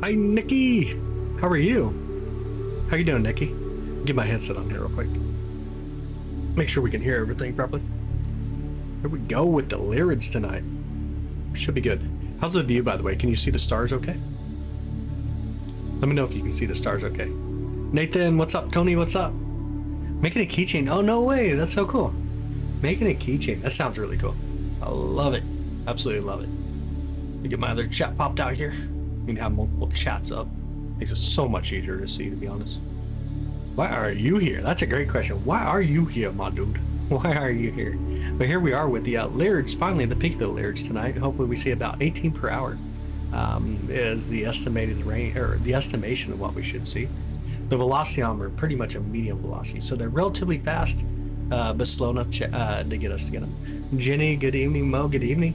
Hi, Nikki. How are you? How you doing, Nikki? Get my headset on here real quick. Make sure we can hear everything properly. Here we go with the Lyrids tonight. Should be good. How's the view, by the way? Can you see the stars okay? Let me know if you can see the stars okay. Nathan, what's up? Tony, what's up? Making a keychain. Oh, no way. That's so cool. Making a keychain. That sounds really cool. I love it. Absolutely love it. Let me get my other chat popped out here. We can have multiple chats up. Makes it so much easier to see, to be honest. Why are you here? That's a great question. Why are you here, my dude? Why are you here? But here we are with the Lyrids, finally the peak of the Lyrids tonight. Hopefully we see about 18 per hour is the estimated range, or the estimation of what we should see. The velocity on them are pretty much a medium velocity, so they're relatively fast, but slow enough to get us to get them. Jenny, good evening. Mo, good evening.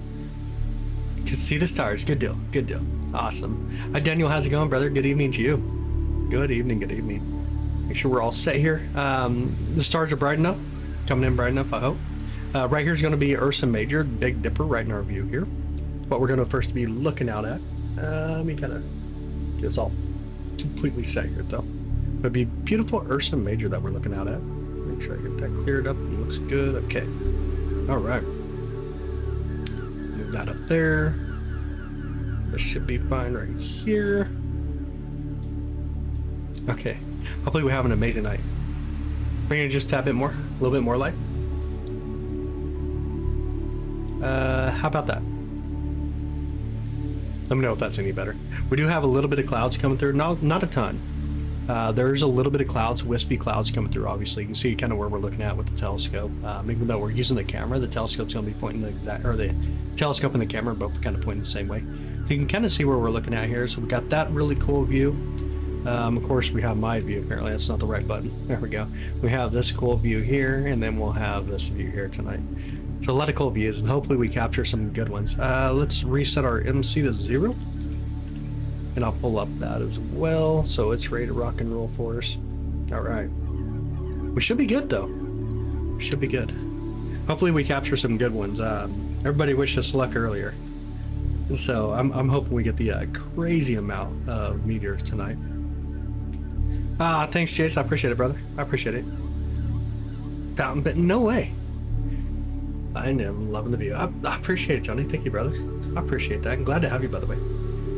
Can see the stars. Good deal. Good deal. Awesome. Hi, Daniel. How's it going, brother? Good evening to you. Good evening. Good evening. Make sure we're all set here. The stars are bright enough. Coming in bright enough, I hope. Right here is going to be Ursa Major, Big Dipper, right in our view here. What we're going to first be looking out at. Let me kind of get us all completely set here, though. It'd be beautiful Ursa Major that we're looking out at. Make sure I get that cleared up. It looks good. Okay. All right. Move that up there. This should be fine right here. Okay. Hopefully we have an amazing night. Bring in just a tad bit more, a little bit more light. How about that? Let me know if that's any better. We do have a little bit of clouds coming through, not a ton. There's a little bit of clouds, wispy clouds coming through. Obviously, you can see kind of where we're looking at with the telescope. Even though we're using the camera, the telescope's going to be pointing the exact, or the telescope and the camera both kind of pointing the same way. So you can kind of see where we're looking at here. So we got that really cool view. Of course, we have my view. Apparently, that's not the right button. There we go. We have this cool view here, and then we'll have this view here tonight. So a lot of cool views, and hopefully we capture some good ones. Let's reset our MC to 0, and I'll pull up that as well, so it's ready to rock and roll for us. All right. We should be good, though. We should be good. Hopefully we capture some good ones. Everybody wished us luck earlier, and so I'm hoping we get the crazy amount of meteors tonight. Thanks, Chase. I appreciate it, brother. I appreciate it. Fountain bit, no way. I am loving the view. I appreciate it, Johnny. Thank you, brother. I appreciate that. I'm glad to have you, by the way.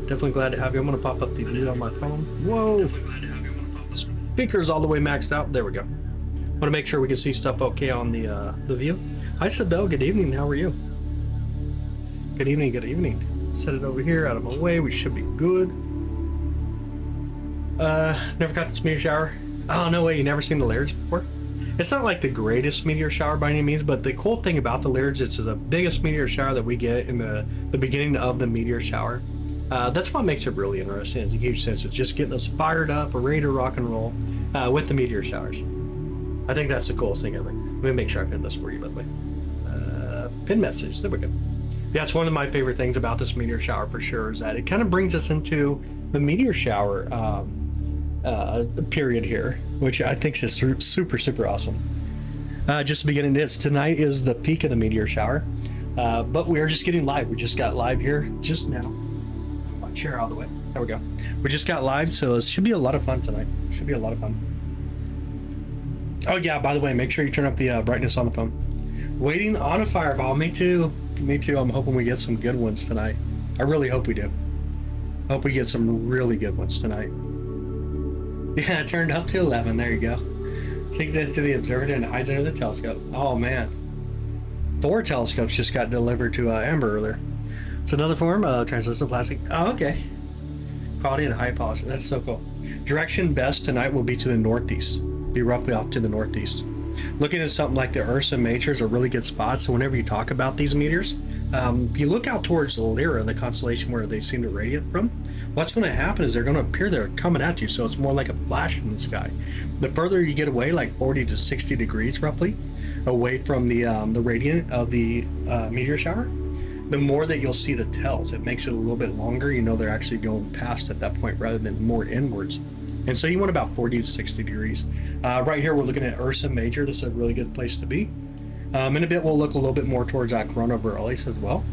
Definitely glad to have you. I'm going to pop up the view on my phone. Whoa. Definitely glad to have you. I'm going to pop the speakers all the way maxed out. There we go. Want to make sure we can see stuff okay on the view. Hi, Sabelle. Good evening. How are you? Good evening. Good evening. Set it over here out of my way. We should be good. Never got this meteor shower. Oh, no way. You never seen the Lyrids before? It's not like the greatest meteor shower by any means, but the cool thing about the Lyrids, it's the biggest meteor shower that we get in the beginning of the meteor shower. That's what makes it really interesting. It's a huge sense. It's just getting us fired up, ready to rock and roll with the meteor showers. I think that's the coolest thing ever. Let me make sure I pin this for you, by the way. Pin message. There we go. Yeah, it's one of my favorite things about this meteor shower for sure, is that it kind of brings us into the meteor shower period here, which I think is super, super awesome. Just beginning this tonight is the peak of the meteor shower, but we are just getting live. We just got live here just now. Put my chair out of the way. There we go. We just got live, so it should be a lot of fun tonight. Should be a lot of fun. Oh yeah, by the way, make sure you turn up the brightness on the phone. Waiting on a fireball. Me too. Me too. I'm hoping we get some good ones tonight. I really hope we do. Hope we get some really good ones tonight. Yeah, it turned up to 11. There you go. Takes it to the observatory and hides under the telescope. Oh man, 4 telescopes just got delivered to Amber earlier. It's another form of translucent plastic. Oh, okay. Quality and high polish. That's so cool. Direction best tonight will be to the northeast. Be roughly off to the northeast. Looking at something like the Ursa Majors are really good spots. So whenever you talk about these meteors, you look out towards Lyra, the constellation where they seem to radiate from. What's going to happen is they're going to appear there coming at you, so it's more like a flash in the sky. The further you get away, like 40 to 60 degrees roughly, away from the radiant of the meteor shower, the more that you'll see the tails. It makes it a little bit longer. You know they're actually going past at that point rather than more inwards. And so you want about 40 to 60 degrees. Right here, we're looking at Ursa Major. This is a really good place to be. In a bit, we'll look a little bit more towards Corona Borealis as well.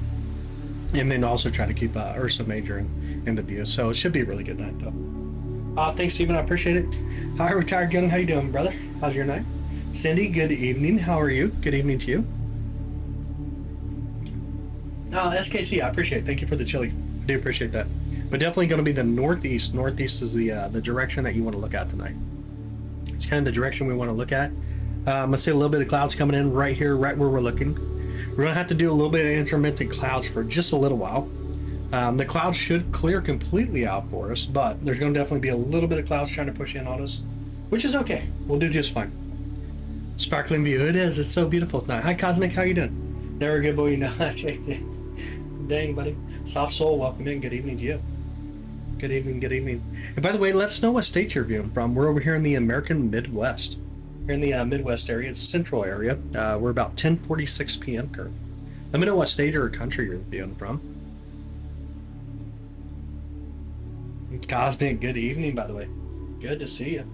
And then also try to keep Ursa Major in the view. So it should be a really good night though. Thanks, Steven. I appreciate it. Hi, Retired Young. How you doing, brother? How's your night? Cindy, good evening. How are you? Good evening to you. SKC, I appreciate it. Thank you for the chili. I do appreciate that. But definitely going to be the northeast. Northeast is the direction that you want to look at tonight. It's kind of the direction we want to look at. I see a little bit of clouds coming in right here, right where we're looking. We're going to have to do a little bit of intermittent clouds for just a little while. The clouds should clear completely out for us, but there's going to definitely be a little bit of clouds trying to push in on us, which is okay. We'll do just fine. Sparkling view. It is. It's so beautiful tonight. Hi, Cosmic. How you doing? Never a good boy, you know. Dang, buddy. Soft Soul, welcome in. Good evening to you. Good evening, good evening. And by the way, let us know what state you're viewing from. We're over here in the American Midwest. We're in the Midwest area. It's a central area. We're about 10:46 p.m. currently. Let me know what state or country you're viewing from. Cosmic, good evening, by the way. Good to see you.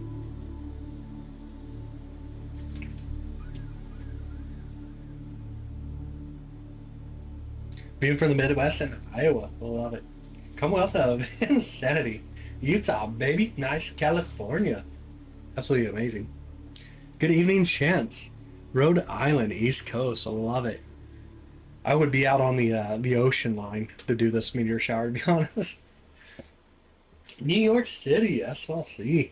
Viewing from the Midwest and Iowa. Love it. Come with Insanity. Utah, baby. Nice. California. Absolutely amazing. Good evening, Chance. Rhode Island, East Coast. I love it. I would be out on the ocean line to do this meteor shower, to be honest. New York City, SLC.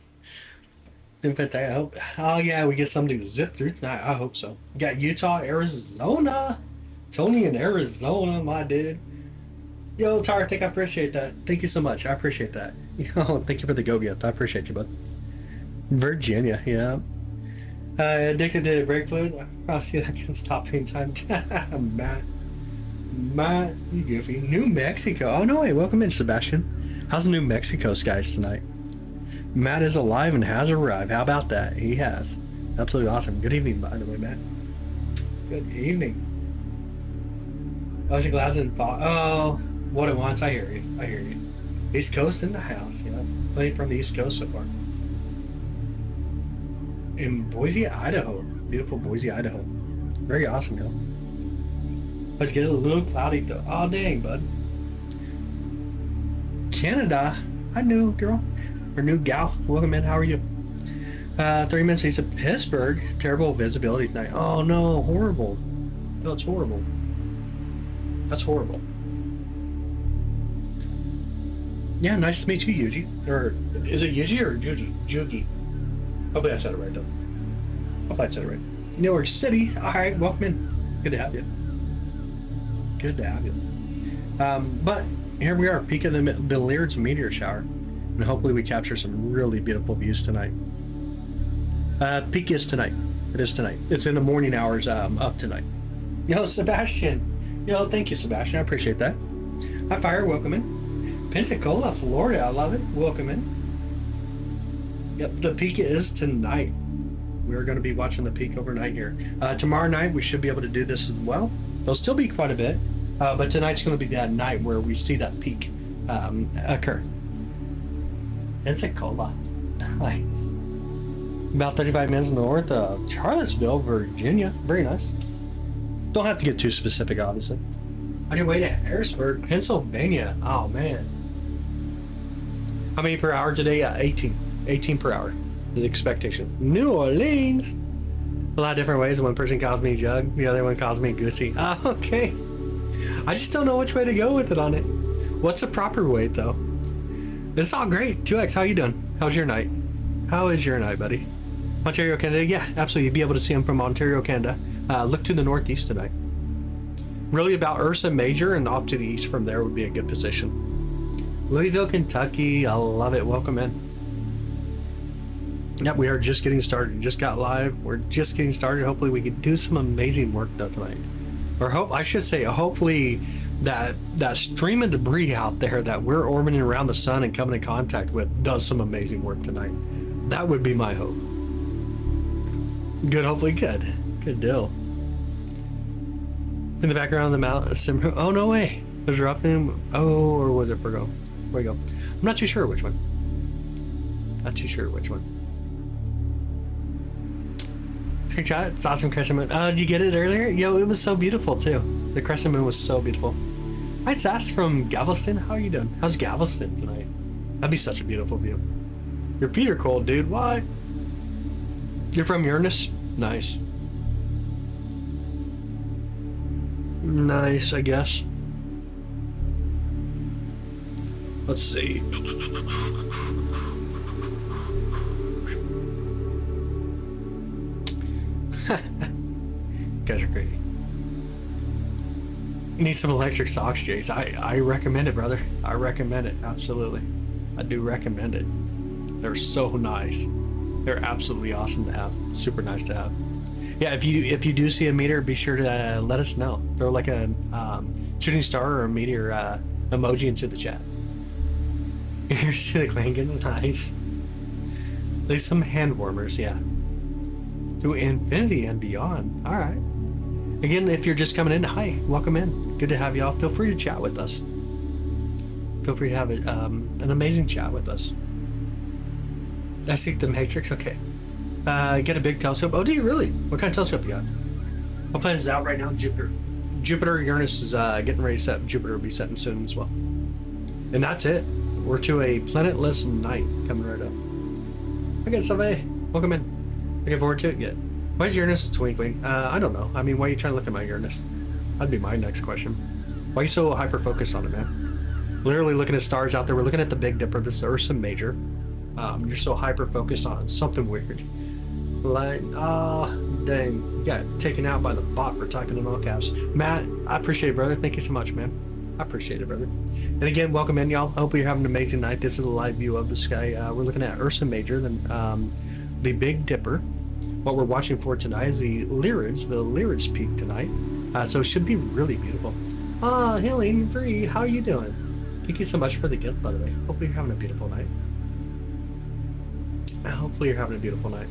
In fact, I hope. Oh, yeah, we get somebody to zip through tonight. I hope so. We got Utah, Arizona. Tony in Arizona, my dude. Yo, Tar, I think I appreciate that. Thank you so much. I appreciate that. Yo, thank you for the go gift. I appreciate you, bud. Virginia, yeah. Addicted to brake fluid. I'll see that can stop anytime. Matt, you goofy. New Mexico. Oh, no way. Welcome in, Sebastian. How's the New Mexico skies tonight? Matt is alive and has arrived. How about that? He has. Absolutely awesome. Good evening, by the way, Matt. Good evening. Ocean clouds and fall. Oh, what it wants. I hear you. I hear you. East Coast in the house. You know, playing from the East Coast so far. In Boise, Idaho. Beautiful Boise, Idaho. Very awesome, yo. Let's get a little cloudy though. Oh, dang, bud. Canada. I knew, girl. Or new gal. Welcome in. How are you? 30 minutes east of Pittsburgh. Terrible visibility tonight. Oh, no. Horrible. No, it's horrible. That's horrible. Yeah, nice to meet you, Yuji. Or is it Yuji or Jugi? Hopefully I said it right, though. Hopefully I said it right. New York City. All right, welcome in. Good to have you. Good to have you. But here we are, peak of the Lyrids Meteor Shower. And hopefully we capture some really beautiful views tonight. Peak is tonight. It is tonight. It's in the morning hours up tonight. Yo, Sebastian. Yo, thank you, Sebastian. I appreciate that. Hi, Fire. Welcome in. Pensacola, Florida. I love it. Welcome in. Yep, the peak is tonight. We're going to be watching the peak overnight here. Tomorrow night, we should be able to do this as well. There'll still be quite a bit, but tonight's going to be that night where we see that peak occur. Pensacola. Nice. About 35 minutes north of Charlottesville, Virginia. Very nice. Don't have to get too specific, obviously. On your way to Harrisburg, Pennsylvania. Oh, man. How many per hour today? 18. 18 per hour is expectation. New Orleans. A lot of different ways. One person calls me Jug. The other one calls me Goosey. Okay. I just don't know which way to go with it on it. What's the proper way, though? It's all great. 2X, how you doing? How's your night? How is your night, buddy? Ontario, Canada. Yeah, absolutely. You'd be able to see them from Ontario, Canada. Look to the northeast tonight. Really about Ursa Major and off to the east from there would be a good position. Louisville, Kentucky. I love it. Welcome in. Yep, we are just getting started. Just got live. We're just getting started. Hopefully we can do some amazing work though tonight. Or hopefully that stream of debris out there that we're orbiting around the sun and coming in contact with does some amazing work tonight. That would be my hope. Good, hopefully good. Good deal. In the background of the mountain. Oh, no way. There's erupting. Oh, or was it Virgo? Where we go? I'm not too sure which one. Not too sure which one. Great shot. It's awesome crescent moon. Did you get it earlier? Yo, it was so beautiful too. The crescent moon was so beautiful. Hi, Sass from Galveston. How are you doing? How's Galveston tonight? That'd be such a beautiful view. Your feet are cold, dude. What? You're from Uranus? Nice. Nice, I guess. Let's see. Guys are crazy. Need some electric socks, Jace. I recommend it, brother. I recommend it. Absolutely. I do recommend it. They're so nice. They're absolutely awesome to have. Super nice to have. Yeah, if you do see a meteor, be sure to let us know. Throw like a shooting star or a meteor emoji into the chat. Here's the Clangans. Nice. There's some hand warmers, yeah. To infinity and beyond. All right. Again, if you're just coming in, hi, welcome in. Good to have y'all. Feel free to chat with us. Feel free to have an amazing chat with us. I seek the Matrix. Okay. Get a big telescope. Oh, do you really? What kind of telescope you got? What planet is out right now? Jupiter. Uranus is getting ready to set. Jupiter will be setting soon as well. And that's it. We're to a planetless night coming right up. Okay, Sylvie, welcome in. Looking forward to it. Good. Why is Uranus twinkling? I don't know. I mean, why are you trying to look at my Uranus? That'd be my next question. Why are you so hyper focused on it, man? Literally looking at stars out there. We're looking at the Big Dipper. This is Ursa Major. You're so hyper focused on something weird. Like, dang, you got taken out by the bot for typing in all caps. Matt, I appreciate it, brother. Thank you so much, man. I appreciate it, brother. And again, welcome in, y'all. Hope you're having an amazing night. This is a live view of the sky. We're looking at Ursa Major, the Big Dipper. What we're watching for tonight is the Lyrids peak tonight. So it should be really beautiful. Helene Free, how are you doing? Thank you so much for the gift, by the way. Hopefully you're having a beautiful night. Hopefully you're having a beautiful night.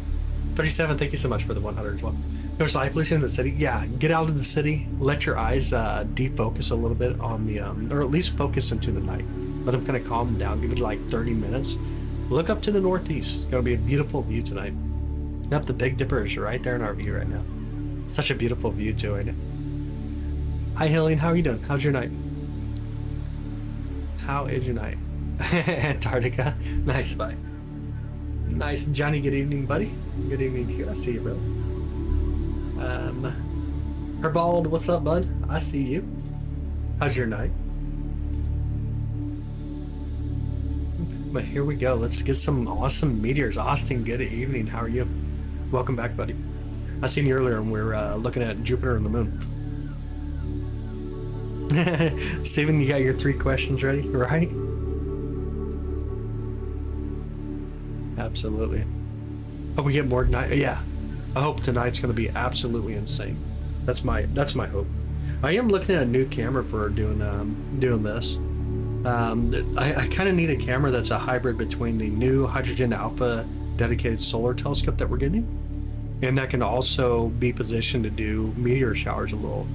37, thank you so much for the 100 as well. There's light pollution in the city. Yeah, get out of the city. Let your eyes defocus a little bit on the, or at least focus into the night. Let them kind of calm down. Give it like 30 minutes. Look up to the northeast. It's going to be a beautiful view tonight. Yep, the Big Dipper is right there in our view right now. Such a beautiful view too, ain't it? Hi, Helene. How are you doing? How's your night? How is your night? Antarctica. Nice, bye. Nice, Johnny. Good evening, buddy. Good evening to you. I see you, bro. Herbald, what's up, bud? I see you. How's your night? But here we go. Let's get some awesome meteors. Austin, good evening. How are you? Welcome back, buddy. I seen you earlier and we're looking at Jupiter and the moon. Steven, you got your 3 questions ready, right? Absolutely. Hope we get more tonight. Yeah, I hope tonight's going to be absolutely insane. That's my hope. I am looking at a new camera for doing this. I kind of need a camera that's a hybrid between the new Hydrogen Alpha dedicated solar telescope that we're getting, and that can also be positioned to do meteor showers a little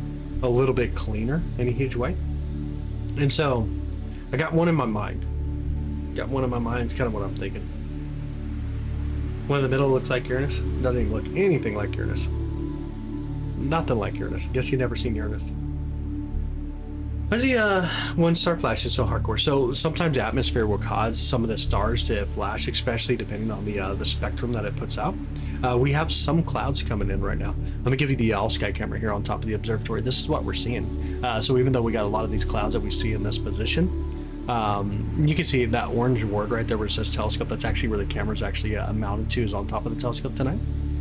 bit cleaner in a huge way. And so I got one in my mind. It's kind of what I'm thinking. One in the middle looks like Uranus. Doesn't even look anything like Uranus. Nothing like Uranus. Guess you've never seen Uranus. Why is the one star flash is so hardcore? So sometimes the atmosphere will cause some of the stars to flash, especially depending on the spectrum that it puts out. We have some clouds coming in right now. Let me give you the all sky camera here on top of the observatory. This is what we're seeing. So even though we got a lot of these clouds that we see in this position, you can see that orange word right there where it says telescope. That's actually where the camera's actually mounted to, is on top of the telescope tonight.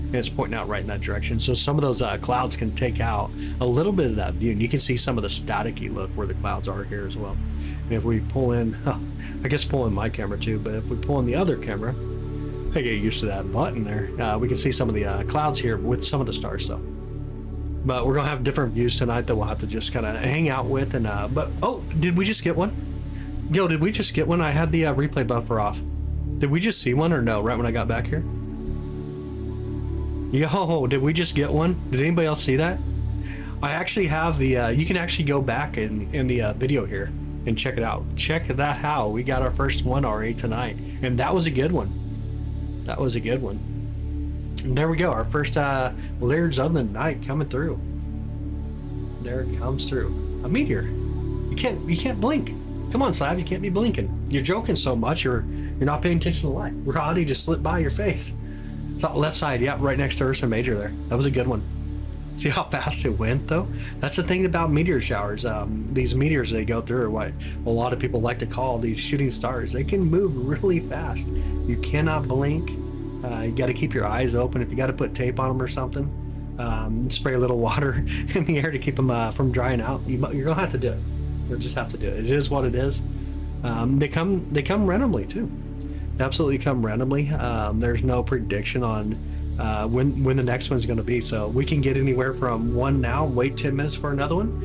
And it's pointing out right in that direction. So some of those clouds can take out a little bit of that view. And you can see some of the staticky look where the clouds are here as well. And if we pull in, I guess pull in my camera too, but if we pull in the other camera, I get used to that button there. We can see some of the clouds here with some of the stars though. But we're gonna have different views tonight that we'll have to just kind of hang out with. And oh, did we just get one? Yo, did we just get one? I had the replay buffer off. Did we just see one or no? Right when I got back here. Yo, did we just get one? Did anybody else see that? I actually have the. You can actually go back in the video here and check it out. Check that out. We got our first one already tonight, and that was a good one. That was a good one. And there we go. Our first Lyrids of the night coming through. There it comes through. A meteor. You can't blink. Come on, Slav, you can't be blinking. You're joking so much, you're not paying attention to light. Reality just slipped by your face. It's on the left side, yeah, right next to Ursa Major there. That was a good one. See how fast it went, though? That's the thing about meteor showers. These meteors they go through are what a lot of people like to call these shooting stars. They can move really fast. You cannot blink. You got to keep your eyes open. If you got to put tape on them or something, spray a little water in the air to keep them from drying out. You're gonna have to do it. You'll just have to do it. It is what it is. They come randomly too. They absolutely come randomly. There's no prediction on when the next one's going to be. So we can get anywhere from one now, wait 10 minutes for another one.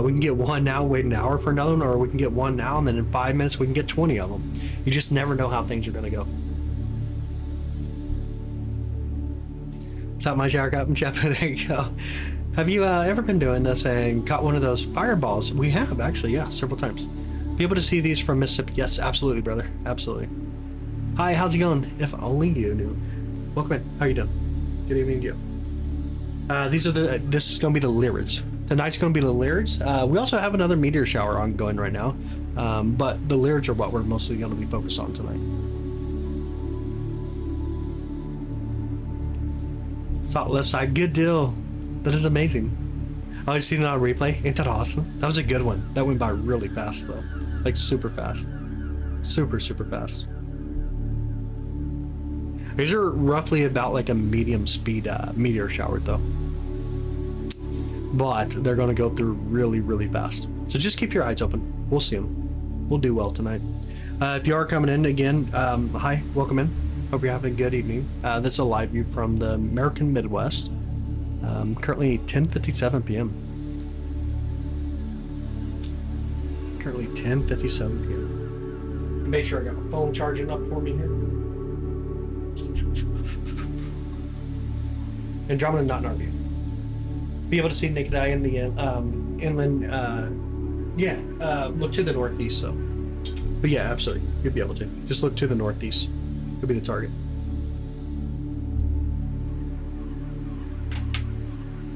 We can get one now, wait an hour for another one, or we can get one now and then in 5 minutes we can get 20 of them. You just never know how things are going to go. Top my shower cup and chapter. There you go. Have you ever been doing this and caught one of those fireballs? We have actually, yeah, several times. Be able to see these from Mississippi? Yes, absolutely, brother, absolutely. Hi, how's it going? If only you knew. Welcome in. How you doing? Good evening to you. This is going to be the Lyrids. Tonight's going to be the Lyrids. We also have another meteor shower ongoing right now, but the Lyrids are what we're mostly going to be focused on tonight. Top left side, good deal. That is amazing. Oh, you seen it on replay? Ain't that awesome? That was a good one. That went by really fast though. Like super fast. Super fast. These are roughly about like a medium speed meteor shower though. But they're gonna go through really fast. So just keep your eyes open. We'll see them. We'll do well tonight. If you are coming in again, hi, welcome in. Hope you're having a good evening. This is a live view from the American Midwest. Currently 10:57 p.m. Currently 10:57 p.m. Make sure I got my phone charging up for me here. Andromeda not in our view. Be able to see naked eye in the inland. Look to the northeast. So, but yeah, absolutely, you'll be able to. Just look to the northeast. It'll be the target.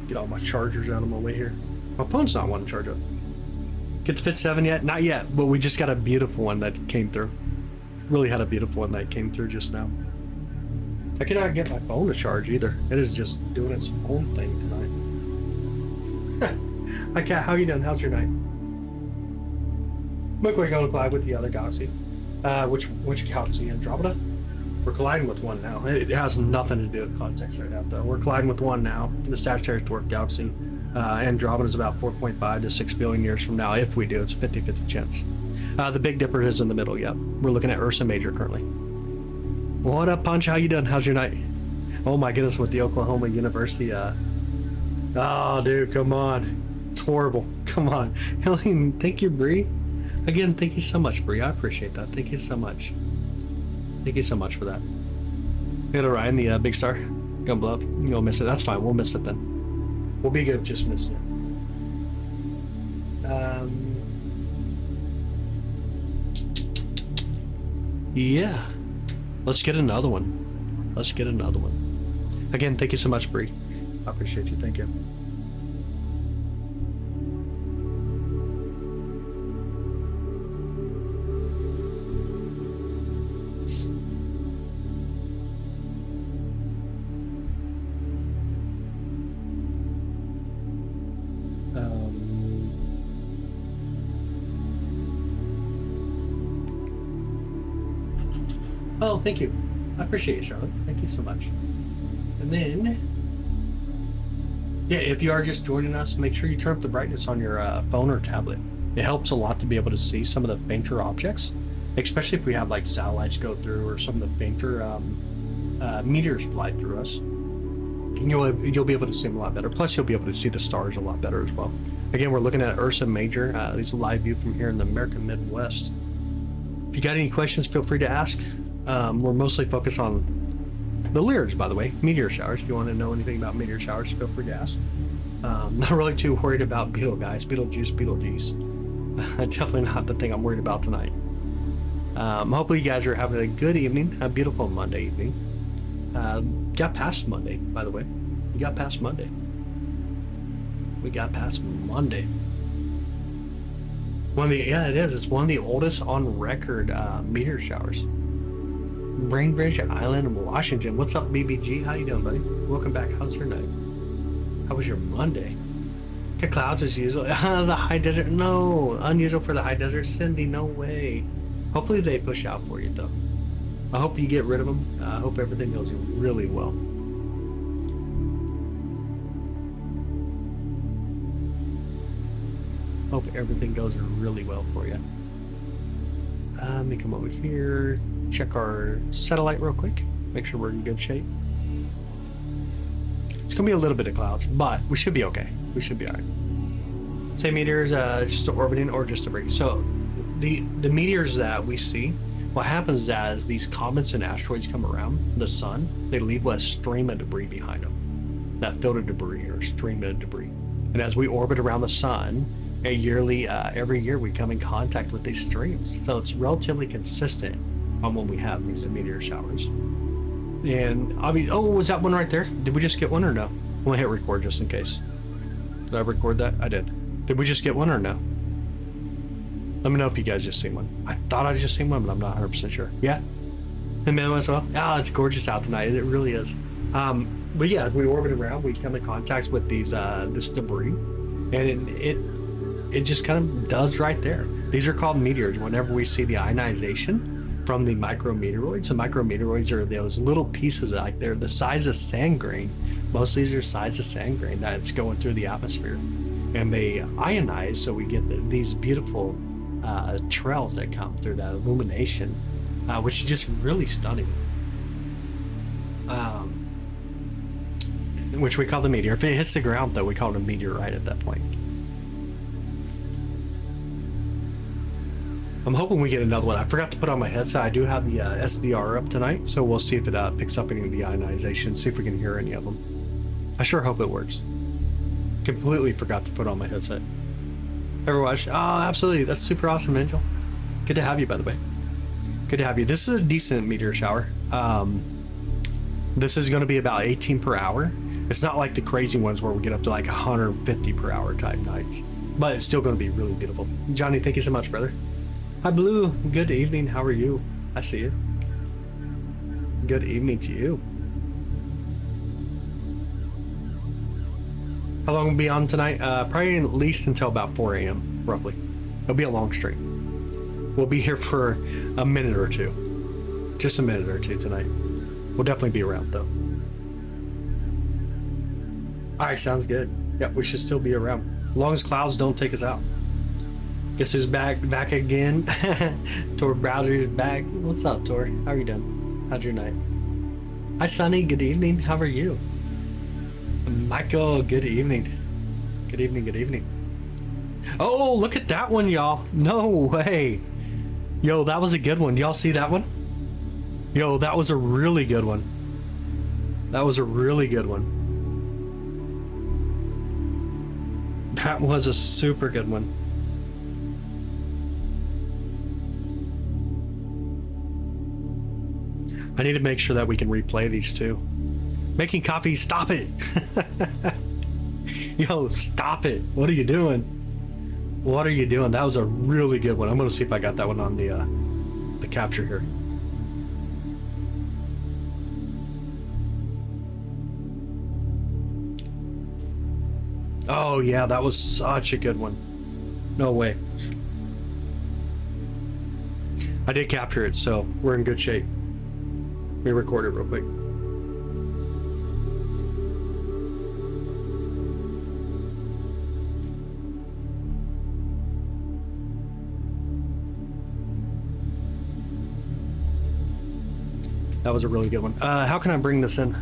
Get all my chargers out of my way here. My phone's not wanting to charge up. Get to Fit 7 yet? Not yet, but we just got a beautiful one that came through. Really had a beautiful one that came through just now. I cannot get my phone to charge either. It is just doing its own thing tonight. Hi Kat, how you doing? How's your night? Look, we're going live with the other galaxy. Which galaxy? Andromeda? We're colliding with one now. It has nothing to do with context right now, though. We're colliding with one now, the Sagittarius Dwarf Galaxy. Andromeda is about 4.5 to 6 billion years from now. If we do, it's a 50-50 chance. The Big Dipper is in the middle, yeah. We're looking at Ursa Major currently. What up, Punch? How you doing? How's your night? Oh my goodness, with the Oklahoma University. Oh, dude, come on. It's horrible. Come on. Helene, thank you, Bree. Again, thank you so much, Bree. I appreciate that. Thank you so much. Thank you so much for that. We got Orion, the big star. Gonna blow up. You gonna miss it. That's fine. We'll miss it then. We'll be good just missing it. Yeah. Let's get another one. Let's get another one. Again, thank you so much, Bree. I appreciate you. Thank you. Oh, thank you. I appreciate it, Charlotte. Thank you so much. And then, yeah, if you are just joining us, make sure you turn up the brightness on your phone or tablet. It helps a lot to be able to see some of the fainter objects, especially if we have like satellites go through or some of the fainter meteors fly through us. You'll be able to see them a lot better. Plus, you'll be able to see the stars a lot better as well. Again, we're looking at Ursa Major. It's a live view from here in the American Midwest. If you got any questions, feel free to ask. We're mostly focused on the Lyrids, by the way, meteor showers. If you want to know anything about meteor showers, feel free to ask. Not really too worried about Betelgeuse. Definitely not the thing I'm worried about tonight. Hopefully you guys are having a good evening, a beautiful Monday evening. Got past Monday, by the way. We got past Monday. One of the, yeah, it is. It's one of the oldest on record meteor showers. Bainbridge Island, Washington. What's up, BBG? How you doing, buddy? Welcome back. How's your night? How was your Monday? Get clouds as usual. The high desert. No, unusual for the high desert. Cindy, no way. Hopefully they push out for you, though. I hope you get rid of them. I hope everything goes really well. Hope everything goes really well for you. Let me come over here. Check our satellite real quick. Make sure we're in good shape. It's gonna be a little bit of clouds, but we should be okay. We should be alright. Say meteors, just orbiting or just debris. So the meteors that we see, what happens is as these comets and asteroids come around the sun, they leave a stream of debris behind them. That filtered debris or stream of debris. And as we orbit around the sun, every year we come in contact with these streams. So it's relatively consistent on when we have these meteor showers. And oh, was that one right there? Did we just get one or no? I'm gonna hit record just in case. Did I record that? I did. Did we just get one or no? Let me know if you guys just seen one. I thought I just seen one, but I'm not 100% sure. Yeah? And man, as well. Ah, it's gorgeous out tonight. It really is. But yeah, as we orbit around, we come in contact with these this debris, and it just kind of does right there. These are called meteors. Whenever we see the ionization from the micrometeoroids, the micrometeoroids are those little pieces like they're the size of sand grain. Most of these are size of sand grain that's going through the atmosphere, and they ionize, so we get these beautiful trails that come through that illumination, which is just really stunning. Which we call the meteor. If it hits the ground, though, we call it a meteorite at that point. I'm hoping we get another one. I forgot to put on my headset. I do have the SDR up tonight, so we'll see if it picks up any of the ionization, see if we can hear any of them. I sure hope it works. Completely forgot to put on my headset. Ever watched? Oh, absolutely. That's super awesome, Angel. Good to have you, by the way. Good to have you. This is a decent meteor shower. This is going to be about 18 per hour. It's not like the crazy ones where we get up to like 150 per hour type nights, but it's still going to be really beautiful. Johnny, thank you so much, brother. Hi, Blue. Good evening. How are you? I see you. Good evening to you. How long will be on tonight? Probably at least until about 4 a.m. roughly. It'll be a long stream. We'll be here for a minute or two. Just a minute or two tonight. We'll definitely be around though. Alright, sounds good. Yep, we should still be around. As long as clouds don't take us out. Guess who's back again? Tor Browser is back. What's up, Tor? How are you doing? How's your night? Hi, Sunny. Good evening. How are you? Michael, good evening. Good evening, good evening. Oh, look at that one, y'all. No way. Yo, that was a good one. Y'all see that one? Yo, that was a really good one. That was a really good one. That was a super good one. I need to make sure that we can replay these too. Making coffee, stop it. Yo, stop it. What are you doing? What are you doing? That was a really good one. I'm gonna see if I got that one on the capture here. Oh yeah, that was such a good one. No way. I did capture it, so we're in good shape. Let me record it real quick. That was a really good one. How can I bring this in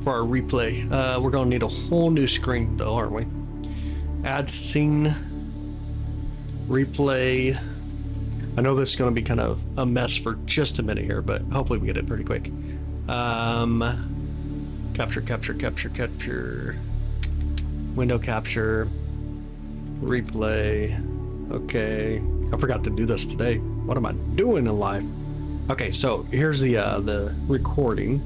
for our replay? We're gonna need a whole new screen though, aren't we? Add scene, replay. I know this is gonna be kind of a mess for just a minute here, but hopefully we get it pretty quick. Capture. Window capture, replay. Okay, I forgot to do this today. What am I doing in life? Okay, so here's the recording.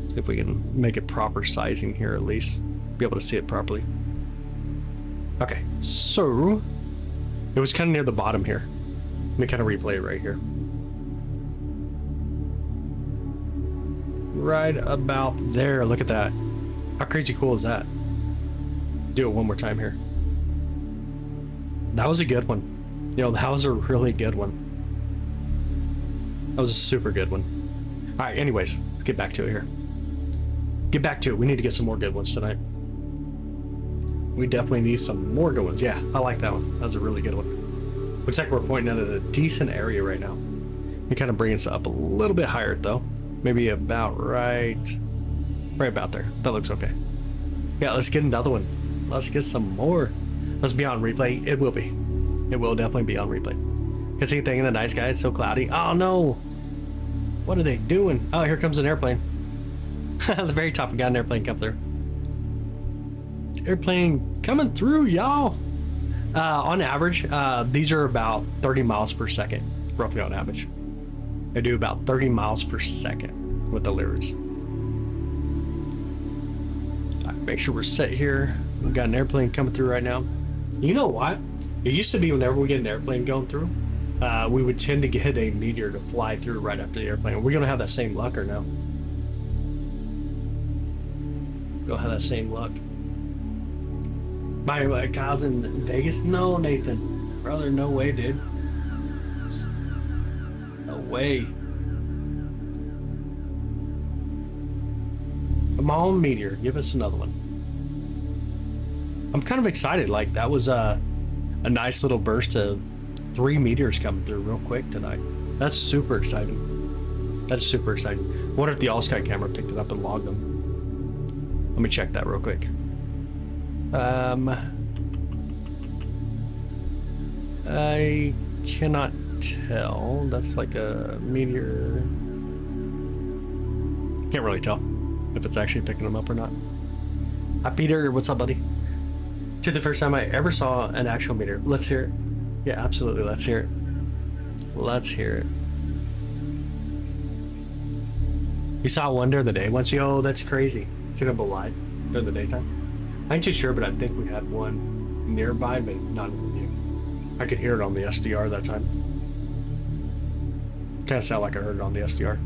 See if we can make it proper sizing here, at least be able to see it properly. Okay, so It was kind of near the bottom here. Let me kind of replay it right here. Right about there. Look at that. How crazy cool is that? Do it one more time here. That was a good one. You know, that was a really good one. That was a super good one. All right, anyways, let's get back to it here. Get back to it. We need to get some more good ones tonight. We definitely need some more good ones. Yeah, I like that one. That was a really good one. Looks like we're pointing at a decent area right now. We kind of bring us up a little bit higher though. Maybe about right about there. That looks okay. Yeah, let's get another one. Let's get some more. Let's be on replay. It will be. It will definitely be on replay. Is anything in the night sky? It's so cloudy. Oh no. What are they doing? Oh, here comes an airplane. The very top, we got an airplane come through. Airplane coming through, y'all. On average, these are about 30 miles per second, roughly on average. They do about 30 miles per second with the Lyrids. All right, make sure we're set here. We've got an airplane coming through right now. You know what? It used to be whenever we get an airplane going through, we would tend to get a meteor to fly through right after the airplane. Are we gonna have that same luck or no? Go have that same luck. My Kyle's in Vegas? No, Nathan. Brother, no way, dude. No way. Come on, meteor. Give us another one. I'm kind of excited. Like, that was a nice little burst of 3 meteors coming through real quick tonight. That's super exciting. That's super exciting. I wonder if the all-sky camera picked it up and logged them. Let me check that real quick. I cannot tell. That's like a meteor. Can't really tell if it's actually picking them up or not. Hi, Peter. What's up, buddy? To the first time I ever saw an actual meteor. Let's hear it. Yeah, absolutely. Let's hear it. Let's hear it. You saw one during the day once? Yo, that's crazy. It's gonna be live during the daytime. I ain't too sure, but I think we had one nearby, but not in the view. I could hear it on the SDR that time. Kind of sound like I heard it on the SDR.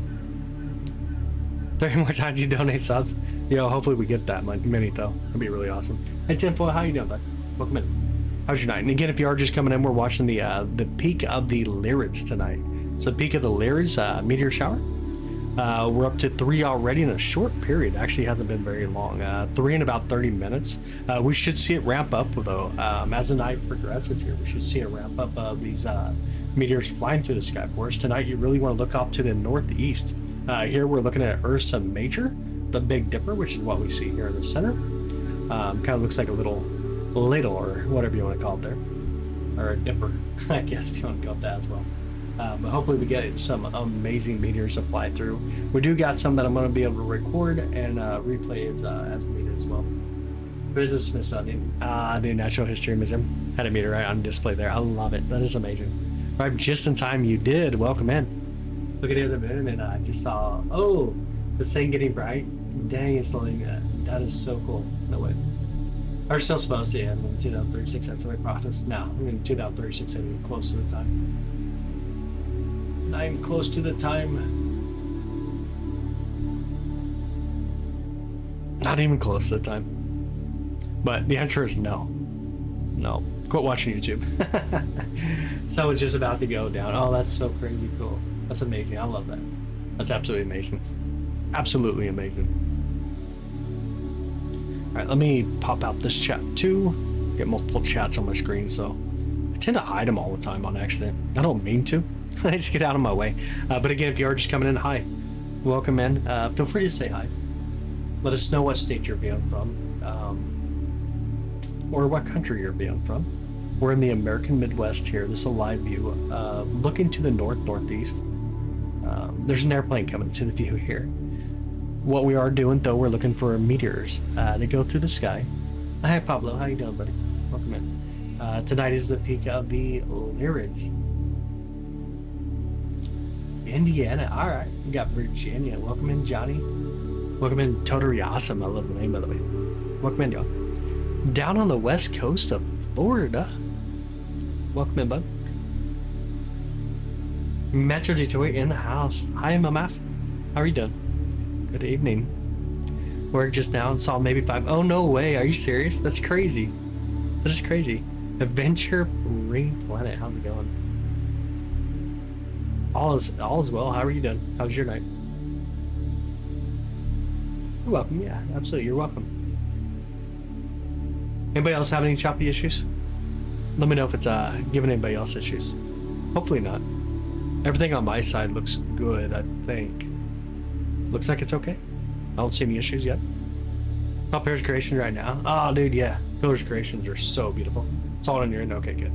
30 more times you donate subs. Yo, hopefully we get that many though. That'd be really awesome. Hey, Tinfoil, how you doing, bud? Welcome in. How's your night? And again, if you are just coming in, we're watching the peak of the Lyrids tonight. So the peak of the Lyrids Meteor Shower. We're up to 3 already in a short period. Actually hasn't been very long. 3 in about 30 minutes. We should see it ramp up though. As the night progresses here, we should see a ramp up of these meteors flying through the sky for us. Tonight, you really want to look off to the northeast. Here we're looking at Ursa Major, the Big Dipper, which is what we see here in the center. Kind of looks like a little or whatever you want to call it there. Or a dipper, I guess, if you want to go with that as well. But hopefully we get some amazing meteors to fly through. We do got some that I'm going to be able to record and replay as a meteor as well. Here's the Smithsonian, the Natural History Museum. Had a meteor right on display there. I love it. That is amazing. Right, just in time you did. Welcome in. Looking at the moon and I just saw, oh, the thing getting bright. Dang, it's like that is so cool. No way. Are still supposed to end in 2036. That's the way prophets. No, in 2036, I'm close to the time. I'm close to the time. Not even close to the time. But the answer is no. No. Quit watching YouTube. So it's just about to go down. Oh, that's so crazy cool. That's amazing. I love that. That's absolutely amazing. Absolutely amazing. All right, let me pop out this chat too. Get multiple chats on my screen, so I tend to hide them all the time on accident. I don't mean to. I just get out of my way. But again, if you are just coming in, hi. Welcome in. Feel free to say hi. Let us know what state you're viewing from, or what country you're viewing from. We're in the American Midwest here. This is a live view. Looking to the northeast. There's an airplane coming to the view here. What we are doing, though, we're looking for meteors to go through the sky. Hi, Pablo. How you doing, buddy? Welcome in. Tonight is the peak of the Lyrids. Indiana. All right. We got Virginia. Welcome in, Johnny. Welcome in, Totally Awesome. I love the name, by the way. Welcome in, y'all. Down on the west coast of Florida. Welcome in, bud. Metro Detroit in the house. Hi, Mamas. How are you doing? Good evening. Work just now and saw maybe 5. Oh, no way. Are you serious? That's crazy. That is crazy. Adventure Ring Planet. How's it going? All is well. How are you doing? How's your night? You're welcome. Yeah, absolutely. You're welcome. Anybody else have any choppy issues? Let me know if it's giving anybody else issues. Hopefully not. Everything on my side looks good, I think. Looks like it's okay. I don't see any issues yet. Oh, Pillars Creations right now. Oh, dude, yeah. Pillars Creations are so beautiful. It's all in your end. Okay, good.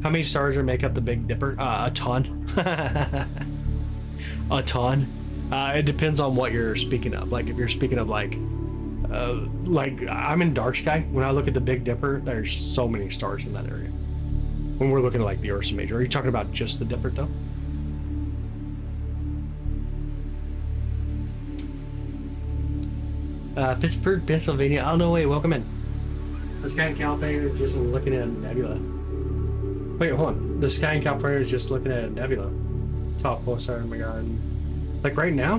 How many stars are make up the Big Dipper? A ton. A ton. It depends on what you're speaking of. Like, if you're speaking of, like I'm in dark sky. When I look at the Big Dipper, there's so many stars in that area. When we're looking at, like, the Ursa Major. Are you talking about just the Dipper, though? Pittsburgh, Pennsylvania. Oh, no, wait, welcome in. The sky in California is just looking at a nebula. Wait, hold on. The sky in California is just looking at a nebula. Top pulsar, oh my god. Like right now?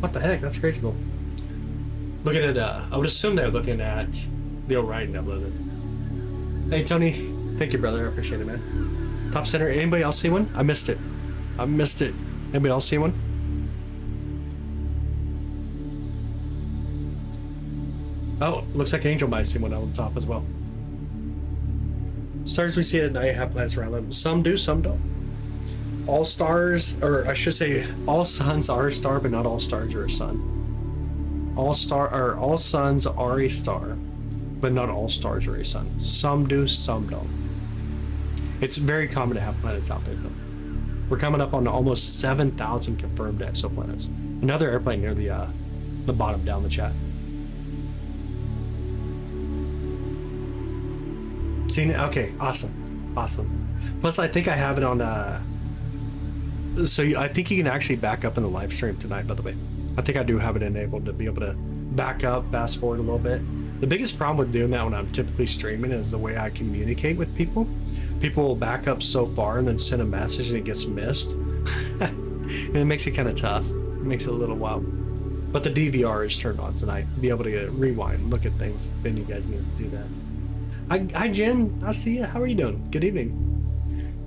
What the heck? That's crazy cool. Looking at, I would assume they're looking at the Orion Nebula then. Hey, Tony. Thank you, brother. I appreciate it, man. Top center. Anybody else see one? I missed it. Anybody else see one? Oh, looks like Angel might see one on the top as well. Stars we see at night have planets around them. Some do, some don't. All stars, or I should say, all suns are a star, but not all stars are a sun. All suns are a star, but not all stars are a sun. Some do, some don't. It's very common to have planets out there, though. We're coming up on almost 7,000 confirmed exoplanets. Another airplane near the bottom down the chat. Seen it? Okay, awesome. Plus, I think I have it on. I think you can actually back up in the live stream tonight. By the way, I think I do have it enabled to be able to back up, fast forward a little bit. The biggest problem with doing that when I'm typically streaming is the way I communicate with people. People will back up so far and then send a message and it gets missed, and it makes it kind of tough. It makes it a little wild. But the DVR is turned on tonight. Be able to rewind, look at things if any of you guys need to do that. Hi Jen, I see you. How are you doing? Good evening.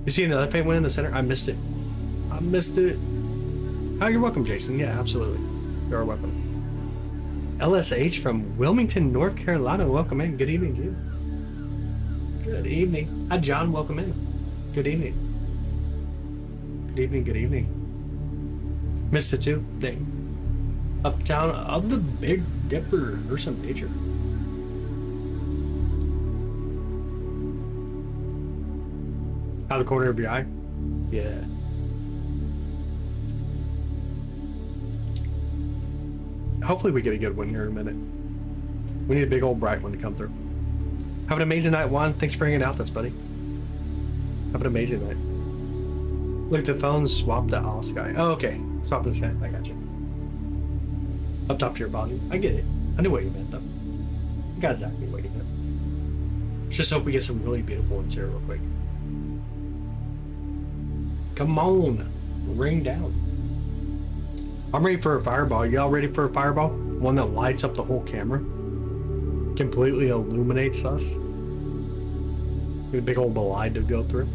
You see another paint win in the center? I missed it. Oh, you're welcome, Jason. Yeah, absolutely. You're welcome. LSH from Wilmington, North Carolina. Welcome in. Good evening, dude. Good evening. Hi, John. Welcome in. Good evening. Good evening. Missed it too. Dang. Uptown of the Big Dipper or some nature. Out of the corner of your eye? Yeah. Hopefully we get a good one here in a minute. We need a big old bright one to come through. Have an amazing night, Juan. Thanks for hanging out with us, buddy. Have an amazing night. Look at the phone, swap the all sky. Oh, okay. Swap the sky. I got you. Up top of your volume. I get it. I knew what you meant, though. I got exactly what you meant. Let's just hope we get some really beautiful ones here real quick. Come on, rain down. I'm ready for a fireball. Y'all ready for a fireball? One that lights up the whole camera, completely illuminates us. A big old bolide to go through.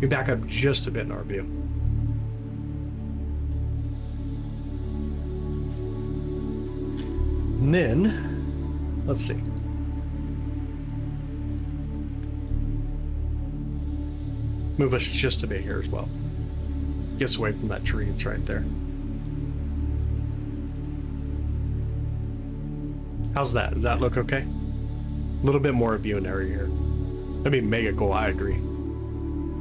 We back up just a bit in our view. And then, let's see. Move us just a bit here as well. Gets away from that tree that's right there. How's that? Does that look okay? A little bit more viewing area here. That'd be mega cool, I agree.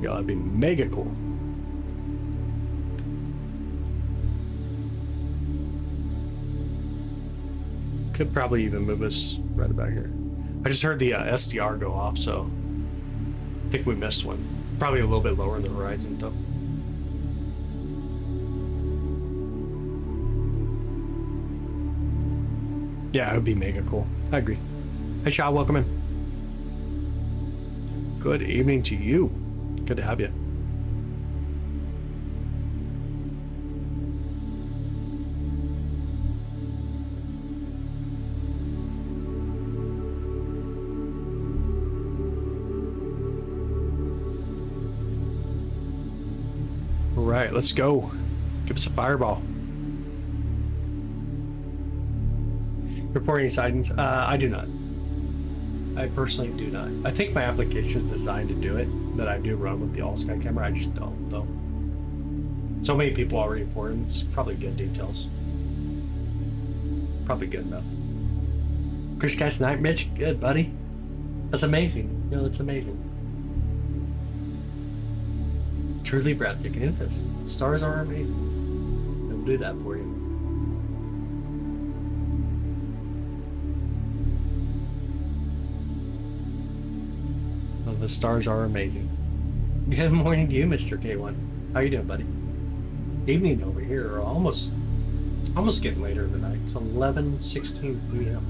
Yeah, that'd be mega cool. Could probably even move us right about here. I just heard the SDR go off, so I think we missed one. Probably a little bit lower in the horizon, though. Yeah, it would be mega cool. I agree. Hey, Shaw, welcome in. Good evening to you. Good to have you. All right, let's go. Give us a fireball. Reporting sightings? I do not. I personally do not. I think my application is designed to do it, that I do run with the all-sky camera. I just don't, though. So many people already report them. It's probably good details. Probably good enough. Chris Cast Night, Mitch, good, buddy. That's amazing. You know, that's amazing. Truly breathtaking. It is. Stars are amazing. They'll do that for you. The stars are amazing. Good morning to you, Mr. K1. How you doing, buddy? Evening over here, or almost getting later in the night. It's 11:16 p.m.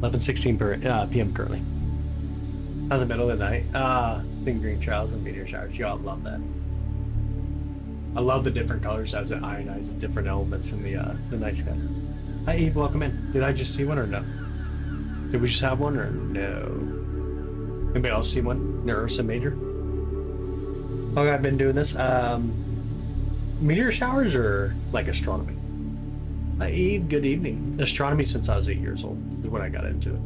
11:16 p.m. currently. In the middle of the night. Seeing green trials and meteor showers. Y'all love that. I love the different colors as it ionizes different elements in the night sky. Hi Eve, welcome in. Did I just see one or no? Did we just have one or no? Anybody else see one? Ursa Major? How long have I been doing this? Meteor showers or like astronomy? Hi Eve, good evening. Astronomy since I was 8 years old is when I got into it.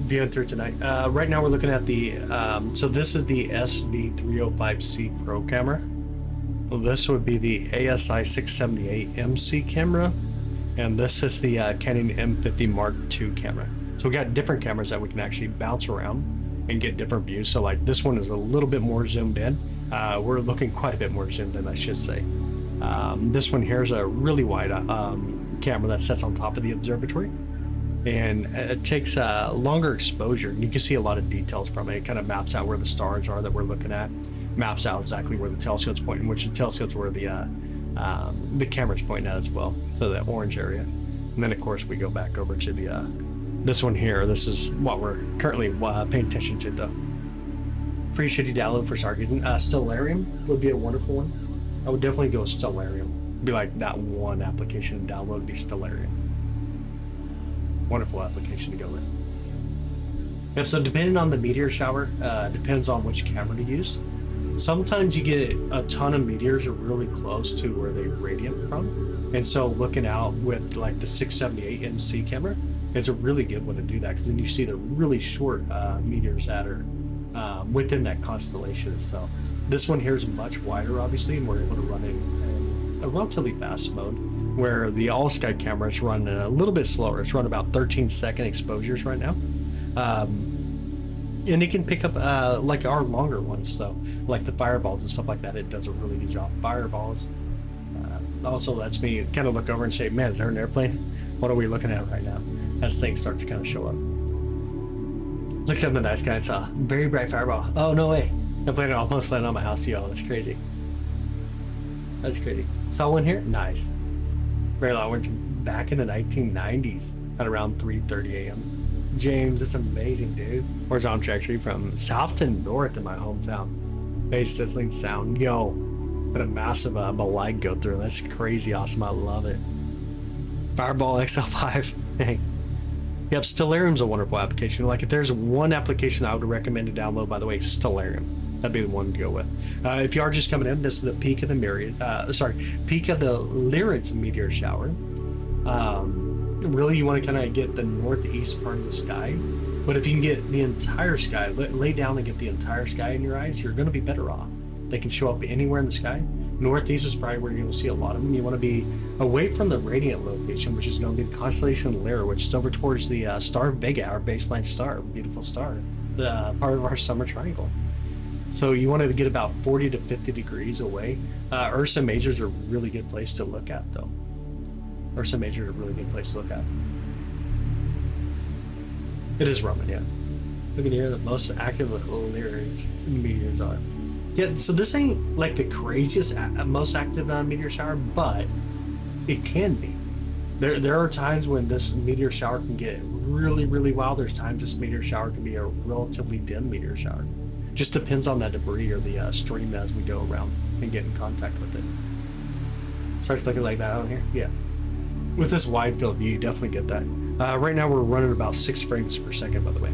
Viewing through tonight. Right now we're looking at the, so this is the SV305C Pro camera. Well, this would be the ASI 678 MC camera, and this is the Canon M50 Mark II camera. So we got different cameras that we can actually bounce around and get different views. So like this one is a little bit more zoomed in. We're looking quite a bit more zoomed in, I should say. This one here is a really wide camera that sits on top of the observatory, and it takes longer exposure. You can see a lot of details from it. It kind of maps out where the stars are that we're looking at. Maps out exactly where the telescope's pointing, which the telescope's where the camera's pointing at as well. So that orange area. And then of course we go back over to the this one here. This is what we're currently paying attention to though. Free shitty download for stargazing. Stellarium would be a wonderful one. I would definitely go with Stellarium. Be like that one application to download would be Stellarium. Wonderful application to go with. Yep, so depending on the meteor shower, depends on which camera to use. Sometimes you get a ton of meteors are really close to where they radiate from, and so looking out with like the 678 MC camera is a really good one to do that, because then you see the really short meteors that are within that constellation itself. This one here is much wider, obviously, and we're able to run in a relatively fast mode, where the all-sky camera is running a little bit slower. It's running about 13-second exposures right now. And it can pick up like our longer ones, so like the fireballs and stuff like that. It does a really good job. Fireballs also lets me kind of look over and say, man, is there an airplane? What are we looking at right now? As things start to kind of show up. Looked up in the night sky and saw very bright fireball. Oh, no way. That plane almost landed on my house. Yo, that's crazy. That's crazy. Saw one here? Nice. Very long one. Back in the 1990s at around 3:30 a.m. James, it's amazing, dude. Horizontal trajectory from south to north in my hometown. Base sizzling sound. Yo, got a massive light go through. That's crazy awesome. I love it. Fireball XL5. Hey. Yep, Stellarium's a wonderful application. Like if there's one application I would recommend to download, by the way, Stellarium. That'd be the one to go with. If you are just coming in, this is the peak of the peak of the Lyrids Meteor Shower. Really, you want to kind of get the northeast part of the sky, but if you can get the entire sky, lay down and get the entire sky in your eyes, you're going to be better off. They can show up anywhere in the sky. Northeast is probably where you're going to see a lot of them. You want to be away from the radiant location, which is going to be the constellation Lyra, which is over towards the star Vega, our baseline star, beautiful star, the part of our summer triangle. So you want to get about 40 to 50 degrees away. Ursa Majors are a really good place to look at, though. Ursa Major is a really good place to look at. It is Roman, yeah. Look at here, the most active Lyrids meteors are. Yeah, so this ain't like the craziest, most active meteor shower, but it can be. There are times when this meteor shower can get really, really wild. There's times this meteor shower can be a relatively dim meteor shower. Just depends on that debris or the stream as we go around and get in contact with it. Starts looking like that out here. Yeah. With this wide field view, you definitely get that. Right now we're running about 6 frames per second, by the way.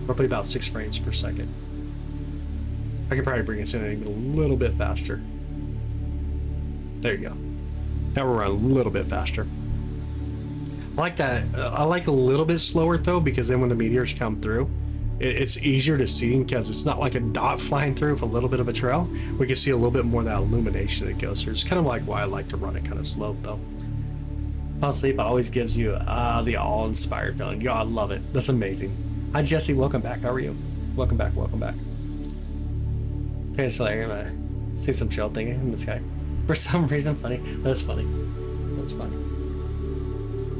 Roughly about 6 frames per second. I could probably bring us in even a little bit faster. There you go. Now we're running a little bit faster. I like that. I like a little bit slower though, because then when the meteors come through, it's easier to see because it's not like a dot flying through with a little bit of a trail. We can see a little bit more of that illumination that goes through. It's kind of like why I like to run it kind of slow though. Fall asleep always gives you the awe-inspired feeling. Yo, I love it. That's amazing. Hi Jesse, welcome back. How are you? Welcome back. Welcome back. Okay, so I'm gonna see some chill thing in the sky. For some reason, funny. That's funny. That's funny.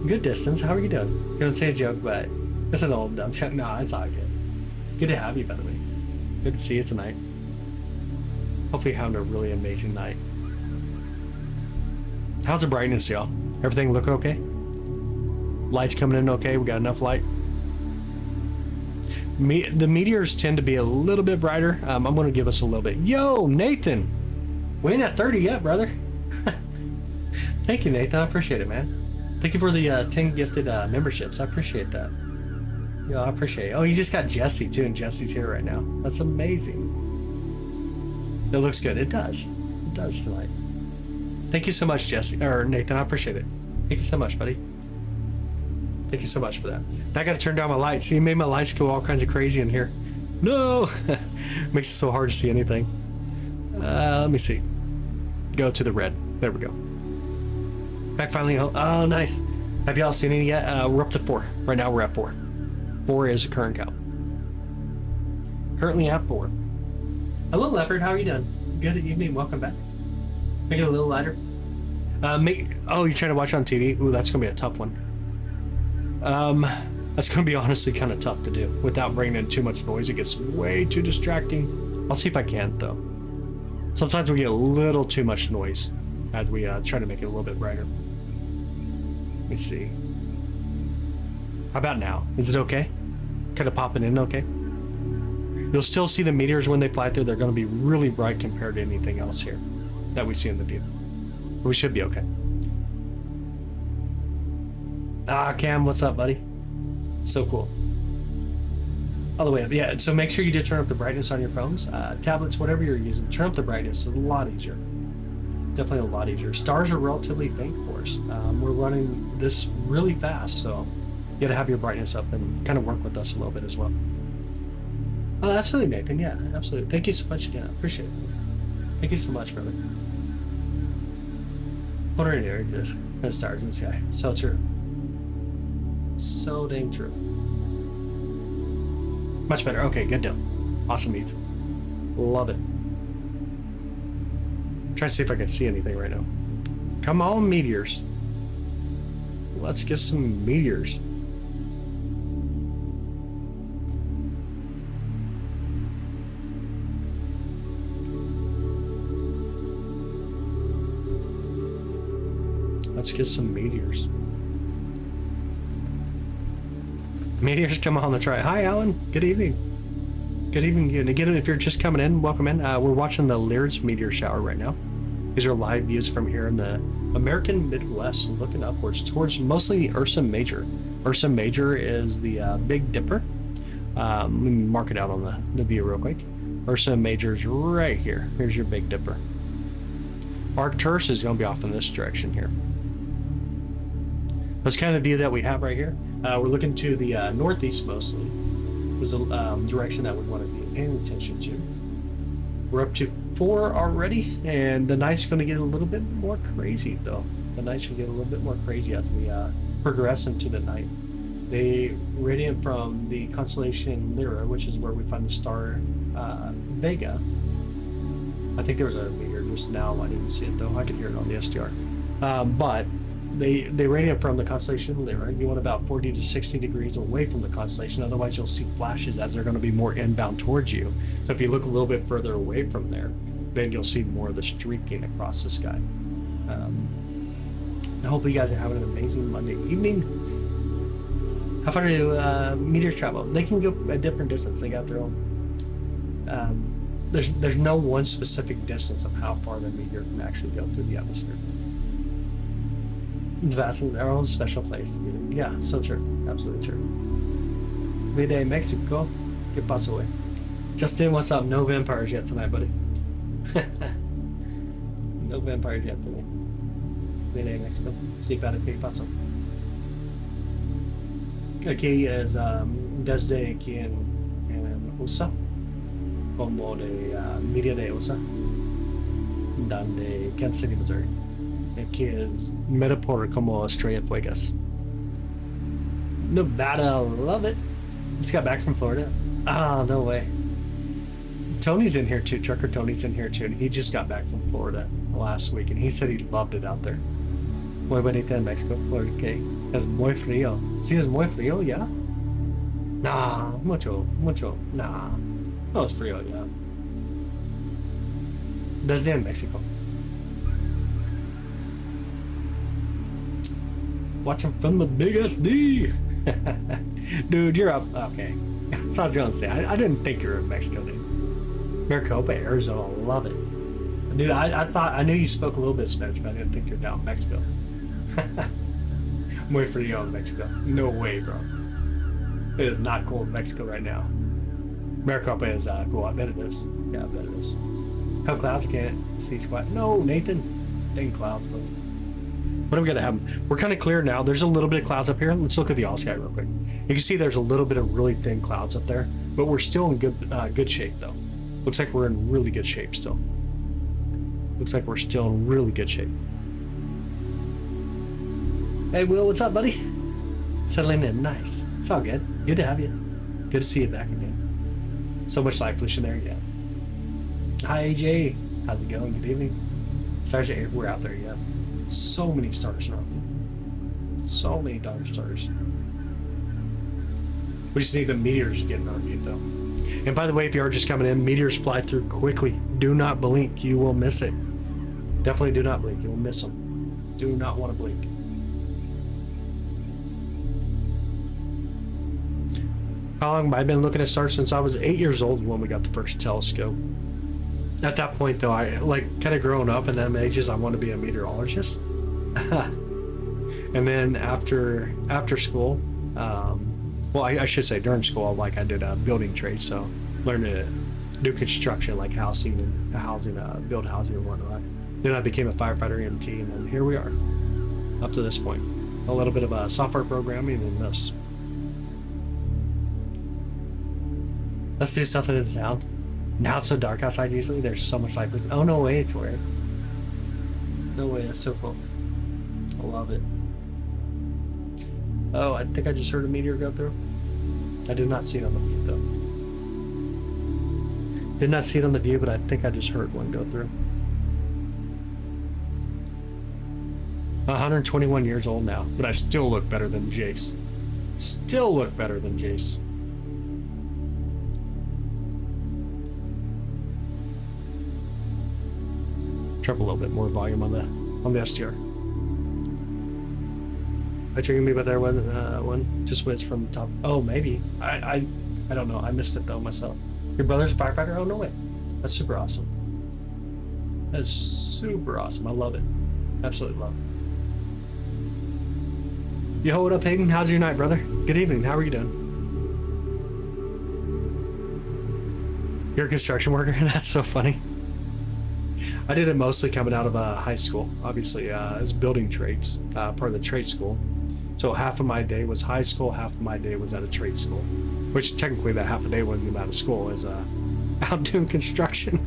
Good distance. How are you doing? Gonna say a joke, but it's an old dumb joke. No, it's all good. Good to have you, by the way. Good to see you tonight. Hopefully you're having a really amazing night. How's the brightness, y'all? Everything looking okay? Lights coming in okay? We got enough light? The meteors tend to be a little bit brighter. I'm going to give us a little bit. Yo, Nathan! We ain't at 30 yet, brother. Thank you, Nathan. I appreciate it, man. Thank you for the 10 gifted memberships. I appreciate that. Yo, I appreciate it. Oh, you just got Jesse, too, and Jesse's here right now. That's amazing. It looks good. It does. It does tonight. Thank you so much, Jesse. Or Nathan, I appreciate it. Thank you so much, buddy. Thank you so much for that. Now I got to turn down my lights. See, you made my lights go all kinds of crazy in here. No! Makes it so hard to see anything. Let me see. Go to the red. There we go. Back finally. Oh, nice. Have y'all seen it yet? We're up to 4. Right now we're at 4. 4 is the current count. Currently at 4. Hello, Leopard. How are you doing? Good evening. Welcome back. Make it a little lighter. Oh, you're trying to watch on TV? Ooh, that's gonna be a tough one. That's gonna be honestly kind of tough to do without bringing in too much noise. It gets way too distracting. I'll see if I can though. Sometimes we get a little too much noise as we try to make it a little bit brighter. Let me see. How about now? Is it okay? Kind of popping in okay? You'll still see the meteors when they fly through. They're going to be really bright compared to anything else here that we see in the view. We should be okay. Cam, what's up, buddy? So cool. All the way up. Yeah, so make sure you do turn up the brightness on your phones. Tablets, whatever you're using, turn up the brightness. It's a lot easier. Definitely a lot easier. Stars are relatively faint for us. We're running this really fast, so you got to have your brightness up and kind of work with us a little bit as well. Oh, absolutely, Nathan. Yeah, absolutely. Thank you so much again. I appreciate it. Thank you so much, brother. What are there exist? No stars in the sky. So true. So dang true. Much better. Okay, good deal. Awesome, Eve. Love it. Trying to see if I can see anything right now. Come on, meteors. Let's get some meteors. Let's get some meteors. Meteors, come on, that's right. Hi, Alan. Good evening. Good evening. And again, if you're just coming in, welcome in. We're watching the Lyrids Meteor Shower right now. These are live views from here in the American Midwest, looking upwards towards mostly the Ursa Major. Ursa Major is the Big Dipper. Let me mark it out on the view real quick. Ursa Major is right here. Here's your Big Dipper. Arcturus is going to be off in this direction here. That's kind of the view that we have right here. We're looking to the northeast mostly. There's a direction that we want to be paying attention to. We're up to 4 already, and the night's going to get a little bit more crazy though. The night should get a little bit more crazy as we progress into the night. They radiate from the constellation Lyra, which is where we find the star Vega. I think there was a meteor just now. I didn't see it though. I could hear it on the SDR. But they radiate from the constellation Lyra. You want about 40 to 60 degrees away from the constellation, otherwise you'll see flashes as they're going to be more inbound towards you. So if you look a little bit further away from there, then you'll see more of the streaking across the sky. hopefully you guys are having an amazing Monday evening. How far do meteors travel? They can go a different distance. They got their own. There's no one specific distance of how far the meteor can actually go through the atmosphere. That's their own special place. Yeah, so true. Absolutely true. Mayday, Mexico. ¿Qué pasó, güey? Justin, what's up? No vampires yet tonight, buddy. No vampires yet tonight. Mayday, Mexico. Sí, para qué pasó. Aquí es desde aquí en USA, como de media de USA, donde Kansas City, Missouri. Aquí es Metapor como Estrella Fuegas. Nevada, love it. Just got back from Florida. Ah, no way. Tony's in here too. Trucker Tony's in here too, and he just got back from Florida last week, and he said he loved it out there. Muy bonita en Mexico, porque es muy frío. Sí, es muy frío, ya. Nah, mucho, nah. No es frío, ya. Desde en Mexico. Watching from the big SD. Dude, you're up. Okay. That's what I was gonna say. I didn't think you were in Mexico, dude. Maricopa, Arizona, love it. Dude, I knew you spoke a little bit of Spanish, but I didn't think you're down in Mexico. Muy frío in Mexico. No way, bro. It is not cold in Mexico right now. Maricopa is cool. I bet it is. Yeah, I bet it is. How clouds? I can't see squat. No, Nathan. Dang clouds, but what are we gonna have? We're kind of clear now. There's a little bit of clouds up here. Let's look at the all sky real quick. You can see there's a little bit of really thin clouds up there, but we're still in good shape though. Looks like we're in really good shape still. Looks like we're still in really good shape. Hey Will, what's up, buddy? Settling in, nice. It's all good. Good to have you. Good to see you back again. So much light pollution there, yeah. Hi AJ, how's it going? Good evening. Stars are everywhere out there, yeah. So many stars around me. So many dark stars. We just need the meteors getting on you though. And by the way, if you are just coming in, meteors fly through quickly. Do not blink, you will miss it. Definitely do not blink, you'll miss them. Do not want to blink. How long have I been looking at stars? Since I was 8 years old when we got the first telescope. At that point though, I like kind of growing up in them ages, I wanted to be a meteorologist. And then after school, well, I should say during school, like I did building trades, so learned to do construction, like housing, build housing and whatnot. Then I became a firefighter EMT, and then here we are, up to this point. A little bit of software programming and this. Let's do something in the town. Now it's so dark outside usually, there's so much light. Oh, no way, Tori. No way, that's so cool. I love it. Oh, I think I just heard a meteor go through. I did not see it on the view, though. Did not see it on the view, but I think I just heard one go through. 121 years old now, but I still look better than Jace. Still look better than Jace. Drop a little bit more volume on the STR. I triggered me by there one just switched from the top. Oh, maybe. I don't know. I missed it though myself. Your brother's a firefighter? Oh, no way. That's super awesome. That is super awesome. I love it. Absolutely love it. Yo, what up, Hayden? How's your night, brother? Good evening. How are you doing? You're a construction worker? That's so funny. I did it mostly coming out of high school, obviously, as building trades, part of the trade school. So half of my day was high school, half of my day was at a trade school, which technically that half a day wasn't even out of school, is out doing construction.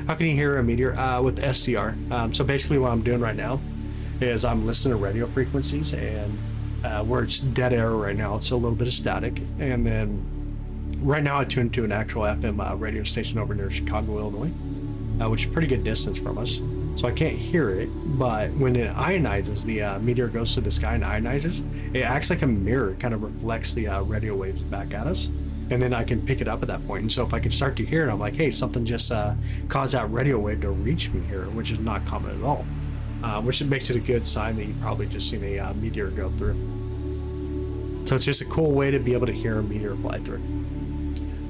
How can you hear a meteor? With SDR. So basically what I'm doing right now is I'm listening to radio frequencies, and where it's dead air right now, it's a little bit of static. And then right now I tuned to an actual FM radio station over near Chicago, Illinois. Which is a pretty good distance from us, so I can't hear it. But when it ionizes, the meteor goes to the sky and ionizes, it acts like a mirror. It kind of reflects the radio waves back at us, and then I can pick it up at that point. And so if I can start to hear it, I'm like, hey, something just caused that radio wave to reach me here, which is not common at all. which makes it a good sign that you probably just seen a meteor go through. So it's just a cool way to be able to hear a meteor fly through.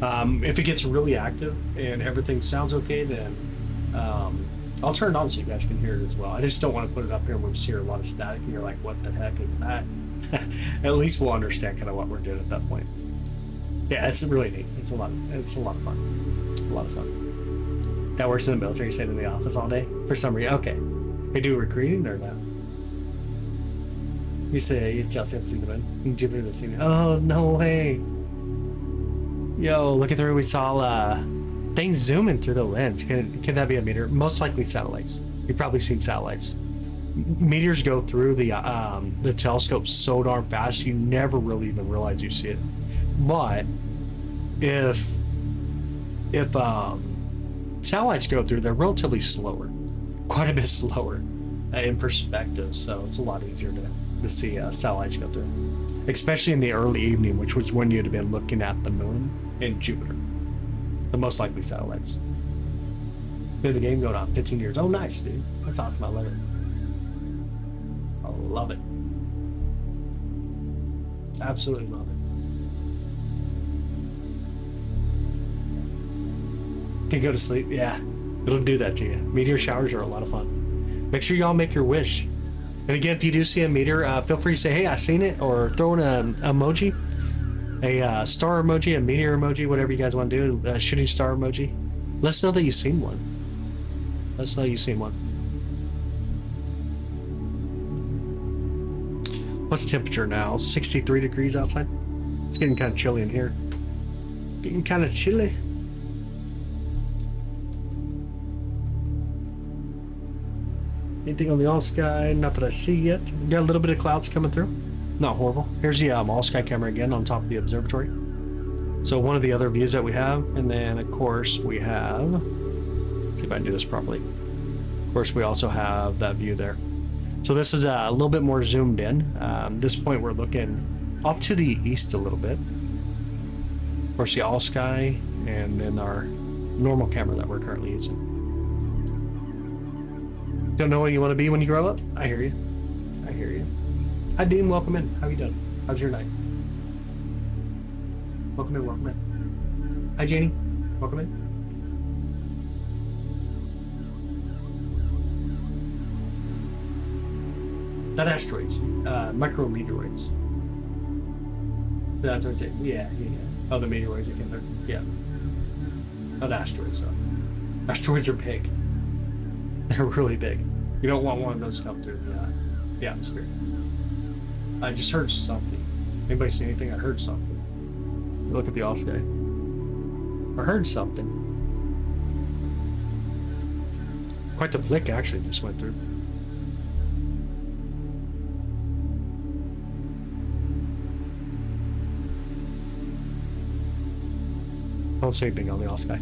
If it gets really active and everything sounds okay, then I'll turn it on so you guys can hear it as well. I just don't want to put it up here when we hear a lot of static and you're like, what the heck is that? At least we'll understand kind of what we're doing at that point. Yeah, it's really neat. It's a lot of fun. A lot of fun. That works in the military, stayed in the office all day for some reason. Okay. They do recruiting or no? You say you tell Sam to see the moon. Jupiter to see me. Oh, no way. Yo, looking through, we saw things zooming through the lens. Can that be a meteor? Most likely satellites. You've probably seen satellites. Meteors go through the telescope so darn fast you never really even realize you see it. But if satellites go through, they're relatively slower, quite a bit slower in perspective. So it's a lot easier to see satellites go through, especially in the early evening, which was when you'd have been looking at the moon and Jupiter. The most likely satellites. Been the game going on 15 years. Oh, nice, dude. That's awesome. I love it. I love it. Absolutely love it. Can go to sleep. Yeah, it'll do that to you. Meteor showers are a lot of fun. Make sure y'all make your wish. And again, if you do see a meteor, feel free to say, hey, I seen it, or throw in an emoji, a star emoji, a meteor emoji, whatever you guys want to do, a shooting star emoji. Let us know that you've seen one. Let us know you've seen one. What's the temperature now? 63 degrees outside? It's getting kind of chilly in here. Getting kind of chilly. Anything on the all sky? Not that I see yet. Got a little bit of clouds coming through. Not horrible. Here's the all sky camera again on top of the observatory. So one of the other views that we have, and then of course we have, see if I can do this properly. Of course we also have that view there. So this is a little bit more zoomed in. This point we're looking off to the east a little bit. Of course the all sky, and then our normal camera that we're currently using. Don't know what you want to be when you grow up? I hear you. I hear you. Hi Dean, welcome in. How you doing? How's your night? Welcome in, welcome in. Hi Janie, welcome in. Not asteroids, micrometeoroids. That's what it says. Yeah. Oh, the meteoroids that came through. Yeah. Not asteroids though. Asteroids are big. They're really big. You don't want one of those to come through the atmosphere. I just heard something. Anybody see anything? I heard something. Look at the off sky. I heard something. Quite the flick actually just went through. I don't see anything on the off sky.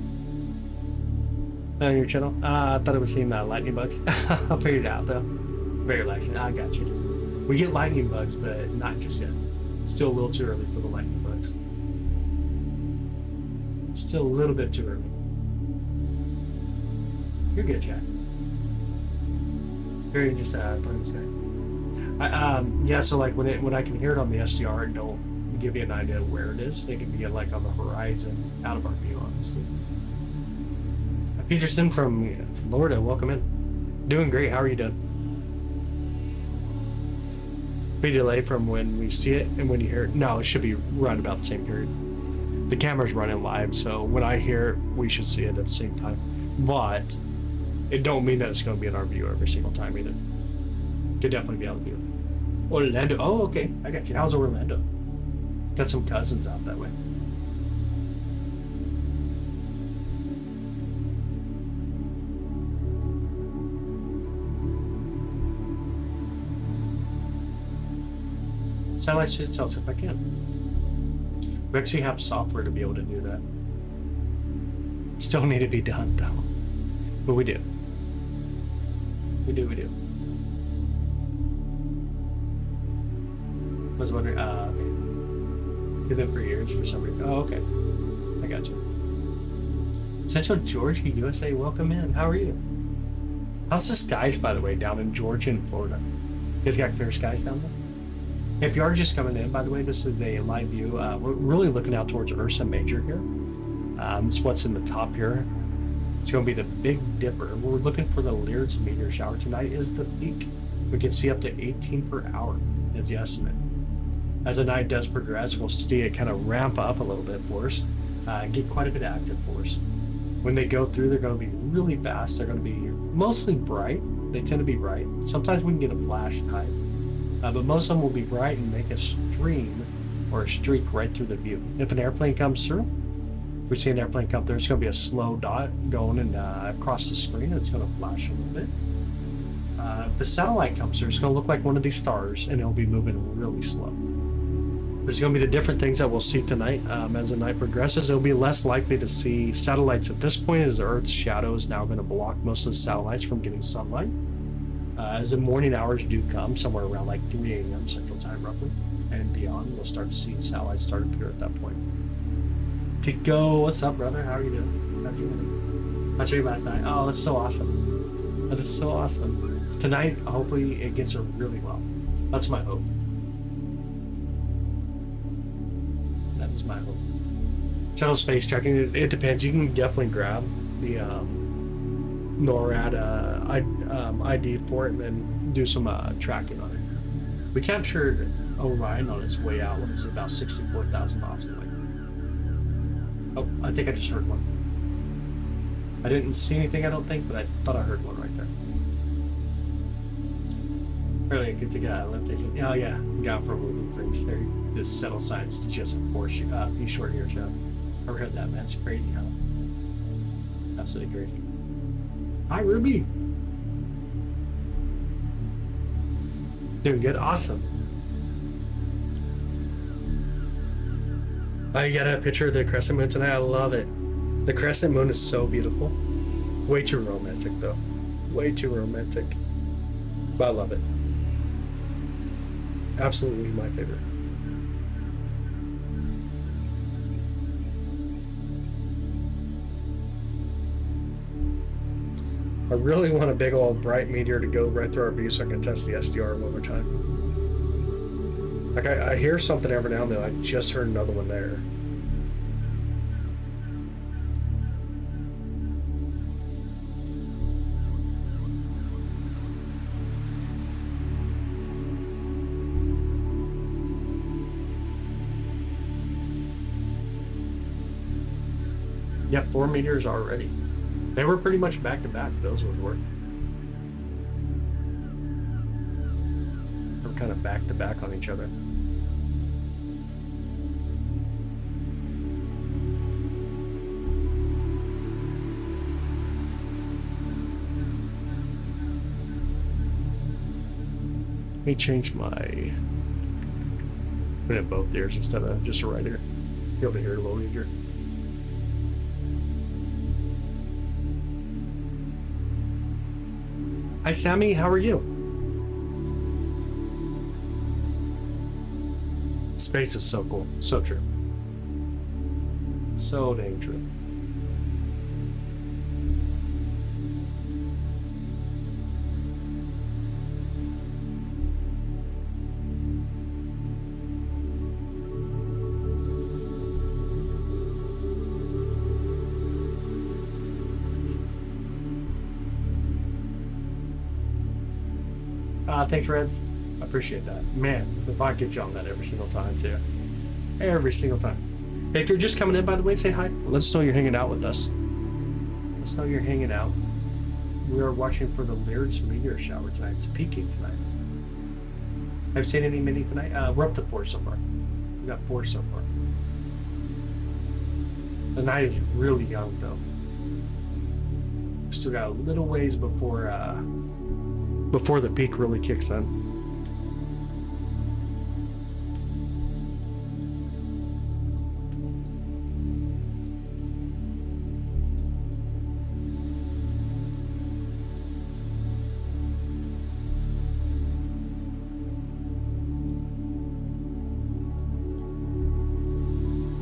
On your channel? I thought it was seeing lightning bugs. I'll figure it out though. Very relaxing. I got you. We get lightning bugs, but not just yet. Still a little too early for the lightning bugs. Still a little bit too early. You're good, Jack. Very just putting this guy. Yeah. So like when I can hear it on the SDR, it don't give you an idea of where it is. It can be like on the horizon, out of our view, honestly. Peterson from Florida, welcome in. Doing great. How are you doing? Big delay from when we see it and when you hear it. No, it should be right about the same period. The camera's running live, so when I hear it, we should see it at the same time. But it don't mean that it's going to be in our view every single time either. Could definitely be able to do it. Orlando. Oh, okay. I got you. How's Orlando? Got some cousins out that way. Satellites just tell us if I can. We actually have software to be able to do that. Still need to be done though. But we do. We do. Was wondering, okay. See them for years for some reason. Oh, okay. I got you. Central Georgia, USA, welcome in. How are you? How's the skies, by the way, down in Georgia and Florida? You guys got clear skies down there? If you are just coming in, by the way, this is the live view. We're really looking out towards Ursa Major here. It's what's in the top here. It's going to be the Big Dipper. We're looking for the Lyrids Meteor Shower. Tonight is the peak. We can see up to 18 per hour is the estimate. As the night does progress, we'll see it kind of ramp up a little bit for us, get quite a bit active for us. When they go through, they're going to be really fast. They're going to be mostly bright. They tend to be bright. Sometimes we can get a flash type, but most of them will be bright and make a stream or a streak right through the view. If an airplane comes through, if we see an airplane come through, it's going to be a slow dot going and across the screen, and it's going to flash a little bit. If the satellite comes through, it's going to look like one of these stars, and it'll be moving really slow. There's going to be the different things that we'll see tonight as the night progresses. It'll be less likely to see satellites at this point, as the Earth's shadow is now going to block most of the satellites from getting sunlight. As the morning hours do come, somewhere around like 3 a.m. Central Time roughly, and beyond, we'll start to see satellites start to appear at that point. Tico, what's up, brother? How are you doing? How's your morning? How's your last night? Oh, that's so awesome. That is so awesome. Tonight, hopefully, it gets her really well. That's my hope. That is my hope. Shuttle space tracking, it depends. You can definitely grab the NORAD ID for it and then do some tracking on it. We captured Orion on its way out when it was about 64,000 miles away. Oh, I think I just heard one. I didn't see anything, I don't think, but I thought I heard one right there. Really, it's a guy lift station. Oh yeah, got from moving things there. This settle signs just a few short years ago. Ever heard that, man? It's crazy, huh? Absolutely crazy. Hi, Ruby. Doing good, awesome. I got a picture of the crescent moon tonight. I love it. The crescent moon is so beautiful. Way too romantic, though. Way too romantic. But I love it. Absolutely my favorite. I really want a big old bright meteor to go right through our view so I can test the SDR one more time. Like I hear something every now and then. I just heard another one there. Yep, 4 meteors already. They were pretty much back to back, those would work. They're kind of back to back on each other. Let me change my... put it in both ears instead of just right here. Be able to hear it a little easier. Hi, Sammy. How are you? Space is so cool. So true. So dang true. Thanks, Reds. I appreciate that. Man, the bot gets you on that every single time, too. Every single time. Hey, if you're just coming in, by the way, say hi. Let us know you're hanging out with us. Let us know you're hanging out. We are watching for the Lyrids Meteor Shower tonight. It's peaking tonight. Have you seen any mini tonight? We're up to 4 so far. We got 4 so far. The night is really young, though. Still got a little ways before the peak really kicks in.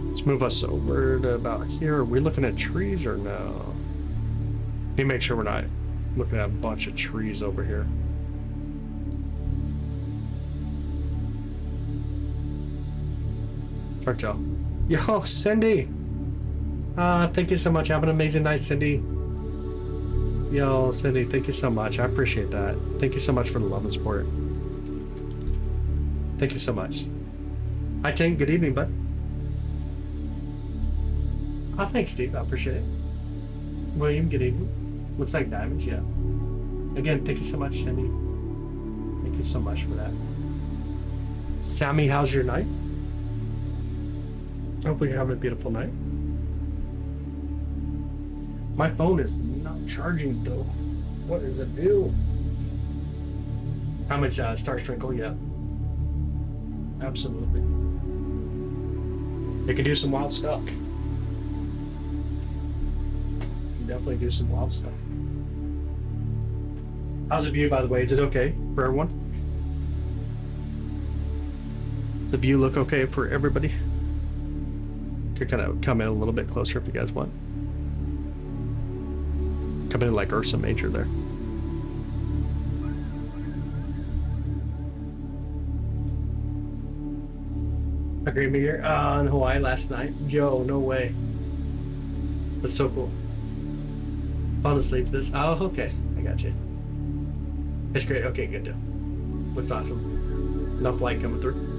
Let's move us over to about here. Are we looking at trees or no? Let me make sure we're not Looking at a bunch of trees over here. Hard to tell. Yo, Cindy! Thank you so much. Have an amazing night, Cindy. Yo, Cindy, thank you so much. I appreciate that. Thank you so much for the love and support. Thank you so much. Hi, Tank. Good evening, bud. Oh, thanks, Steve. I appreciate it. William, good evening. Looks like diamonds, yeah. Again, thank you so much, Cindy. Thank you so much for that. Sammy, how's your night? Hopefully you're having a beautiful night. My phone is not charging though. What does it do? How much Star Sprinkle? Yeah. Absolutely. It can do some wild stuff. It can definitely do some wild stuff. How's the view, by the way? Is it okay for everyone? Does the view look okay for everybody? Could kind of come in a little bit closer if you guys want. Come in like Ursa Major there. A great meteor in Hawaii last night. Yo, no way. That's so cool. Falling asleep to this. Oh, okay. I got you. It's great. Okay, good deal. Looks awesome. Enough light coming through.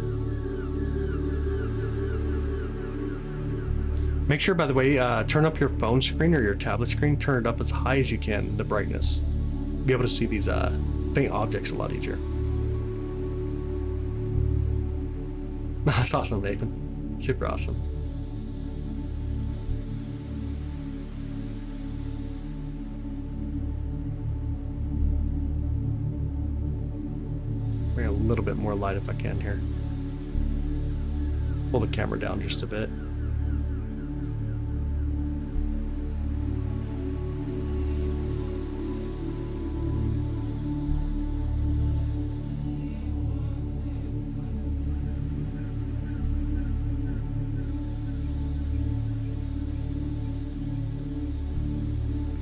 Make sure, by the way, turn up your phone screen or your tablet screen. Turn it up as high as you can, the brightness. Be able to see these faint objects a lot easier. That's awesome, Nathan. Super awesome. Bring a little bit more light if I can here. Pull the camera down just a bit.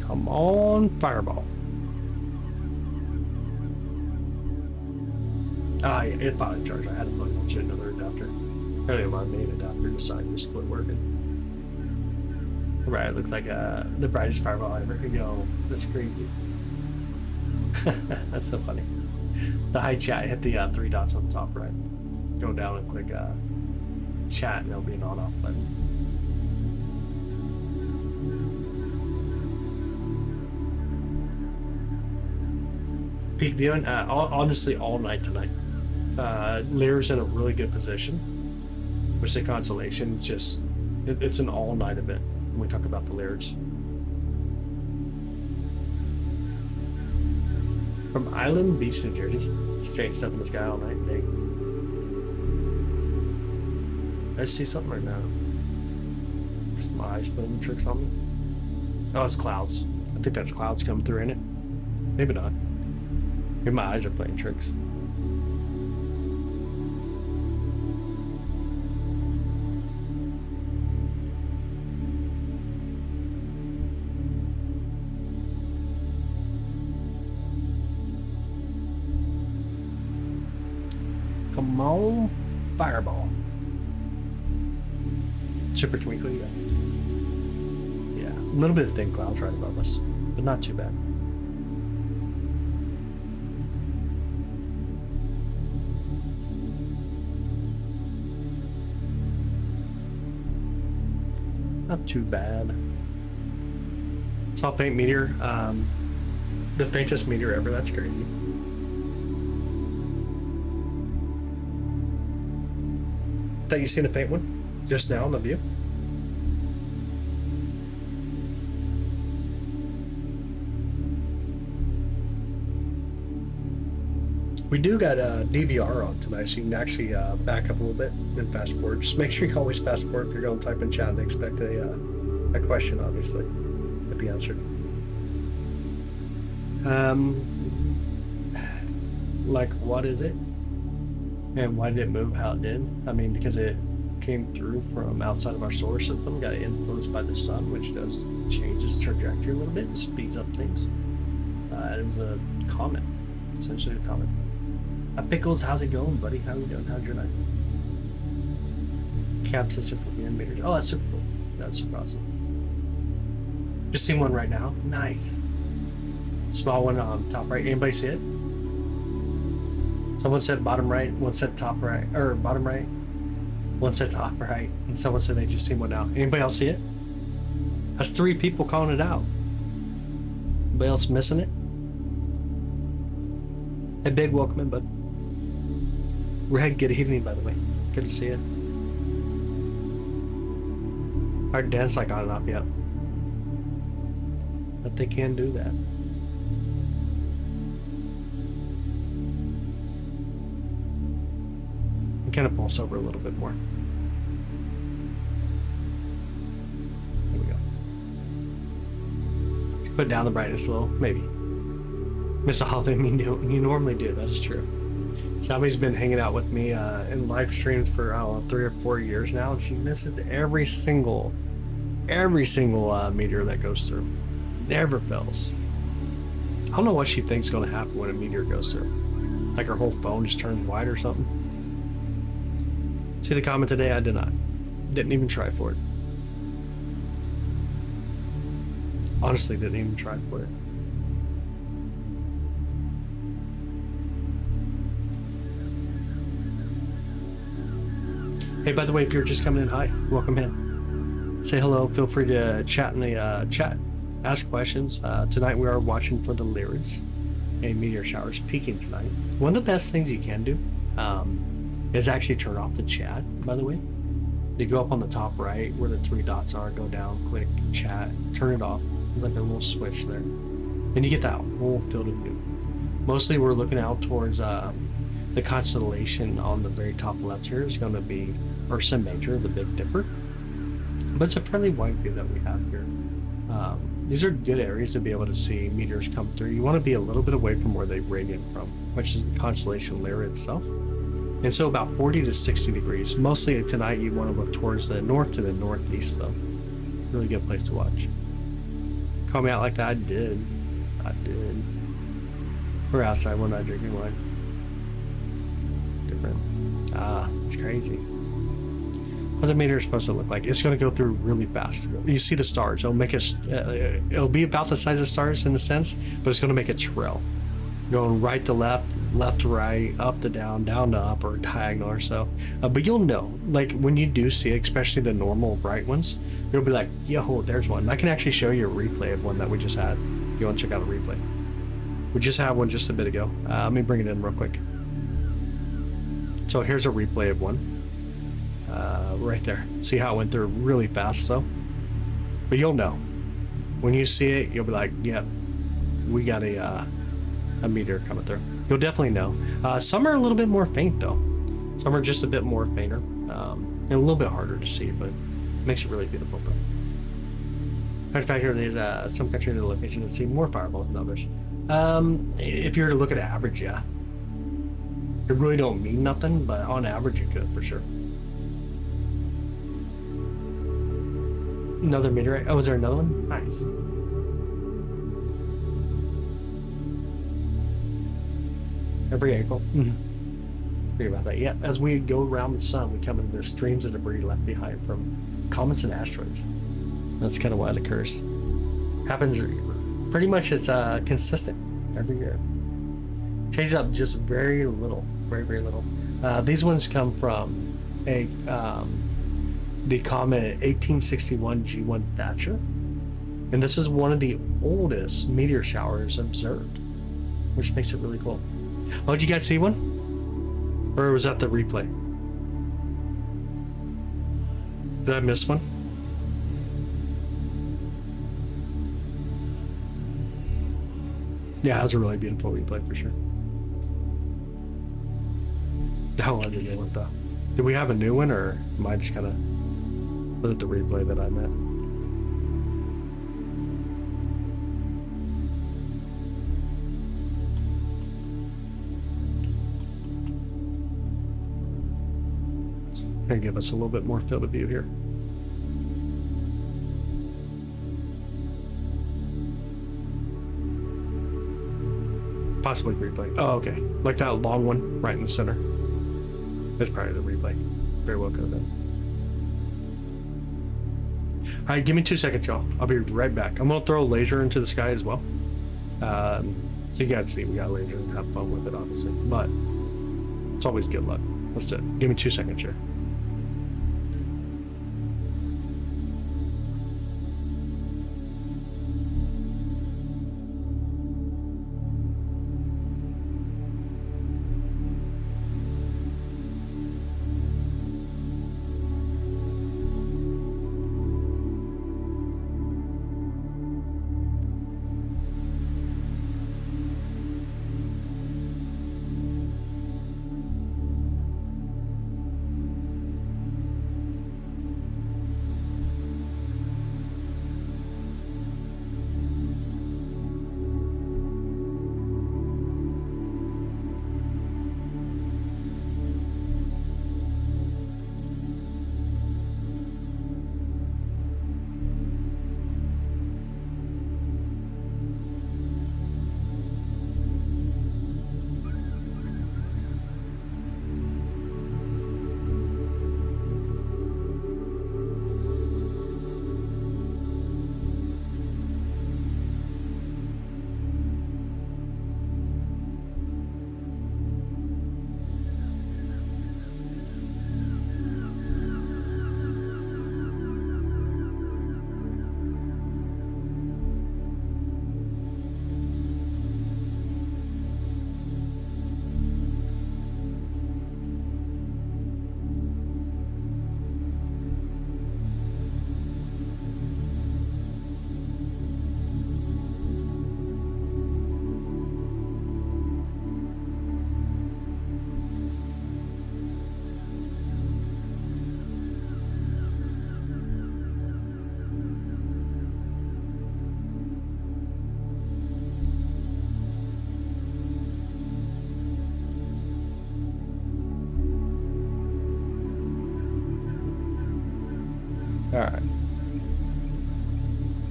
Come on, fireball. Ah, yeah, it finally charged. I had to plug it into another adapter. Apparently my main adapter decided to quit working. Right, it looks like the brightest fireball ever. Yo, that's crazy. That's so funny. The high chat, hit the three dots on the top right. Go down and click chat and there'll be an on-off button. Peak viewing, honestly, all night tonight. Lyrids in a really good position, which the constellation, it's just, it's an all-night event when we talk about the Lyrids. From Island Beach, New Jersey, straight stuff in the sky all night. Big. I see something right now. Just my eyes playing tricks on me. Oh, it's clouds. I think that's clouds coming through in it. Maybe not. Maybe my eyes are playing tricks. Come on, fireball. Super twinkly, yeah. Yeah, a little bit of thin clouds right above us, but not too bad. Not too bad. Saw a faint meteor. The faintest meteor ever. That's crazy. Thought you seen a faint one just now on the view. We do got a DVR on tonight, so you can actually back up a little bit and fast forward. Just make sure you always fast forward if you're going to type in chat and expect a question, obviously, to be answered. Like, what is it? And why did it move how it did? I mean, because it came through from outside of our solar system, got influenced by the sun, which does change its trajectory a little bit, speeds up things. It was a comet, essentially a comet. Pickles, how's it going, buddy? How you doing? How's your night? Cap system for the meteors. Oh, that's super cool. That's super awesome. Just seen one right now. Nice. Small one on top right. Anybody see it? Someone said bottom right. One said top right, or bottom right. One said top right, and someone said they just seen one now. Anybody else see it? That's 3 people calling it out. Anybody else missing it? Hey, Big, welcome in, bud. Red, good evening, by the way. Good to see you. Our dad's like on and off yet. But they can do that. And kind of pulse over a little bit more. There we go. Put down the brightness a little, maybe. Miss a holiday you normally do, that is true. Salmi's been hanging out with me in live streams for, I don't know, 3 or 4 years now, and she misses every single meteor that goes through. Never fails. I don't know what she thinks is going to happen when a meteor goes through. Like her whole phone just turns white or something. See the comment today? I did not. Didn't even try for it. Honestly, didn't even try for it. Hey, by the way, if you're just coming in, hi, welcome in. Say hello, feel free to chat in the chat, ask questions. Tonight we are watching for the Lyrids, a meteor shower is peaking tonight. One of the best things you can do is actually turn off the chat, by the way. You go up on the top right where the 3 dots are, go down, click chat, turn it off. There's like a little switch there. Then you get that whole field of view. Mostly we're looking out towards the constellation on the very top left here is going to be Ursa Major, the Big Dipper. But it's a fairly wide view that we have here. These are good areas to be able to see meteors come through. You want to be a little bit away from where they radiate from, which is the constellation Lyra itself. And so about 40 to 60 degrees. Mostly tonight you want to look towards the north to the northeast though. Really good place to watch. Call me out like that? I did. We're outside, we're not drinking wine. Different. It's crazy. What's a meteor supposed to look like? It's going to go through really fast. You see the stars. It'll make it'll be about the size of stars in a sense, but it's going to make a trail. Going right to left, left to right, up to down, down to up, or diagonal or so. But you'll know, like when you do see it, especially the normal bright ones, you'll be like, yo, there's one. I can actually show you a replay of one that we just had, if you want to check out a replay. We just had one just a bit ago. Let me bring it in real quick. So here's a replay of one. Right there. See how it went through really fast though? But you'll know. When you see it, you'll be like, yep, we got a meteor coming through. You'll definitely know. Some are a little bit more faint though. Some are just a bit more fainter. And a little bit harder to see, but it makes it really beautiful though. Matter of fact, there's some country in the location that see more fireballs than others. If you were to look at average, yeah. It really don't mean nothing, but on average you could for sure. Another meteorite. Oh, is there another one? Nice. Every April. Forget about that. Yeah, as we go around the sun, we come into streams of debris left behind from comets and asteroids. That's kind of why it occurs. Happens pretty much. It's consistent every year. Changes up just very little, very little. These ones come from the comet 1861 G1 Thatcher, and this is one of the oldest meteor showers observed, which makes it really cool. Oh, did you guys see one? Or was that the replay? Did I miss one? Yeah, that was a really beautiful replay for sure. How was it new one though? Did we have a new one, or am I just kind of look at the replay that I meant? Gonna give us a little bit more field of view here. Possibly replay. Oh, okay. Like that long one right in the center. That's probably the replay. Very well could have been. All right, give me 2 seconds, y'all. I'll be right back. I'm gonna throw a laser into the sky as well. So you guys see we got a laser and have fun with it, obviously. But it's always good luck. Let's do it. Give me 2 seconds here.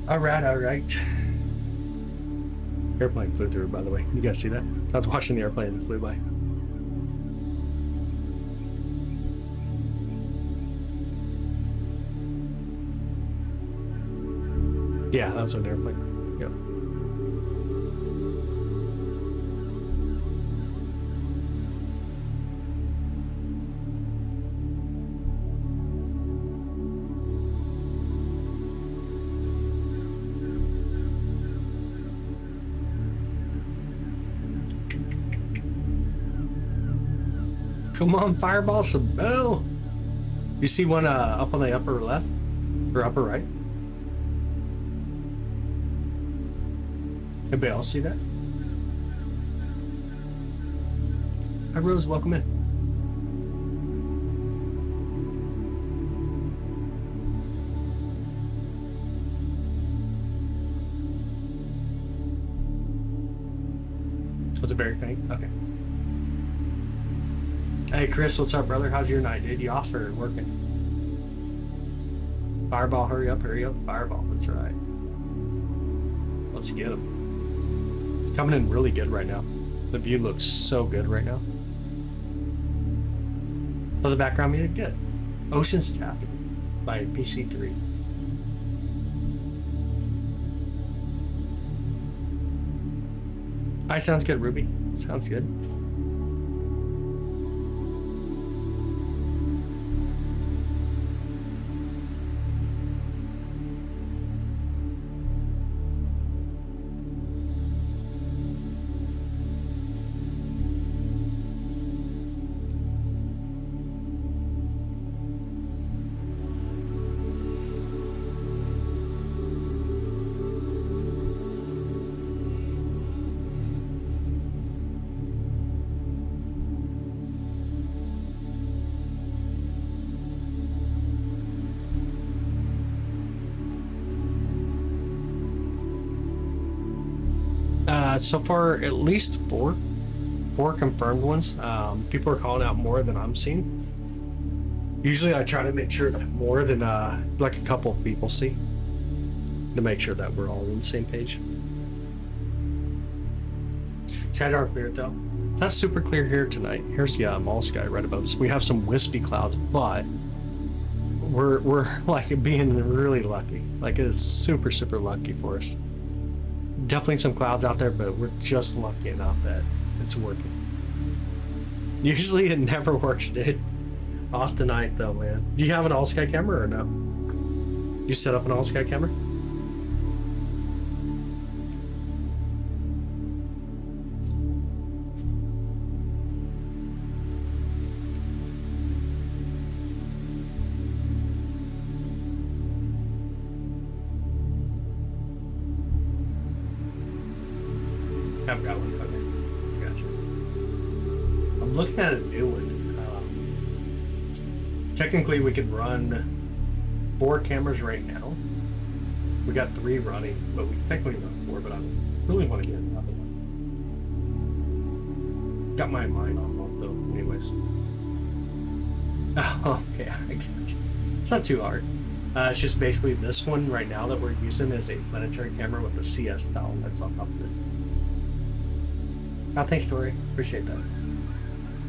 Alright. Alright. Airplane flew through, by the way. You guys see that? I was watching the airplane that flew by. Yeah, that was an airplane. Yep. Come on, fireball some bell. You see one up on the upper left or upper right? Anybody else see that? Hi Rose, welcome in. Was it very faint? Okay. Hey Chris, what's up, brother? How's your night, dude? You off or working? Fireball, hurry up, Fireball. That's right. Let's get him. It's coming in really good right now. The view looks so good right now. So the background music, good. Ocean's Tapping by PC3. Alright, sounds good, Ruby. Sounds good. So far, at least four confirmed ones. People are calling out more than I'm seeing. Usually I try to make sure that more than like a couple of people see, to make sure that we're all on the same page. Skies are clear though. It's not super clear here tonight. Here's the mall sky right above us. We have some wispy clouds, but we're like being really lucky. Like it's super lucky for us. Definitely some clouds out there, but we're just lucky enough that it's working. Usually it never works, dude. Off tonight though, man. Do you have an all sky camera or no? You set up an all sky camera? I've got one. Okay, gotcha. I'm looking at a new one. Technically, we could run 4 cameras right now. We got 3 running, but we can technically run 4. But I really want to get another one. Got my mind on both though, anyways. Oh, okay, I got you. It's not too hard. It's just basically this one right now that we're using is a planetary camera with the CS style that's on top of it. Oh, thanks, Tori. Appreciate that.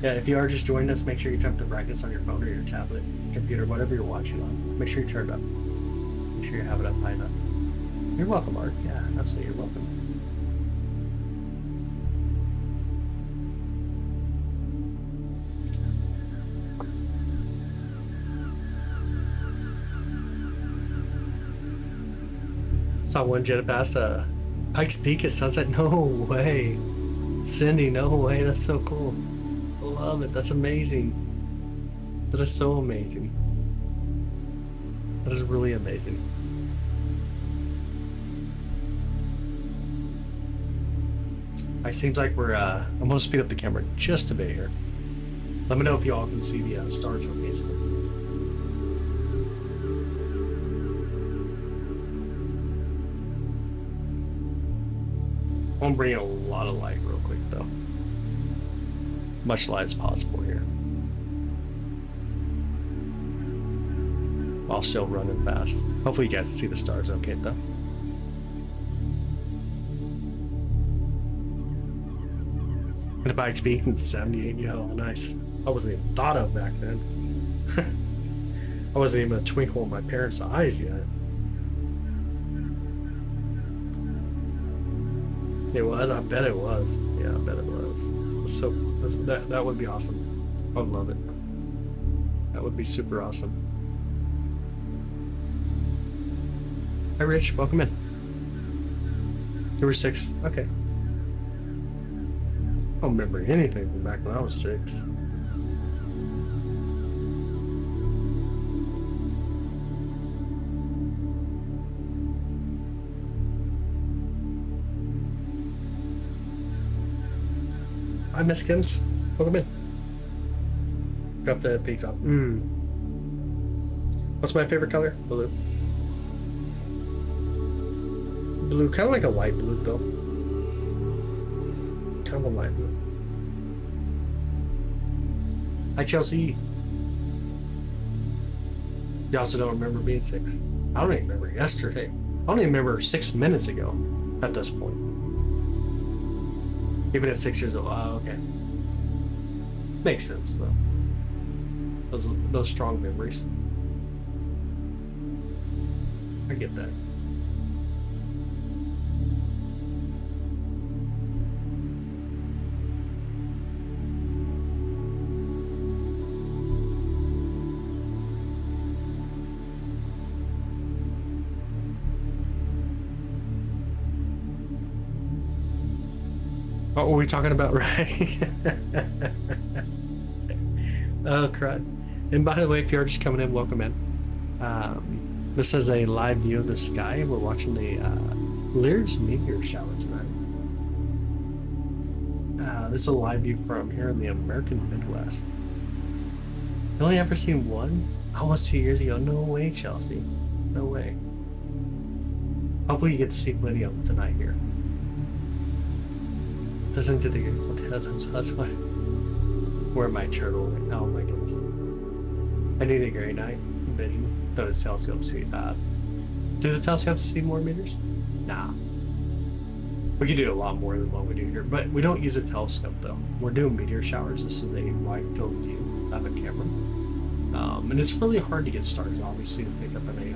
Yeah, if you are just joining us, make sure you turn up the brightness on your phone or your tablet, computer, whatever you're watching on. Make sure you turn it up. Make sure you have it up high enough. You're welcome, Art. Yeah, absolutely, you're welcome. Saw one jet past Pikes Peak at sunset. No way. Cindy, no way. That's so cool. I love it. That's amazing. That is so amazing. That is really amazing. It seems like we're, I'm going to speed up the camera just a bit here. Let me know if you all can see the stars okay still. I'm bringing a lot of light real quick though. Much light as possible here. While still running fast. Hopefully you guys see the stars okay though. And a bike speak in 78, yo, nice. I wasn't even thought of back then. I wasn't even a twinkle in my parents' eyes yet. It was. I bet it was. Yeah, I bet it was. So that would be awesome. I would love it. That would be super awesome. Hi, Rich. Welcome in. You were 6. Okay. I don't remember anything from back when I was 6. Hi, Miss Kims. Welcome in. Drop the peaks up. What's my favorite color? Blue. Blue, kind of like a light blue, though. Kind of a light blue. Hi, Chelsea. You also don't remember being 6? I don't even remember yesterday. I don't even remember 6 minutes ago at this point. Even at 6 years old. Oh, okay. Makes sense, though. Those strong memories. I get that. What were we talking about, right? Oh, crud. And by the way, if you're just coming in, welcome in. This is a live view of the sky. We're watching the Lyrids Meteor Shower tonight. This is a live view from here in the American Midwest. I only ever seen one almost 2 years ago. No way, Chelsea. No way. Hopefully you get to see plenty of them tonight here. Listen to the that's what. Where my turtle? Oh my goodness! I need a gray night vision. Those telescopes see. Do the telescopes see more meters? Nah. We could do a lot more than what we do here, but we don't use a telescope though. We're doing meteor showers. This is a wide field view of a camera. And it's really hard to get stars, obviously, to pick up in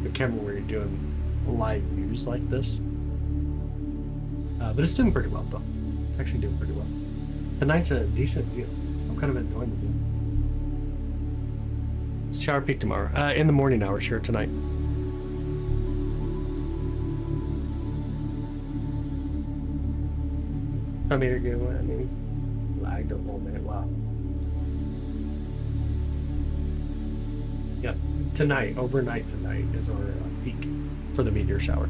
a camera where you're doing live views like this. But it's doing pretty well, though. It's actually doing pretty well. Tonight's a decent view. I'm kind of enjoying the view. Shower peak tomorrow. In the morning hours here tonight. I mean, lagged a whole minute. Wow. Yep. Tonight, overnight tonight, is our peak for the meteor shower.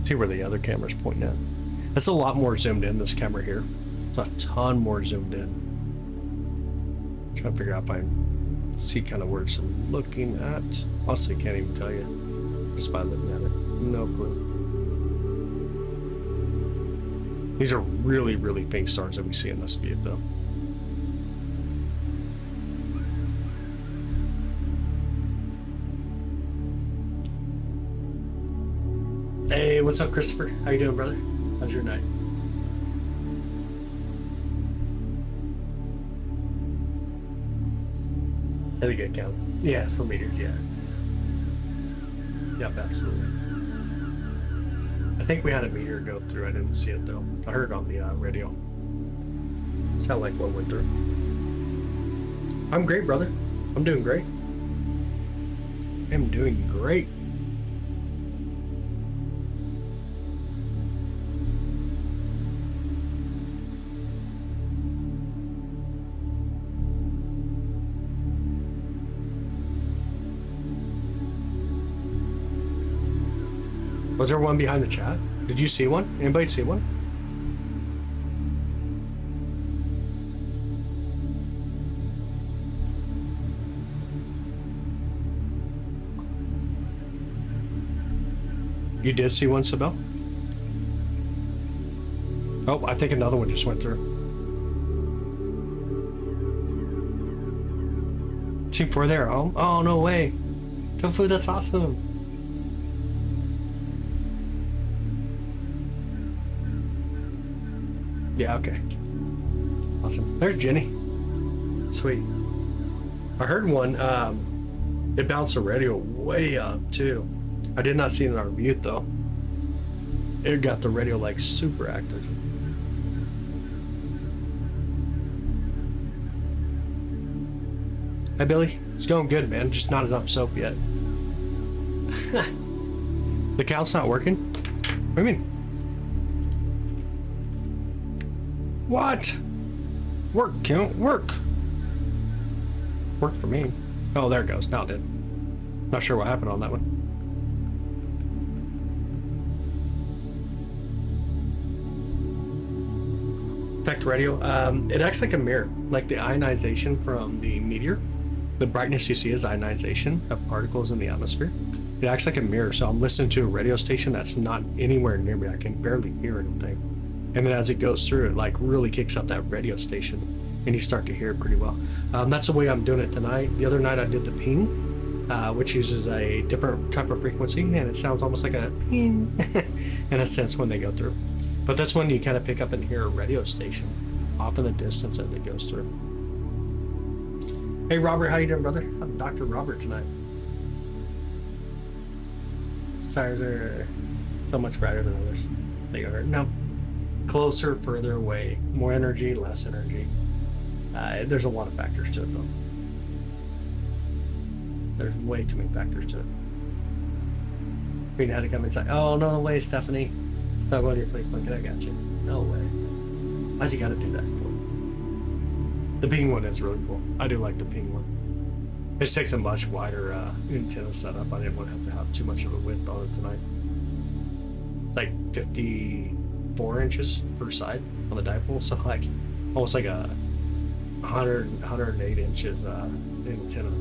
See where the other camera's pointing at. That's a lot more zoomed in, this camera here. It's a ton more zoomed in. Trying to figure out if I see kind of where it's looking at. Honestly, can't even tell you. Just by looking at it. No clue. These are really, really faint stars that we see in this view, though. Hey, what's up, Christopher? How you doing, brother? How's your night? Had a good count. Yeah, for meteors, yeah. Yep, absolutely. I think we had a meteor go through. I didn't see it though. I heard it on the radio. Sound like one went through. I'm great, brother. I'm doing great. I'm doing great. Was there one behind the chat? Did you see one? Anybody see one? You did see one, Sibel? Oh, I think another one just went through. Team 4 there. Oh, no way. Tofu, that's awesome. Yeah, okay. Awesome. There's Jenny. Sweet. I heard one, it bounced the radio way up too. I did not see it in our view though. It got the radio like super active. Hey Billy, it's going good, man. Just not enough soap yet. The count's not working? What do you mean? What? Work, count, work. Worked for me. Oh, there it goes. Now it did. Not sure what happened on that one. Effect radio. It acts like a mirror, like the ionization from the meteor. The brightness you see is ionization of particles in the atmosphere. It acts like a mirror, so I'm listening to a radio station that's not anywhere near me. I can barely hear anything. And then as it goes through, it like really kicks up that radio station, and you start to hear it pretty well. That's the way I'm doing it tonight. The other night I did the ping, which uses a different type of frequency, and it sounds almost like a ping in a sense when they go through. But that's when you kind of pick up and hear a radio station off in the distance as it goes through. Hey Robert, how you doing, brother? I'm Dr. Robert tonight. Stars are so much brighter than others. They are no. Closer, further away, more energy, less energy. There's a lot of factors to it though. There's way too many factors to it. Queen had to come inside. Oh, no way, Stephanie. Stop going to your Facebook. I got you. No way. Why's you gotta do that for? The ping one is really cool. I do like the ping one. It takes a much wider antenna setup. I didn't want to have too much of a width on it tonight. It's like 54 inches per side on the dipole, so like almost like a 108 inches antenna.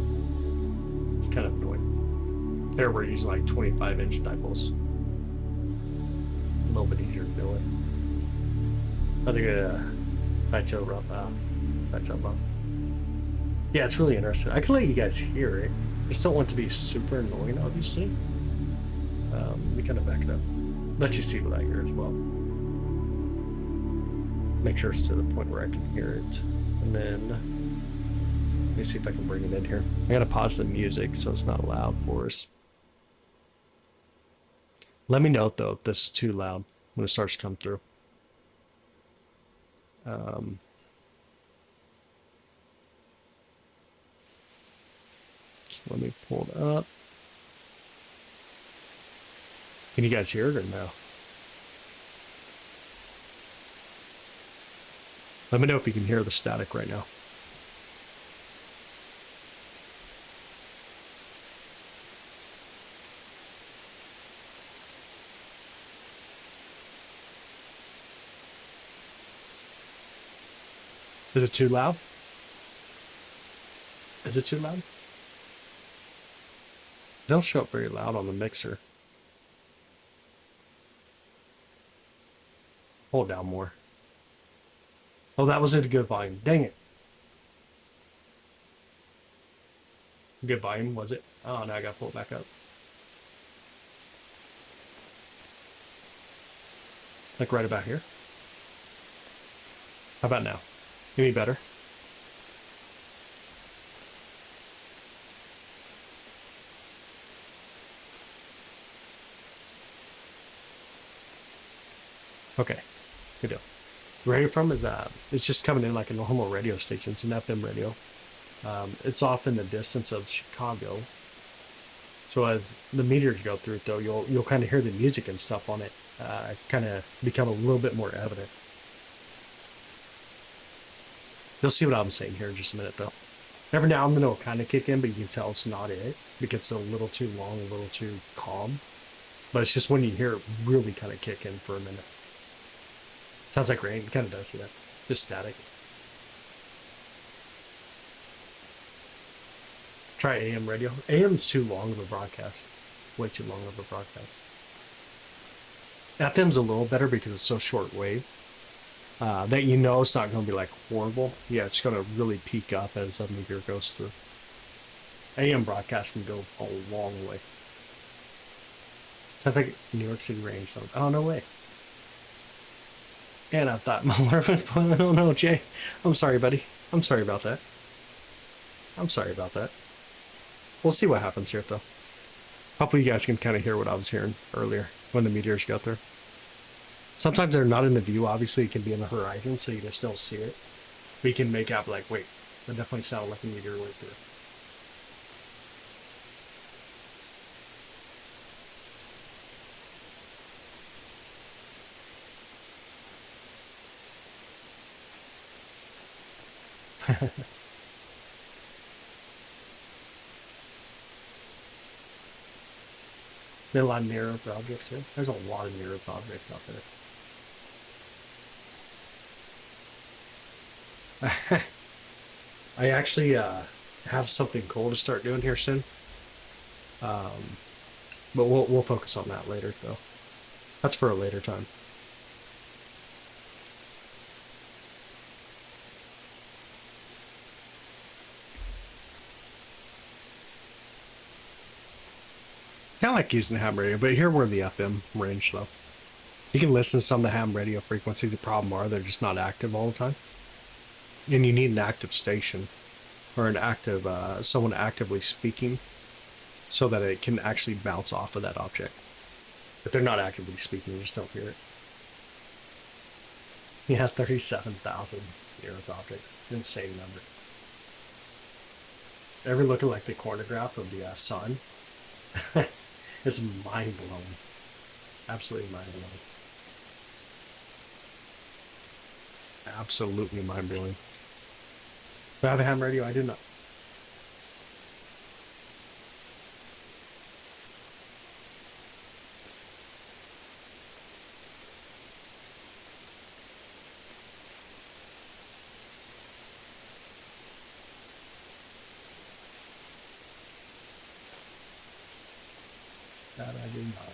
It's kind of annoying. There we're using like 25-inch dipoles. A little bit easier to do it. I think Thatcher up. Thatcher up. Yeah, it's really interesting. I can let you guys hear it. I just don't want it to be super annoying, obviously. Let me kind of back it up. Let you see what I hear as well. Make sure it's to the point where I can hear it. And then, let me see if I can bring it in here. I gotta pause the music so it's not loud for us. Let me know, though, if this is too loud when it starts to come through. Let me pull it up. Can you guys hear it or no? Let me know if you can hear the static right now. Is it too loud? Is it too loud? It don't show up very loud on the mixer. Hold down more. Oh, that was at a good volume. Dang it. Good volume, was it? Oh, now I gotta pull it back up. Like right about here. How about now? Any better? Okay, good deal. Where you're from is it's just coming in like a normal radio station. It's an FM radio. It's off in the distance of Chicago. So as the meteors go through it, though, you'll kind of hear the music and stuff on it kind of become a little bit more evident. You'll see what I'm saying here in just a minute, though. Every now and then it'll kind of kick in, but you can tell it's not it because it's a little too long, a little too calm. But it's just when you hear it really kind of kick in for a minute. Sounds like rain. It kind of does see that. Just static. Try AM radio. AM's too long of a broadcast. Way too long of a broadcast. FM's a little better because it's so short wave. That you know it's not going to be like horrible. Yeah, it's going to really peak up as a meteor goes through. AM broadcast can go a long way. Sounds like New York City rain. So, oh, no way. And I thought my water was boiling. Oh no, Jay. I'm sorry, buddy. I'm sorry about that. I'm sorry about that. We'll see what happens here, though. Hopefully you guys can kind of hear what I was hearing earlier when the meteors go through. Sometimes they're not in the view. Obviously, it can be in the horizon, so you just don't see it. But you can make out, like, wait, that definitely sounded like a meteor went through. There are a lot of near-Earth objects here. There's a lot of near-Earth objects out there. I actually have something cool to start doing here soon. But we'll focus on that later, though. That's for a later time. I like using the ham radio, but here we're in the FM range, though. You can listen to some of the ham radio frequencies. The problem are they're just not active all the time. And you need an active station or an active, someone actively speaking so that it can actually bounce off of that object. If they're not actively speaking, you just don't hear it. Yeah, 37,000 near-Earth objects. Insane number. Ever look at like the cornograph of the sun? It's mind-blowing. Absolutely mind-blowing. Absolutely mind-blowing. Do I have a ham radio? I do not. That I do not.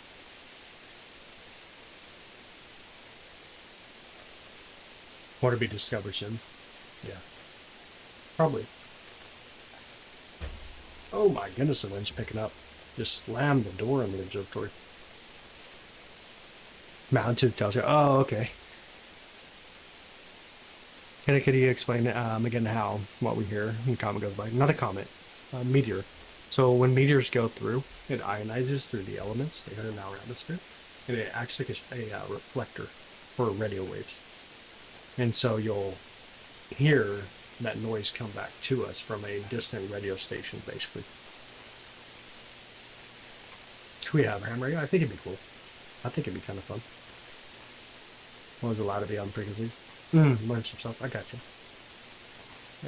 Or to be discovered soon. Yeah. Probably. Oh my goodness, the wind's picking up. Just slammed the door on the observatory. Mounted tells you. Oh, okay. Could you explain again how what we hear when the comet goes by? Not a comet, a meteor. So when meteors go through, it ionizes through the elements they are in our atmosphere, and it acts like a reflector for radio waves. And so you'll hear that noise come back to us from a distant radio station, basically. Should we have ham radio? I think it'd be cool. I think it'd be kind of fun. Always allowed to be on frequencies. Learn some stuff. I got you.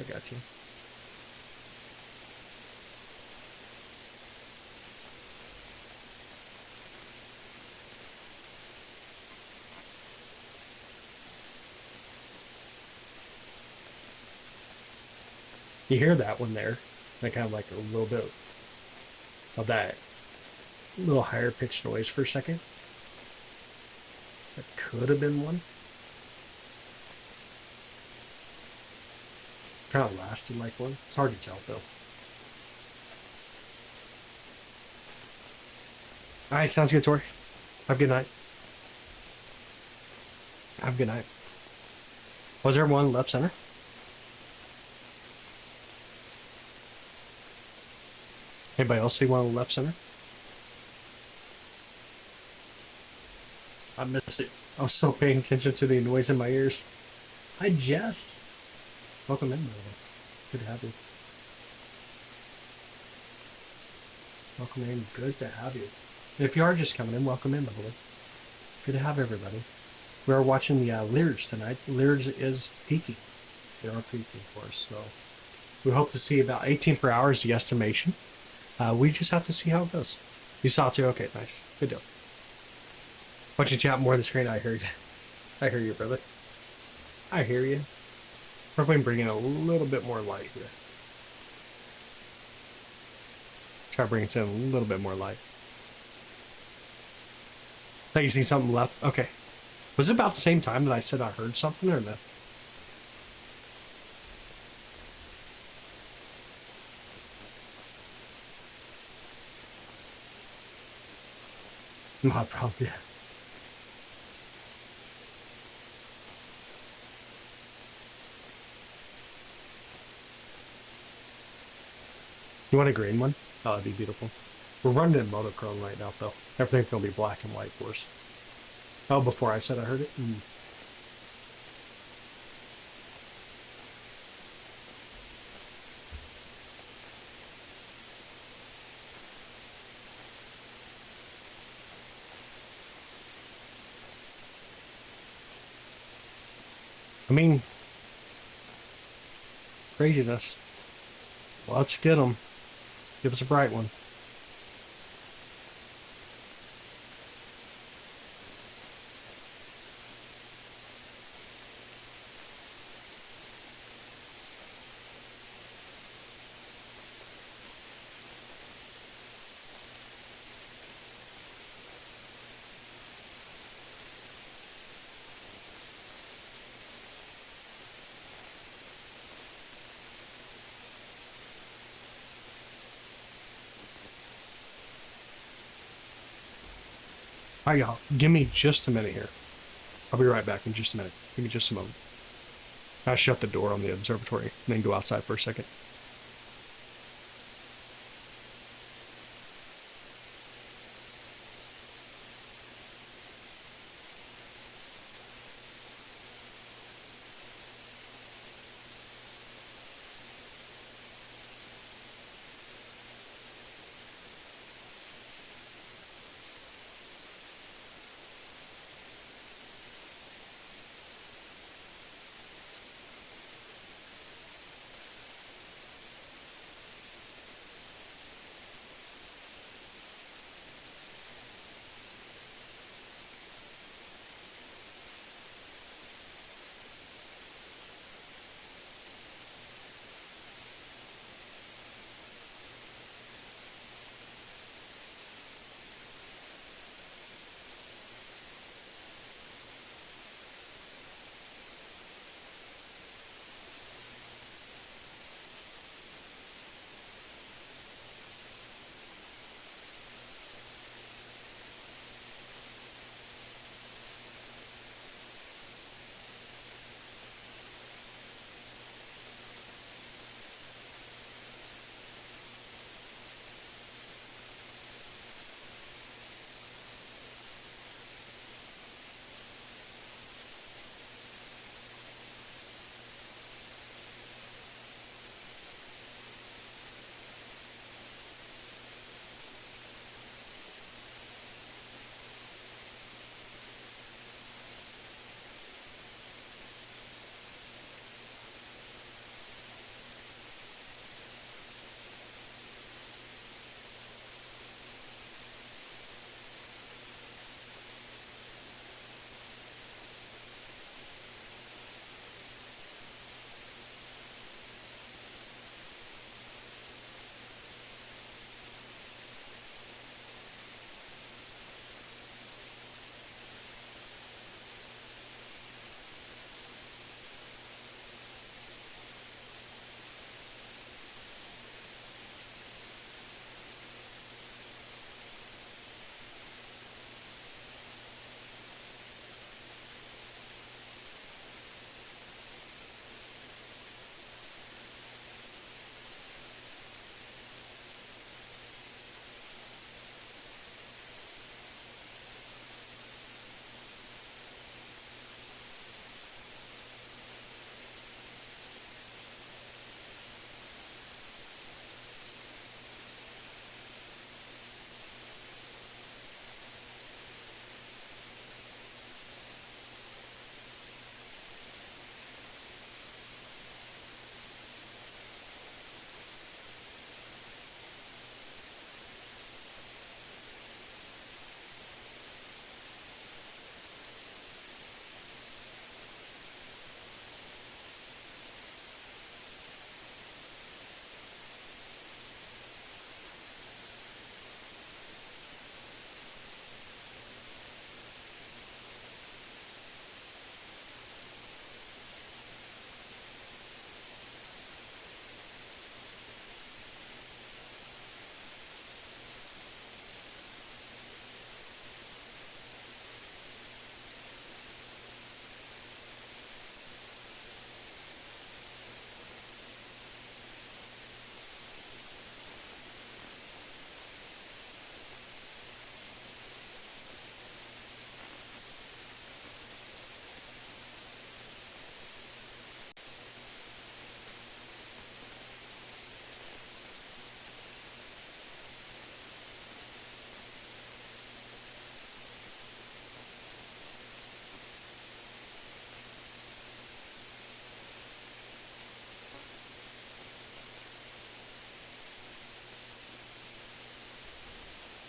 I got you. You hear that one there, that kind of like a little bit of that little higher pitched noise for a second. That could have been one. Kind of lasted like one. It's hard to tell though. All right, sounds good, Tori. Have a good night. Have a good night. Was there one left center? Anybody else see one on the left center? I missed it. I was so paying attention to the noise in my ears. Hi, Jess. Welcome in, by the way. Good to have you. Welcome in. Good to have you. If you are just coming in, welcome in, by the way. Good to have everybody. We are watching the Lyrids tonight. Lyrids is peaking. They are peaking for us, so we hope to see about 18 per hour is the estimation. We just have to see how it goes. You saw it too? Okay, nice. Good deal. Why don't you chat more on the screen? I hear you. I hear you, brother. I hear you. What if we can bring in a little bit more light here? Try to bring it in a little bit more light. Thought you seen something left. Okay. Was it about the same time that I said I heard something or no? Not a problem, yeah. You want a green one? Oh, that'd be beautiful. We're running in monochrome right now, though. Everything's going to be black and white for us. Oh, before I said I heard it? I mean, craziness. Let's get them. Give us a bright one. All right, y'all. Give me just a minute here. I'll be right back in just a minute. Give me just a moment. I'll shut the door on the observatory and then go outside for a second.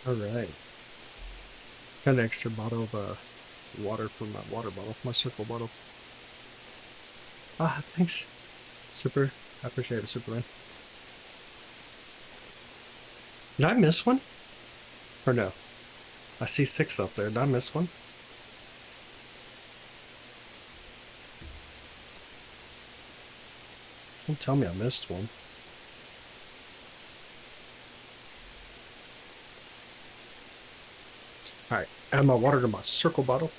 All right. Got an extra bottle of water from my water bottle, my circle bottle. Ah, thanks, Super. I appreciate it, Superman. Did I miss one? Or no? I see 6 up there. Did I miss one? Don't tell me I missed one. Alright, add my water to my circle bottle.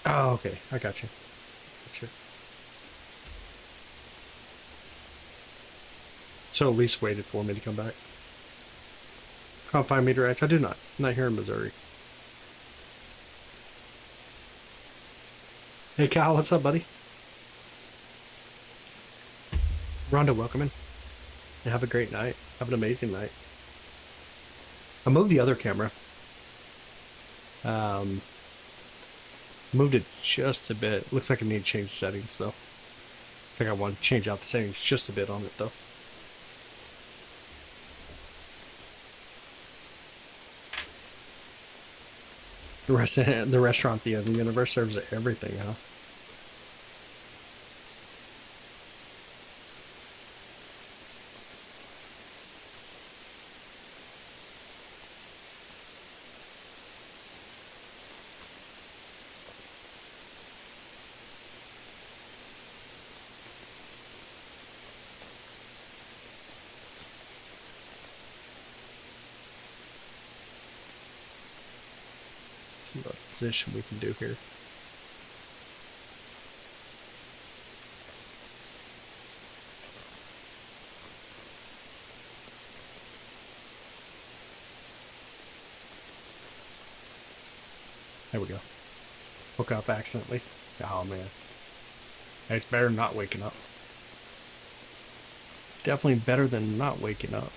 Oh, okay. I got you. Gotcha. So at least waited for me to come back. Can't find meteorites. I do not. I'm not here in Missouri. Hey, Kyle. What's up, buddy? Rhonda, welcome in. And have a great night. Have an amazing night. I moved the other camera. Moved it just a bit. Looks like I need to change the settings, though. Looks like I want to change out the settings just a bit on it, though. The restaurant, the universe serves everything, huh? See what position we can do here. There we go. Woke up accidentally. Oh man. It's better than not waking up. Definitely better than not waking up.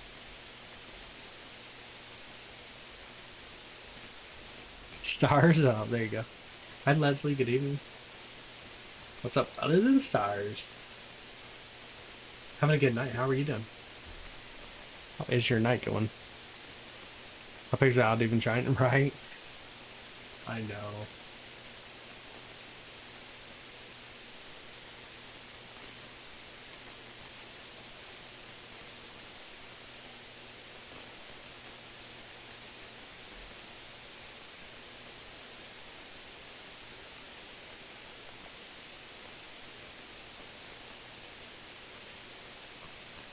Stars? Oh, there you go. Hi Leslie, good evening. What's up other than stars? Having a good night. How are you doing? How is your night going? I picked it out even trying, right? I know.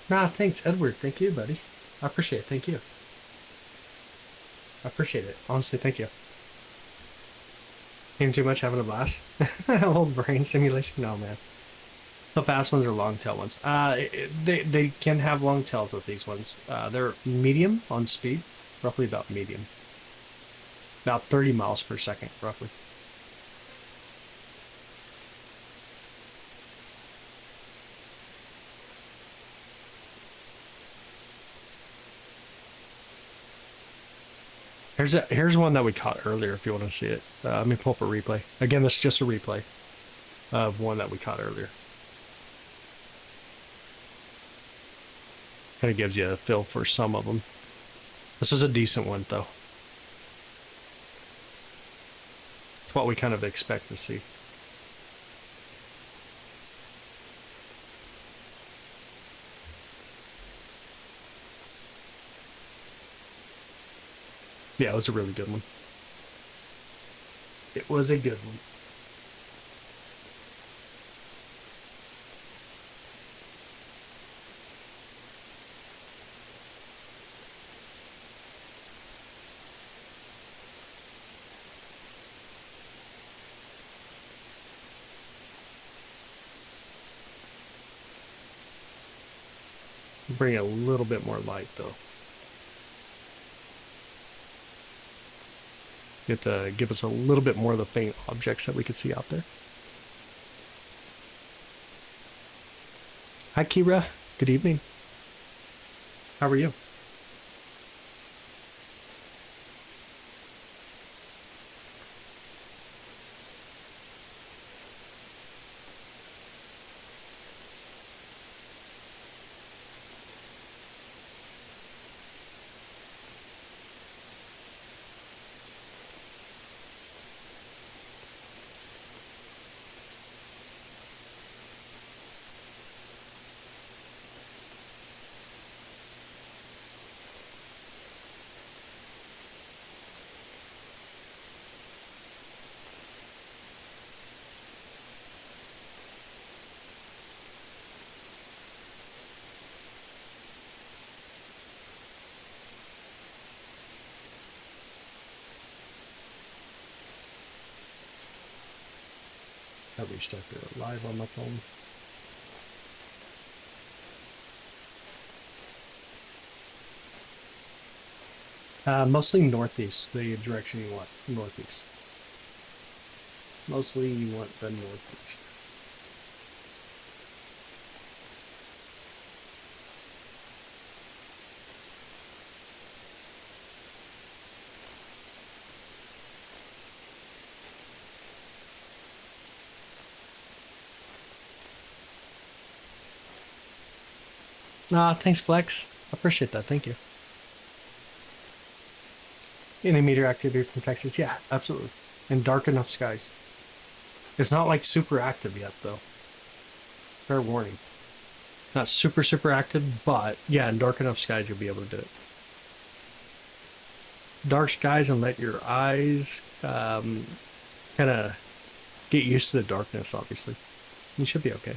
Nah, thanks, Edward. Thank you, buddy. I appreciate it. Thank you. I appreciate it. Honestly, thank you. Eating too much, having a blast. Old brain simulation? No, man. The fast ones are long tail ones. They can have long tails with these ones. They're medium on speed, roughly about medium. About 30 miles per second, roughly. Here's one that we caught earlier if you want to see it. Let me pull up a replay. Again, this is just a replay of one that we caught earlier. Kind of gives you a feel for some of them. This was a decent one, though. It's what we kind of expect to see. Yeah, it was a really good one. It was a good one. Bring a little bit more light, though. Get to give us a little bit more of the faint objects that we could see out there. Hi, Kira. Good evening. How are you? At least after live on my phone. Mostly northeast, the direction you want, northeast. Mostly you want the northeast. Thanks, Flex. I appreciate that. Thank you. Any meteor activity from Texas? Yeah, absolutely. And dark enough skies. It's not like super active yet, though. Fair warning. Not super, super active, but yeah, in dark enough skies, you'll be able to do it. Dark skies and let your eyes kind of get used to the darkness, obviously. You should be okay.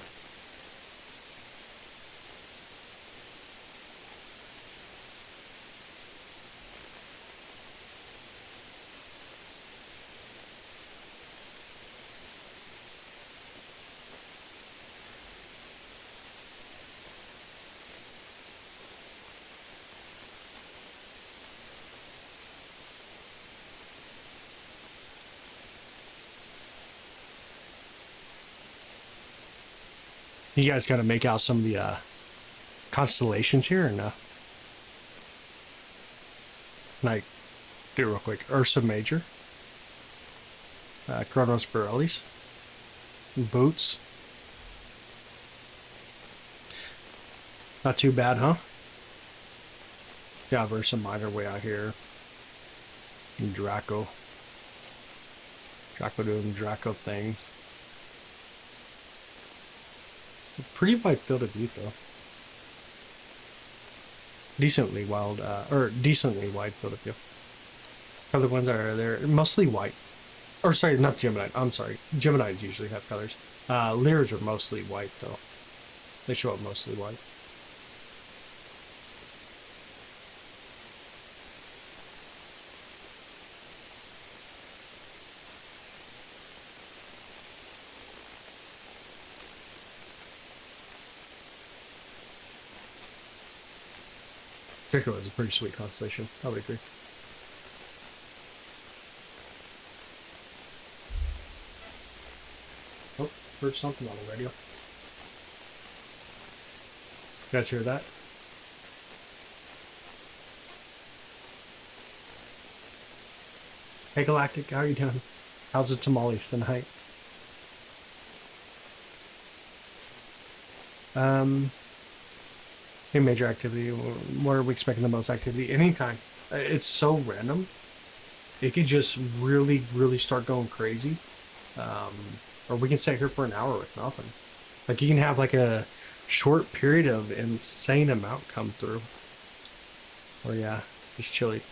You guys got to make out some of the constellations here, or no? Like, do it real quick. Ursa Major, Chronos Borealis, Boots. Not too bad, huh? Yeah, Ursa Minor way out here. And Draco. Draco doing Draco things. Pretty wide field of view, though. Decently wild, or decently wide field of view. Other ones are there, mostly white. Or sorry, not Gemini. I'm sorry. Geminis usually have colors. Lyrids are mostly white, though. They show up mostly white. Draco is a pretty sweet constellation. I would agree. Oh, heard something on the radio. You guys hear that? Hey Galactic, how are you doing? How's the tamales tonight? Any major activity? What are we expecting the most activity? Anytime. It's so random. It could just really, really start going crazy. Or we can sit here for an hour with nothing. Like you can have like a short period of insane amount come through. Or yeah, just chilly.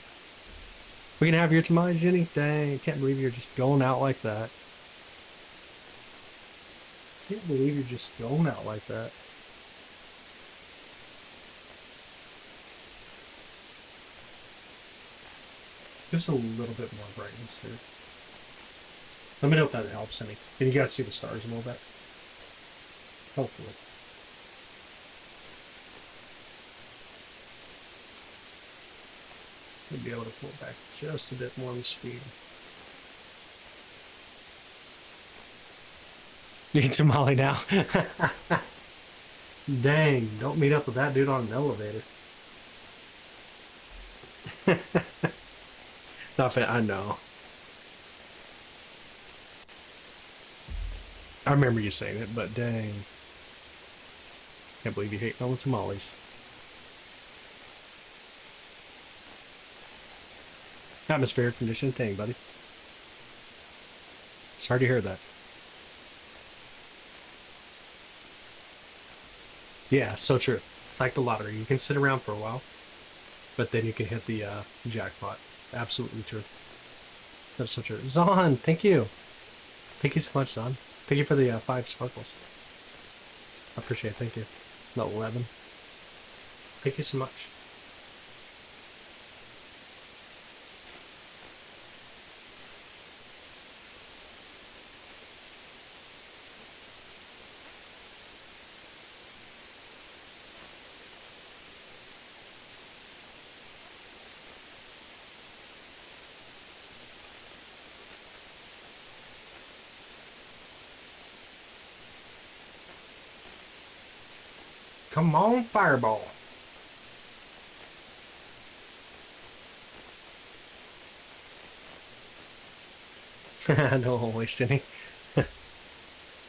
We can have your tamales, Jenny? Dang, I can't believe you're just going out like that. Can't believe you're just going out like that. Just a little bit more brightness here. Let me know if that helps any. Can you guys see the stars a little bit? Hopefully. We'll be able to pull back just a bit more on the speed. Need tamale now. Dang, don't meet up with that dude on an elevator. Nothing, I know. I remember you saying it, but dang. Can't believe you hate all the tamales. Atmosphere condition thing, buddy. Sorry to hear that. Yeah, so true. It's like the lottery. You can sit around for a while, but then you can hit the jackpot. Absolutely true. That's so true. Zahn, thank you. Thank you so much, Zahn. Thank you for the 5 sparkles. I appreciate it. Thank you. No, 11. Thank you so much. Come on, fireball. No, waste any.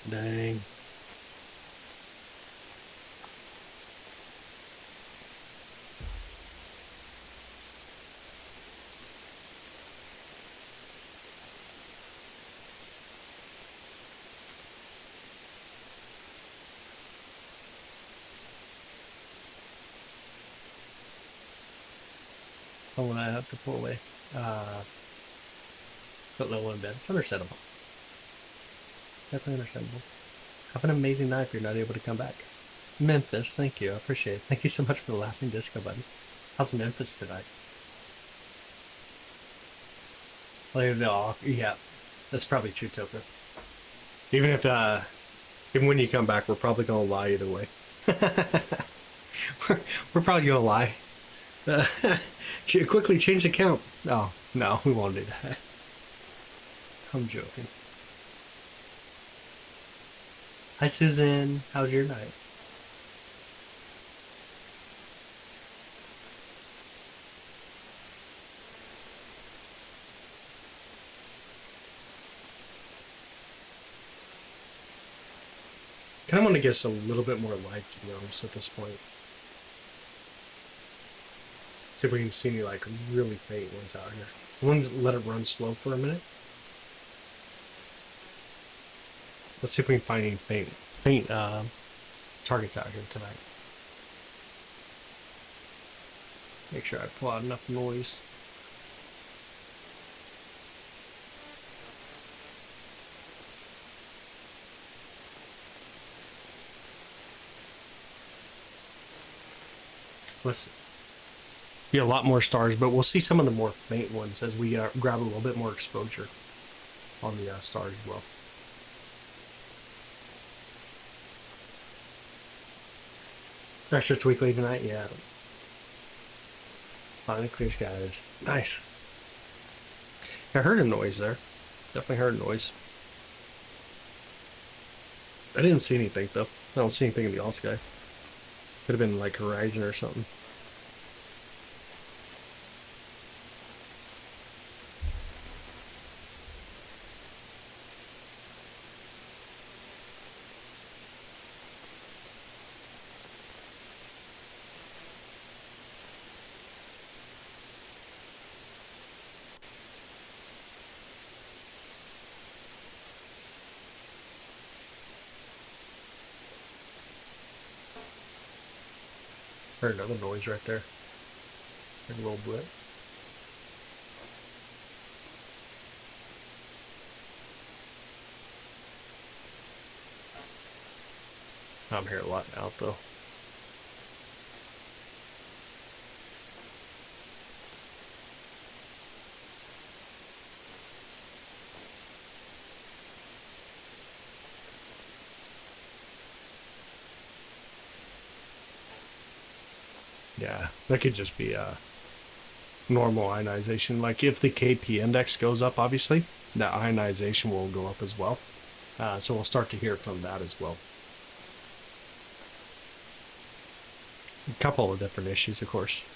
Dang. What would I have to pull away? Put low in bed. It's understandable. Definitely understandable. Have an amazing night if you're not able to come back. Memphis, thank you. I appreciate it. Thank you so much for the lasting disco button. How's Memphis tonight? Oh, yeah. That's probably true, Tofu. Even if, even when you come back, we're probably gonna lie either way. we're probably gonna lie. Quickly change the count. Oh, no, we won't do that. I'm joking. Hi, Susan. How's your night? Kind of want to get a little bit more light, to be honest, at this point. See if we can see any, like, really faint ones out here. I want to let it run slow for a minute. Let's see if we can find any faint targets out here tonight. Make sure I pull out enough noise. Let's be a lot more stars, but we'll see some of the more faint ones as we grab a little bit more exposure on the stars as well. Extra twinkly tonight, yeah. Finally clear skies. Nice. I heard a noise there. Definitely heard a noise. I didn't see anything though. I don't see anything in the all sky. Could have been like horizon or something. Heard another noise right there. Heard a little blip. I'm here a lot now though. Yeah, that could just be normal ionization. Like if the KP index goes up, obviously, that ionization will go up as well. So we'll start to hear from that as well. A couple of different issues, of course.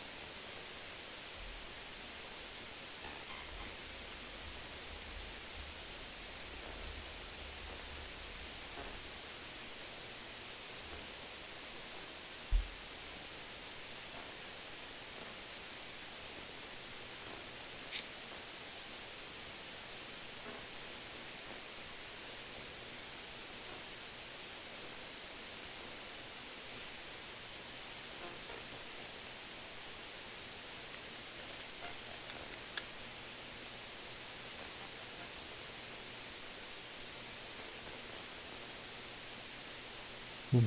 Hmm.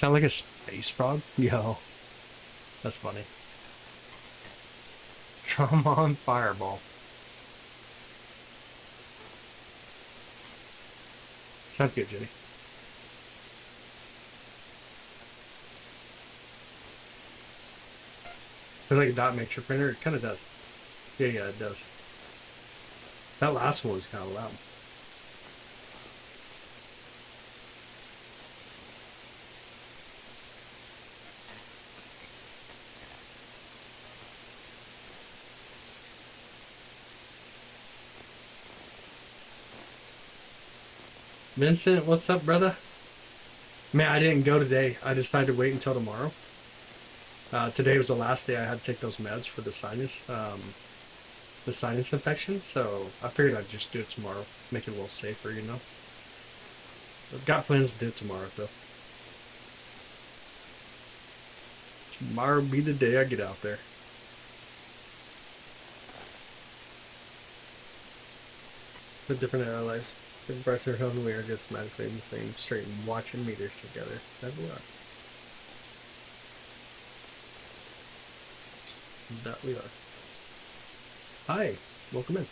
Sound like a space frog? Yo, that's funny. Come on, fireball. Sounds good, Jenny. Feels like a dot matrix printer. It kind of does. Yeah, it does. That last one was kind of loud. Vincent, what's up, brother? Man, I didn't go today. I decided to wait until tomorrow. Today was the last day I had to take those meds for the sinus infection. So I figured I'd just do it tomorrow, make it a little safer, you know. So I've got plans to do it tomorrow, though. Tomorrow be the day I get out there. The different airlines. The compressor and we are just magically in the same straight and watching meters together. That we are. That we are. Hi, welcome in.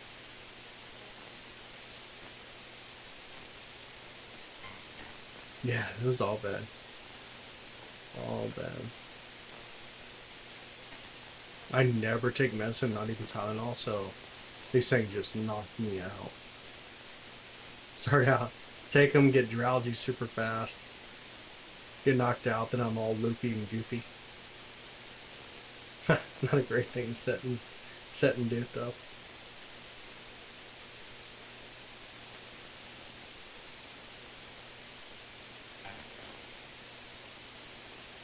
Yeah, it was all bad. All bad. I never take medicine, not even Tylenol, so these things just knocked me out. Start out, take them, get drowsy super fast, get knocked out, then I'm all loopy and goofy. Not a great thing to set and do though.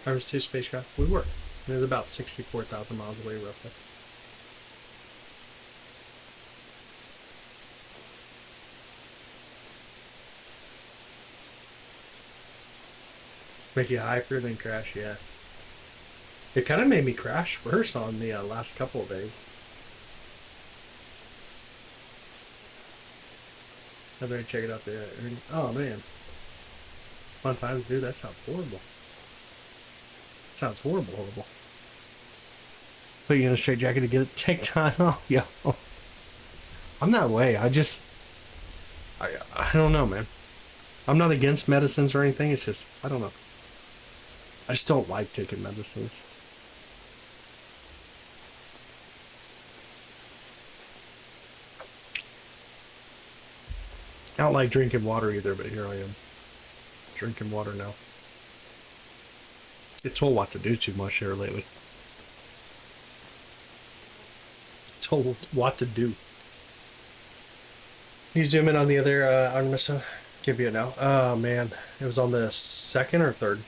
I was 2 spacecraft. We were. It was about 64,000 miles away roughly. Make you hyper, then crash, yeah. It kind of made me crash first on the last couple of days. I better check it out there. Oh man. Fun times, dude, that sounds horrible. Sounds horrible. Put you in a straight jacket to get it, take time off. Yo. I'm that way. I don't know, man. I'm not against medicines or anything. It's just, I don't know. I just don't like taking medicines. I don't like drinking water either, but here I am. Drinking water now. Get told what to do too much here lately. Told what to do. You zoom in on the other Artemis. Give you it now. Oh man, it was on the 2nd or 3rd.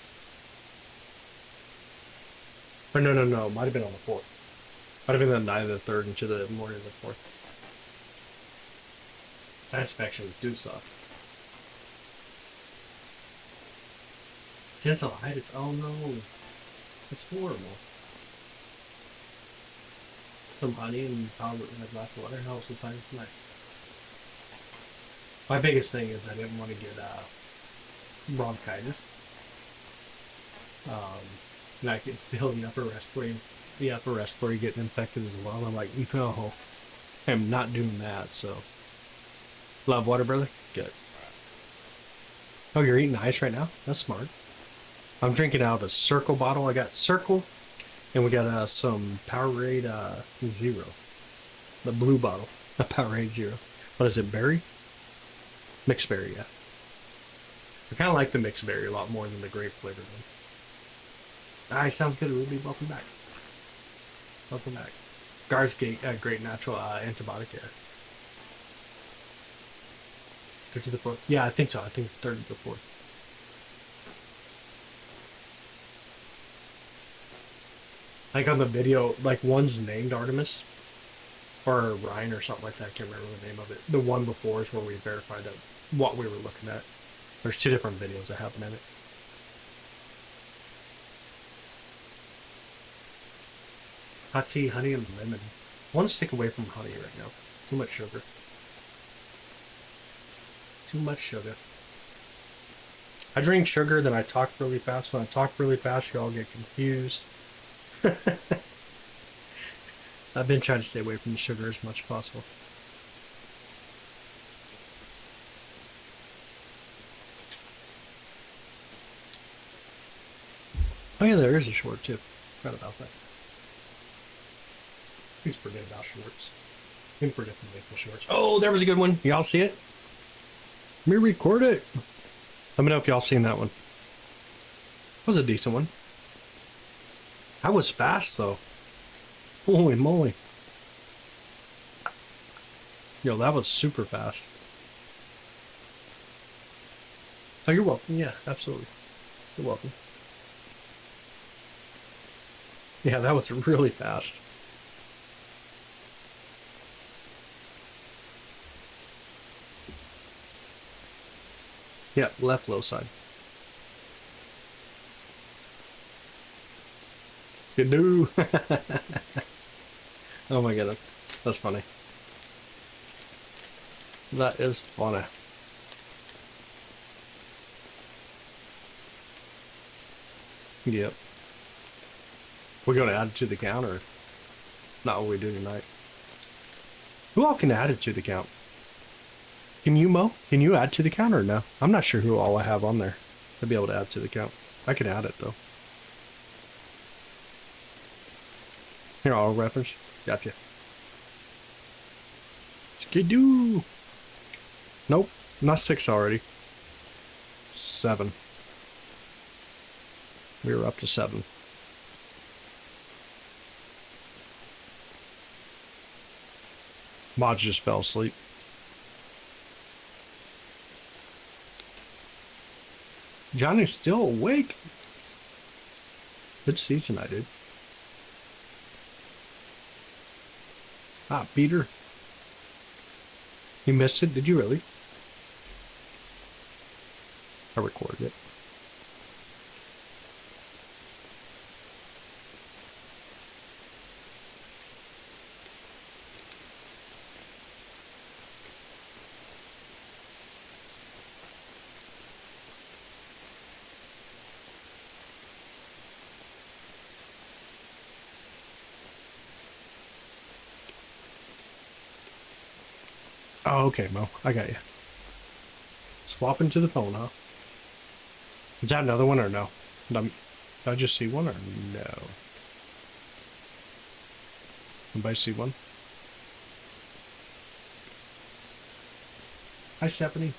Or no. Might have been on the 4th. Might have been the night of the 3rd into the morning of the 4th. Satisfactions do suck. Tonsillitis. Oh no, it's horrible. Some honey and a glass of water helps the sinus nice. My biggest thing is I didn't want to get bronchitis. And I can feel the upper respiratory getting infected as well. I'm like, no, I'm not doing that. So, love water, brother. Good. Oh, you're eating ice right now? That's smart. I'm drinking out of a Circle bottle. I got Circle, and we got some Powerade Zero, the blue bottle, a Powerade Zero. What is it? Berry? Mixed berry, yeah. I kind of like the mixed berry a lot more than the grape flavored one. Aye, sounds good, Ruby. Welcome back. Welcome back. Guard's great natural antibiotic, yeah. 3rd to the 4th. Yeah, I think so. I think it's 3rd to the 4th. Like on the video, like one's named Artemis or Ryan or something like that. I can't remember the name of it. The one before is where we verified that what we were looking at. There's 2 different videos that have them in it. Hot tea, honey, and lemon. I want to stick away from honey right now. Too much sugar. Too much sugar. I drink sugar, then I talk really fast. When I talk really fast, you all get confused. I've been trying to stay away from the sugar as much as possible. Oh yeah, there is a short too. Forgot about that. Please forget about shorts. Can forget to make the shorts. Oh, there was a good one. Y'all see it? Let me record it. Let me know if y'all seen that one. That was a decent one. That was fast though. Holy moly. Yo, that was super fast. Oh, you're welcome. Yeah, absolutely. You're welcome. Yeah, that was really fast. Yeah, left low side. You do. Oh my goodness. That's funny. That is funny. Yep. We're going to add it to the count, or not what we do tonight? Who all can add it to the count? Can you, Mo? Can you add to the count or no? I'm not sure who all I have on there to be able to add to the count. I can add it though. Here, I'll reference. Gotcha. Skidoo. Nope, not 6 already. 7. We were up to 7. Mod just fell asleep. Johnny's still awake. Good to see you tonight, dude. Ah, Peter. You missed it? Did you really? I recorded it. Oh, okay, Mo. I got you. Swapping to the phone, huh? Is that another one or no? Did I just see one or no? Anybody see one? Hi, Stephanie.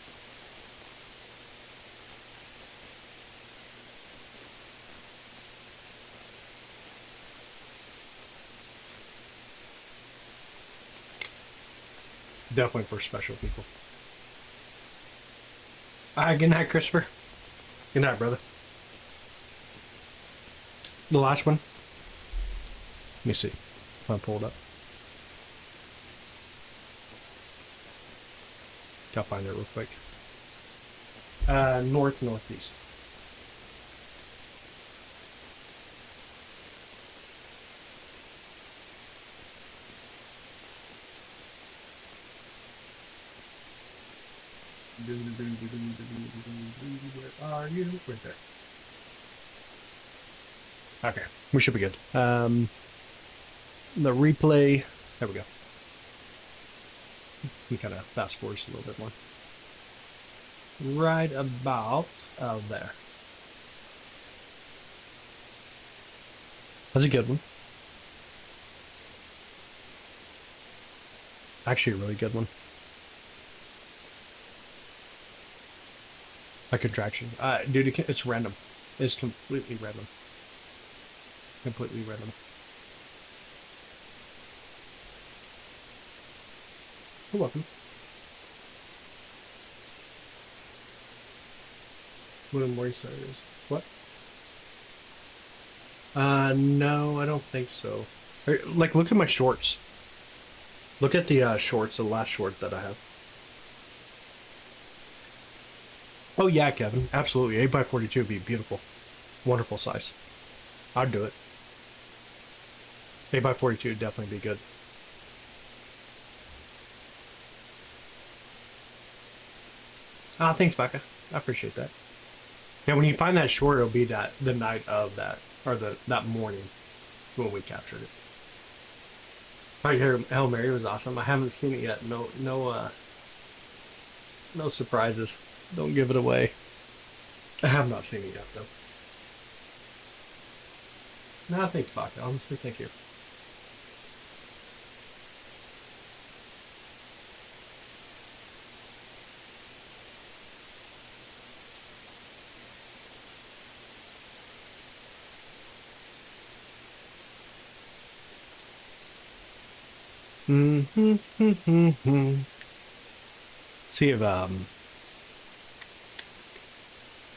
Definitely for special people. Good night, Christopher. Good night, brother. The last one. Let me see. I'll pull it up. I'll find it real quick. Northeast. Where are you? Right there. Okay, we should be good. The replay. There we go. We kind of fast forward a little bit more. Right about there. That's a good one. Actually, a really good one. A contraction. Dude, it's random. It's completely random. Completely random. You're welcome. What a moisture is. What? No, I don't think so. Like, look at my shorts. Look at the shorts, the last short that I have. Oh yeah, Kevin, absolutely. 8x42 would be beautiful. Wonderful size. I'd do it. 8x42 would definitely be good. Thanks, Becca. I appreciate that. Yeah, when you find that shore, it'll be that the night of that, or that morning when we captured it. I hear Hail Mary was awesome. I haven't seen it yet. No surprises. Don't give it away. I have not seen it yet though. No, thanks, Baka. Honestly, thank you. See if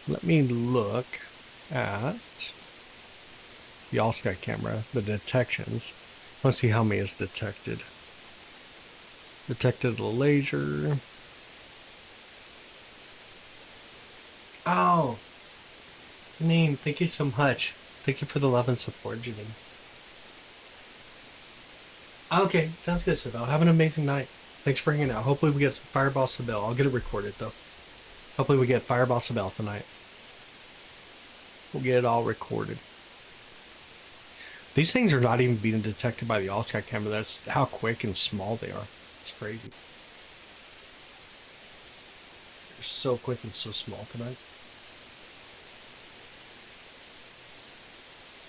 let me look at the all sky camera, the detections. Let's see how many is detected. Detected a laser. Oh, Janine, thank you so much. Thank you for the love and support, Janine. Okay, sounds good, Sabelle. Have an amazing night. Thanks for hanging out. Hopefully we get some Fireball Sabelle. I'll get it recorded, though. Hopefully we get Fireball Sabelle tonight. We'll get it all recorded. These things are not even being detected by the all-sky camera. That's how quick and small they are. It's crazy. They're so quick and so small tonight.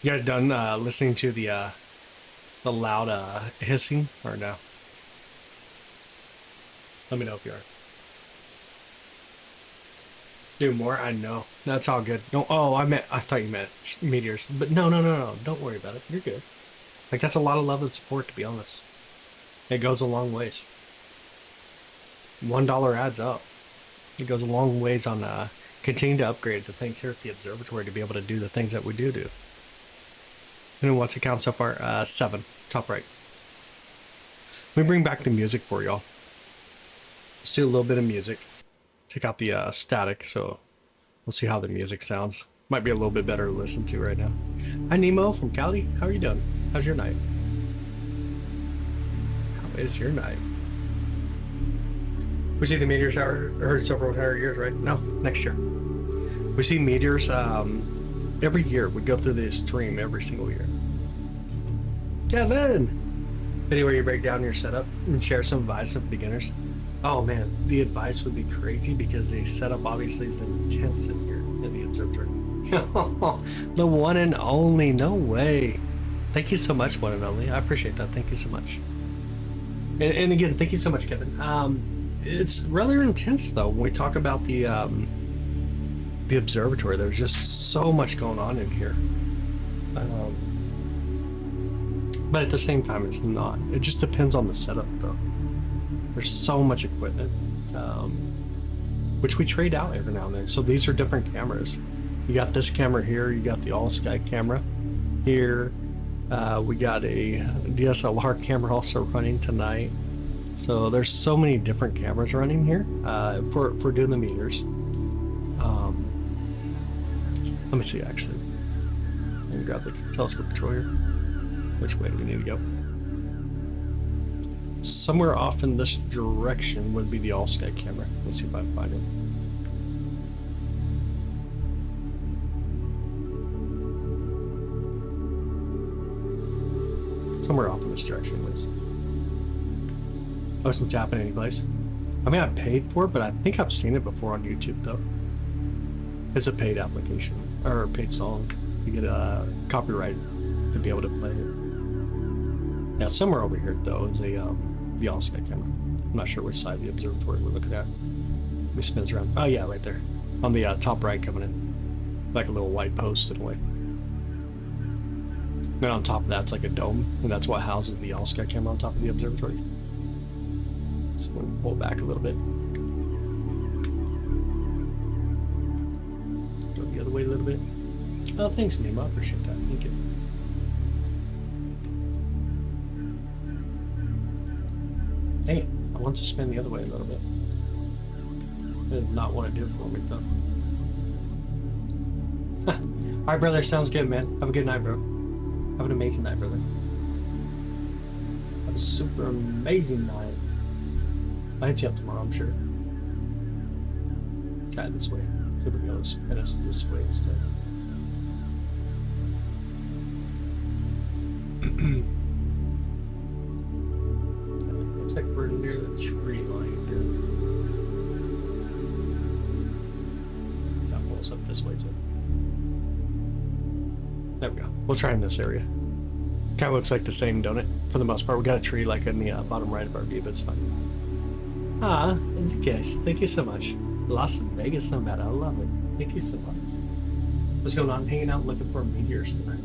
You guys done listening to the loud hissing or no? Let me know if you are. Do more? I know. That's all good. No, oh, I thought you meant meteors. But no. Don't worry about it. You're good. Like, that's a lot of love and support, to be honest. It goes a long ways. $1 adds up. It goes a long ways on continuing to upgrade the things here at the observatory to be able to do the things that we do. And what's the count so far? 7. Top right. Let me bring back the music for y'all. Let's do a little bit of music. Take out the static, so we'll see how the music sounds. Might be a little bit better to listen to right now. Hi Nemo from Cali. How are you doing? How's your night? How is your night? We see the meteor shower heard several hundred years, right? No, next year. We see meteors every year. We go through this stream every single year. Kevin! Video where you break down your setup and share some advice with beginners. Oh man, the advice would be crazy because the setup obviously is intense in here in the observatory. The one and only, no way. Thank you so much, one and only. I appreciate that. Thank you so much. And again, thank you so much, Kevin. It's rather intense though when we talk about the observatory. There's just so much going on in here. But at the same time, it's not. It just depends on the setup though. There's so much equipment, which we trade out every now and then. So these are different cameras. You got this camera here. You got the all-sky camera here. We got a DSLR camera also running tonight. So there's so many different cameras running here for doing the meteors. Let me see, actually. Let me grab the telescope control here. Which way do we need to go? Somewhere off in this direction would be the all-sky camera. Let's see if I can find it. Somewhere off in this direction, anyways. Oh, it's not tapping any place. I mean, I paid for it, but I think I've seen it before on YouTube, though. It's a paid application, or a paid song. You get a copyright to be able to play it. Yeah, somewhere over here, though, is the all-sky camera. I'm not sure which side of the observatory we're looking at. Let me spin around. Oh, yeah, right there. On the top right coming in. Like a little white post in a way. Then on top of that, it's like a dome, and that's what houses the all-sky camera on top of the observatory. So we'll pull back a little bit. Go the other way a little bit. Oh, thanks, Nemo. I appreciate that. Thank you. Dang it. I want to spin the other way a little bit. I did not want to do it for me, though. Alright, brother. Sounds good, man. Have a good night, bro. Have an amazing night, brother. Have a super amazing night. I'll hit you up tomorrow, I'm sure. Try it this way. See if we can go spin us this way instead. Looks like we're near the tree line here. That pulls up this way too. There we go. We'll try in this area. Kind of looks like the same, don't it? For the most part, we got a tree like in the bottom right of our view, but it's fine. Ah, it's okay. Thank you so much. Las Vegas, no matter. I love it. Thank you so much. What's going on? Hanging out looking for meteors tonight.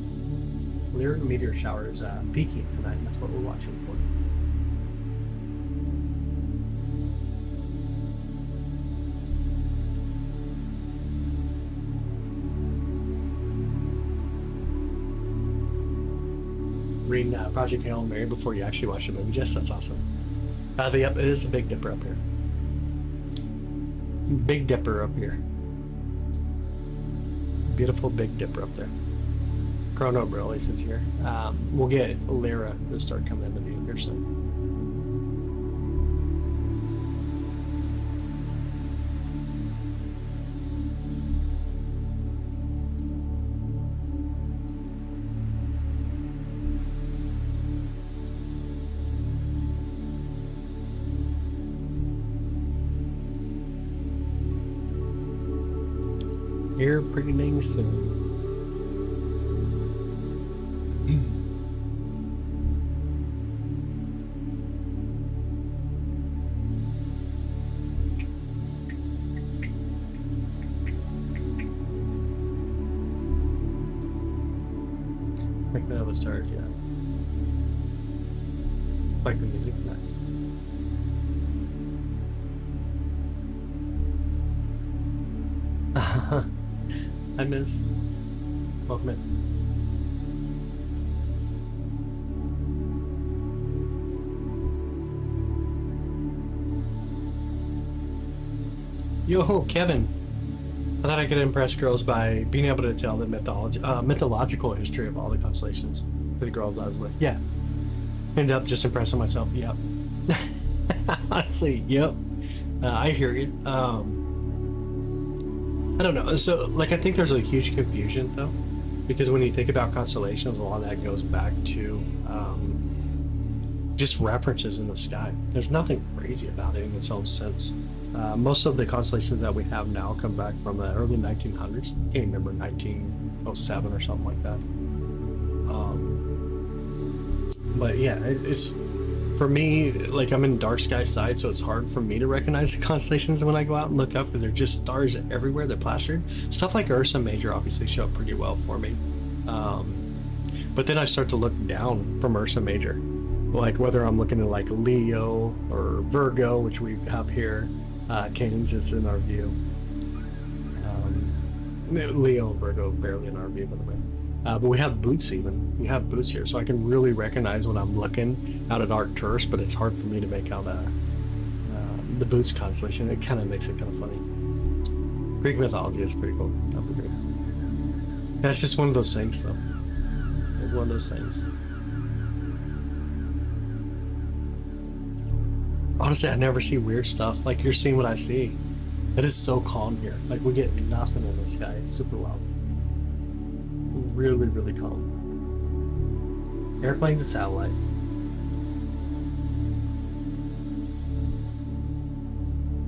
Lyrids Meteor Shower is peaking tonight. That's what we're watching for. Reading Project Hail Mary before you actually watch the movie. Yes, that's awesome. Yep, it is a Big Dipper up here. Big Dipper up here. Beautiful Big Dipper up there. Chrono Brillies is here. We'll get Lyra to start coming into view here soon. Here pretty dang soon. Like the other stars, yeah. Like the music, nice. Hi, Miss. Welcome in. Yo, Kevin. I thought I could impress girls by being able to tell the mythological history of all the constellations for the girls I was with. Yeah. Ended up just impressing myself. Yep. Honestly, yep. I hear you. I don't know. So, like, I think there's a huge confusion, though, because when you think about constellations, a lot of that goes back to just references in the sky. There's nothing crazy about it in its own sense. Most of the constellations that we have now come back from the early 1900s. I can't remember, 1907 or something like that. But yeah, it's for me, like, I'm in dark sky side, so it's hard for me to recognize the constellations when I go out and look up because they're just stars everywhere. They're plastered. Stuff like Ursa Major obviously show up pretty well for me. But then I start to look down from Ursa Major, like whether I'm looking at like Leo or Virgo, which we have here. Canes is in our view. Leo and Virgo barely in our view, by the way. But we have boots even. We have boots here, so I can really recognize when I'm looking out at Arcturus, but it's hard for me to make out the boots constellation. It kind of makes it kind of funny. Greek mythology is pretty cool. That'd be great. Yeah, it's just one of those things, though. It's one of those things. Honestly, I never see weird stuff. Like, you're seeing what I see. It is so calm here. Like, we get nothing in the sky. It's super wild. Really, really calm. Airplanes and satellites.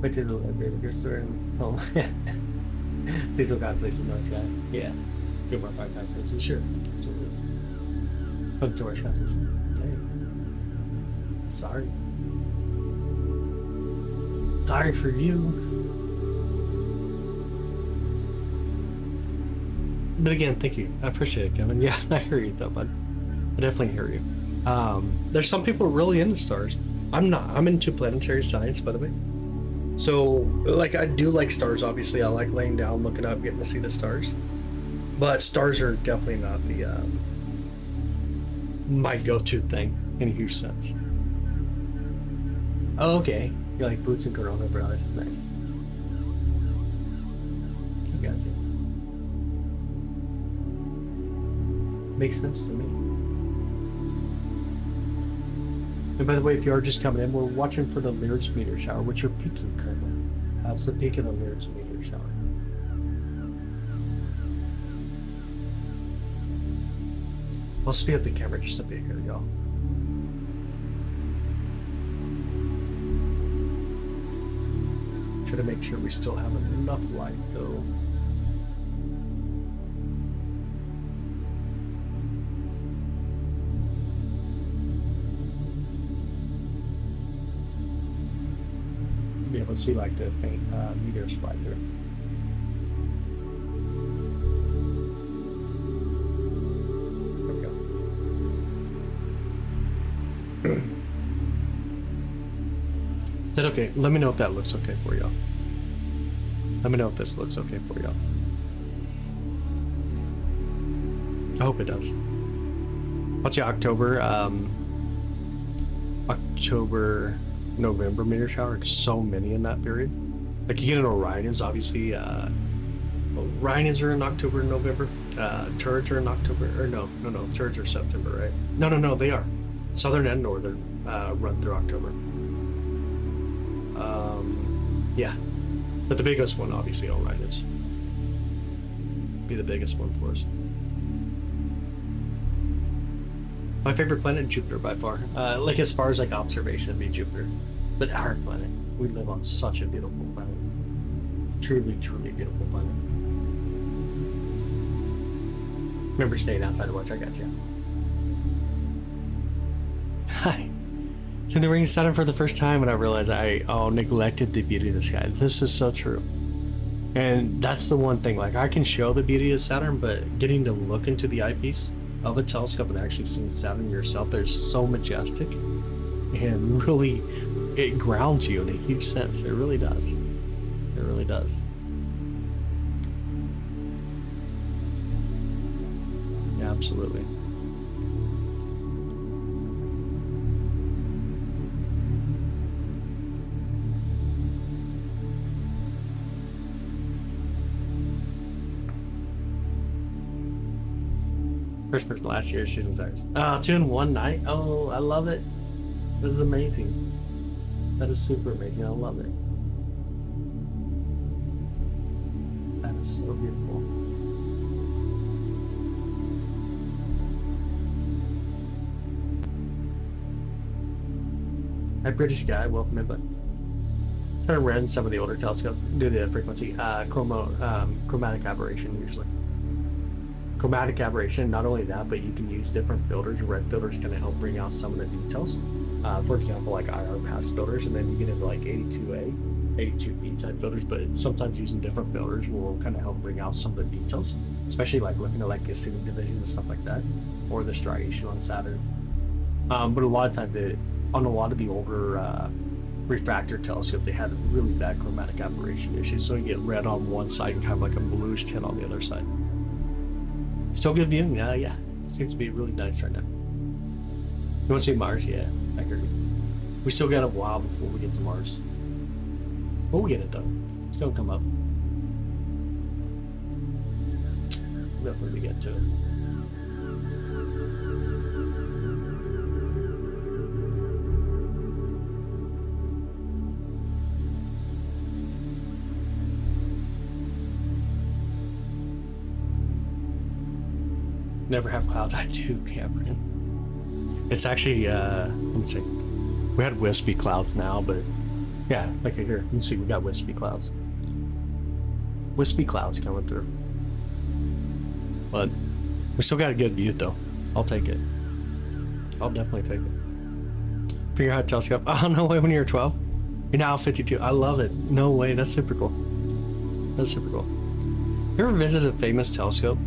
Wait till the baby story. Oh, yeah. Cecil Constellation, no sky. Yeah. Good more five Constellation. Sure. Absolutely. What's George Constellation? Dang. Sorry. Sorry for you. But again, thank you. I appreciate it, Kevin. Yeah, I hear you though, bud. I definitely hear you. There's some people really into stars. I'm not. I'm into planetary science, by the way. So, like, I do like stars, obviously. I like laying down, looking up, getting to see the stars. But stars are definitely not the my go-to thing in a huge sense. Oh, okay. You like boots and Corona, bro. That's nice. I got you. Makes sense to me. And by the way, if you are just coming in, we're watching for the Lyrids Meteor Shower, which are peaking currently. That's the peak of the Lyrids Meteor Shower. I'll speed up the camera just a bit here, y'all. Try to make sure we still have enough light, though. Be able to see like the faint meteors fly through. There we go. Is that okay? Let me know if that looks okay for y'all. Let me know if this looks okay for y'all. I hope it does. What's your November meteor shower? There's so many in that period. Like you get an Orions, obviously. Orions are in October and November. Turrets are in October, or no. Turrets are September, right? No, they are. Southern and northern run through October. Yeah, but the biggest one, obviously, Orions. Be the biggest one for us. My favorite planet, Jupiter, by far. Like as far as like observation, it'd be Jupiter. But our planet, we live on such a beautiful planet. Truly, truly beautiful planet. Remember staying outside to watch. I got you. Hi. So the ring of Saturn for the first time, and I realized I neglected the beauty of the sky. This is so true. And that's the one thing. Like I can show the beauty of Saturn, but getting to look into the eyepiece of a telescope and actually seeing Saturn yourself, they're so majestic, and really, it grounds you in a huge sense. It really does. It really does. Yeah, absolutely. First person last year, shooting stars. 2 in 1 night. Oh, I love it. This is amazing. That is super amazing. I love it. That is so beautiful. Hi, British guy. Welcome in, bud. Try to run some of the older telescopes due to the frequency, chromatic aberration usually. Chromatic aberration, not only that, but you can use different filters. Red filters can help bring out some of the details. For example, like IR pass filters, and then you get into like 82A, 82B type filters, but sometimes using different filters will kind of help bring out some of the details, especially like looking at like Cassini division and stuff like that, or the striation on Saturn. But a lot of times, on a lot of the older refractor telescope, they had really bad chromatic aberration issues, so you get red on one side and kind of like a bluish tint on the other side. Still good viewing? Yeah. Seems to be really nice right now. You want to see Mars? Yeah, I hear you. We still got a while before we get to Mars. But we'll get it done. It's gonna come up. Definitely get to it. Never have clouds. I do, Cameron. It's actually, let me see. We had wispy clouds now, but yeah, like here. You can see we got wispy clouds. Wispy clouds coming through. But we still got a good view, though. I'll take it. I'll definitely take it. Figure out telescope. Oh, no way, when you were 12? You're now 52. I love it. No way. That's super cool. That's super cool. You ever visited a famous telescope?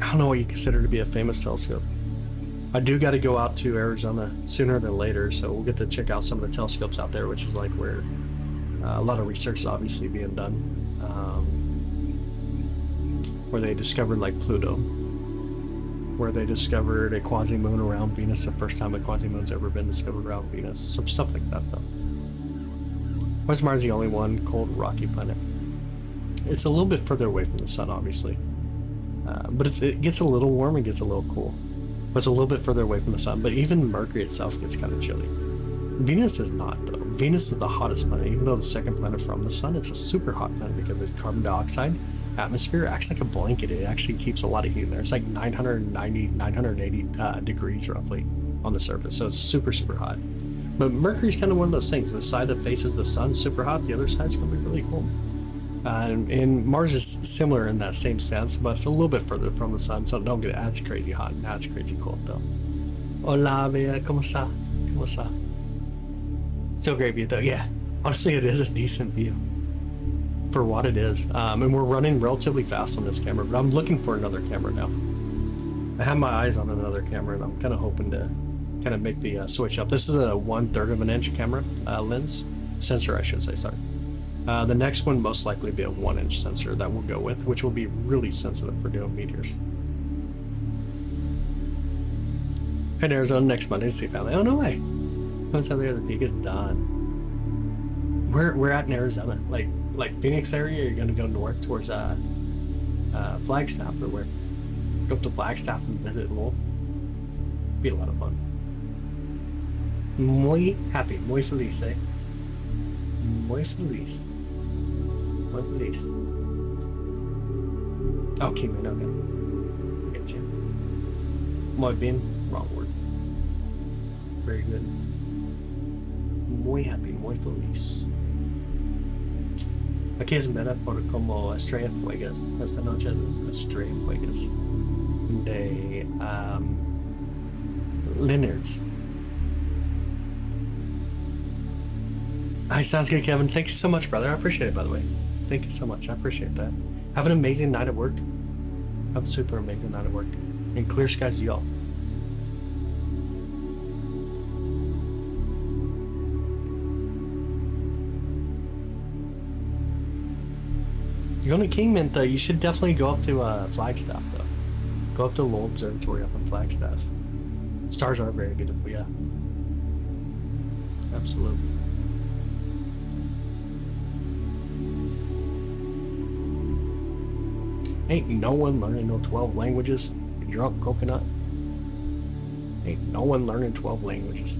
I don't know what you consider to be a famous telescope. I do got to go out to Arizona sooner than later, so we'll get to check out some of the telescopes out there, which is like where a lot of research is obviously being done. Where they discovered like Pluto, where they discovered a quasi-moon around Venus, the first time a quasi-moon's ever been discovered around Venus. Some stuff like that, though. Why is Mars the only one cold, rocky planet? It's a little bit further away from the sun, obviously. But it gets a little warm and gets a little cool. But it's a little bit further away from the sun. But even Mercury itself gets kind of chilly. Venus is not, though. Venus is the hottest planet. Even though the second planet from the sun, it's a super hot planet because it's carbon dioxide atmosphere acts like a blanket. It actually keeps a lot of heat in there. It's like 990, 980 degrees roughly on the surface. So it's super, super hot. But Mercury's kind of one of those things. The side that faces the sun super hot. The other side's going to be really cold. And Mars is similar in that same sense, but it's a little bit further from the sun, so don't get as crazy hot and as crazy cold though. Hola, Bea, ¿cómo está? ¿Cómo está? Still great view though. Yeah, honestly, it is a decent view for what it is. And we're running relatively fast on this camera, but I'm looking for another camera now. I have my eyes on another camera, and I'm kind of hoping to kind of make the switch up. This is a 1/3 of an inch camera lens sensor, I should say. Sorry. The next one most likely be a 1-inch sensor that we'll go with, which will be really sensitive for doing meteors. In Arizona next Monday to see family. Oh, no way. Comes out there, the peak is done. We're at in Arizona, like Phoenix area. You're gonna go north towards Flagstaff, or where? Go up to Flagstaff and visit Lowell. Be a lot of fun. Muy happy, muy feliz, eh? Muy feliz. Muy feliz. Oh, Kingman, okay. Get you. Muy bien. Wrong word. Very good. Muy happy, muy feliz. Aquí es mera por como estrella fuegas. Esta noche es estrella fuegas. De Lyrids. Hi, sounds good, Kevin. Thank you so much, brother. I appreciate it, by the way. Thank you so much. I appreciate that. Have an amazing night at work. Have a super amazing night at work. And clear skies to y'all. You're going to Kingman, though. You should definitely go up to Flagstaff, though. Go up to Lowell Observatory up in Flagstaff. Stars are very beautiful, yeah. Absolutely. Ain't no one learning no 12 languages. You drunk coconut. Ain't no one learning 12 languages.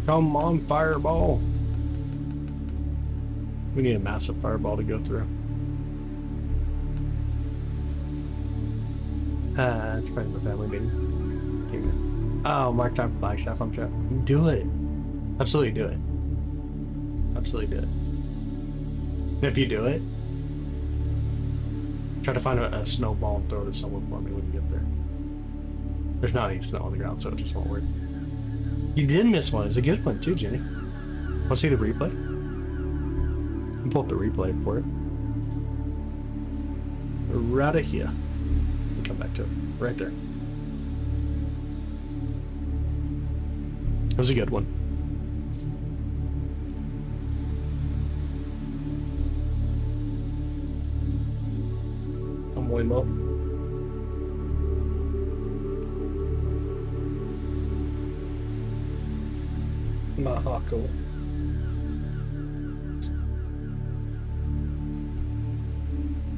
Come on, fireball. We need a massive fireball to go through. It's part of the family meeting. Oh, mark time for Flagstaff. I'm sure. Do it. Absolutely do it. Absolutely do it. If you do it, try to find a snowball and throw it at someone for me when you get there. There's not any snow on the ground, so it just won't work. You did miss one. It's a good one too, Jenny. Want to see the replay? I'll pull up the replay for it. Right here. We'll come back to it. Right there. It was a good one. I'm way low. Mahako.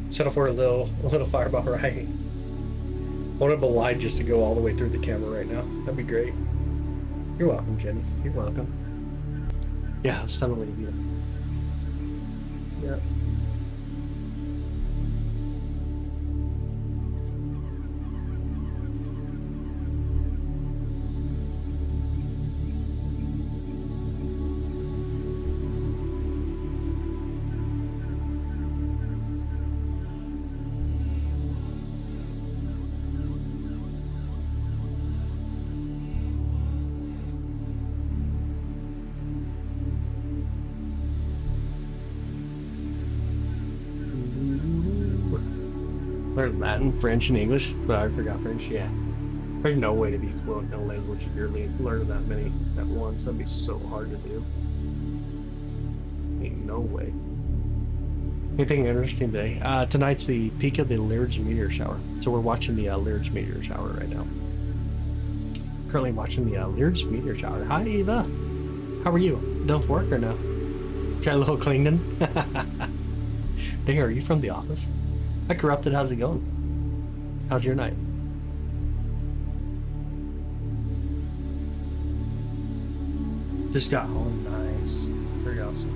Settle for a little fireball, right? I want a light just to go all the way through the camera right now. That'd be great. You're welcome, Jenny. You're welcome. Yeah, it's definitely beautiful. Yeah. Learned Latin, French, and English, but I forgot French. Yeah. There's no way to be fluent in a language if you're learning that many at once. That'd be so hard to do. Ain't no way. Anything interesting today? Tonight's the peak of the Lyrids Meteor Shower. So we're watching the Lyrids Meteor Shower right now. Currently watching the Lyrids Meteor Shower. Hi, Eva. How are you? Done for work or no? Got a little cleaning? Dang, are you from the office? Hi, Corrupted. How's it going? How's your night? Just got home. Nice. Very awesome.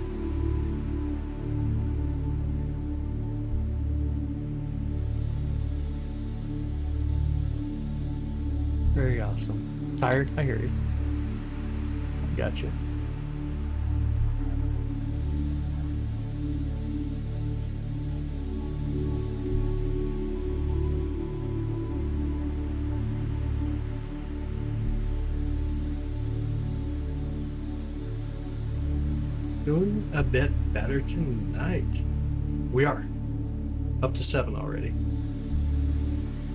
Very awesome. Tired? I hear you. Gotcha. Doing a bit better tonight. We are. Up to 7 already.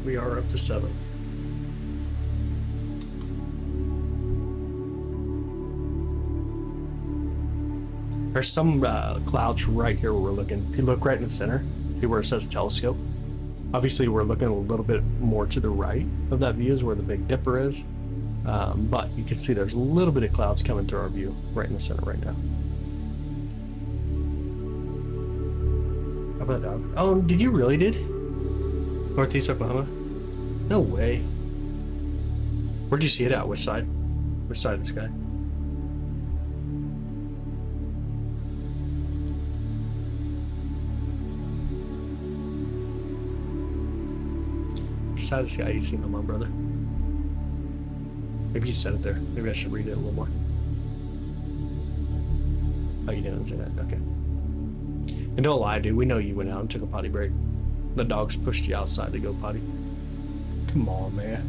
We are up to 7. There's some clouds right here where we're looking. If you look right in the center, see where it says telescope? Obviously, we're looking a little bit more to the right of that view is where the Big Dipper is. But you can see there's a little bit of clouds coming through our view right in the center right now. How about that dog? Oh, did you really, dude? Northeast Oklahoma? No way. Where'd you see it at? Which side? Which side of the sky? Which side of the sky you seen them on, brother? Maybe you said it there. Maybe I should read it a little more. Oh, you didn't say that? Okay. And don't lie, dude. We know you went out and took a potty break. The dogs pushed you outside to go potty. Come on, man.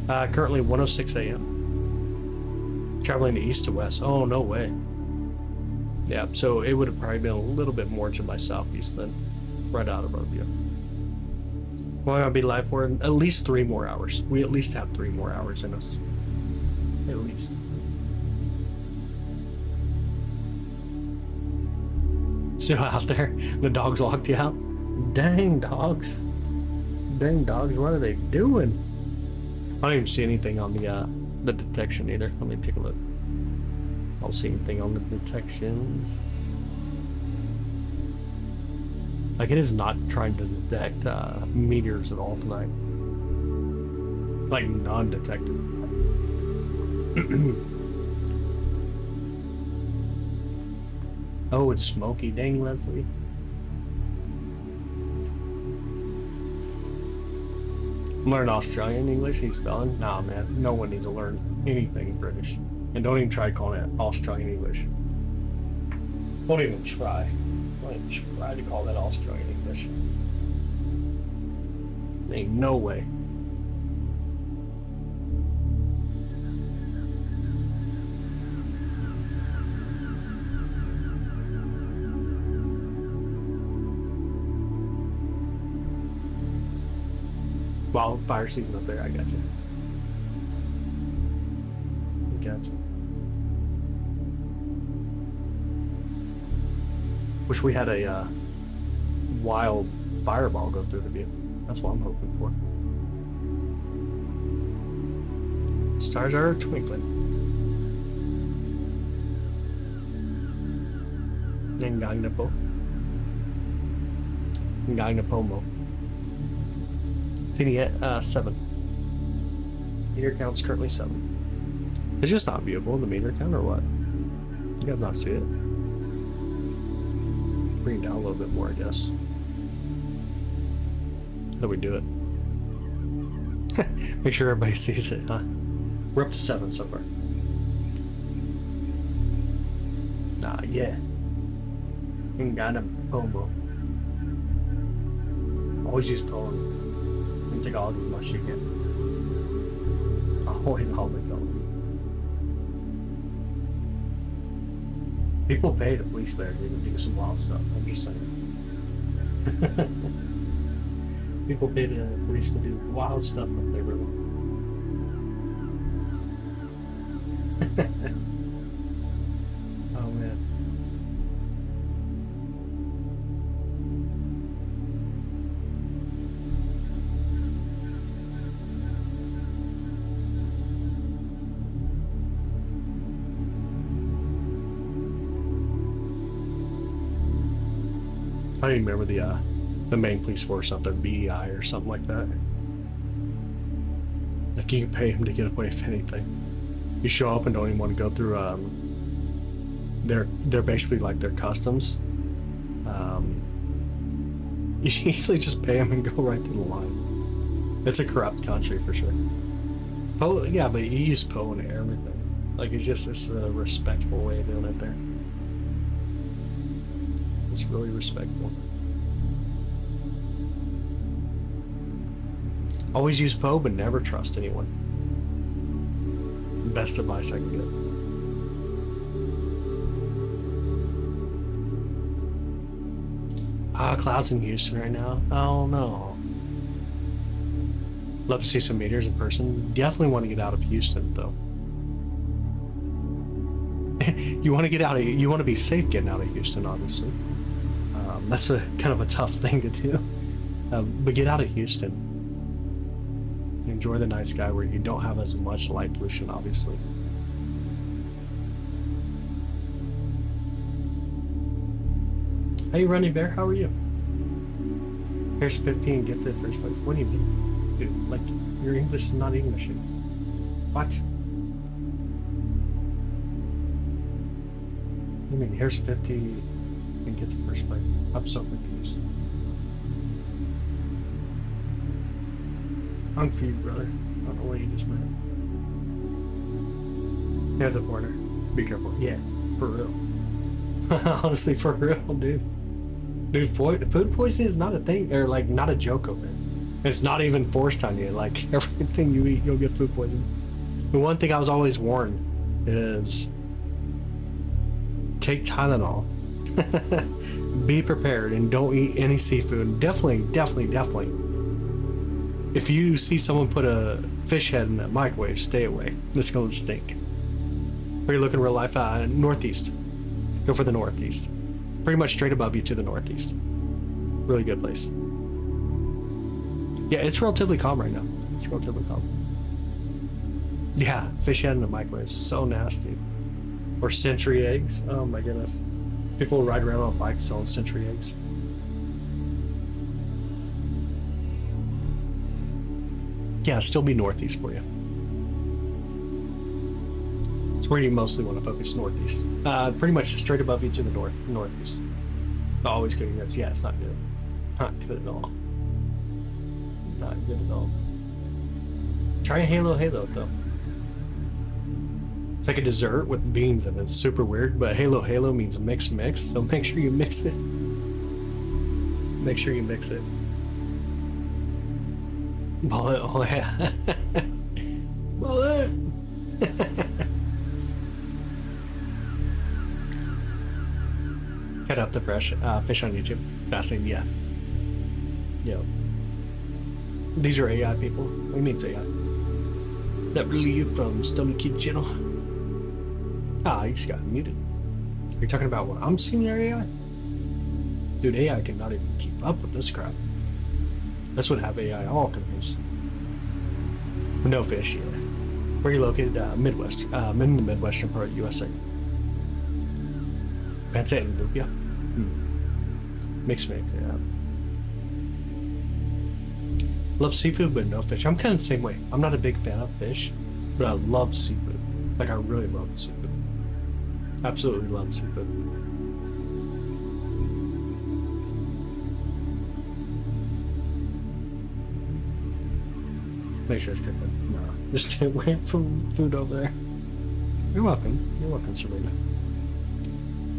Currently 1:06 a.m. Traveling to east to west. Oh, no way. Yeah, so it would have probably been a little bit more to my southeast than right out of our view. We're going to be live for at least 3 more hours. We at least have 3 more hours in us. At least. So out there, the dogs locked you out? Dang dogs. Dang dogs, what are they doing? I don't even see anything on the detection either. Let me take a look. I don't see anything on the detections. Like, it is not trying to detect meteors at all tonight. Like, non-detected. Oh, it's smoky. Dang, Leslie. I'm learning Australian English. He's spelling. Nah, man. No one needs to learn anything British. And don't even try calling it Australian English. Don't even try. Don't even try to call that Australian English. Ain't no way. Wildfire season up there, I got you. Gotcha. Wish we had a wild fireball go through the view. That's what I'm hoping for. Stars are twinkling. Ngangnapo. Ngangnapomo. Feeding at 7. Meter count's currently 7. It's just not viewable, the meter count, or what? You guys not see it? Bring it down a little bit more, I guess. How do we do it? Make sure everybody sees it, huh? We're up to 7 so far. Nah, yeah. Ngangnapomo. Always use poem. Tagalog as much as you can. Always always. People pay the police there to do some wild stuff. I'm just saying. People pay the police to do wild stuff up there, brother. I don't even remember the main police force out there, BEI or something like that. Like you can pay him to get away with anything. You show up and don't even want to go through they're basically like their customs. You easily just pay them and go right through the line. It's a corrupt country for sure. Yeah, but you use Poe and everything. Like it's a respectable way of doing it there. It's really respectable. Always use Poe, but never trust anyone. Best advice I can give. Clouds in Houston right now. Oh no. Love to see some meteors in person. Definitely want to get out of Houston though. You want to be safe getting out of Houston, obviously. That's a kind of a tough thing to do. But get out of Houston. Enjoy the night sky where you don't have as much light pollution, obviously. Hey, Running Bear, how are you? Here's 15, get to the first place. What do you mean? Dude, like, your English is not English. What? You mean, here's 50 and get to first place? I'm so confused. I'm confused, brother. I don't know what you just meant. Here's a foreigner. Be careful. Yeah, for real. Honestly, for real, dude. Dude, food poisoning is not a thing, or like not a joke over there. It's not even forced on you. Like everything you eat, you'll get food poisoning. The one thing I was always warned is take Tylenol. Be prepared and don't eat any seafood. Definitely. If you see someone put a fish head in a microwave, stay away. It's going to stink. Are you looking real life? Northeast. Go for the northeast. Pretty much straight above you to the northeast. Really good place. Yeah, it's relatively calm right now. It's relatively calm. Yeah, fish head in a microwave. So nasty. Or century eggs. Oh my goodness. People ride around on bikes selling century eggs. Yeah, still be northeast for you. It's where you mostly want to focus, northeast. Pretty much straight above you to the northeast. Always good. Yeah, it's not good. Not good at all. Not good at all. Try a Halo though. It's like a dessert with beans and it's super weird, but Halo means mix, so make sure you mix it. Make sure you mix it. Bullet, oh yeah. Bullet. Cut up the fresh fish on YouTube. Fascinating, yeah. Yeah. These are AI people. What do you mean it's AI? That really you from Stony Kid channel? You just got muted. Are you talking about what I'm seeing in AI? Dude, AI cannot even keep up with this crap. That's what have AI all confused. No fish, yeah. Where are you located? Midwest. I'm in the Midwestern part of USA. Pansette and Lupia. Mix, yeah. Love seafood, but no fish. I'm kind of the same way. I'm not a big fan of fish, but I love seafood. Like, I really love seafood. Absolutely love seafood. Make sure it's good. No, just stay away from food over there. You're welcome. You're welcome, Serena.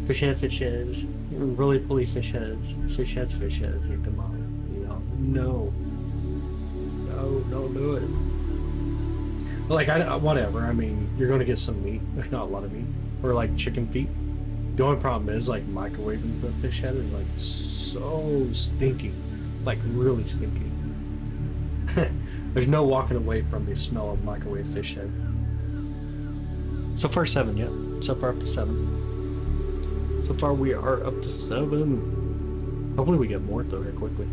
Fish heads. Really pulley fish heads. Fish heads. Eat them all. No, don't do it. Like, whatever. I mean, you're going to get some meat. There's not a lot of meat. Or like chicken feet. The only problem is like microwaving the fish head is like so stinky. Like really stinky. There's no walking away from the smell of microwave fish head. So far 7, yeah. So far up to 7. So far we are up to 7. Hopefully we get more though here quickly.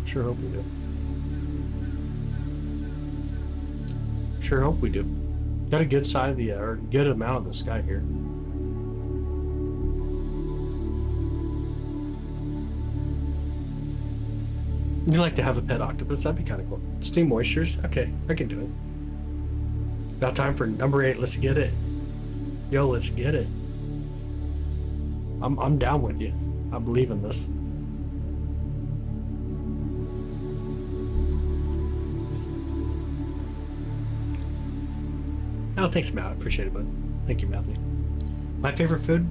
Sure hope we do. Sure hope we do. Got a good side of the or good amount of the sky here. You like to have a pet octopus? That'd be kind of cool. Steam oysters? Okay, I can do it. About time for number 8. Let's get it. Yo, let's get it. I'm down with you. I believe in this. Oh, thanks, Matt. I appreciate it, bud. Thank you, Matthew. My favorite food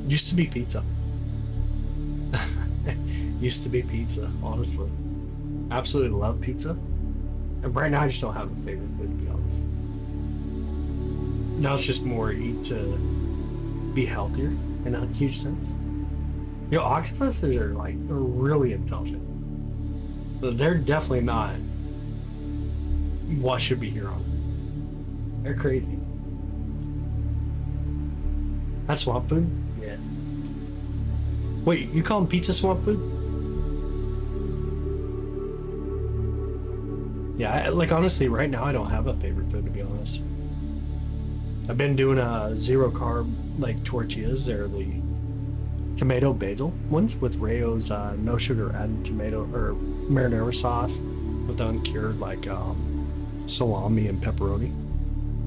used to be pizza. Used to be pizza, honestly. Absolutely love pizza. And right now, I just don't have a favorite food, to be honest. Now it's just more eat to be healthier in a huge sense. Yo, octopuses are like really intelligent. But they're definitely not what should be here on it. They're crazy. That's swamp food? Yeah. Wait, you call them pizza swamp food? Yeah, like honestly, right now I don't have a favorite food, to be honest. I've been doing a 0 carb like tortillas. They're the tomato basil ones with Rayo's no sugar added tomato or marinara sauce with uncured like salami and pepperoni,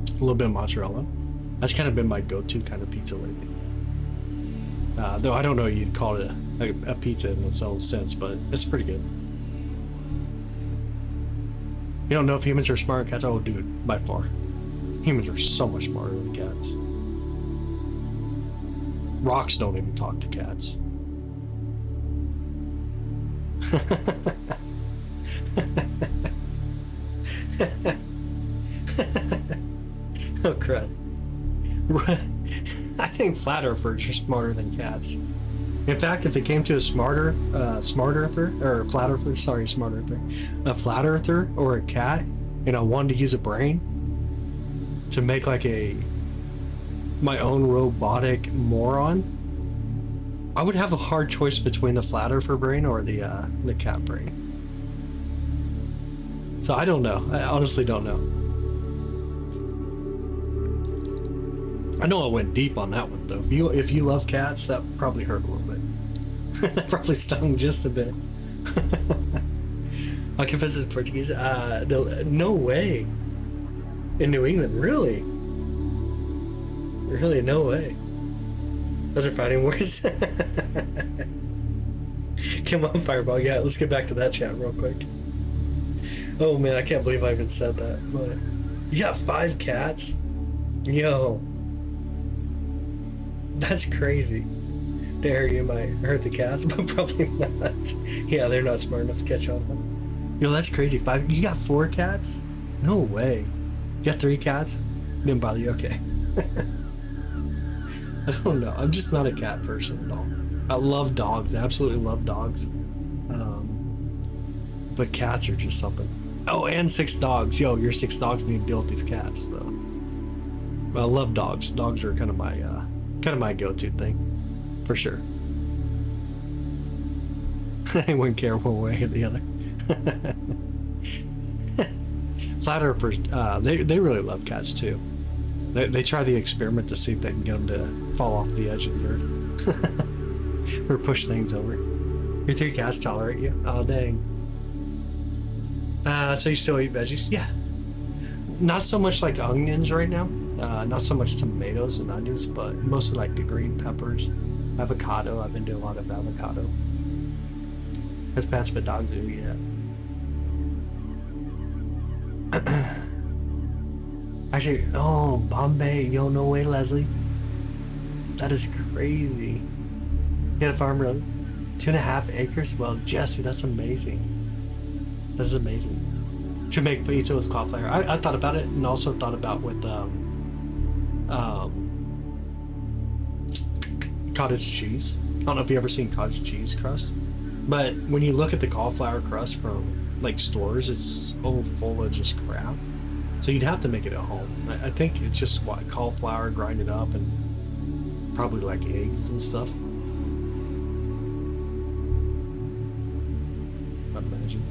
a little bit of mozzarella. That's kind of been my go-to kind of pizza lately. Though I don't know you'd call it a pizza in its own sense, but it's pretty good. You don't know if humans are smarter than cats? Oh, dude, by far. Humans are so much smarter than cats. Rocks don't even talk to cats. Oh, crud. I think flat earthers are smarter than cats. In fact, if it came to a smart earther, or a flat earther, sorry, smart earther, a flat earther or a cat, and I wanted to use a brain to make like my own robotic moron, I would have a hard choice between the flat earther brain or the cat brain. So I don't know. I honestly don't know. I know I went deep on that one though. If you love cats, that probably hurt a little bit. That probably stung just a bit. Octopus is Portuguese? No way. In New England, really? Really, no way. Those are fighting words. Come on, Fireball. Yeah, let's get back to that chat real quick. Oh man, I can't believe I even said that. But you got 5 cats? Yo. That's crazy. Dare you might hurt the cats, but probably not. Yeah, they're not smart enough to catch on. Yo, that's crazy. 5. You got 4 cats? No way. You got 3 cats? Didn't bother you? Okay. I don't know. I'm just not a cat person at all. I love dogs. I absolutely love dogs. But cats are just something. Oh, and 6 dogs. Yo, your 6 dogs need to deal with these cats. So, I love dogs. Dogs are kind of my go-to thing, for sure. I wouldn't care one way or the other. Flat earthers, they really love cats too. They try the experiment to see if they can get them to fall off the edge of the earth or push things over. Your 3 cats tolerate you? Oh dang. So you still eat veggies? Yeah. Not so much like onions right now. Not so much tomatoes and onions, but mostly like the green peppers. Avocado. I've been doing a lot of avocado. As pets, but dogs do, yeah. Actually, oh, Bombay. Yo, no way, Leslie. That is crazy. You had a farm really? 2.5 acres? Well, Jesse, that's amazing. That is amazing. Should make pizza with cauliflower. I thought about it, and also thought about with cottage cheese. I don't know if you've ever seen cottage cheese crust, but when you look at the cauliflower crust from like stores, it's so full of just crap. So you'd have to make it at home. I think it's just what, cauliflower, grind it up, and probably like eggs and stuff. I'd imagine.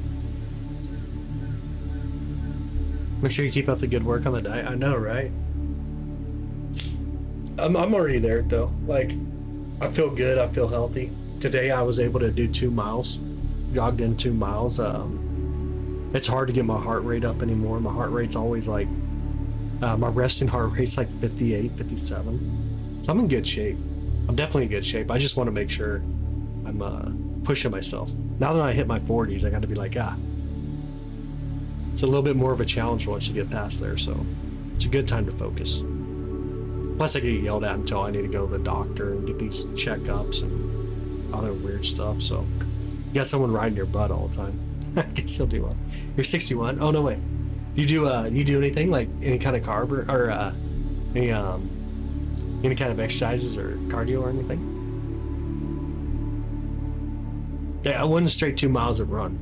Make sure you keep up the good work on the diet. I know, right? I'm already there though. Like, I feel good. I feel healthy. Today I was able to do 2 miles jogged in 2 miles. It's hard to get my heart rate up anymore. My heart rate's always like, my resting heart rate's like 58, 57. So I'm in good shape. I'm definitely in good shape. I just want to make sure I'm pushing myself. Now that I hit my 40s, I got to be like, it's a little bit more of a challenge once you get past there. So it's a good time to focus. Plus I get yelled at until I need to go to the doctor and get these checkups and other weird stuff. So you got someone riding your butt all the time. I can still do well. You're 61. Oh no way. You do anything like any kind of carb or any kind of exercises or cardio or anything? Yeah, I wasn't straight 2 miles of run.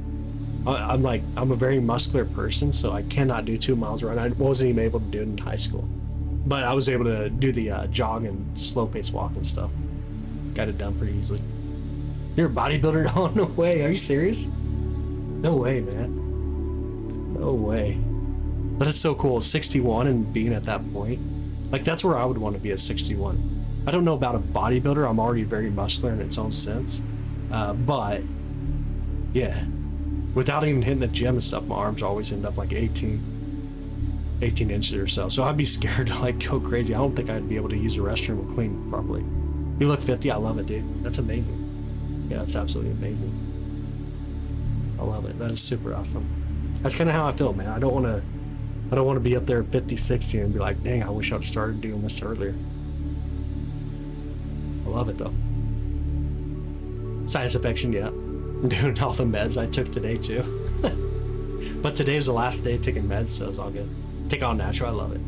I'm a very muscular person, so I cannot do 2 miles run. I wasn't even able to do it in high school, but I was able to do the jog and slow pace walk and stuff. Got it done pretty easily. You're a bodybuilder? Oh no way. Are you serious? No way, man. No way. But it's so cool. 61 and being at that point. Like, that's where I would want to be at 61. I don't know about a bodybuilder. I'm already very muscular in its own sense. But, yeah. Without even hitting the gym and stuff, my arms always end up like 18 inches or so. So I'd be scared to like go crazy. I don't think I'd be able to use the restroom and clean properly. You look 50. I love it, dude. That's amazing. Yeah, that's absolutely amazing. I love it. That is super awesome. That's kind of how I feel, man. I don't want to be up there at 50, 60 and be like, dang, I wish I'd started doing this earlier. I love it though. Sinus infection, yeah. I'm doing all the meds I took today too. But today was the last day taking meds, so it's all good. Take all natural, I love it.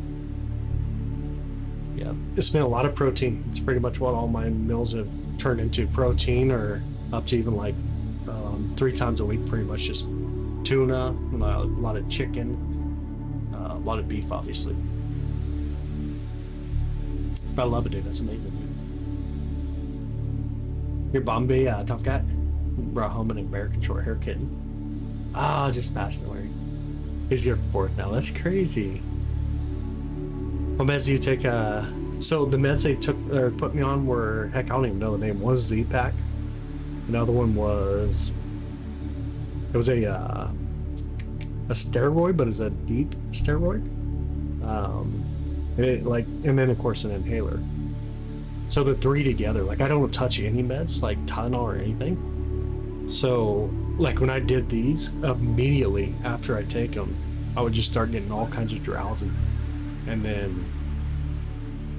Yeah, it's been a lot of protein. It's pretty much what all my meals have turned into. Protein, or up to even like 3 times a week, pretty much just tuna, a lot of chicken, a lot of beef, obviously. But I love it, dude. That's amazing, dude. Your Bombay tough guy brought home an American short hair kitten. Just passed away. He's your 4th now. That's crazy. What meds do you take? So the meds they took or put me on were, heck, I don't even know the name. One was Z-Pack. Another one was, it was a steroid, but it's a deep steroid. And then of course an inhaler. So the 3 together, like I don't touch any meds, like Tylenol or anything. So like when I did these, immediately after I take them, I would just start getting all kinds of drowsy. And then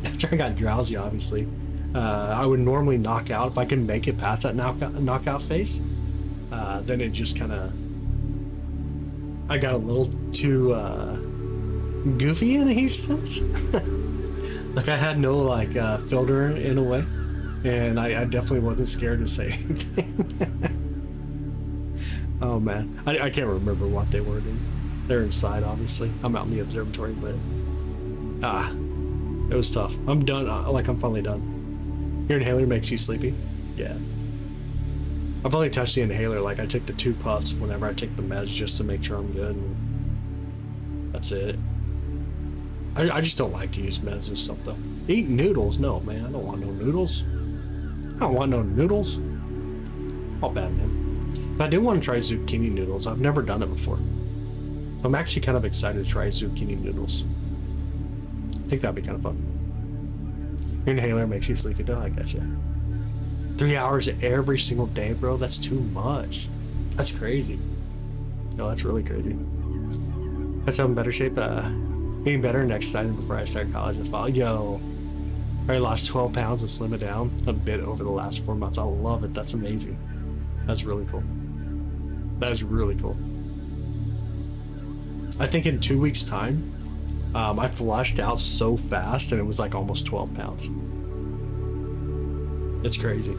after I got drowsy, obviously, I would normally knock out. If I can make it past that knockout phase, then it just kind of, I got a little too goofy in a huge sense. Like I had no like filter in a way, and I definitely wasn't scared to say anything. Oh man, I can't remember what they were, dude. They're inside, obviously. I'm out in the observatory, but it was tough. I'm done. I'm finally done. Your inhaler makes you sleepy? Yeah. I've only touched the inhaler. Like I take the 2 puffs whenever I take the meds just to make sure I'm good. And that's it. I just don't like to use meds and stuff though. Eat noodles? No, man. I don't want no noodles. I don't want no noodles. All bad, man. But I do want to try zucchini noodles. I've never done it before. So I'm actually kind of excited to try zucchini noodles. I think that'd be kind of fun. Your inhaler makes you sleepy though, I guess, yeah. 3 hours every single day, bro. That's too much. That's crazy. No, that's really crazy. That's how I'm in better shape. Getting better and exercising before I start college as well. Yo, I already lost 12 pounds and slimmed it down a bit over the last 4 months. I love it. That's amazing. That's really cool. That is really cool. I think in 2 weeks' time, I flushed out so fast and it was like almost 12 pounds. It's crazy.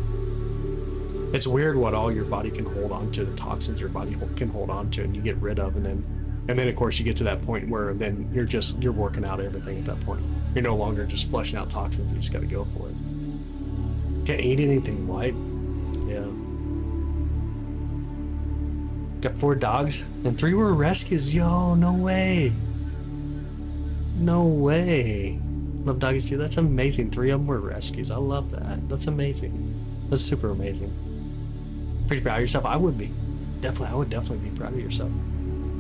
It's weird what all your body can hold on to, the toxins your body can hold on to, and you get rid of, and then of course you get to that point where then you're working out everything at that point. You're no longer just flushing out toxins, you just gotta go for it. Can't eat anything white. Yeah. Got 4 dogs and 3 were rescues. Yo, no way. No way. Love doggies too. That's amazing. 3 of them were rescues. I love that. That's amazing. That's super amazing. Pretty proud of yourself. I would be. Definitely, I would definitely be proud of yourself.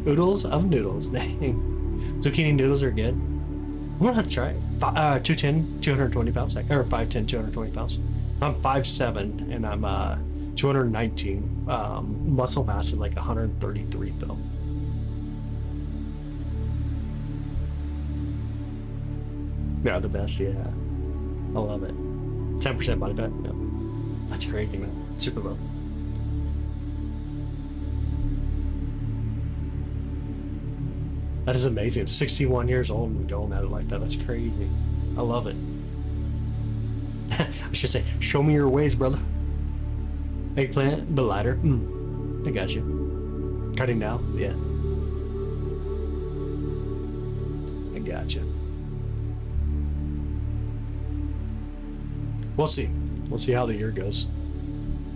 Oodles of noodles. Dang. Zucchini noodles are good. I'm gonna have to try it. 210, 220 pounds. Or 5'10", 220 pounds. I'm 5'7", and I'm 219. Muscle mass is like 133 though. Yeah, the best. Yeah, I love it. 10% body fat. Yeah. That's crazy, man. Super low. That is amazing. 61 years old and going at it like that. That's crazy. I love it. I should say, show me your ways, brother. Eggplant, but lighter. I got you. Cutting now? Yeah. I got you. We'll see. We'll see how the year goes.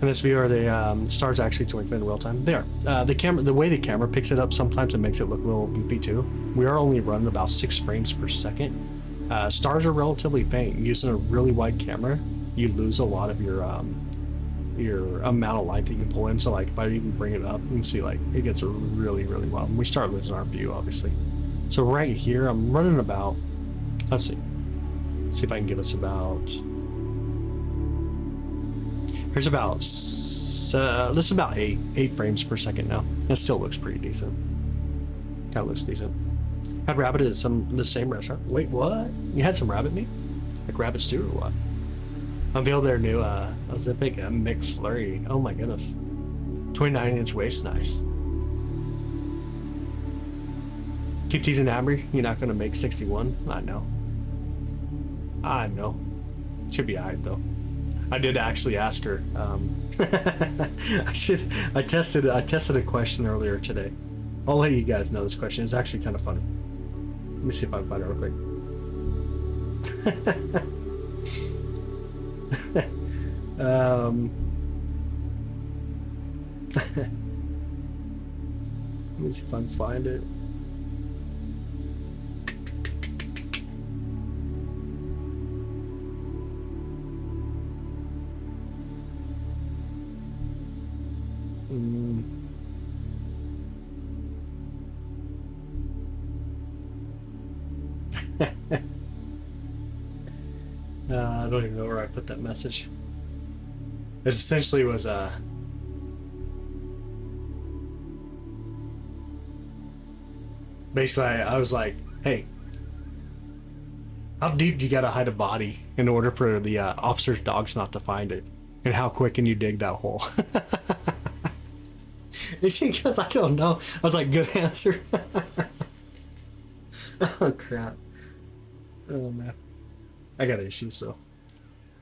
In this view, are the stars actually twinkling in real time? They are. The way the camera picks it up, sometimes it makes it look a little goofy too. We are only running about 6 frames per second. Stars are relatively faint. Using a really wide camera, you lose a lot of your amount of light that you can pull in. So like if I even bring it up, you can see like it gets really wild. And we start losing our view, obviously. So right here, I'm running about. Let's see. See if I can give us about. Here's about this is about 8 frames per second now. That still looks pretty decent. Kind of looks decent. Had rabbit at the same restaurant. Wait, what? You had some rabbit meat? Like rabbit stew or what? Unveiled their new Ozempic McFlurry. Oh my goodness. 29-inch waist, nice. Keep teasing Amber. You're not gonna make 61. I know. I know. Should be alright though. I did actually ask her. I tested a question earlier today. I'll let you guys know this question. It's actually kind of funny. Let me see if I can find it real quick. Let me see if I can find it. I don't even know where I put that message. It essentially was basically I was like, hey, how deep do you gotta hide a body in order for the officer's dogs not to find it? And how quick can you dig that hole? Because I don't know. I was like, good answer. Oh crap. Oh man. I got issues, so.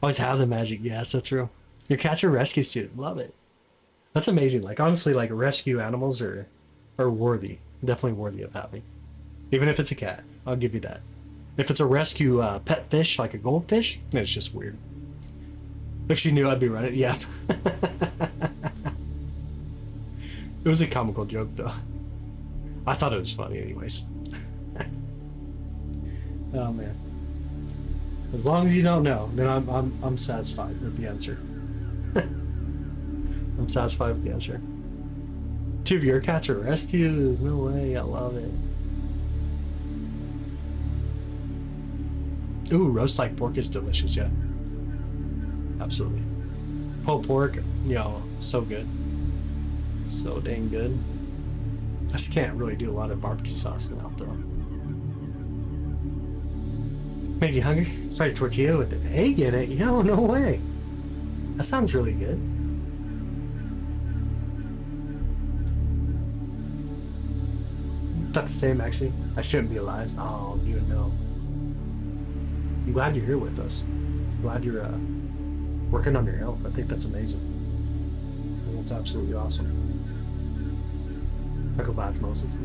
Always have the magic. Yes, that's true. Your cat's a rescue student. Love it. That's amazing. Like, honestly, like, rescue animals are worthy. Definitely worthy of having. Even if it's a cat. I'll give you that. If it's a rescue pet fish, like a goldfish, then it's just weird. If she knew I'd be running, yeah. It was a comical joke, though. I thought it was funny anyways. Oh, man. As long as you don't know, then I'm satisfied with the answer. I'm satisfied with the answer. 2 of your cats are rescues. No way. I love it. Ooh, roast like pork is delicious. Yeah. Absolutely. Pulled pork, so good. So dang good. I just can't really do a lot of barbecue sauce now, though. Made you hungry? Fried tortilla with an egg in it? Yo, no way. That sounds really good. Not the same, actually. I shouldn't be alive. Oh, you know. I'm glad you're here with us. Glad you're working on your health. I think that's amazing. I think it's absolutely awesome. Mycoplasmosis.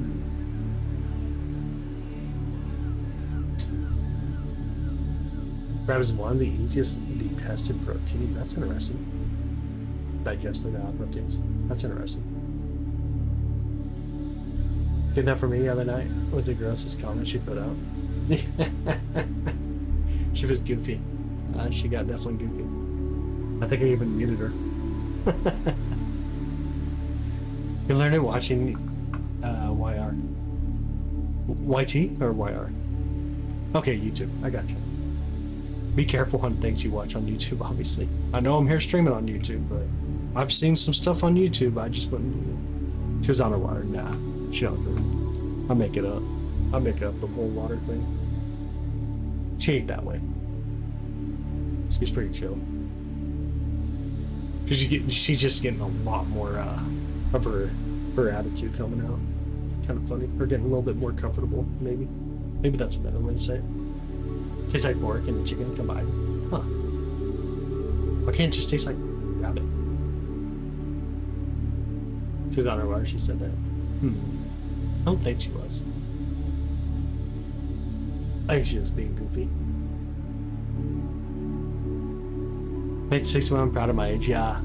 Crab is one of the easiest detested proteins. That's interesting. Digested proteins. That's interesting. Get that for me the other night. What was the grossest comment she put out? She was goofy. She got definitely goofy. I think I even muted her. You learned it watching YR. YT or YR? Okay, YouTube. I got you. Be careful on things you watch on YouTube, obviously. I know I'm here streaming on YouTube, but I've seen some stuff on YouTube I just wouldn't believe. She was on her water. Nah, she don't do it. I'll make it up. I'll make up the whole water thing. She ain't that way. She's pretty chill. She's just getting a lot more of her attitude coming out. Kind of funny. Or getting a little bit more comfortable, maybe. Maybe that's a better way to say it. Tastes like pork and chicken combined. Huh. Why can't it just taste like rabbit? She was on her water, she said that. I don't think she was. I think she was being goofy. Made 61, I'm proud of my age. Yeah.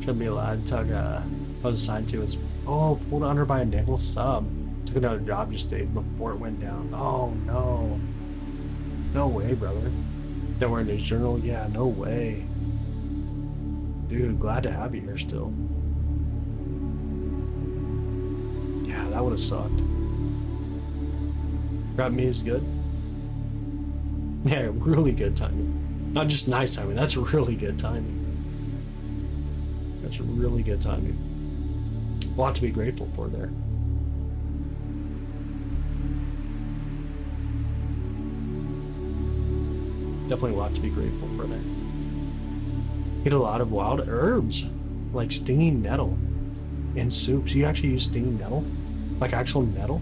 Shouldn't be allowed. Tug, I was assigned to was, pulled under by a naval sub. Took another job just days before it went down. Oh no. No way, brother. That we're in his journal? Yeah, no way. Dude, glad to have you here still. Yeah, that would have sucked. Grab me is good. Yeah, really good timing. Not just nice timing, that's really good timing. That's really good timing. A lot to be grateful for there. Definitely a lot to be grateful for there. Eat a lot of wild herbs, like stinging nettle, in soups. You actually use stinging nettle? Like actual nettle?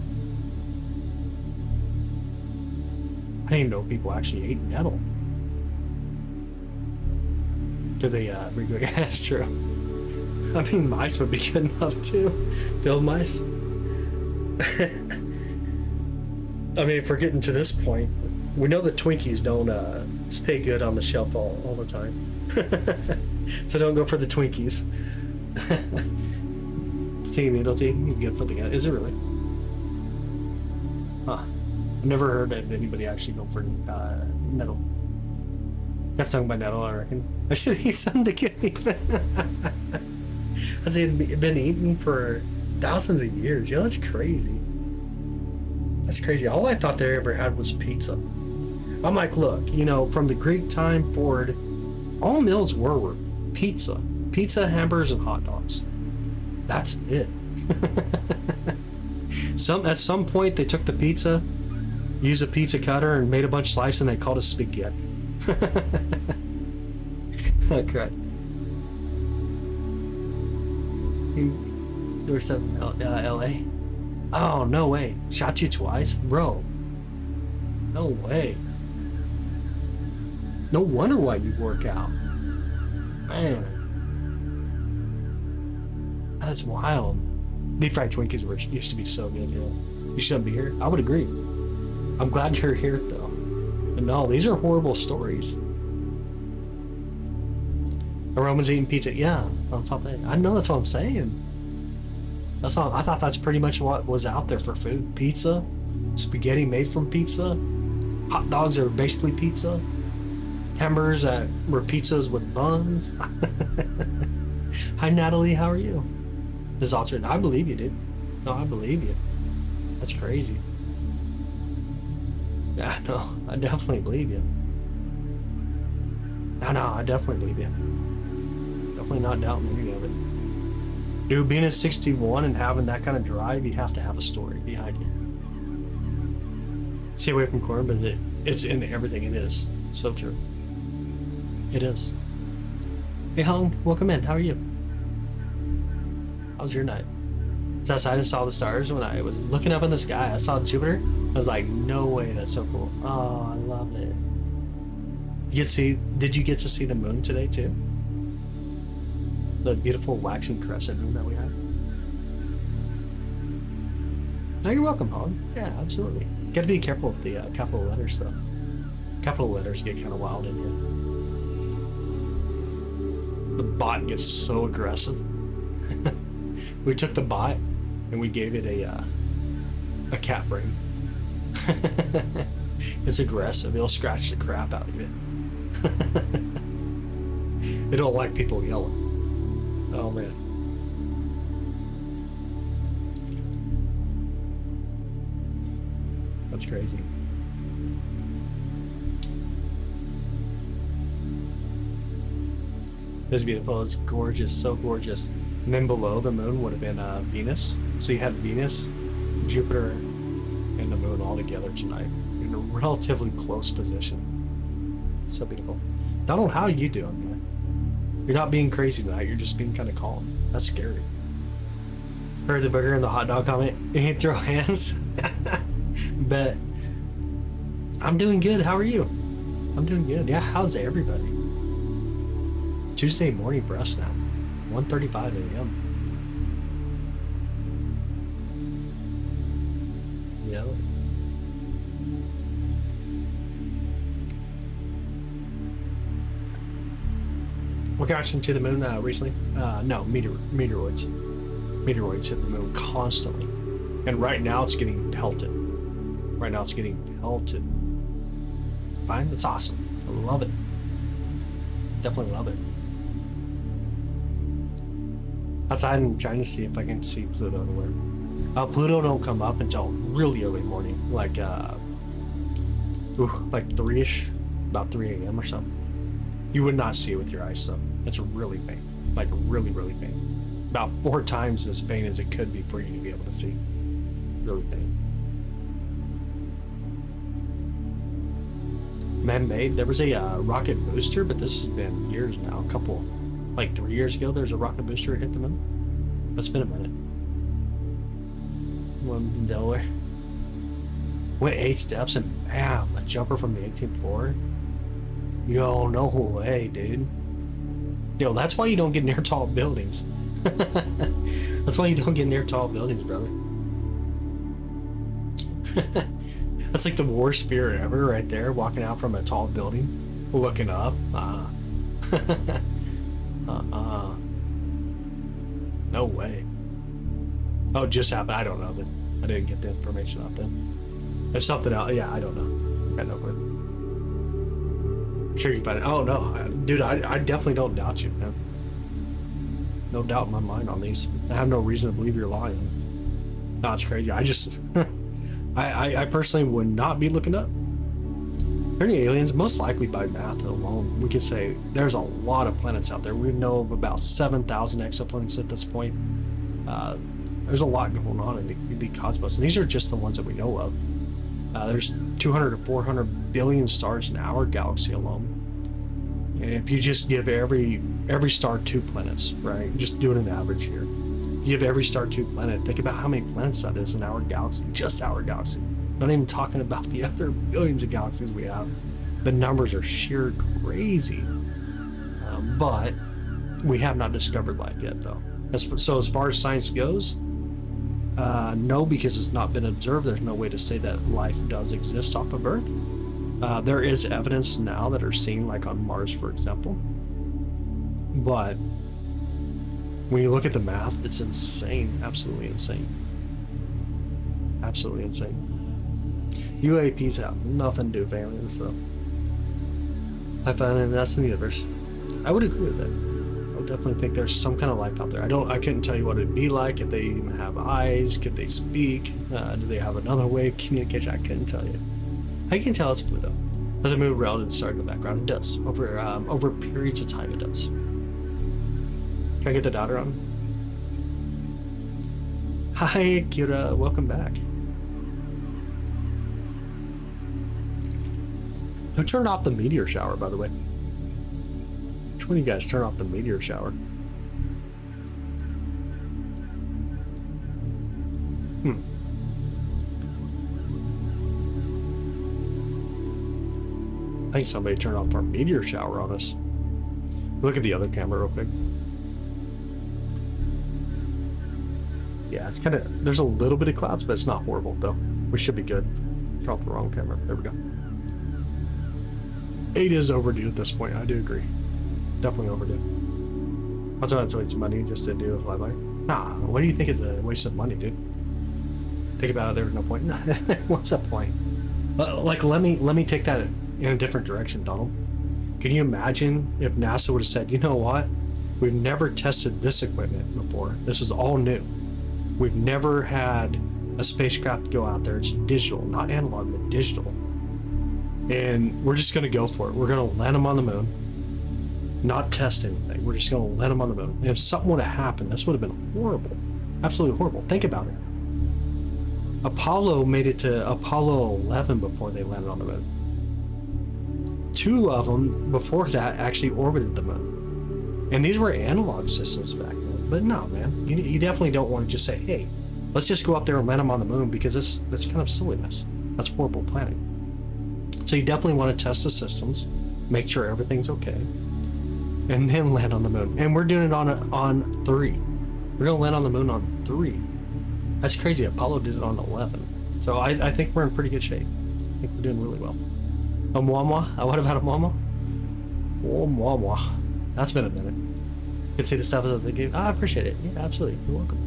I didn't even know people actually ate nettle. Do they, that's true. I mean, mice would be good enough too. Field mice. I mean, if we're getting to this point, we know that Twinkies don't stay good on the shelf all the time. So don't go for the Twinkies. Tea needle tea, good for the gut. Is it really? Huh. I've never heard of anybody actually go for nettle. Got stung by nettle, I reckon. I should eat some to get eaten. Has it been eaten for thousands of years? Yeah, that's crazy. That's crazy. All I thought they ever had was pizza. I'm like, look, from the Greek time forward, all meals were pizza. Pizza, hamburgers, and hot dogs. That's it. At some point, they took the pizza, used a pizza cutter, and made a bunch of slices, and they called it spaghetti. Oh, crap. There's some LA. Oh, no way. Shot you twice? Bro. No way. No wonder why you work out. Man. That's wild. Deep fried Twinkies used to be so good, yeah. You shouldn't be here. I would agree. I'm glad you're here, though. But no, these are horrible stories. A Roman's eating pizza. Yeah, on top of that. I know, that's what I'm saying. That's all. I thought that's pretty much what was out there for food. Pizza, spaghetti made from pizza, hot dogs are basically pizza, hamburgers that were pizzas with buns. Hi Natalie, how are you? This alternate. I believe you, dude. No, I believe you. That's crazy. Yeah, no, I definitely believe you. No, I definitely believe you. Definitely not doubting any of it. Dude, being at 61 and having that kind of drive, you have to have a story behind you. Stay away from corn, but it's in everything. It is. So true. It is. Hey, Hung, welcome in. How are you? How was your night? I was outside and saw the stars. When I was looking up in the sky, I saw Jupiter. I was like, no way, that's so cool. Oh, I love it. Did you get to see the moon today, too? The beautiful waxing crescent moon that we have. No, you're welcome, Hog. Yeah, absolutely. Gotta be careful with the capital letters, though. Capital letters get kind of wild in here. The bot gets so aggressive. We took the bot and we gave it a cat brain. It's aggressive. It'll scratch the crap out of you. It don't like people yelling. Oh man. That's crazy. It's beautiful. It's gorgeous. So gorgeous. And then below the moon would have been Venus. So you had Venus, Jupiter, and the moon all together tonight in a relatively close position. So beautiful. Donald, how are you doing, man? You're not being crazy tonight. You're just being kind of calm. That's scary. Heard the burger and the hot dog comment. You throw hands. But I'm doing good. How are you? I'm doing good. Yeah. How's everybody? Tuesday morning for us now. 1:35 a.m. Yeah. We're crashing to the moon recently. No, meteoroids. Meteoroids hit the moon constantly, and right now it's getting pelted. Right now it's getting pelted. Fine, that's awesome. I love it. Definitely love it. Outside, I'm trying to see if I can see Pluto anywhere. Pluto don't come up until really early morning, like 3ish, about 3 a.m. or something. You would not see it with your eyes though. It's really faint, like really, really faint. About 4 times as faint as it could be for you to be able to see. Really faint. Man-made. There was a rocket booster, but this has been years now. A couple, like 3 years ago, there's a rocket booster that hit the moon. It's been a minute. One in Delaware. Went 8 steps and bam, a jumper from the 18th floor. Yo, no way, dude. Yo, that's why you don't get near tall buildings. That's why you don't get near tall buildings, brother. That's like the worst fear ever right there, walking out from a tall building, looking up. No way. Oh, it just happened. I don't know then. I didn't get the information out then. There's something else. Yeah, I don't know. Got no clue. I'm sure you can find it. Oh, no. Dude, I definitely don't doubt you, man. No doubt in my mind on these. I have no reason to believe you're lying. No, it's crazy. I just... I personally would not be looking up. Are there any aliens? Most likely by math alone, we could say there's a lot of planets out there. We know of about 7,000 exoplanets at this point. There's a lot going on in the cosmos. And these are just the ones that we know of. There's 200 to 400 billion stars in our galaxy alone. And if you just give every star 2 planets, right? Just doing an average here. If you give every star 2 planets, think about how many planets that is in our galaxy, just our galaxy. Not even talking about the other billions of galaxies we have. The numbers are sheer crazy. But we have not discovered life yet, though. So as far as science goes, no, because it's not been observed. There's no way to say that life does exist off of Earth. There is evidence now that are seen, like on Mars, for example. But when you look at the math, it's insane. Absolutely insane. Absolutely insane. UAPs have nothing to do with aliens, though. I find it, that's in the universe. I would agree with that. I would definitely think there's some kind of life out there. I couldn't tell you what it'd be like, if they even have eyes, could they speak, do they have another way of communication? I couldn't tell you. I can tell it's Pluto. Does it move around and start in the background? It does. Over periods of time, it does. Can I get the daughter on? Hi, Kira. Welcome back. Who turned off the meteor shower, by the way? Which one of you guys turned off the meteor shower? I think somebody turned off our meteor shower on us. Look at the other camera real quick. Yeah, it's kind of... There's a little bit of clouds, but it's not horrible, though. We should be good. Drop the wrong camera. There we go. 8 is overdue at this point. I do agree. Definitely overdue. What's on to waste money just to do a flyby? Nah, what do you think is a waste of money, dude? Think about it. There's no point. What's the point? Like, let me take that in a different direction, Donald. Can you imagine if NASA would have said, you know what? We've never tested this equipment before. This is all new. We've never had a spacecraft to go out there. It's digital, not analog, but digital. And we're just going to go for it. We're going to land them on the moon, not test anything. We're just going to land them on the moon. And if something would have happened, this would have been horrible. Absolutely horrible. Think about it. Apollo made it to Apollo 11 before they landed on the moon. 2 of them before that actually orbited the moon. And these were analog systems back then. But no, man, you definitely don't want to just say, hey, let's just go up there and land them on the moon, because that's kind of silliness. That's horrible planning. So you definitely want to test the systems, make sure everything's okay, and then land on the moon. And we're doing it on 3. We're going to land on the moon on 3. That's crazy. Apollo did it on 11. So I think we're in pretty good shape. I think we're doing really well. Oumuamua? What about Oumuamua? Oumuamua. That's been a minute. You can see the stuff as they gave. I appreciate it. Yeah, absolutely. You're welcome.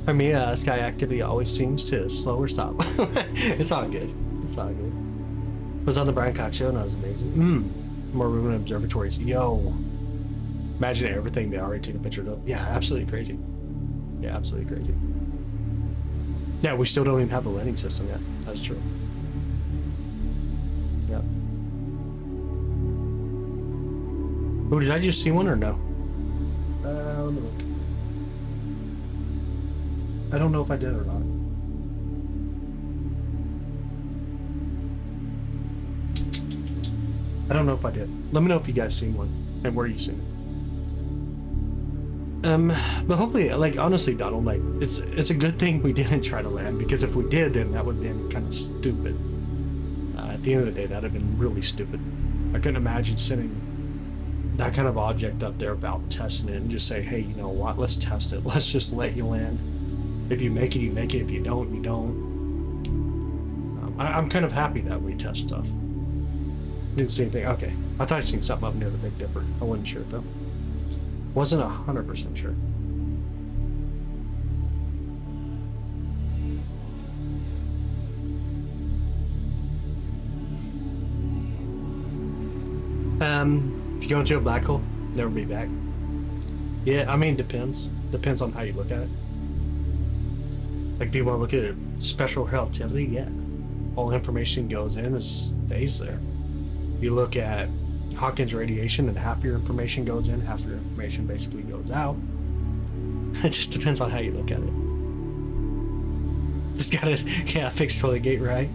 For me, sky activity always seems to slow or stop. It's all good. It's all good. Was on the Brian Cox show and that was amazing. More room in observatories. Yo. Imagine everything they already took a picture of. Yeah, absolutely crazy. Yeah, absolutely crazy. Yeah, we still don't even have the landing system yet. That's true. Yep. Oh, did I just see one or no? Let me look. I don't know if I did or not. I don't know if I did. Let me know if you guys seen one and where you seen it. But hopefully, like, honestly, Donald, like, it's a good thing we didn't try to land, because if we did, then that would have been kind of stupid. At the end of the day, that'd have been really stupid. I couldn't imagine sending that kind of object up there without testing it and just say, hey, you know what, let's test it. Let's just let you land. If you make it, you make it. If you don't, you don't. I'm kind of happy that we test stuff. Didn't see anything. Okay. I thought I'd seen something up near the Big Dipper. I wasn't sure, though. Wasn't 100% sure. If you go into a black hole, never be back. Yeah, I mean, depends. Depends on how you look at it. Like, if you want to look at it, special relativity, yeah. All information goes in and stays there. You look at Hawkins radiation, and half your information goes in, half your information basically goes out. It just depends on how you look at it. Just got it, yeah, fixed toilet gate right.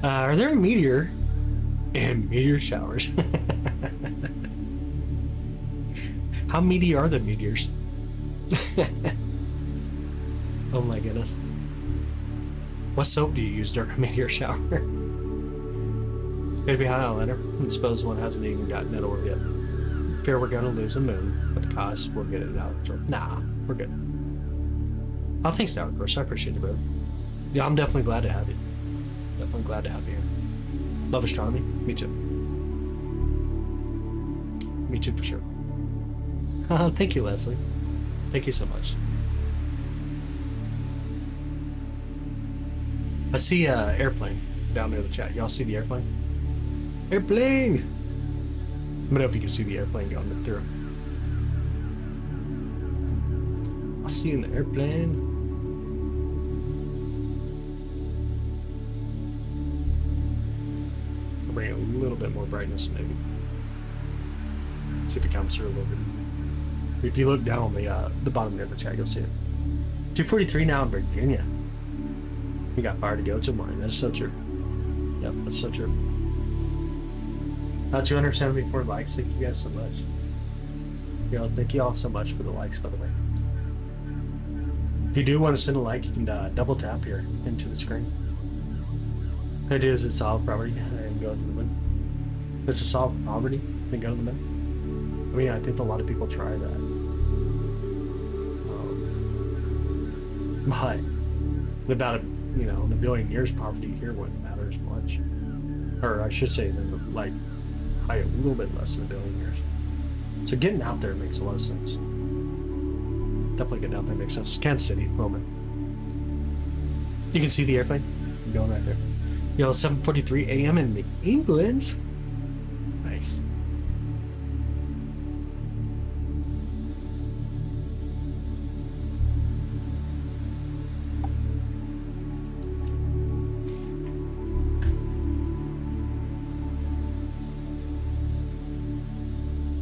Are there meteor and meteor showers? How meaty are the meteors? Oh my goodness. What soap do you use during a meteor shower? Maybe behind Outlander. I suppose one hasn't even gotten it over yet. Fear we're gonna lose a moon, but the cost we'll get it out. Nah, we're good. Oh, thanks, Tower Course. I appreciate it, brother. Yeah, I'm definitely glad to have you. Definitely glad to have you here. Love astronomy. Me too. Me too, for sure. Thank you, Leslie. Thank you so much. I see airplane down there in the chat. Y'all see the airplane? Airplane! Let me know if you can see the airplane going through. I'll see you in the airplane. I'll bring a little bit more brightness, maybe. See if it comes through a little bit. If you look down on the bottom there of the chat, you'll see it. 2:43 now in Virginia. We got far to go till morning. That's so true. Yep, that's so true. 274 likes. Thank you guys so much. Yo, thank you all so much for the likes, by the way. If you do want to send a like, you can double tap here into the screen. The idea is it's solid property and go to the moon. If it's a solid property, then go to the moon. I mean, I think a lot of people try that. But in about in a billion years, poverty here wouldn't matter as much. Or I should say, then like a little bit less than a billion years. So getting out there makes a lot of sense. Definitely getting out there makes sense. Kansas City, Roman. You can see the airplane. I'm going right there. Yo, 7:43 a.m. in the Englands. Nice.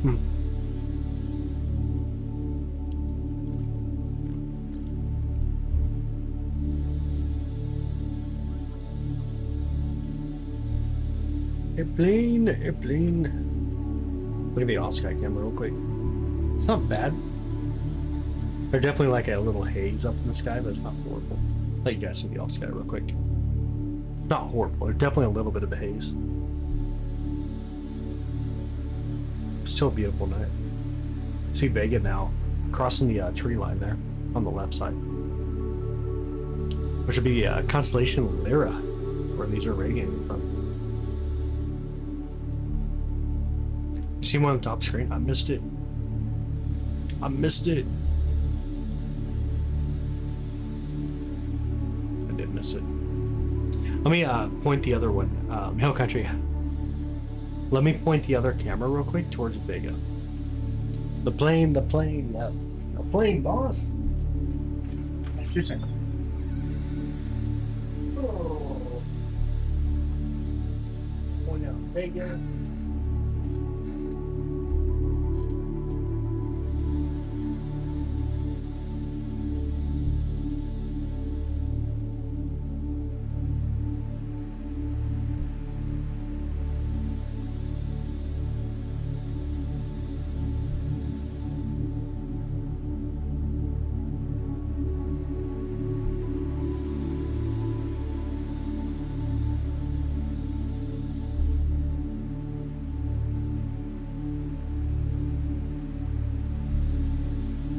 Hmm. Airplane, airplane. Look at the off-sky camera real quick. It's not bad. There's definitely like a little haze up in the sky, but it's not horrible. Let you guys see the off-sky real quick. It's not horrible. There's definitely a little bit of a haze. Still a beautiful night. See Vega now crossing the tree line there on the left side, which would be constellation Lyra, where these are radiating from. You see one on the top screen? I missed it. I missed it. I did miss it. Let me point the other one. Hill Country. Let me point the other camera real quick towards Vega. The plane, the plane, the plane, boss. 2 seconds. Oh. Point out Vega.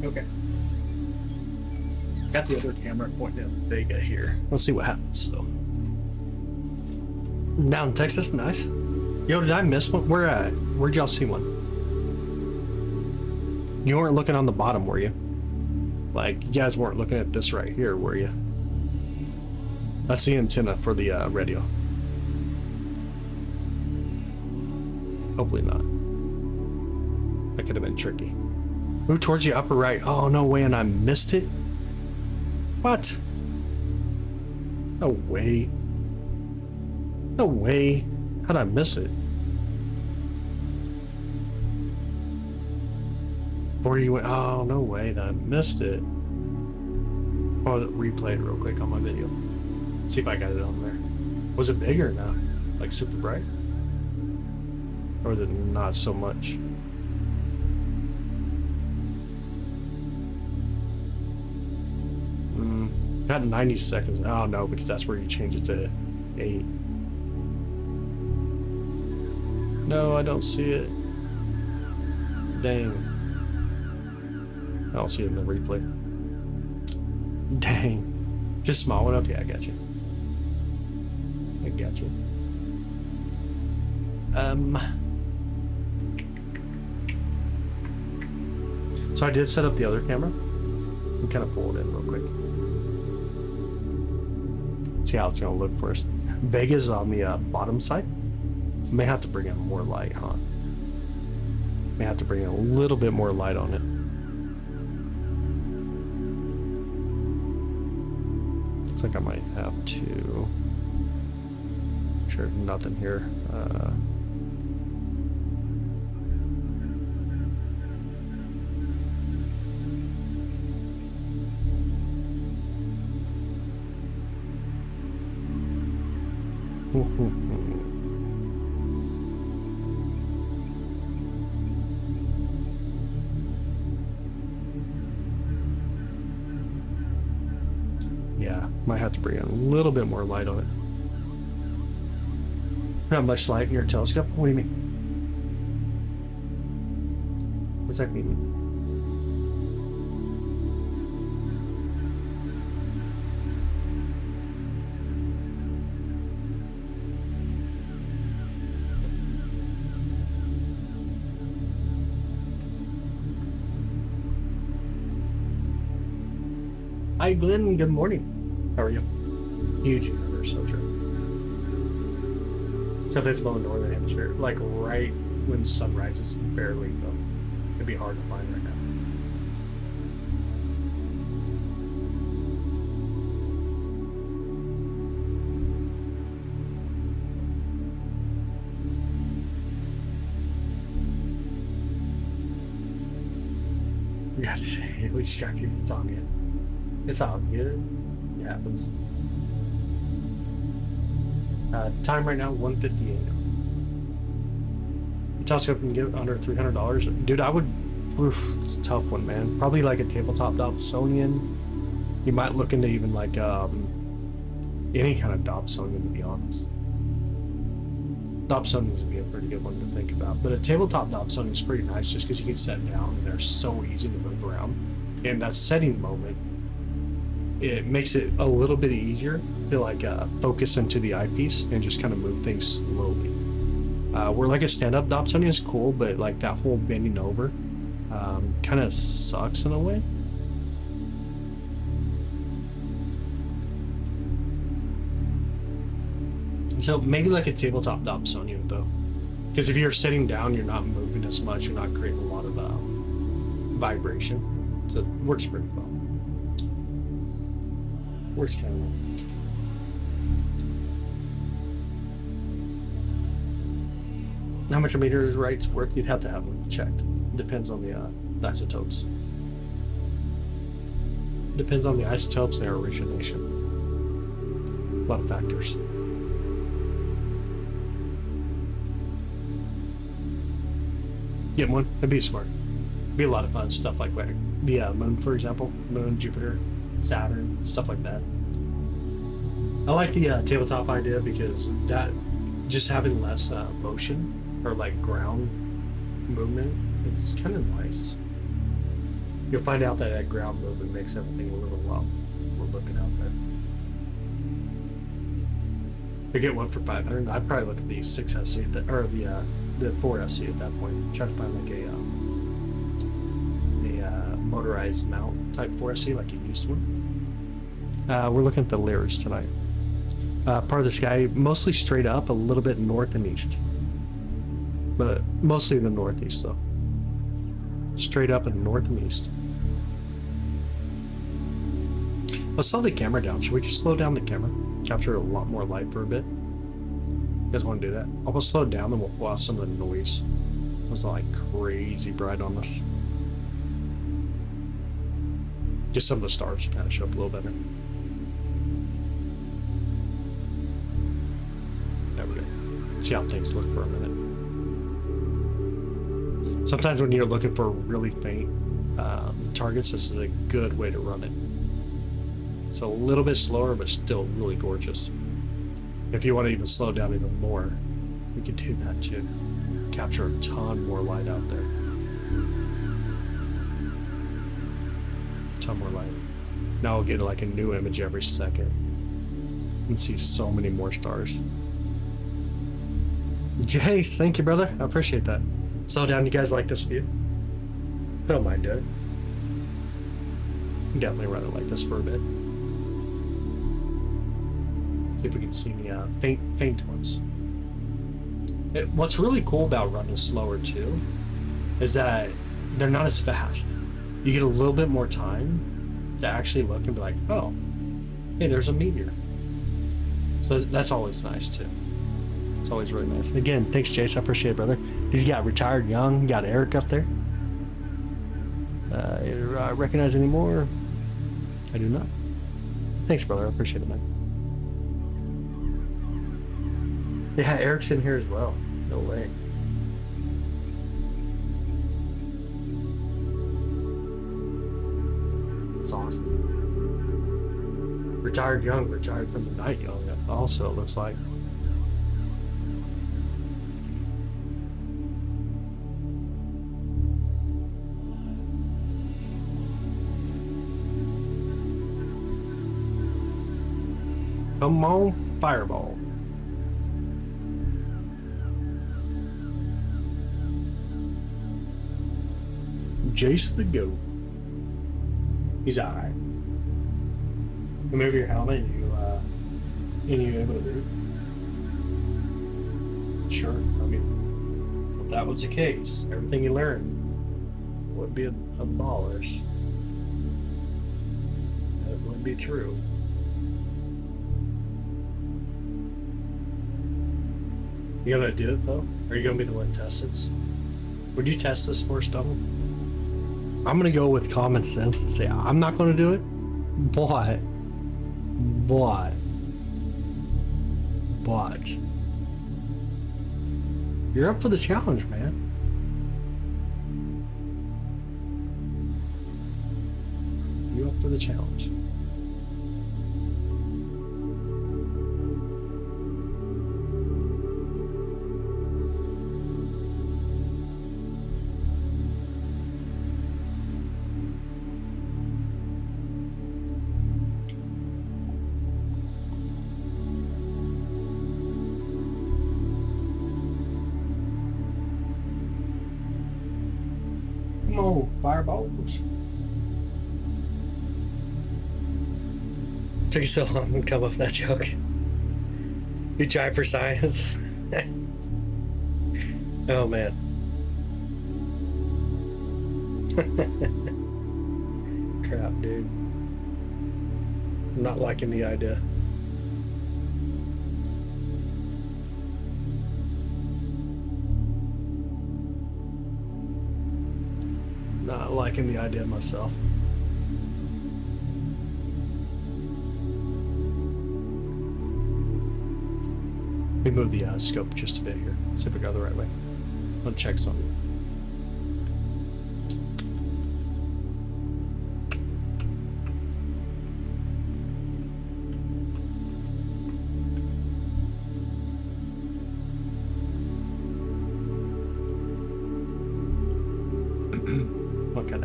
Okay. Got the other camera pointing at Vega here. Let's see what happens though. Down in Texas, nice. Yo, did I miss one? Where'd y'all see one? You weren't looking on the bottom, were you? Like, you guys weren't looking at this right here, were you? That's the antenna for the radio. Hopefully not. That could have been tricky. Ooh, towards the upper right. Oh, no way, and I missed it? What? No way. No way. How'd I miss it? Before you went, oh, no way, that I missed it. I'll replay it real quick on my video. See if I got it on there. Was it big or not? Like super bright? Or is it not so much? Got 90 seconds. Oh no, because that's where you change it to 8. No, I don't see it. Dang. I don't see it in the replay. Dang. Just small one up? Yeah, I got you. I got you. So I did set up the other camera. And kind of pull it in real quick. See how it's gonna look for us. Vega's on the bottom side. May have to bring in more light, huh? May have to bring in a little bit more light on it. Looks like I might have to. Sure, nothing here. Yeah, might have to bring in a little bit more light on it. Not much light in your telescope? What do you mean? What's that mean? Hi Glenn, good morning. How are you? Huge universe, so true. So visible in the northern hemisphere, like right when sun rises, barely though. It'd be hard to find right now. God, we started. It's all good. It's all good. It happens. Time right now, 1:50 a.m. Telescope can get under $300. Dude, I would. Oof, it's a tough one, man. Probably like a tabletop Dobsonian. You might look into even like any kind of Dobsonian, to be honest. Dobsonians would be a pretty good one to think about. But a tabletop Dobsonian is pretty nice just because you can set down and they're so easy to move around. And that setting moment, it makes it a little bit easier to like focus into the eyepiece and just kind of move things slowly. Where like a stand-up Dobsonian is cool, but like that whole bending over kind of sucks in a way. So maybe like a tabletop Dobsonian though, because if you're sitting down, you're not moving as much, you're not creating a lot of vibration, so it works pretty well. Works kind of well. How much a meteor's right's worth? You'd have to have them checked. Depends on the isotopes. Depends on the isotopes and their origination. A lot of factors. Get one. That'd be smart. Be a lot of fun stuff like that. The moon, for example, moon, Jupiter, Saturn, stuff like that. I like the tabletop idea because that just having less motion or like ground movement, it's kind of nice. You'll find out that that ground movement makes everything a little we're looking out there. I get one for 500. I'd probably look at the 6SC or the 4SC at that point. Try to find like a motorized mount type 4SC, like a used one. We're looking at the Lyrids tonight. Part of the sky mostly straight up, a little bit north and east, but mostly the northeast though. Straight up and north and east. Let's slow the camera down. Should we just slow down the camera? Capture a lot more light for a bit. You guys want to do that? I'll slow it down and we'll have some of the noise. It was like crazy bright on us. Just some of the stars to kind of show up a little better. There we go. See how things look for a minute. Sometimes when you're looking for really faint targets, this is a good way to run it. It's a little bit slower, but still really gorgeous. If you want to even slow down even more, we can do that too. Capture a ton more light out there. Ton more light. Now we'll get like a new image every second and see so many more stars. Jace, thank you, brother. I appreciate that. Slow down. You guys like this view? I don't mind doing it. Definitely run it like this for a bit. See if we can see the faint ones. What's really cool about running slower too is that they're not as fast. You get a little bit more time to actually look and be like, oh, hey, there's a meteor. So that's always nice too. It's always really nice. Again, thanks, Jace. I appreciate it, brother. You got retired young. You got Eric up there. I recognize any more? I do not. Thanks, brother. I appreciate it, man. Yeah, Eric's in here as well. No way. It's awesome. Retired young, retired from the night young. Also, it looks like. Come on, fireball. Jace the goat. He's alright. Remove your helmet and you able to do it? Sure. I mean, if that was the case, everything you learned would be abolished. That would be true. You gonna do it though? Are you gonna be the one to test this? Would you test this for Stone? I'm gonna go with common sense and say I'm not gonna do it. But you're up for the challenge, man. You up for the challenge? Come on, fireballs. Took you so long to come up with that joke. You try for science. Oh man. Crap, dude. I'm not liking the idea. Not liking the idea myself. Let me move the scope just a bit here. See if we go the right way. I'll check something. Okay,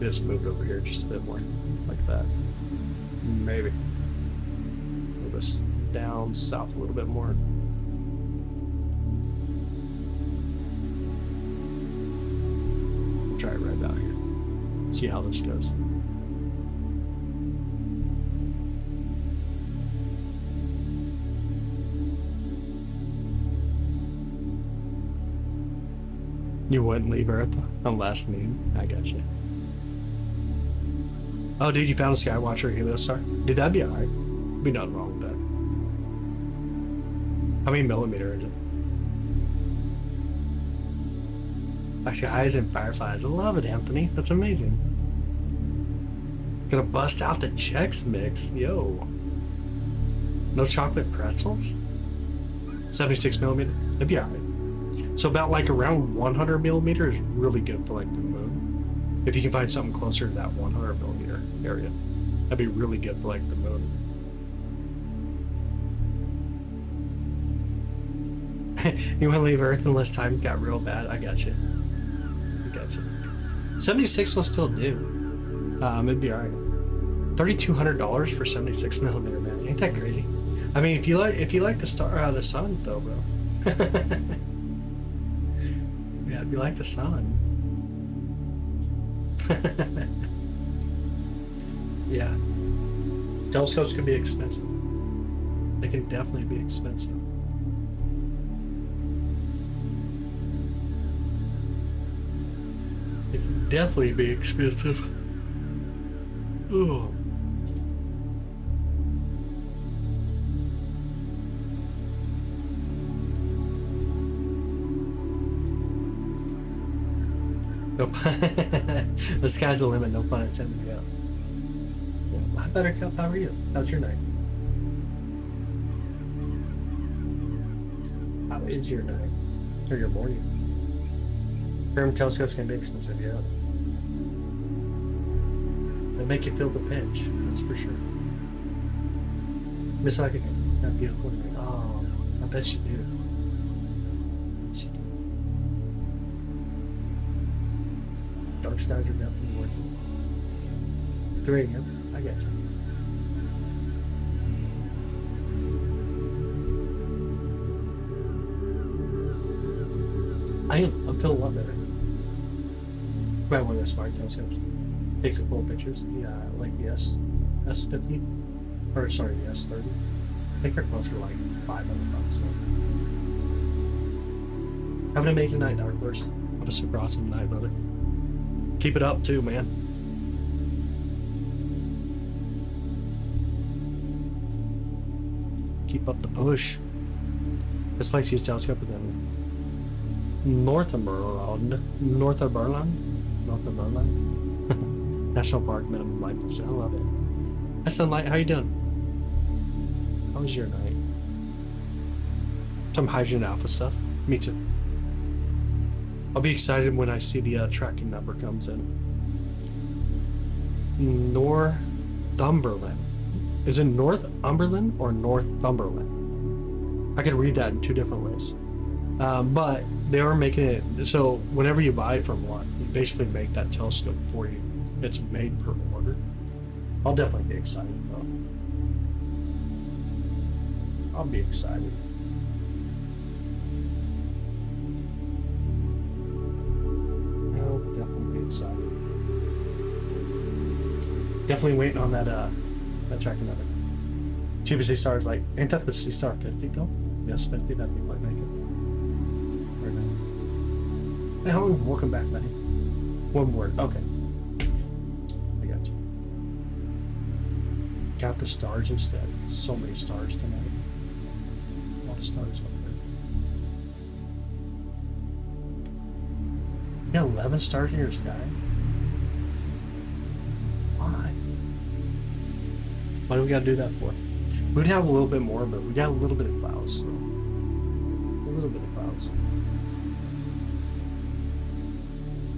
just move it over here just a bit more, like that. Maybe. Move this down south a little bit more. Try it right about here. See how this goes. You wouldn't leave Earth unless needed. I got you. Oh, dude, you found a Skywatcher heliostar? Dude, that'd be alright. Be nothing wrong with that. How many millimeter is it? Like skies and fireflies. I love it, Anthony. That's amazing. Gonna bust out the Chex Mix. Yo. No chocolate pretzels? 76 millimeter? That'd be alright. So about like around 100 millimeter is really good for like the moon. If you can find something closer to that 100 millimeter area, that'd be really good for like the moon. You want to leave Earth unless times got real bad? I got you. I got you. 76 will still do. It'd be alright. $3,200 for 76 millimeter, man. Ain't that crazy? I mean, if you like the the sun though, bro. Yeah, if you like the sun. Yeah. Telescopes can be expensive. They can definitely be expensive. They can definitely be expensive. Ooh. Nope. The sky's the limit, no pun intended. Yeah. I better count. How are you? How's your night? How is your night? Or your morning? Term telescopes can be expensive, yeah. They make you feel the pinch, that's for sure. Miss like again. That beautiful night. Oh, I bet you do. Dark skies are definitely working. 3 a.m. I get you. I'm feeling a lot better. Might one of the smart telescopes. Takes some cool pictures. Yeah, like the S50. Or sorry, the S30. I think they're closer to like $500. So. Have an amazing night, Dark Horse. Have a super awesome night, brother. Keep it up too, man. Keep up the push. This place used telescope again. Northumberland. North of Lowland. National Park minimum light pollution. I love it. Hi Sunlight, how you doing? How was your night? Some hydrogen alpha stuff. Me too. I'll be excited when I see the tracking number comes in. Northumberland. Is it Northumberland or Northumberland? I could read that in two different ways. But they are making it so whenever you buy from one, you basically make that telescope for you. It's made per order. I'll definitely be excited though. I'll be excited. I'll definitely be excited. Definitely waiting on that tracking of it. Cheapest C star is like, ain't that the C star 50 though? Yes, 50, that'd be quite make it. Right now. Hey, how welcome back, buddy. One word, okay. I got you. Got the stars instead. So many stars tonight. A lot of stars up there. You got 11 stars in your sky? Why? Why do we gotta do that for? We'd have a little bit more, but we got a little bit of clouds. So. A little bit of clouds.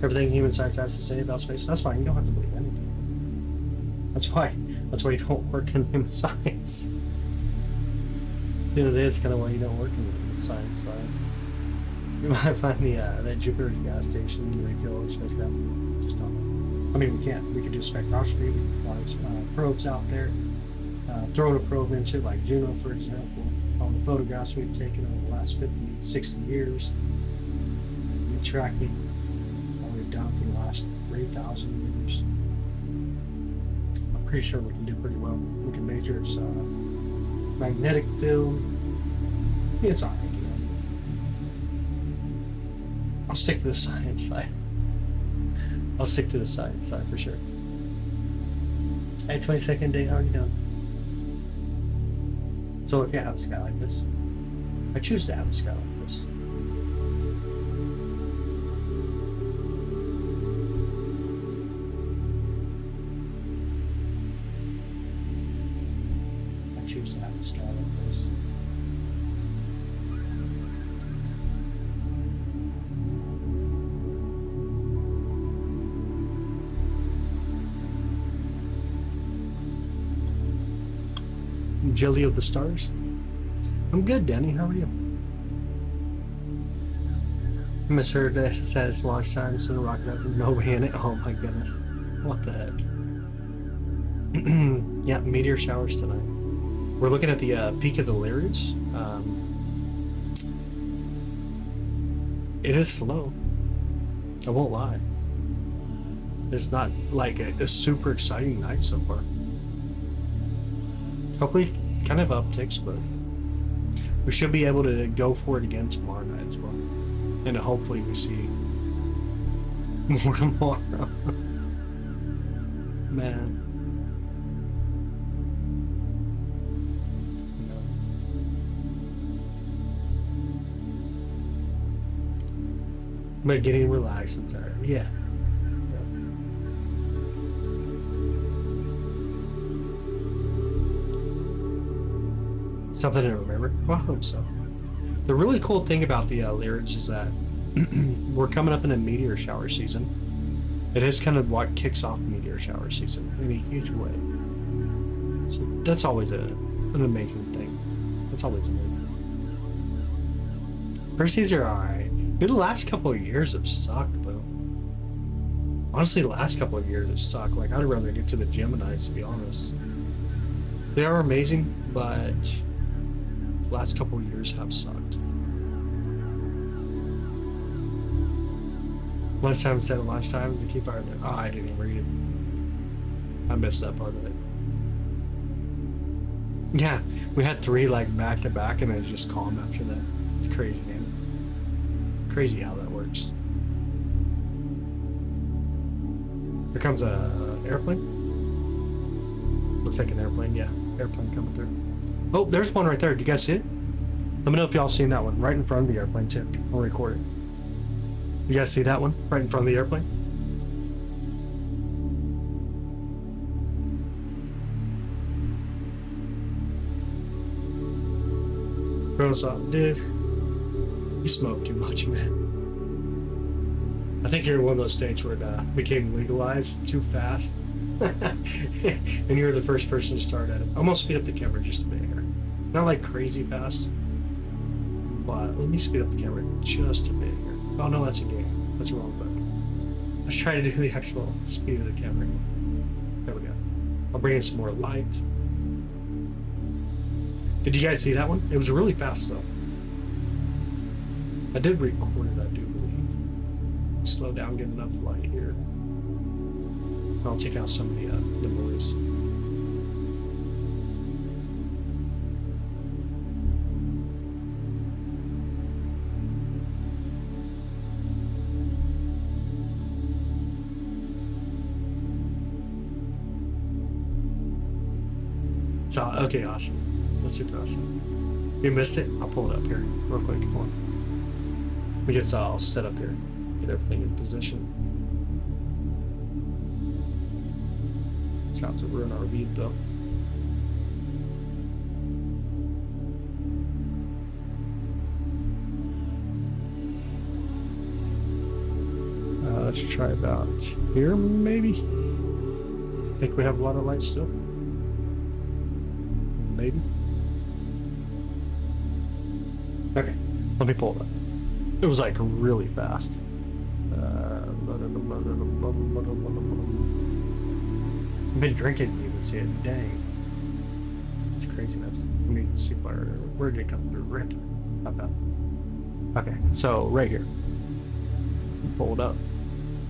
Everything human science has to say about space, that's fine. You don't have to believe anything. That's why you don't work in human science. At the end of the day, it's kind of why you don't work in the science side. You might find that Jupiter gas station, you may feel like spacecraft. Just don't know. I mean, we can't. We could do spectroscopy. We can fly probes out there. Throwing a probe into like Juno, for example, all the photographs we've taken over the last 50, 60 years, the tracking that we've done for the last 3,000 years. I'm pretty sure we can do pretty well. We can measure its magnetic field. It's alright, you know. I'll stick to the science side. I'll stick to the science side for sure. Hey, 22nd day, how are you doing? So if you have a sky like this, I choose to have a sky like this. I choose to have a sky like this. Jelly of the stars. I'm good, Danny. How are you? I misheard that it said it's launch time, so the rocket up no way in it. Oh my goodness. What the heck? Yeah, meteor showers tonight. We're looking at the peak of the Lyrids. It is slow. I won't lie. It's not like a super exciting night so far. Hopefully kind of upticks, but we should be able to go for it again tomorrow night as well. And hopefully we see more tomorrow. Man. No. But getting relaxed and tired. Yeah. Something to remember? Well, I hope so. The really cool thing about the Lyrids is that we're coming up in a meteor shower season. It is kind of what kicks off meteor shower season in a huge way. So that's always an amazing thing. That's always amazing. Percy's are alright. The last couple of years have sucked though. Honestly, the last couple of years have sucked. Like, I'd rather get to the Geminis, to be honest. They are amazing, but last couple of years have sucked. Lunchtime instead of lunchtime to keep our. Oh, I didn't even read it. I missed that part of it. Yeah, we had 3 like back to back, and then it was just calm after that. It's crazy, man. Crazy how that works. Here comes a airplane. Looks like an airplane. Yeah, airplane coming through. Oh, there's one right there. Do you guys see it? Let me know if y'all seen that one right in front of the airplane too. I'll record it. You guys see that one right in front of the airplane? goes up, dude. You smoke too much, man. I think you're in one of those states where it became legalized too fast. And you're the first person to start at it. I'm gonna speed up the camera just a bit here. Not like crazy fast, but let me speed up the camera just a bit here. Oh no, that's a game. That's wrong button. Let's try to do the actual speed of the camera. There we go. I'll bring in some more light. Did you guys see that one? It was really fast though. I did record it, I do believe. Slow down, get enough light here. I'll take out some of the noise. So, okay, awesome. That's super awesome. You missed it? I'll pull it up here real quick. Come on. We get it all set up here. Get everything in position. Try not to ruin our view though. Let's try about here, maybe. Think we have a lot of light still. Maybe. Okay, let me pull it up. It was like really fast. I've been drinking to even see it. Dang. It's craziness. Let me see where did it come through? Right. Not bad. Okay, so right here. Pull it up.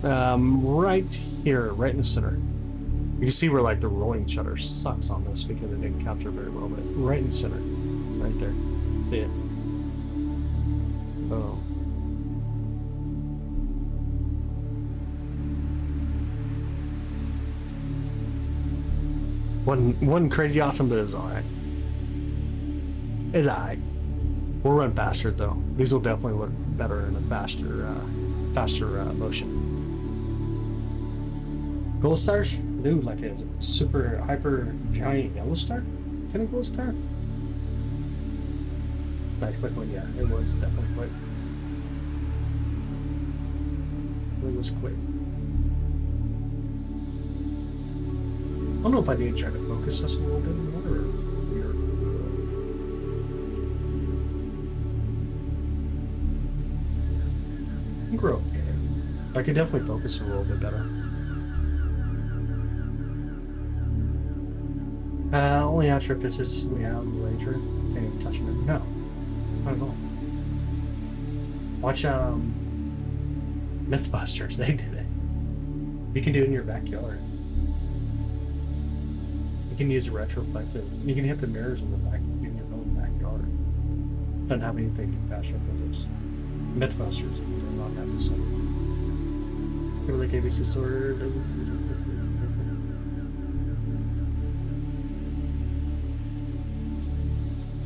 Right here, right in the center. You can see where like the rolling shutter sucks on this because it didn't capture very well, but right in the center. Right there. See it? Oh. One crazy awesome, but it's alright. It's alright. We'll run faster though. These will definitely look better in a faster motion. Gold stars? Dude, like a super hyper giant yellow star? Kind of gold star? Nice quick one, yeah. It was definitely quick. It was quick. I don't know if I need to try to focus this a little bit more or I think we're okay. I could definitely focus a little bit better. Only astrophysics we have later. Can't even touch them. No. Not at all. Watch Mythbusters, they did it. You can do it in your backyard. You can use a retroflective. You can hit the mirrors in your own backyard. Doesn't have anything to do with astrophysics. Mythbusters, they're not that the same. Go like ABC Sword.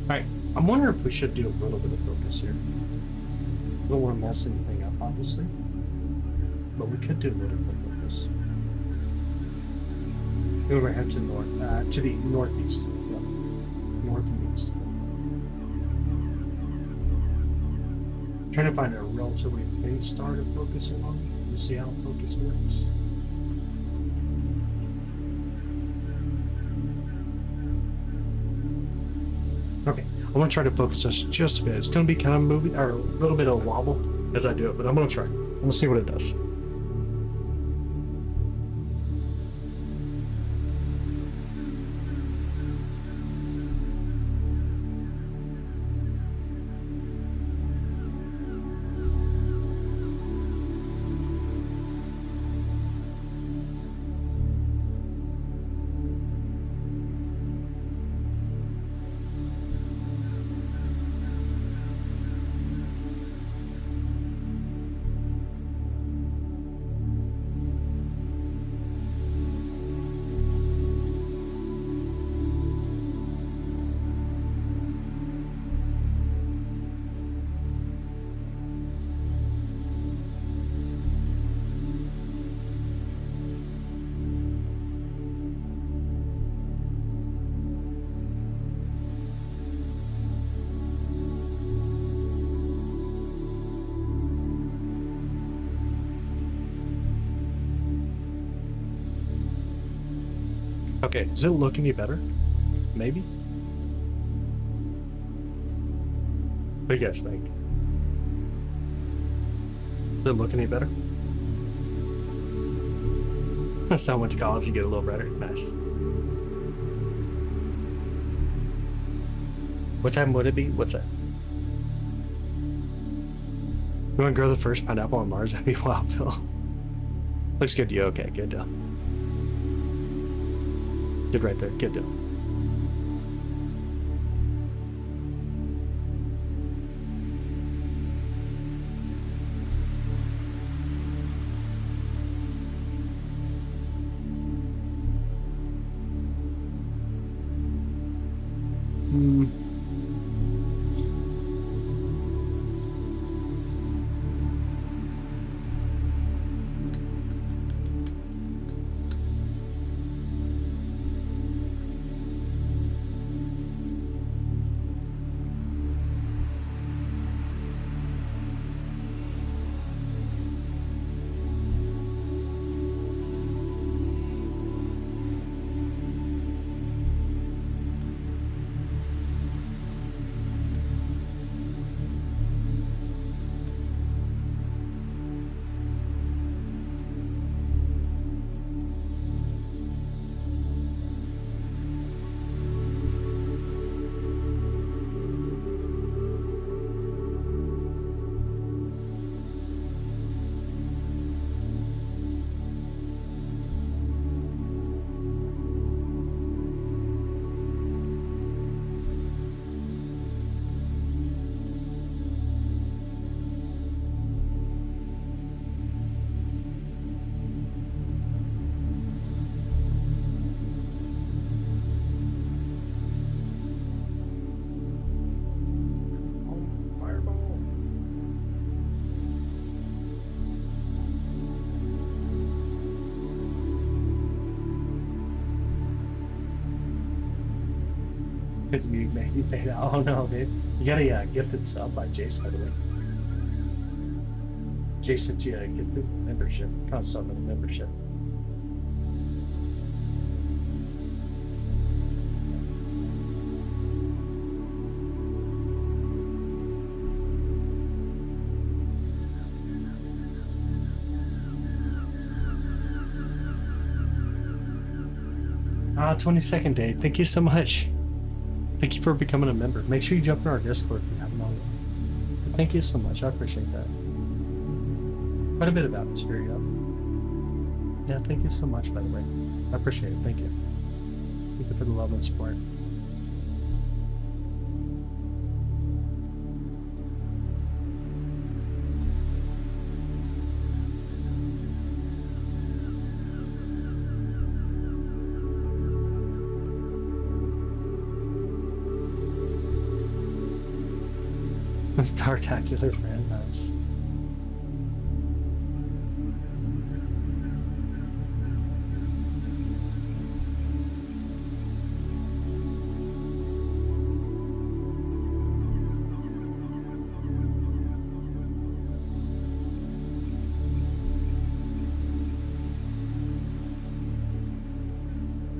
Alright, I'm wondering if we should do a little bit of focus here. We don't want to mess anything up, obviously. But we could do a little bit of focus. Go over here to the north, to the northeast. Yeah. North and east. Trying to find a relatively big star to focus in on and see how focus works. Okay, I'm gonna try to focus this just a bit. It's gonna be kind of moving, or a little bit of wobble as I do it, but I'm gonna try. I'm gonna see what it does. Okay, does it look any better? Maybe? What do you guys think? Does it look any better? So much college, you get a little better. Nice. What time would it be? What's that? You want to grow the first pineapple on Mars? That'd be wild, Phil. Looks good to you. Okay, good deal. Good right there. Good deal. Because you made you fade out. Oh no, dude. You got a gifted sub by Jace, by the way. Jace sent you a gifted membership. Kind of sub and a membership. Ah, 22nd day. Thank you so much. Thank you for becoming a member. Make sure you jump in our Discord if you haven't already. But thank you so much. I appreciate that. Quite a bit of atmosphere, yeah. Yeah, thank you so much, by the way. I appreciate it. Thank you. Thank you for the love and support. Startacular friend, nice.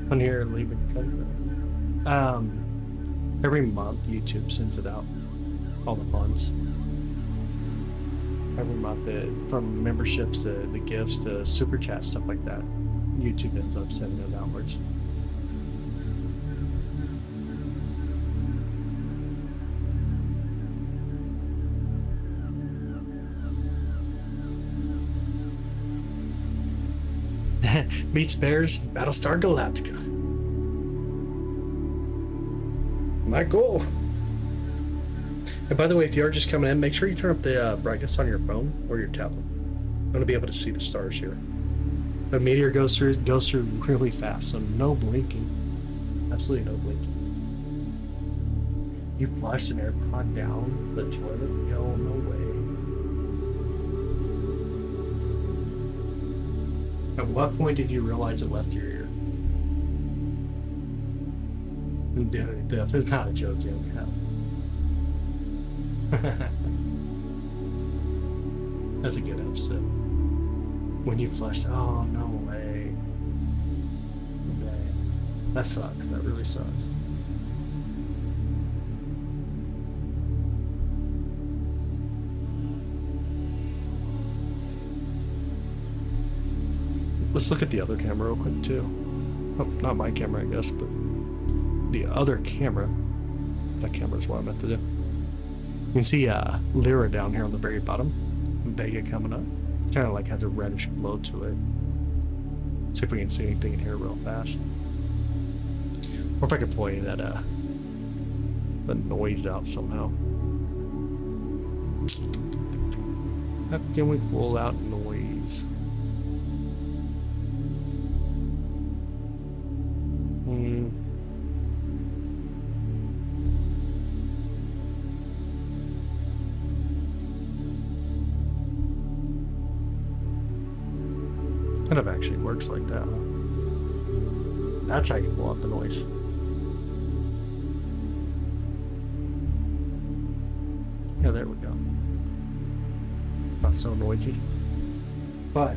On here, leave it. Every month YouTube sends it out. All the funds. Every month, from memberships to the gifts to super chats, stuff like that. YouTube ends up sending it outwards. Meets Bears, Battlestar Galactica. My goal. And by the way, if you are just coming in, make sure you turn up the brightness on your phone or your tablet. I'm gonna be able to see the stars here. The meteor goes through really fast, so no blinking. Absolutely no blinking. You flushed an AirPod down the toilet? Yo, no way. At what point did you realize it left your ear? Death is not a joke, Jim. That's a good episode. When you flushed, oh no way. Dang. That sucks. That really sucks. Let's look at the other camera real quick too. Oh, not my camera, I guess, but the other camera. That camera is what I meant to do. You can see Lyra down here on the very bottom. Vega coming up. Kind of like has a reddish glow to it. See if we can see anything in here real fast. Or if I could pull any of that the noise out somehow. How can we pull out noise? Kind of actually works like that. That's how you pull out the noise. Yeah, there we go. Not so noisy. But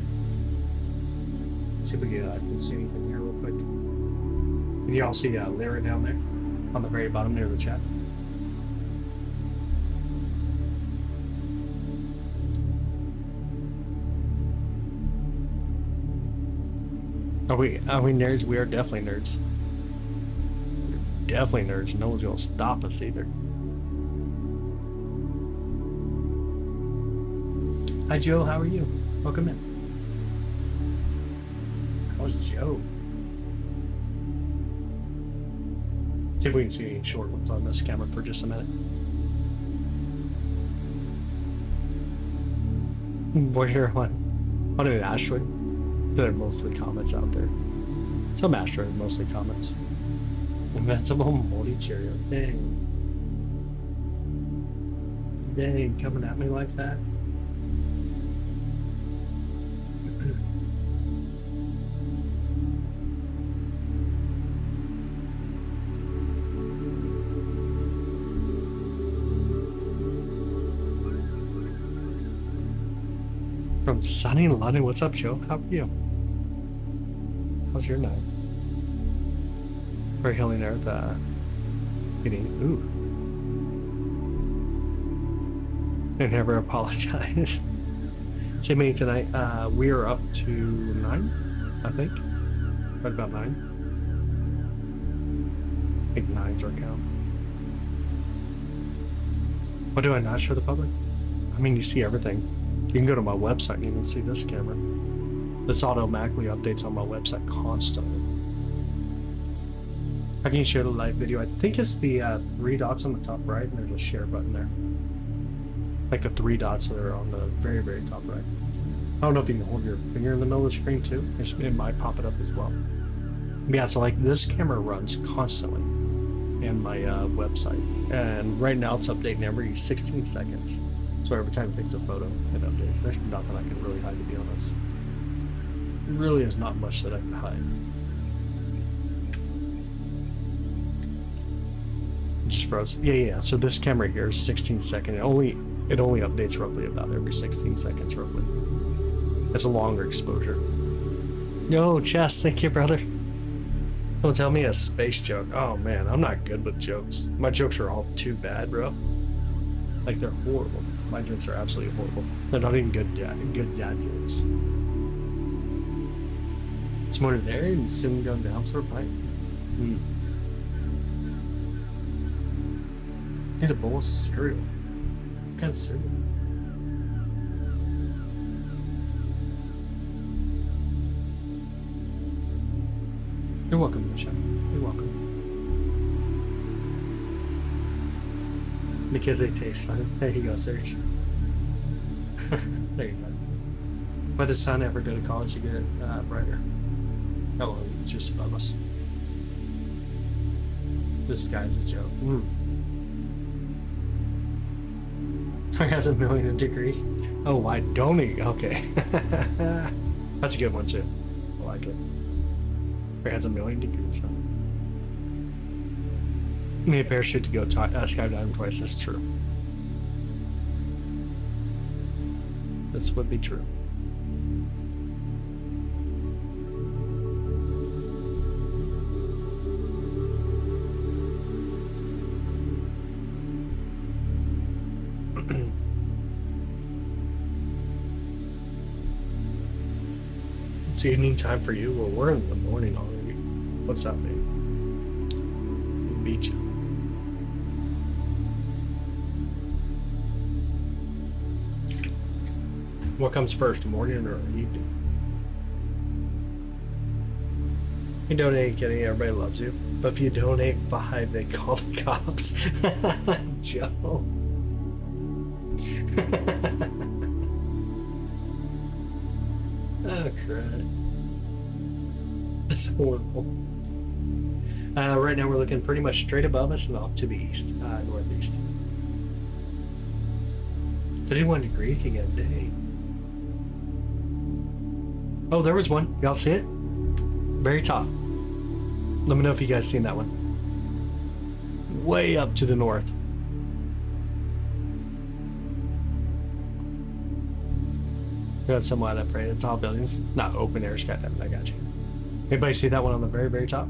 let's see if we can see anything here real quick. Can you all see Lyra down there on the very bottom near the chat? Are we nerds? We are definitely nerds. We're definitely nerds. No one's gonna stop us either. Hi Joe, how are you? Welcome in. How's Joe? See if we can see any short ones on this camera for just a minute. Voyager 1. On an asteroid. They're mostly comments out there. Some asteroid, mostly comments. Invincible Moldy Cheerio. Dang. Dang, coming at me like that. From sunny London, what's up, Joe? How are you? How's your night? Very healing earth, eating. Ooh. And never apologize. Same me tonight. We are up to 9, I think. Right about 9. I think 9's our count. What do I not show the public? I mean, you see everything. You can go to my website and you can see this camera. This automatically updates on my website constantly. How can you share the live video? I think it's the 3 dots on the top right, and there's a share button there. Like the 3 dots that are on the very, very top right. I don't know if you can hold your finger in the middle of the screen too. It might pop it up as well. But yeah, so like this camera runs constantly in my website. And right now it's updating every 16 seconds. So every time it takes a photo, it updates. There's nothing I can really hide, to be honest. There really is not much that I can hide. It just froze. Yeah. So this camera here is 16 seconds. It only updates roughly about every 16 seconds, roughly. It's a longer exposure. No, Chess, thank you, brother. Don't tell me a space joke. Oh man, I'm not good with jokes. My jokes are all too bad, bro. Like they're horrible. My jokes are absolutely horrible. They're not even good dad jokes. It's more there and soon go down for a pint. Need a bowl of cereal. What kind of cereal? You're welcome, Michelle. You're welcome. Because they taste fun. There you go, Serge. There you go. Whether the sun ever go to college, you get it brighter. Oh, well, just above us. This guy's a joke. He has 1,000,000 degrees. Oh, why don't he? Okay. That's a good one, too. I like it. He has 1,000,000 degrees, huh? Need a parachute to go skydiving twice. That's true. This would be true. It's evening time for you. Well, we're in the morning already. What's up, man? Beach. What comes first, morning or evening? You donate, kidding, everybody loves you. But if you donate 5, they call the cops. Joe. Oh, crud. That's horrible. Right now we're looking pretty much straight above us and off to the east, northeast. 31 degrees again, dang. Oh, there was one. Y'all see it? Very top. Let me know if you guys seen that one. Way up to the north. Got somewhat afraid of tall buildings. Not open air skydiving, I got you. Anybody see that one on the very, very top?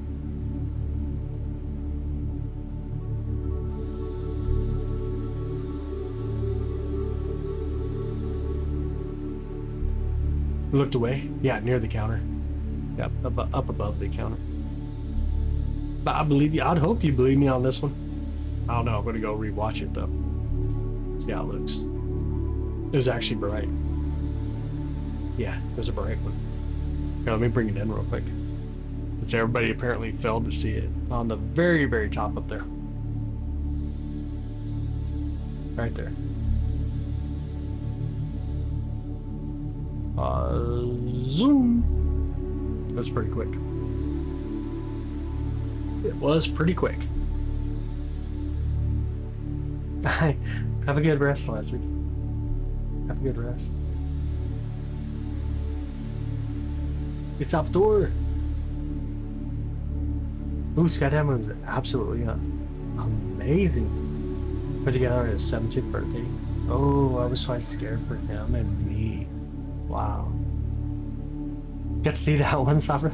Looked away. Yeah, near the counter. Yep, up above the counter. But I believe you. I'd hope you believe me on this one. I don't know. I'm going to go rewatch it, though. See how it looks. It was actually bright. Yeah, it was a bright one. Here, let me bring it in real quick. Since everybody apparently failed to see it. On the very, very top up there. Right there. Zoom. That was pretty quick. It was pretty quick. Have a good rest, Leslie. Have a good rest. It's outdoor. Ooh, skydiving was absolutely amazing. Put together on his 17th birthday. Oh, I was so scared for him and me. Wow. Get to see that one, Sabra?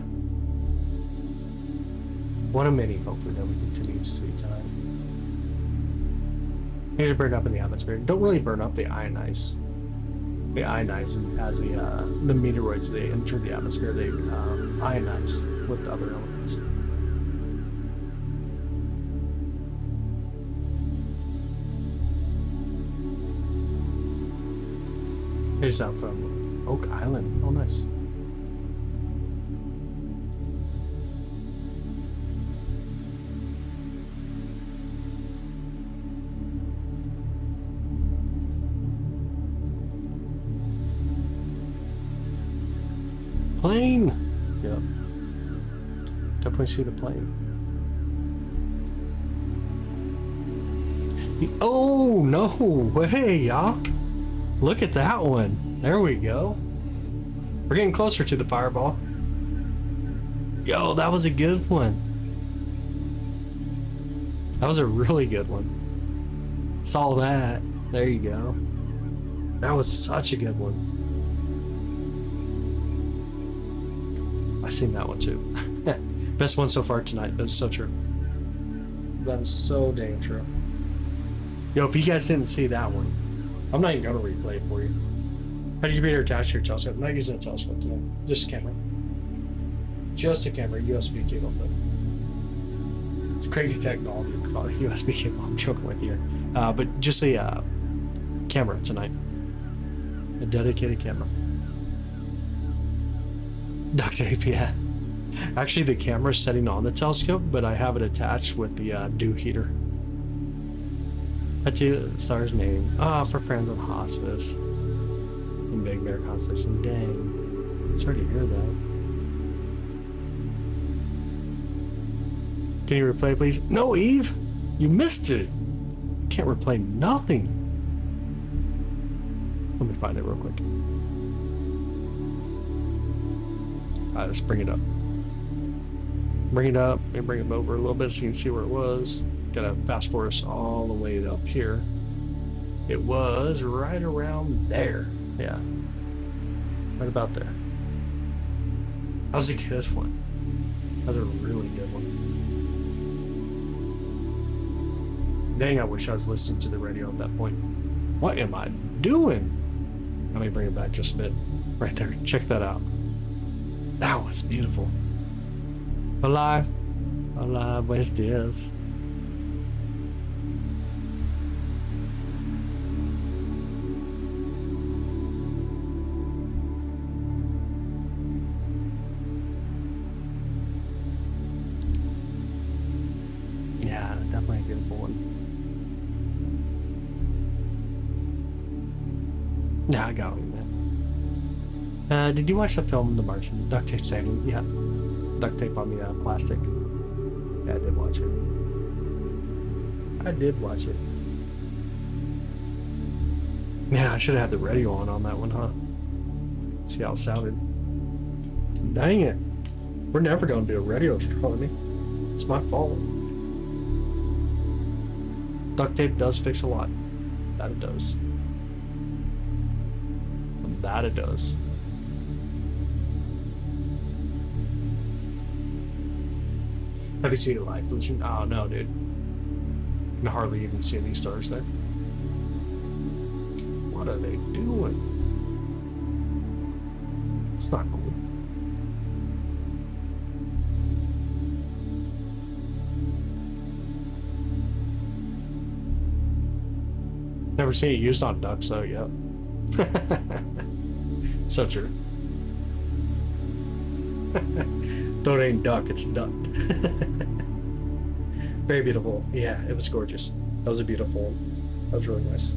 One of many, hopefully, that we continue to see tonight. Need to burn up in the atmosphere. Don't really burn up, they ionize. They ionize as the meteoroids, they enter the atmosphere, they ionize with the other elements. Here's out from Oak Island. Oh, nice. Plane! Yep. Definitely see the plane. Oh, no way, y'all. Look at that one. There we go. We're getting closer to the fireball. Yo, that was a good one. That was a really good one. Saw that. There you go. That was such a good one. I seen that one too. Best one so far tonight. That is so true. That is so dang true. Yo, if you guys didn't see that one, I'm not even gonna replay it for you. How do you be attached to your telescope? I'm not using a telescope today. Just a camera. Just a camera. USB cable. It's crazy technology. We call it USB cable. I'm joking with you. But just a camera tonight. A dedicated camera. Duct tape, yeah. Actually, the camera's setting on the telescope, but I have it attached with the dew heater. That's the star's name. For friends on hospice. In Big Bear Constellation. Dang. Sorry to hear that. Can you replay, please? No, Eve! You missed it! Can't replay nothing. Let me find it real quick. Alright, let's bring it up. Bring it up and bring it over a little bit so you can see where it was. Gotta fast forward us all the way up here. It was right around there. Yeah. Right about there. That was a good one. That was a really good one. Dang, I wish I was listening to the radio at that point. What am I doing? Let me bring it back just a bit. Right there. Check that out. That was beautiful. Hola. Hola, buenos dias. Yeah, definitely a beautiful one. Yeah, I got you, man. Did you watch the film The Martian? Duct tape saving? Yeah. Duct tape on the plastic. Yeah, I did watch it. I did watch it. Yeah, I should have had the radio on that one, huh? See how it sounded. Dang it. We're never going to do a radio astronomy. It's my fault. Duct tape does fix a lot. That it does. That it does. Have you seen a light pollution? Oh no, dude. You can hardly even see any stars there. What are they doing? It's not cool. Never seen it used on ducks though, yep. So true. Though it ain't duck, it's duck. Very beautiful. Yeah, it was gorgeous. That was a beautiful one. That was really nice.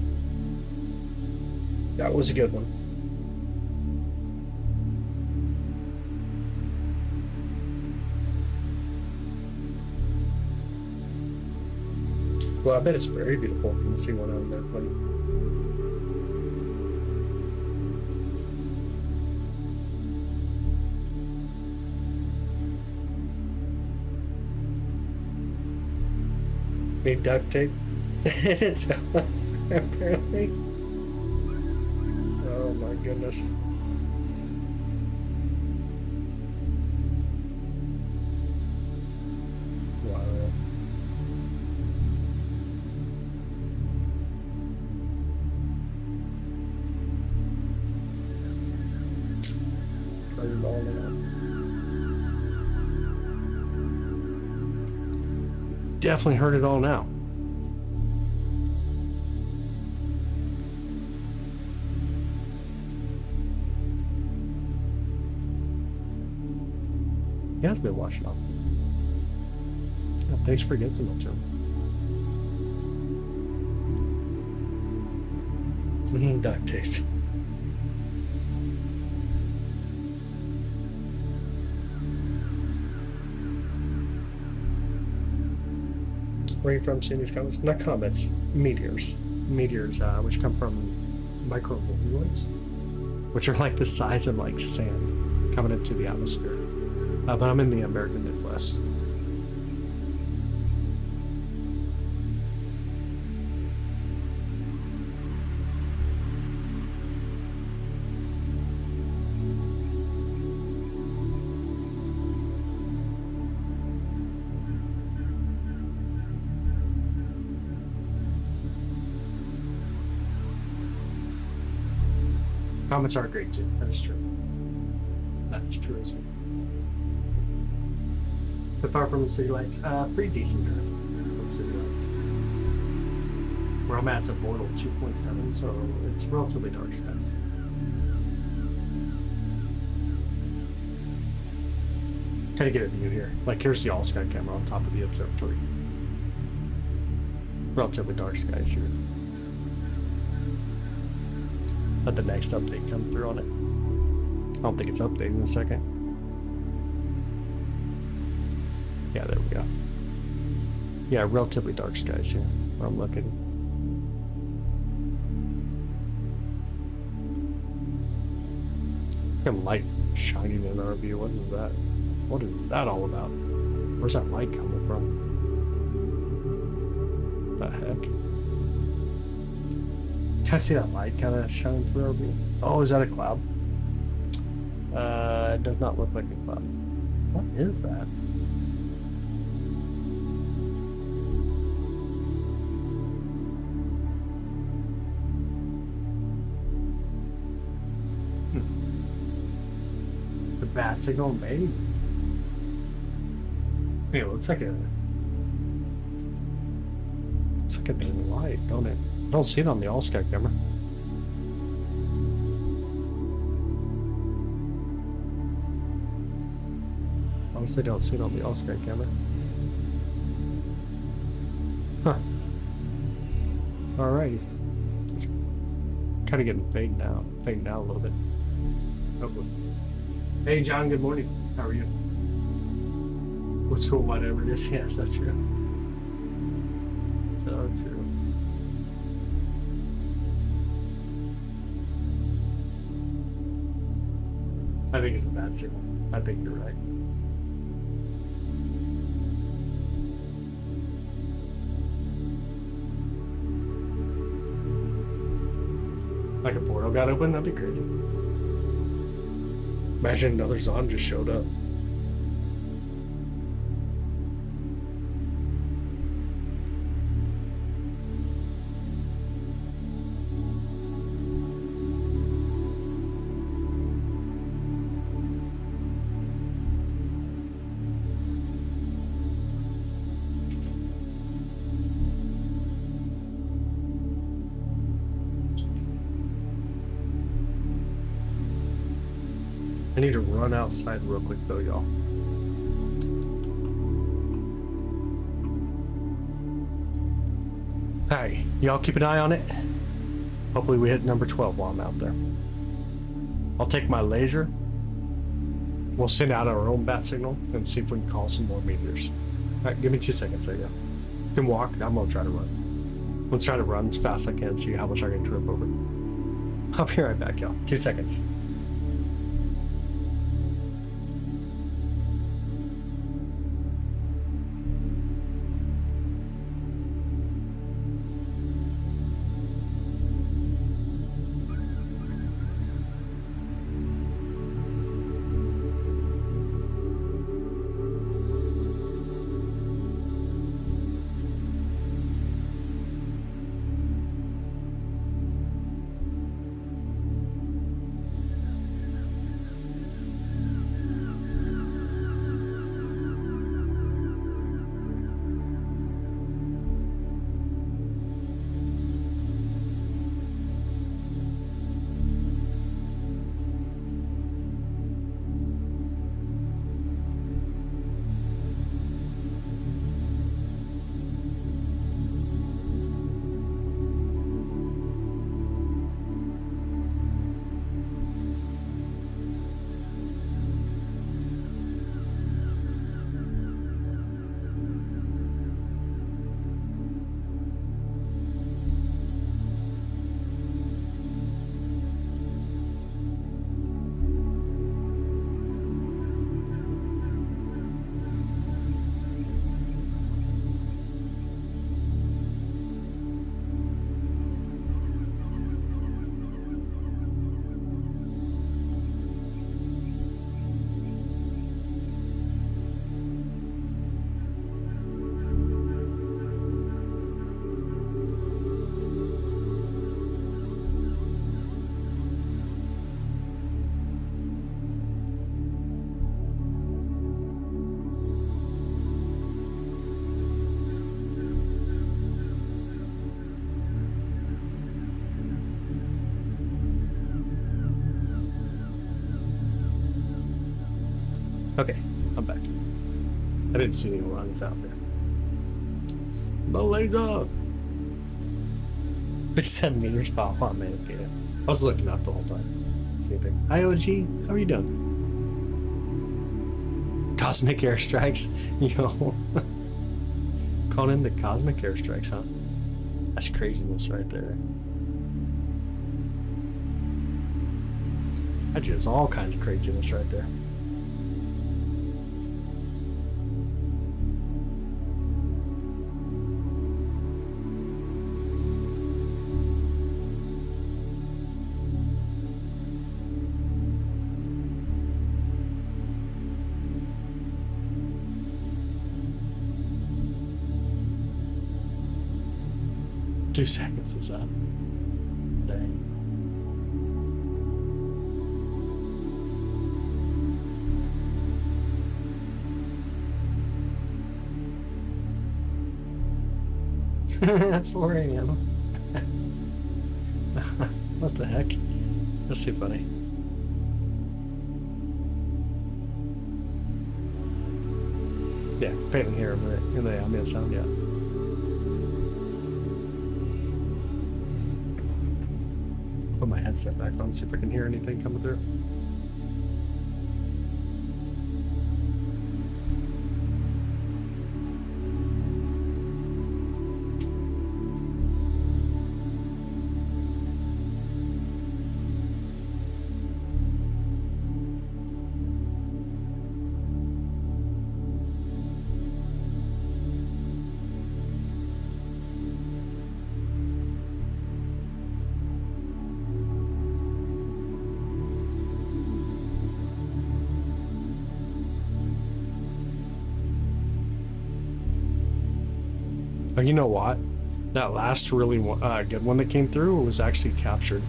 That was a good one. Well, I bet it's very beautiful if you can see one on an airplane. Need duct tape? It's apparently. Oh my goodness. Wow. Tried it all out. Definitely heard it all now. He has been watching off. Yeah, thanks for getting to know him. Duct tape. Where are you from seeing these comments? Not comments, meteors. Meteors, which come from micrometeoroids, which are like the size of like sand coming into the atmosphere. But I'm in the American Midwest. Comments are great too. That is true. That is true as well. But far from the city lights, pretty decent drive from city lights. Where I'm at, it's a Bortle 2.7, so it's relatively dark skies. Kind of get a view here. Like here's the all-sky camera on top of the observatory. Relatively dark skies here. Let the next update come through on it. I don't think it's updating in a second. Yeah, there we go. Yeah, relatively dark skies here where I'm looking. Fucking light shining in our view. What is that? What is that all about? Where's that light coming from? The heck? Can I see that light kind of shining through our view? Oh, is that a cloud? It does not look like a cloud. What is that? The bat signal, maybe. Hey, it looks like a dim light, don't it? I don't see it on the all-sky camera. Honestly, don't see it on the all-sky camera. Huh. Alrighty. It's kind of getting fading out a little bit. Oh. Hey, John. Good morning. How are you? What's cool? Whatever it is. Yes, that's true. So true. I think it's a bad signal. I think you're right. Like a portal got open, that'd be crazy. Imagine another Zon just showed up. I need to run outside real quick though, y'all. Alright, y'all keep an eye on it. Hopefully we hit number 12 while I'm out there. I'll take my laser. We'll send out our own bat signal and see if we can call some more meteors. Alright, give me 2 seconds there, y'all. You can walk, I'm gonna try to run. I'm gonna try to run as fast as I can, see how much I can trip over. I'll be right back, y'all. 2 seconds. Okay, I'm back. I didn't see any runs out there. No laser! It's 7 meters pop on, man. Okay. I was looking up the whole time. See anything. Hi, OG. How are you doing? Cosmic airstrikes. Yo. Calling in the cosmic airstrikes, huh? That's craziness right there. That's just all kinds of craziness right there. Two seconds is up. Dang. 4 a.m. What the heck? That's too funny. Yeah, painting here in the ambient sound, yeah. Put my headset back on, see if I can hear anything coming through. You know what? That last really good one that came through was actually captured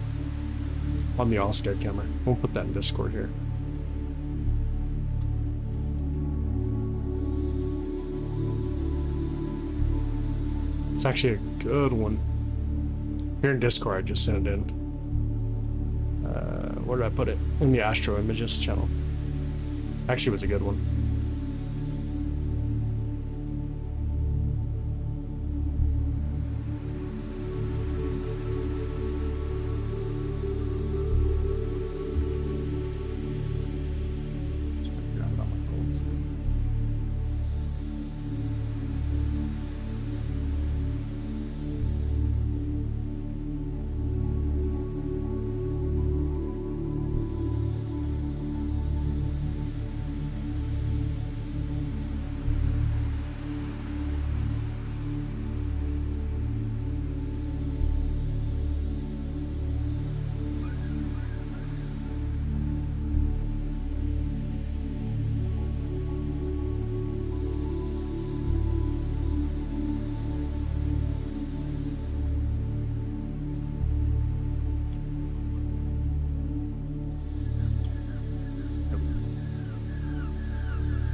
on the all-sky camera. We'll put that in Discord here. It's actually a good one. Here in Discord, I just sent it in. Where did I put it? In the Astro Images channel. Actually, it was a good one.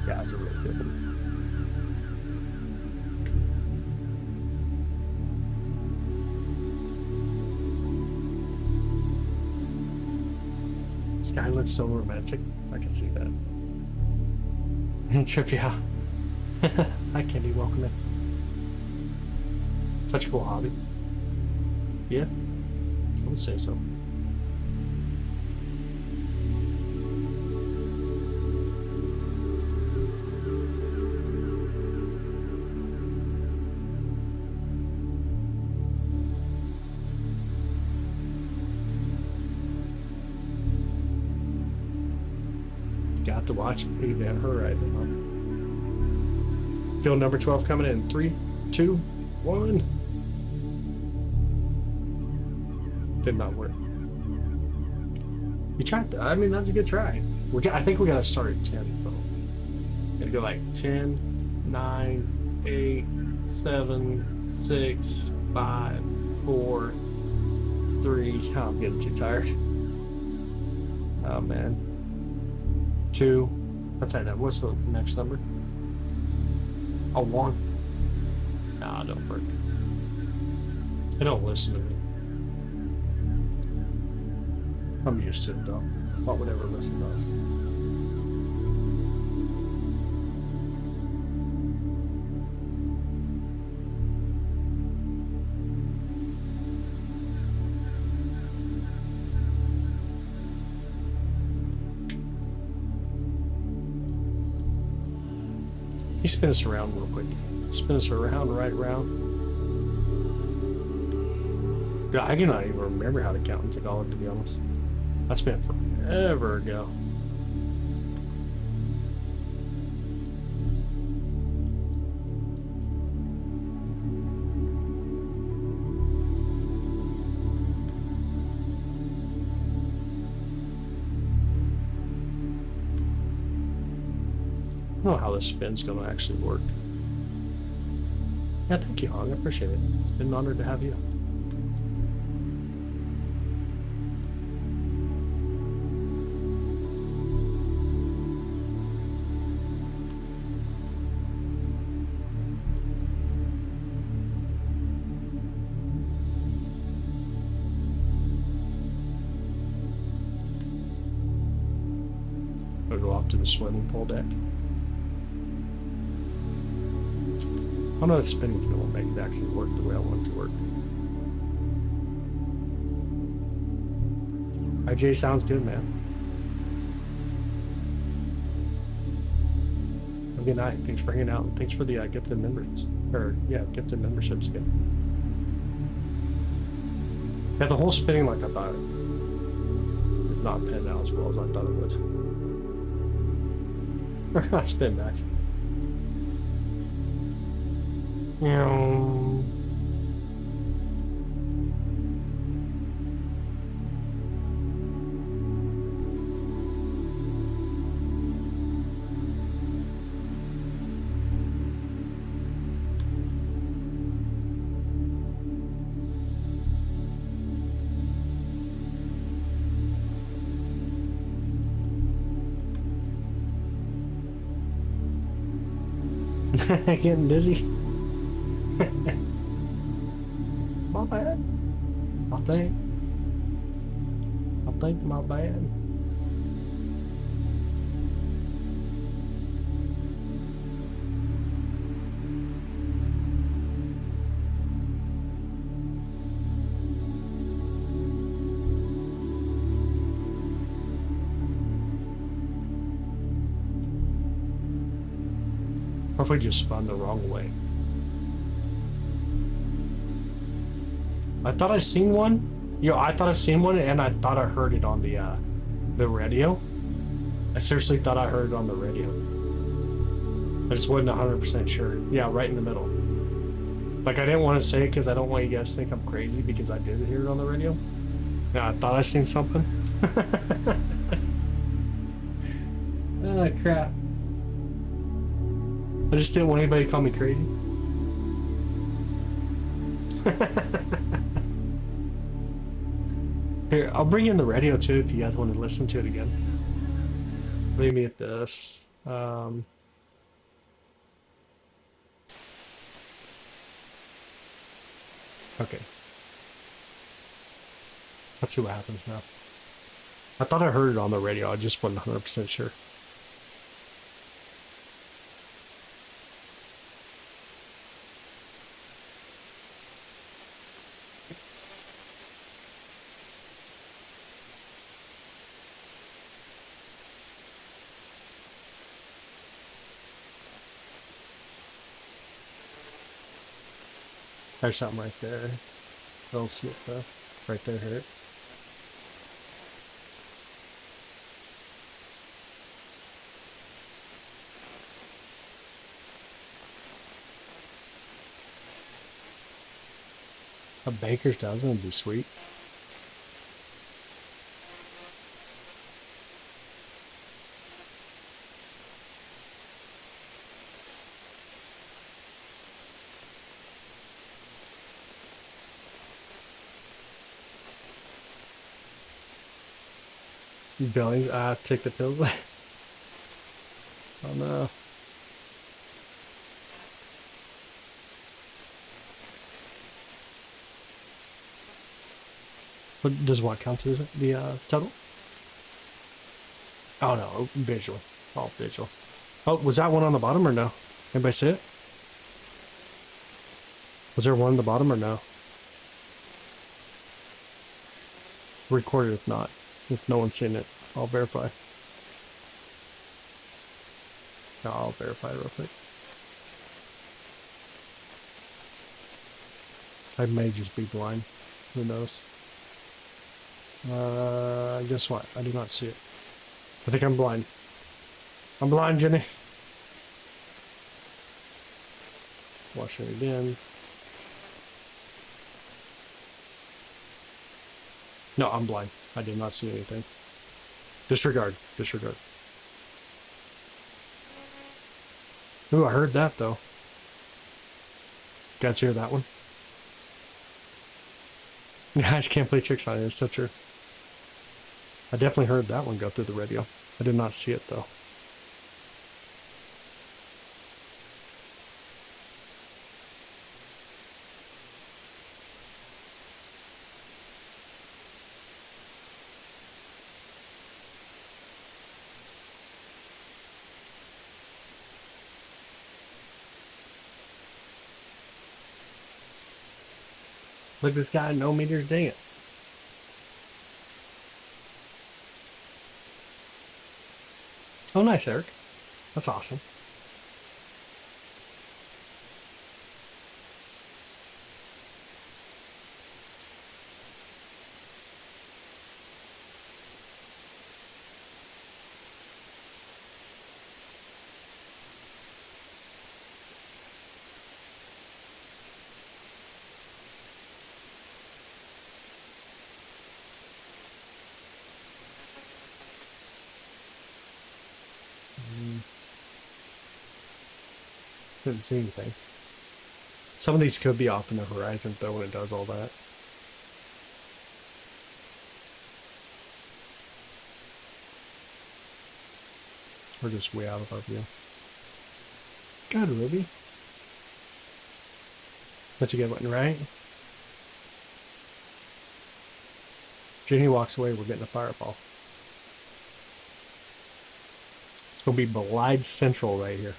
That's a really good one. Sky looks so romantic. I can see that. Trip, yeah. Hi, Candy. Welcome in. Such a cool hobby. Yeah, I would say so. Got to watch Event Horizon, huh? Field number 12 coming in. 3, 2, 1. Did not work. You tried that. I mean, that was a good try. I think we gotta start at 10, though. Gotta go like 10, 9, 8, 7, 6, 5, 4, 3. Oh, I'm getting too tired. Oh, man. 2. I'll tell you that. What's the next number? Oh, 1. Nah, it don't work. They don't listen to me. I'm used to it though. What would ever listen to us? You spin us around real quick. Spin us around, right around. Yeah, I cannot even remember how to count in Tagalog, to be honest. That's been forever ago. I don't know how this spin's gonna actually work. Yeah, thank you, Hog. I appreciate it. It's been an honor to have you. I'll go off to the swimming pool deck. I know the spinning tool will make it actually work the way I want it to work. IJ sounds good, man. Good night. Thanks for hanging out. Thanks for the gifted members. Or, yeah, gifted memberships again. Yeah, the whole spinning like I thought is not panned out as well as I thought it would. Not spin back. Getting dizzy. My bad. I think my bad. Or if we just spun the wrong way. I thought I seen one. Yo, I thought I seen one, and I thought I heard it on the radio. I seriously thought I heard it on the radio. I just wasn't 100% sure. Yeah, right in the middle. Like, I didn't want to say it because I don't want you guys to think I'm crazy because I did hear it on the radio. Yeah, I thought I seen something. Oh, crap. I just didn't want anybody to call me crazy. Here, I'll bring in the radio too if you guys want to listen to it again. Leave me at this. Okay. Let's see what happens now. I thought I heard it on the radio, I just wasn't 100% sure. There's something right there. Don't see it though. Right there hurt. A baker's dozen would be sweet. Billings, take the pills. Oh no. What does what count as the total? Oh no, visual. All visual. Oh, was that one on the bottom or no? Anybody see it? Was there one on the bottom or no? Recorded if not. If no one's seen it, I'll verify. No, I'll verify real quick. I may just be blind. Who knows? Guess what? I do not see it. I think I'm blind. I'm blind, Jenny. Watch it again. No, I'm blind. I did not see anything. Disregard. Disregard. Ooh, I heard that though. Guys hear that one? Yeah, I just can't play tricks on it. It's so true. I definitely heard that one go through the radio. I did not see it though. Look at this guy, no meteors, dang it. Oh, nice, Eric. That's awesome. Didn't see anything. Some of these could be off in the horizon, though, when it does all that. We're just way out of our view. God, Ruby. That's a good one, right? Jenny walks away, we're getting a fireball. It's going to be Belied Central right here.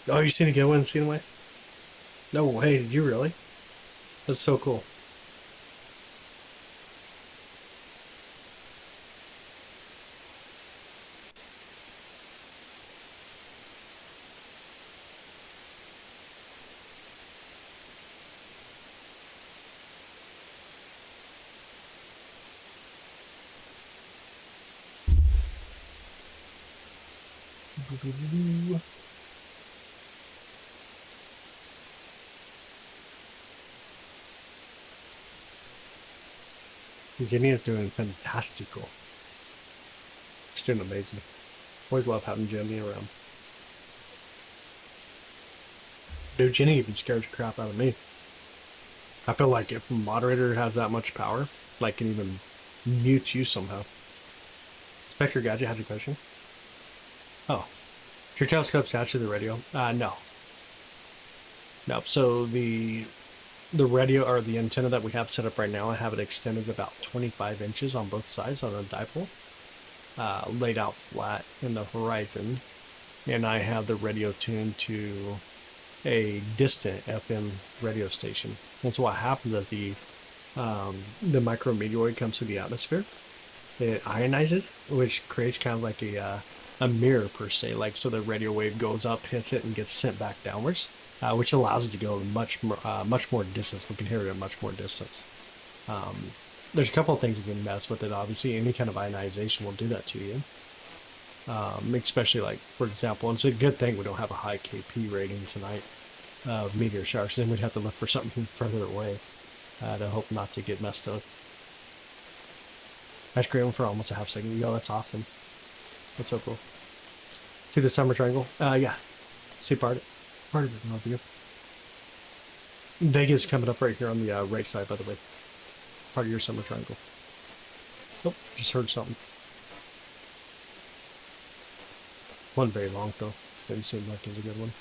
Oh, you seen a good one, seen away? No way, did you really? That's so cool. Jenny is doing fantastical. She's doing amazing. Always love having Jenny around. Dude, Jenny even scares the crap out of me. I feel like if a moderator has that much power, like can even mute you somehow. Spectre Gadget has a question. Oh. Your telescope's attached to the radio? No. No. So the radio or the antenna that we have set up right now, I have it extended about 25 inches on both sides on a dipole, laid out flat in the horizon, and I have the radio tuned to a distant FM radio station. And so what happens is the micrometeoroid comes through the atmosphere. It ionizes, which creates kind of like a mirror per se. Like, so the radio wave goes up, hits it, and gets sent back downwards, which allows it to go much more distance. We can hear it at much more distance. There's a couple of things you can mess with it. Obviously, any kind of ionization will do that to you. Especially like, for example, and it's a good thing we don't have a high KP rating tonight of meteor showers. Then we'd have to look for something further away to hope not to get messed up. That's great one for almost a half second. Yo, that's awesome. That's so cool. See the summer triangle? Yeah. See part of it in our view. Vega's coming up right here on the right side, by the way. Part of your summer triangle. Oh, just heard something. Wasn't very long though. Didn't seem like it was a good one.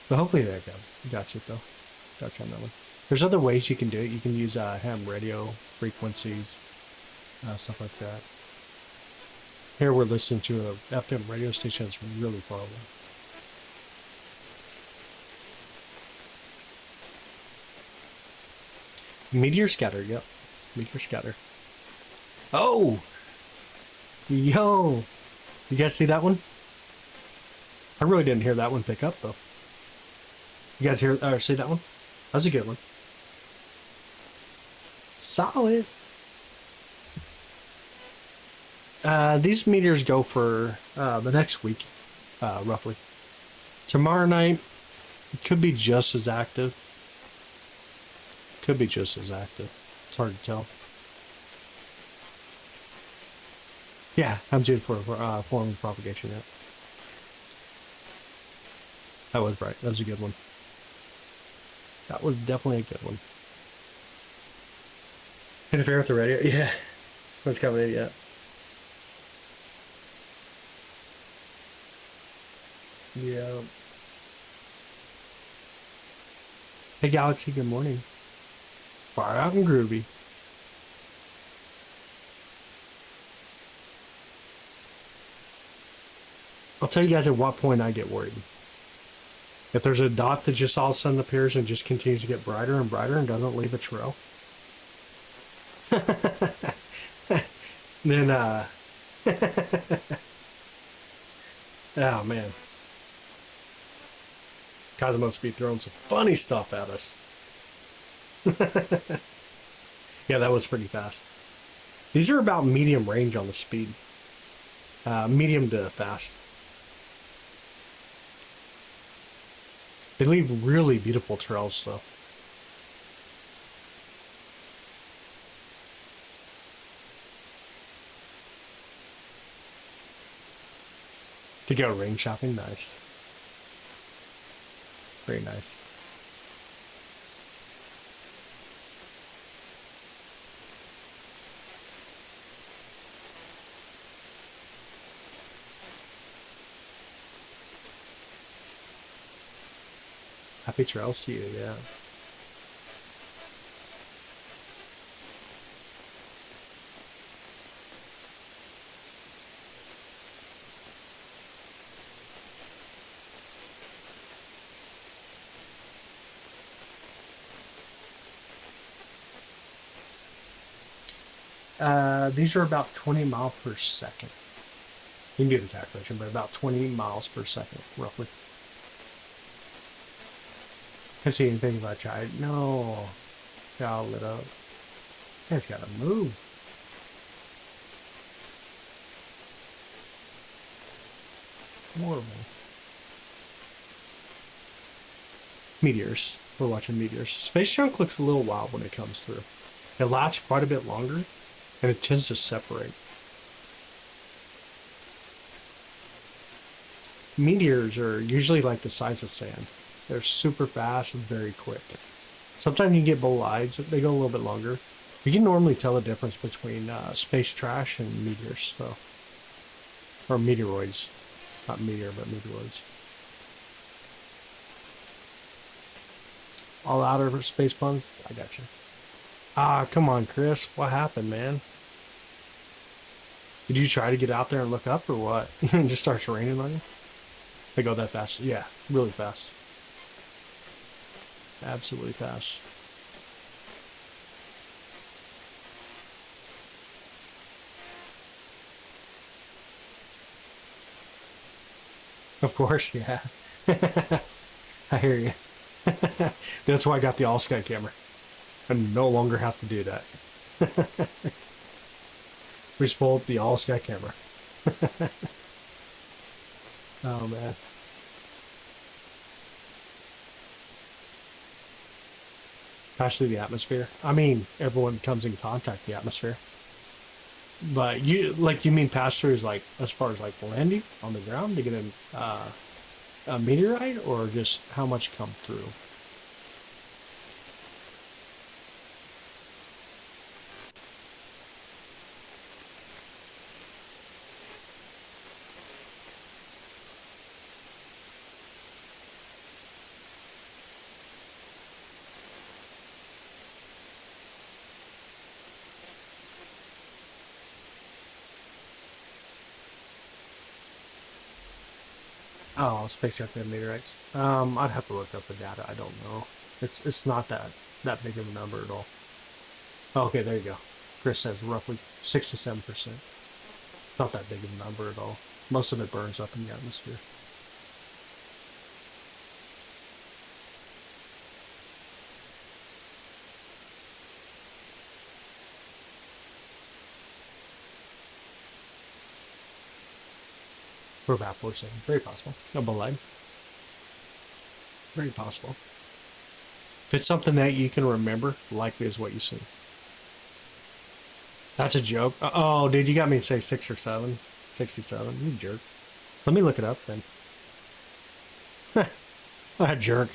But hopefully there you go. Got you though. Got you on that one. There's other ways you can do it. You can use ham radio frequencies, stuff like that. Here we're listening to a FM radio station that's really far away. Meteor scatter, yep. Meteor scatter. Oh! Yo! You guys see that one? I really didn't hear that one pick up though. You guys hear or see that one? That was a good one. Solid. These meteors go for the next week, roughly. Tomorrow night could be just as active. Could be just as active. It's hard to tell. Yeah, I'm due for form of propagation yet. That was right. That was a good one. That was definitely a good one. Interfere with the radio? Yeah. What's coming in yet? Yeah. Hey Galaxy, good morning. Far out and groovy. I'll tell you guys at what point I get worried. If there's a dot that just all of a sudden appears and just continues to get brighter and brighter and doesn't leave a trail, then, oh man. Cosmos be throwing some funny stuff at us. Yeah, that was pretty fast. These are about medium range on the speed. Medium to fast. They leave really beautiful trails though. To go ring shopping, nice. Very nice. Happy trails to you, yeah. These are about 20 miles per second. You can do the calculation, but about 20 miles per second, roughly. Can't see anything if I tried. No. It's all lit up. You guys gotta move. Horrible. Meteors. We're watching meteors. Space junk looks a little wild when it comes through. It lasts quite a bit longer, and it tends to separate. Meteors are usually like the size of sand. They're super fast and very quick. Sometimes you can get bolides. They go a little bit longer. You can normally tell the difference between space trash and meteors, though. Or meteoroids. Not meteor, but meteoroids. All outer space puns? I got you. Ah, come on, Chris. What happened, man? Did you try to get out there and look up or what? It just starts raining on you? They go that fast? Yeah, really fast. Absolutely fast. Of course, yeah. I hear you. That's why I got the all sky camera. I no longer have to do that. We just pull up the all sky camera. Oh man. Pass through the atmosphere. I mean, everyone comes in contact with the atmosphere. But you mean pass through is like as far as like landing on the ground to get a meteorite, or just how much come through? Oh, space junk and meteorites. I'd have to look up the data. I don't know. It's not that big of a number at all. Okay, there you go. Chris says roughly 6 to 7%. Not that big of a number at all. Most of it burns up in the atmosphere. For about 4 seconds. Very possible. No bolide. Very possible. If it's something that you can remember, likely is what you see. That's a joke. Oh, dude, you got me to say 6 or 7. 67. You jerk. Let me look it up then. That jerk.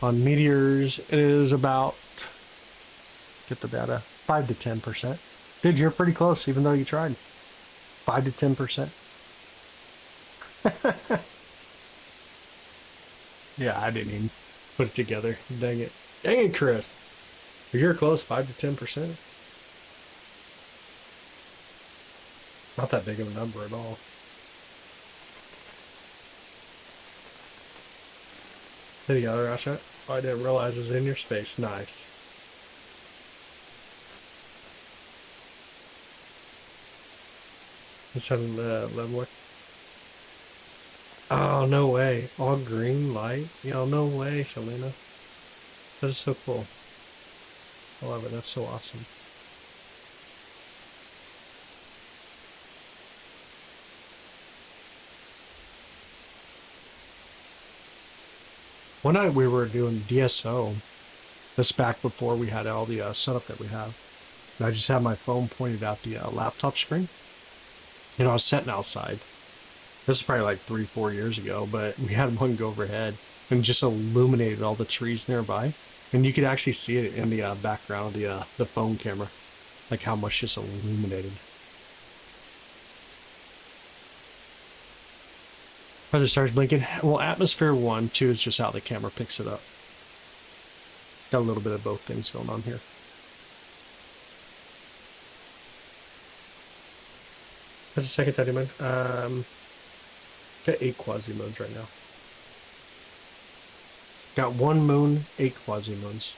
On meteors, it is about, get the data, 5 to 10%. Dude, you're pretty close, even though you tried. 5 to 10%. Yeah, I didn't even. Put it together. Dang it. Dang it, Chris. You're close, 5 to 10%. Not that big of a number at all. Any other astronaut? Oh, I didn't realize it was in your space. Nice. Let's have a level look. Oh, no way. All green light? Yo, no way, Selena. That is so cool. I love it. That's so awesome. One night we were doing DSO. This back before we had all the setup that we have. And I just had my phone pointed at the laptop screen. You know, I was sitting outside. This is probably like 3-4 years ago, but we had one go overhead and just illuminated all the trees nearby. And you could actually see it in the background of the phone camera, like how much just illuminated. Are the stars blinking? Well, atmosphere 1, 2 is just how the camera picks it up. Got a little bit of both things going on here. That's a second 30 minute. Got 8 quasi-moons right now. Got 1 moon, 8 quasi-moons.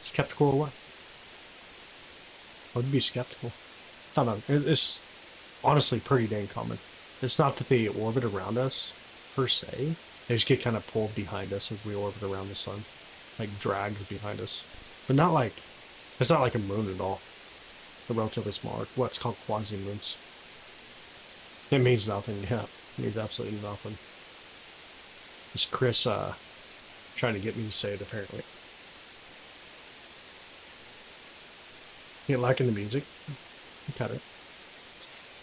Skeptical or what? I would be skeptical. I don't know. It's honestly pretty dang common. It's not that they orbit around us, per se. They just get kind of pulled behind us as we orbit around the sun. Like, dragged behind us. But not like... It's not like a moon at all. They're relatively smaller. What's called quasi-moons. It means nothing, yeah. It means absolutely nothing. It's Chris, trying to get me to say it, apparently. You liking the music? You can cut it.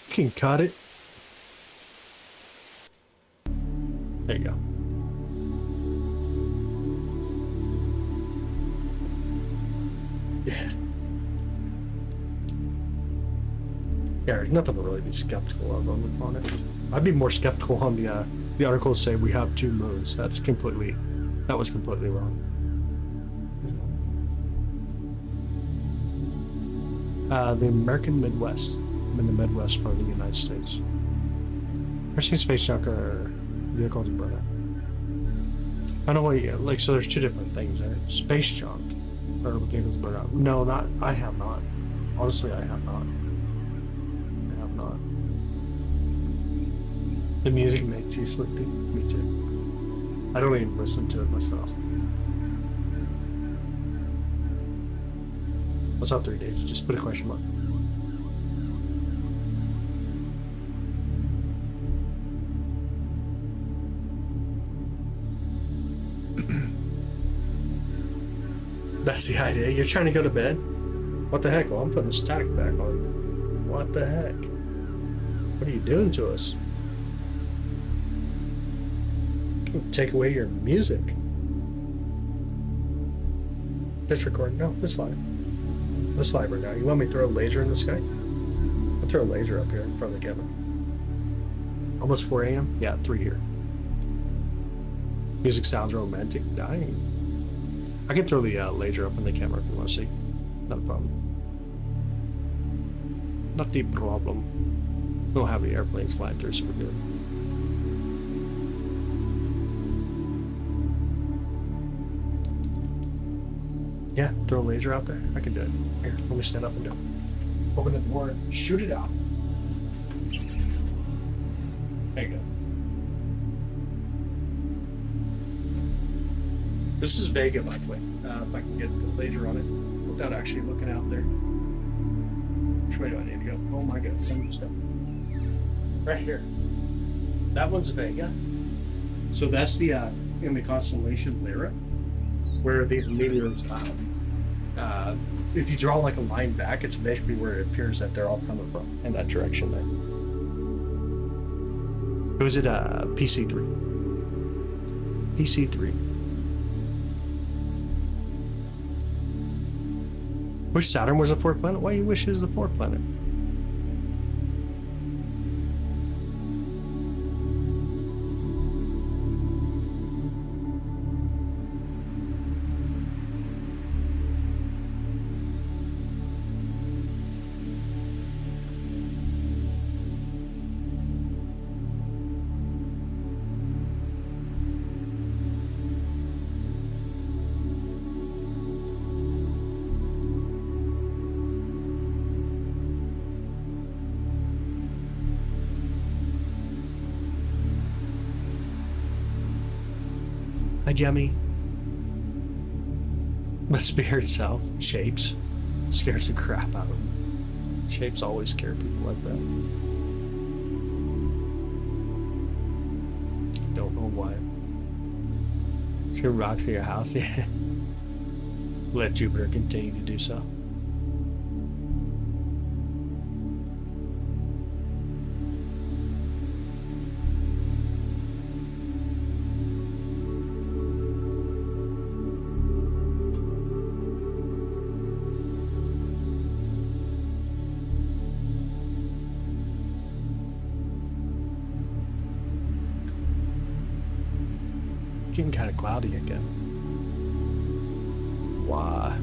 You can cut it. There you go. Yeah. Yeah, there's nothing to really be skeptical of on it. I'd be more skeptical on the articles say we have 2 moons. That was completely wrong. The American Midwest. I'm in the Midwest part of the United States. I've seen space junk or vehicles and burn out. I don't know what, like, so there's 2 different things there. Space junk or vehicles burn out. No, I have not. Honestly, I have not. I have not. The music makes you sleepy. Me too. I don't even listen to it myself. What's up 3 days? Just put a question mark. That's the idea. You're trying to go to bed? What the heck? Well, I'm putting the static back on. What the heck? What are you doing to us? Take away your music. This recording? No, it's live. It's live right now. You want me to throw a laser in the sky? I'll throw a laser up here in front of the camera. Almost 4 a.m.? Yeah, 3 here. Music sounds romantic. Dying. I can throw the laser up in the camera if you want to see. Not a problem. Not the problem. We don't have any airplanes flying through, so we're good. Yeah, throw a laser out there. I can do it. Here, let me stand up and do it. Open the door and shoot it out. There you go. This is Vega, by the way. If I can get the laser on it without actually looking out there. Which way do I need to go? Oh my goodness, I'm just right here. That one's Vega. So that's the in the constellation Lyra, where these meteors if you draw like a line back, it's basically where it appears that they're all coming from, in that direction there. It was at PC3. PC3. Wish Saturn was a fourth planet? Why you wish it was a fourth planet? Hi, Jemmy. The spirit self, shapes, scares the crap out of them. Shapes always scare people like that. Don't know why. Sure rocks in your house, yeah. Let Jupiter continue to do so. Getting kind of cloudy again. Why?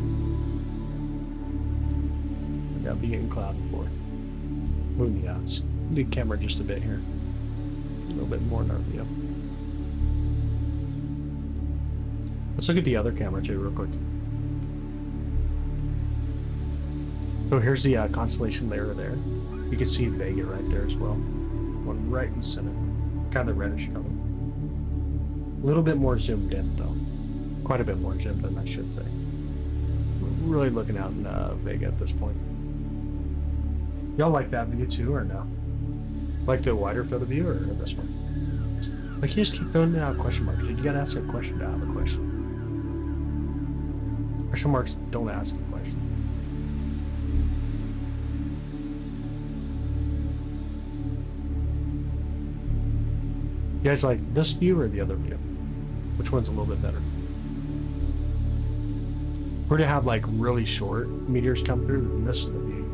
I gotta be getting cloudy for it. Move me out. Move the camera just a bit here. A little bit more in our view. Let's look at the other camera too, real quick. So here's the constellation layer there. You can see Vega right there as well. One right in the center. Kind of reddish color. A little bit more zoomed in though. Quite a bit more zoomed in, I should say. We're really looking out in Vega at this point. Y'all like that view too, or no? Like the wider field of view, or this one? Like you just keep throwing out question marks. You gotta ask a question to have a question. Question marks don't ask a question. You guys like this view or the other view? Which one's a little bit better? We're to have like really short meteors come through, and this is the view.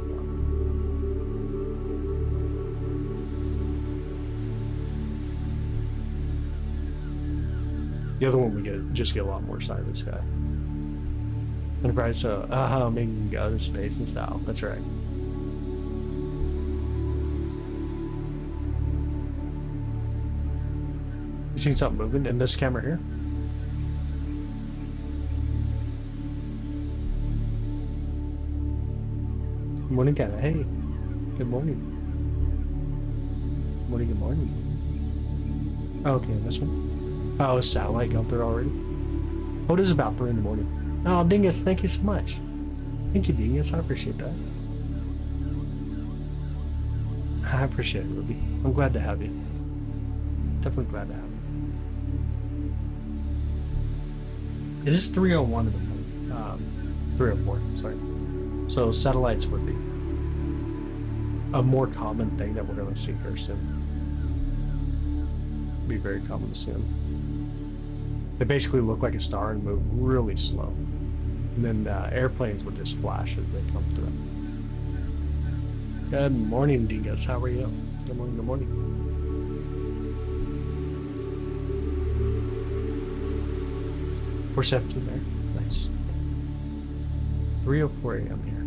The other one we just get a lot more side of the sky. Enterprise, so making go to space and style. That's right. You seen something moving in this camera here? Good morning, camera. Hey, good morning. Good morning, good morning. Oh, okay, this one. Oh, is satellite going through already? Oh, it is about 3 in the morning. Oh, Dingus, thank you so much. Thank you, Dingus. I appreciate that. I appreciate it, Ruby. I'm glad to have you. Definitely glad to have you. It is 3:01 in the morning. 3:04, sorry. So satellites would be a more common thing that we're going to see here soon. It'd be very common to see them. They basically look like a star and move really slow. And then airplanes would just flash as they come through. Good morning, Dingus. How are you? Good morning, good morning. 4:17 there. Nice. 3:04 a.m. here.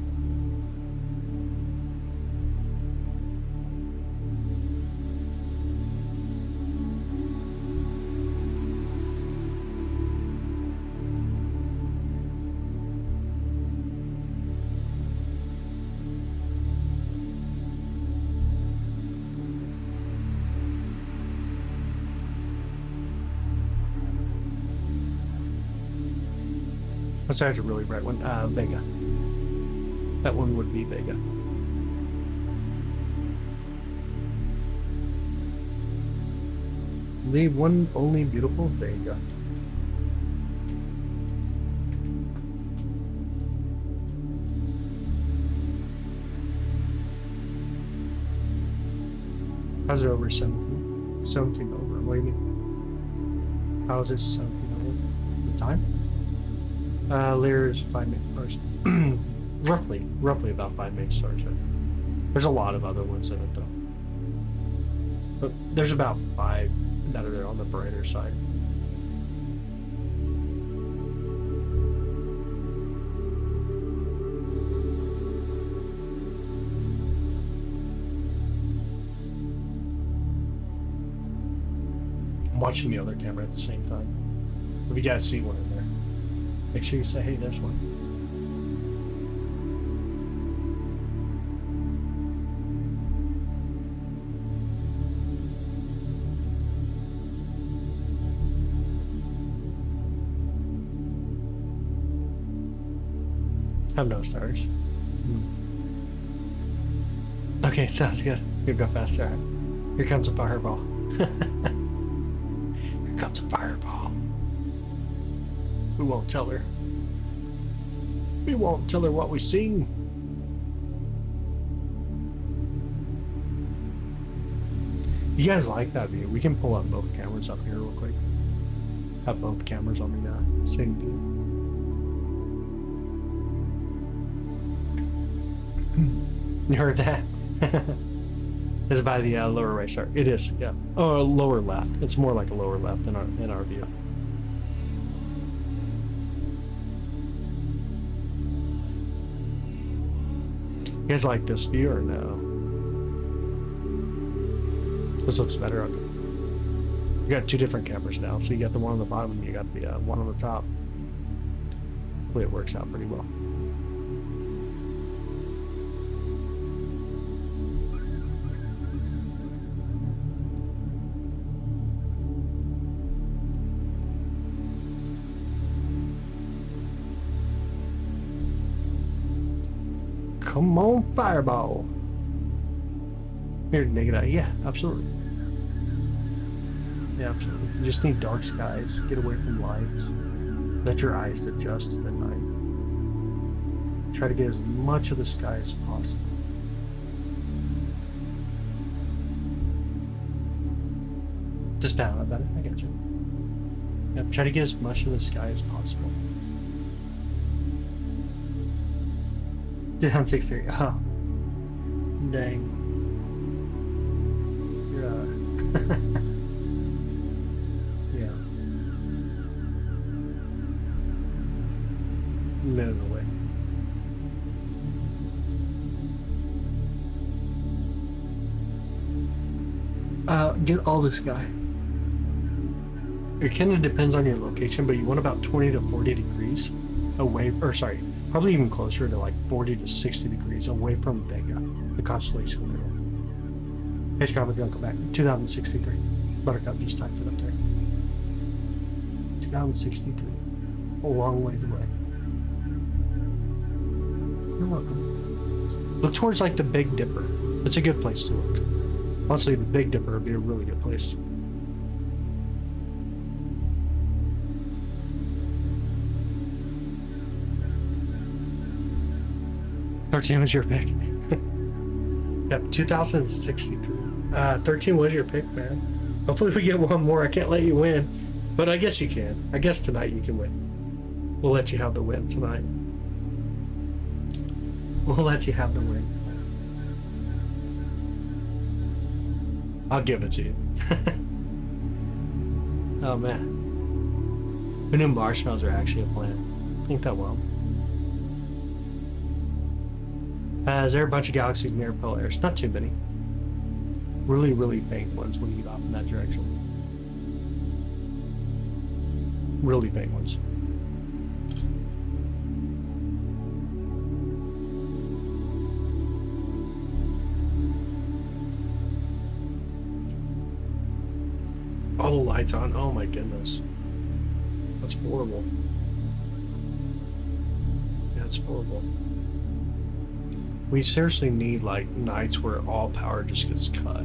What's a really bright one? Vega. That one would be Vega. The one only beautiful Vega. How's it over 17? 17 over. What do you mean? How's it 17 over? The time? Lyrids 5 minutes. roughly about 5 main stars. Right? There's a lot of other ones in it though. But there's about 5 that are on the brighter side. I'm watching the other camera at the same time. If you guys see one in there, make sure you say, hey, there's one. Have no stars. Okay, sounds good. You go faster. Here comes a fireball. Here comes a fireball. We won't tell her. We won't tell her what we seen. You guys like that view? We can pull on both cameras up here real quick. Have both cameras on the same view. You heard that? It's by the lower right side. It is, yeah. Oh, lower left. It's more like a lower left in our view. You guys like this view or no? This looks better on you. You got 2 different cameras now, so you got the one on the bottom and you got the one on the top. Hopefully it works out pretty well. Come on, fireball. Here, naked eye. Yeah, absolutely. Yeah, absolutely. You just need dark skies. Get away from lights. Let your eyes adjust to the night. Try to get as much of the sky as possible. Just down about it. I got you. Yep, try to get as much of the sky as possible. 2063. Oh. Dang. You're, yeah. Minute away. Get all the sky. It kind of depends on your location, but you want about 20 to 40 degrees away, or sorry, probably even closer to like 40 to 60 degrees away from Vega, the constellation Lyra. Hey, Scarlet, don't come back. 2063. Buttercup just typed it up there. 2063. A long way away. You're welcome. Look towards like the Big Dipper. It's a good place to look. Honestly, the Big Dipper would be a really good place. "13 was your pick." Yep, 2063. 13 was your pick, man. Hopefully we get one more. I can't let you win, but I guess you can. I guess tonight you can win. We'll let you have the win tonight. We'll let you have the win tonight. I'll give it to you. Oh man. Who knew marshmallows are actually a plant? Ain't that well? Is there a bunch of galaxies near Polaris? Not too many. Really, really faint ones when you get off in that direction. Really faint ones. All the lights on. Oh my goodness. That's horrible. Yeah, it's horrible. We seriously need like nights where all power just gets cut.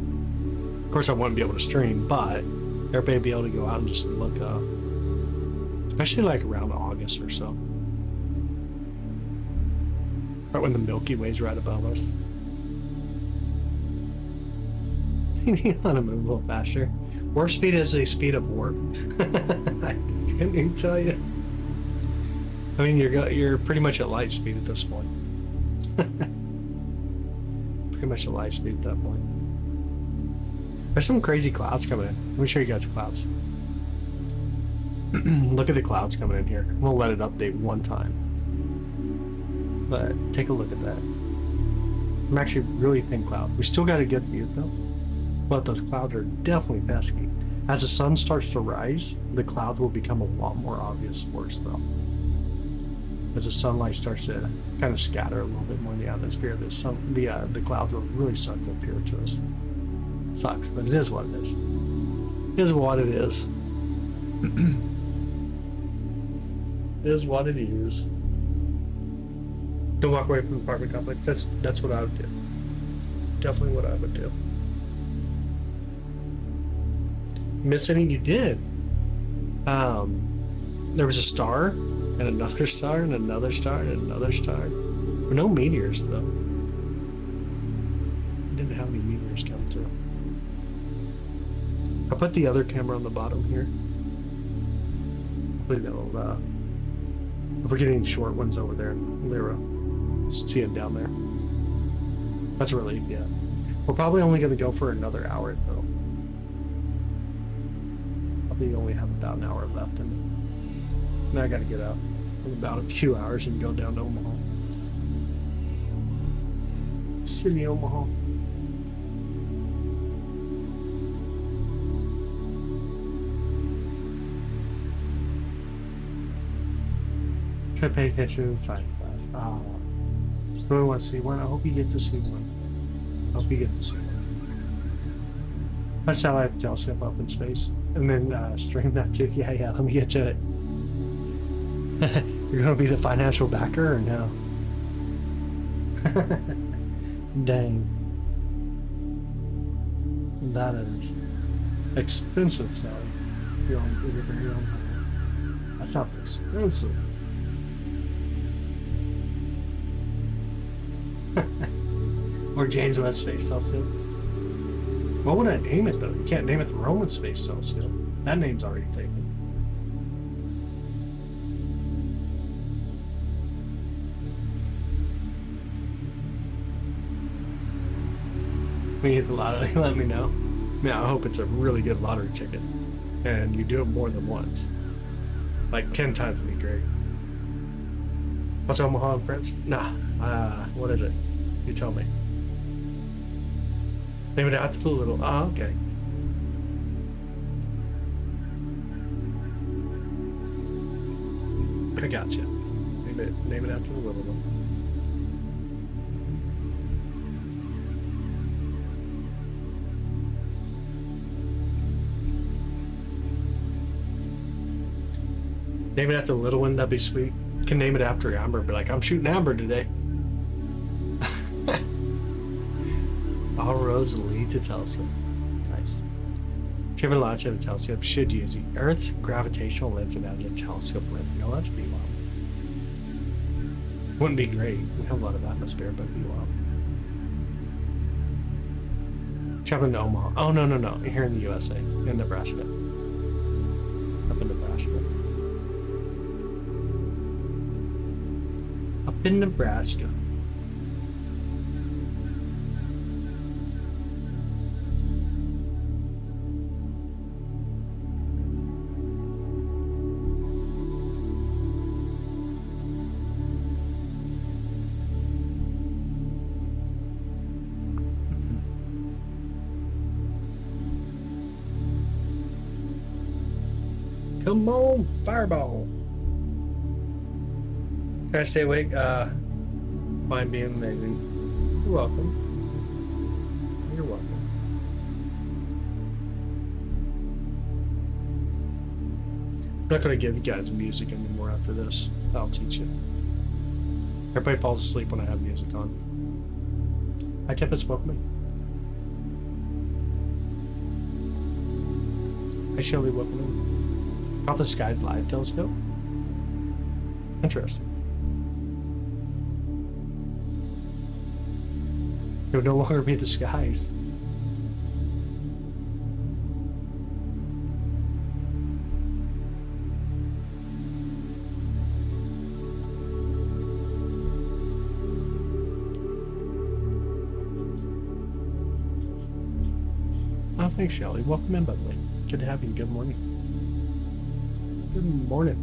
Of course I wouldn't be able to stream, but everybody be able to go out and just look up. Especially like around August or so. Right when the Milky Way's right above us. You need to move a little faster. Warp speed is the speed of warp. I couldn't even tell you. I mean, you're pretty much at light speed at this point. Pretty much a light speed at that point. There's some crazy clouds coming in. Let me show you guys the clouds. Look at the clouds coming in here. I'm gonna let it update one time. But take a look at that. I'm actually really thin cloud. We still got a good view though. But those clouds are definitely pesky. As the sun starts to rise, the clouds will become a lot more obvious for us though. As the sunlight starts to kind of scatter a little bit more in the atmosphere, the clouds will really start to appear to us. It sucks, but it is what it is. It is what it is. It is what it is. Don't walk away from the apartment complex. That's what I would do. Definitely what I would do. Miss anything you did? There was a star, and another star, and another star, and another star. No meteors though. Didn't have any meteors come through. I put the other camera on the bottom here. Hopefully that'll, if we're getting short ones over there in Lyra, see it down there. That's really, yeah. We're probably only going to go for another hour though. Probably only have about an hour left in it. Now I got to get out in about a few hours and go down to Omaha. City, Omaha. Should I pay attention in science class? Oh. I really want to see one. I hope you get to see one. I hope you get to see one. I shall have a telescope up in space and then stream that too. Yeah, let me get to it. You're gonna be the financial backer or no? Dang. That is expensive, sorry. That sounds expensive. Or James Webb Space Telescope. What would I name it though? You can't name it the Roman Space Telescope. That name's already taken. When you hit the lottery, let me know. I hope it's a really good lottery ticket. And you do it more than once. Like 10 times would be great. What's Omaha and friends? Nah. What is it? You tell me. Name it after the little. Oh, okay. I got you. Name it after the little one. Name it after the little one. That'd be sweet. You can name it after Amber. Be like, I'm shooting Amber today. All roads lead to telescope. Nice. Driven launch of a telescope should use the Earth's gravitational lens and as a telescope lens. No, that's be wild. Wouldn't be great. We have a lot of atmosphere, but it'd be wild. Traveling to Omaha. Oh, no. Here in the USA. In Nebraska. Up in Nebraska. Up in Nebraska. Come on, fireball. Can I stay awake? Fine, being amazing. You're welcome. You're welcome. I'm not going to give you guys music anymore after this. I'll teach you. Everybody falls asleep when I have music on. I kept it spoken. Hi, Shelly, welcome in. Off the Skies Live telescope. Interesting. It would no longer be the skies. Oh, thanks, Shelly. Welcome in, by the way. Good to have you. Good morning. Good morning.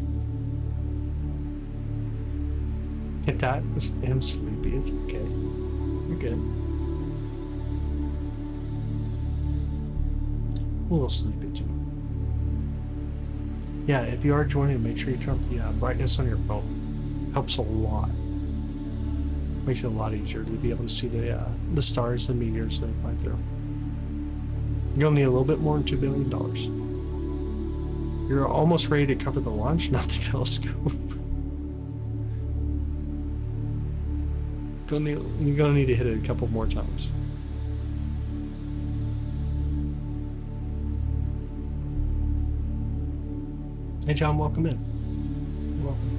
Hit that. I'm sleepy. It's okay. You're good. A little sleepy, too. Yeah, if you are joining, make sure you turn up the brightness on your phone. Helps a lot. Makes it a lot easier to be able to see the stars and meteors that fly through. You're gonna need a little bit more than $2 billion. You're almost ready to cover the launch, not the telescope. You're gonna need to hit it a couple more times. Hey John, welcome in. Welcome.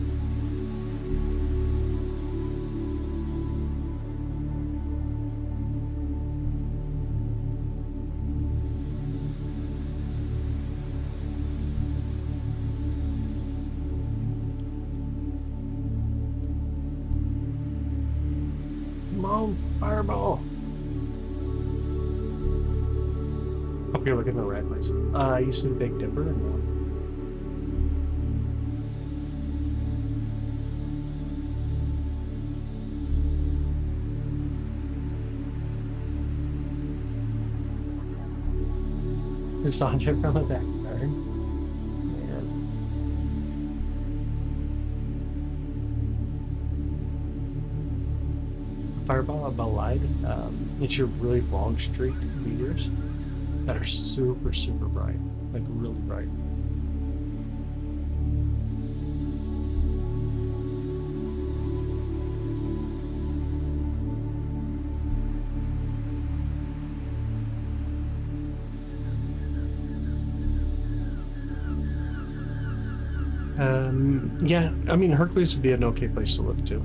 Come on, fireball. Hope you're looking in the right place. You see the Big Dipper or no? It's on it from the backyard. Man. Fireball of Balide. It's your really long streaked meteors that are super, super bright. Like really bright. Yeah, I mean, Hercules would be an okay place to look to.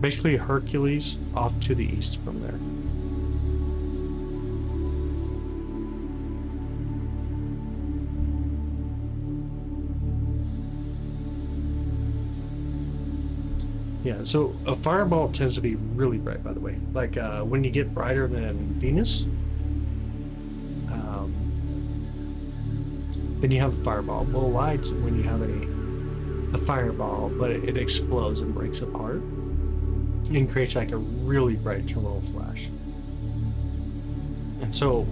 Basically, Hercules off to the east from there. Yeah, so a fireball tends to be really bright, by the way. Like when you get brighter than Venus, then you have a fireball. Well, lights when you have a fireball, but it explodes and breaks apart and creates like a really bright terminal flash. And so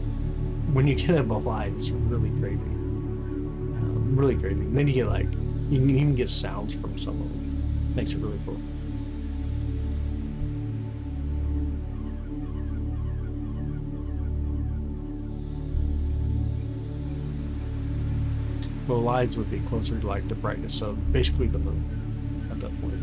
when you get a light, it's really crazy, really crazy. And then you get like you can even get sounds from some of them. Makes it really cool. Well, lights would be closer to like the brightness of basically the moon at that point.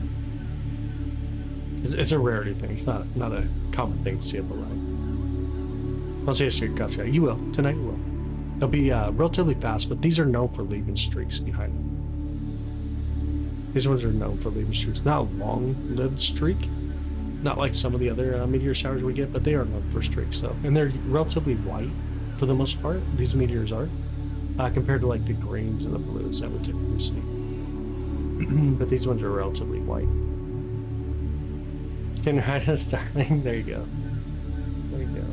It's a rarity thing. It's not a common thing to see up a light. I'll say it's your gut sky. You will. Tonight you will. They'll be relatively fast, but these are known for leaving streaks behind them. These ones are known for leaving streaks. Not a long-lived streak. Not like some of the other meteor showers we get, but they are known for streaks, though. And they're relatively white for the most part. These meteors are. Compared to like the greens and the blues that we typically see. But these ones are relatively white. Can you hide a starling? There you go. There you go.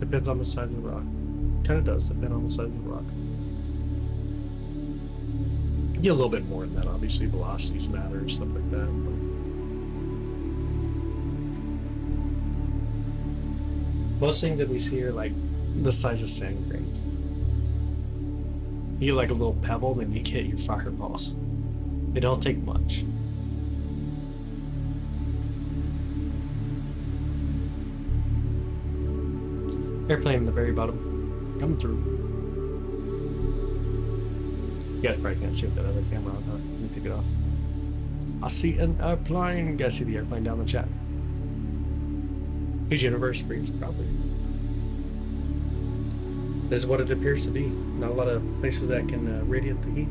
Depends on the size of the rock. Kind of does depend on the size of the rock. You get a little bit more than that, obviously. Velocities matter and stuff like that. But most things that we see are like the size of sand grains. You get like a little pebble, then you get your fireballs. It don't take much. Airplane in the very bottom. Coming through. You guys probably can't see with that other camera on, huh? Let me take it off. I see an airplane. You guys see the airplane down the chat. Whose universe freeze? Probably. This is what it appears to be. Not a lot of places that can radiate the heat.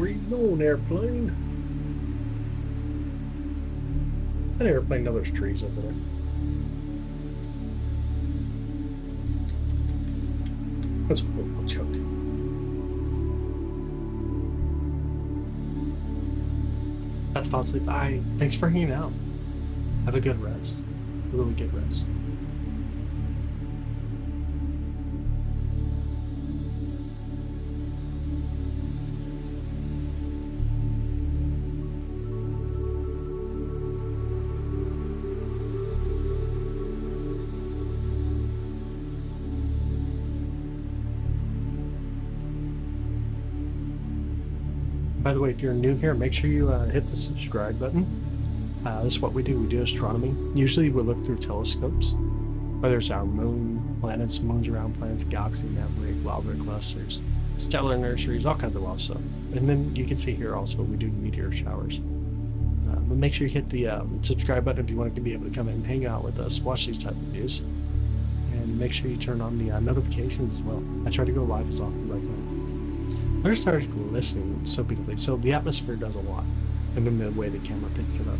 Where you going, airplane? That airplane know there's trees over there. That's a horrible joke. About to fall asleep. Thanks for hanging out. Have a good rest. A really good rest. By the way, if you're new here, make sure you hit the subscribe button. This is what we do. We do astronomy. Usually we look through telescopes, whether it's our moon, planets, moons around planets, galaxy map, globular clusters, stellar nurseries, all kinds of wild stuff. And then you can see here also we do meteor showers. But make sure you hit the subscribe button if you want to be able to come in and hang out with us, watch these type of videos. And make sure you turn on the notifications as well. I try to go live as often as I can. Our stars glistening so beautifully. So the atmosphere does a lot, and then the way the camera picks it up.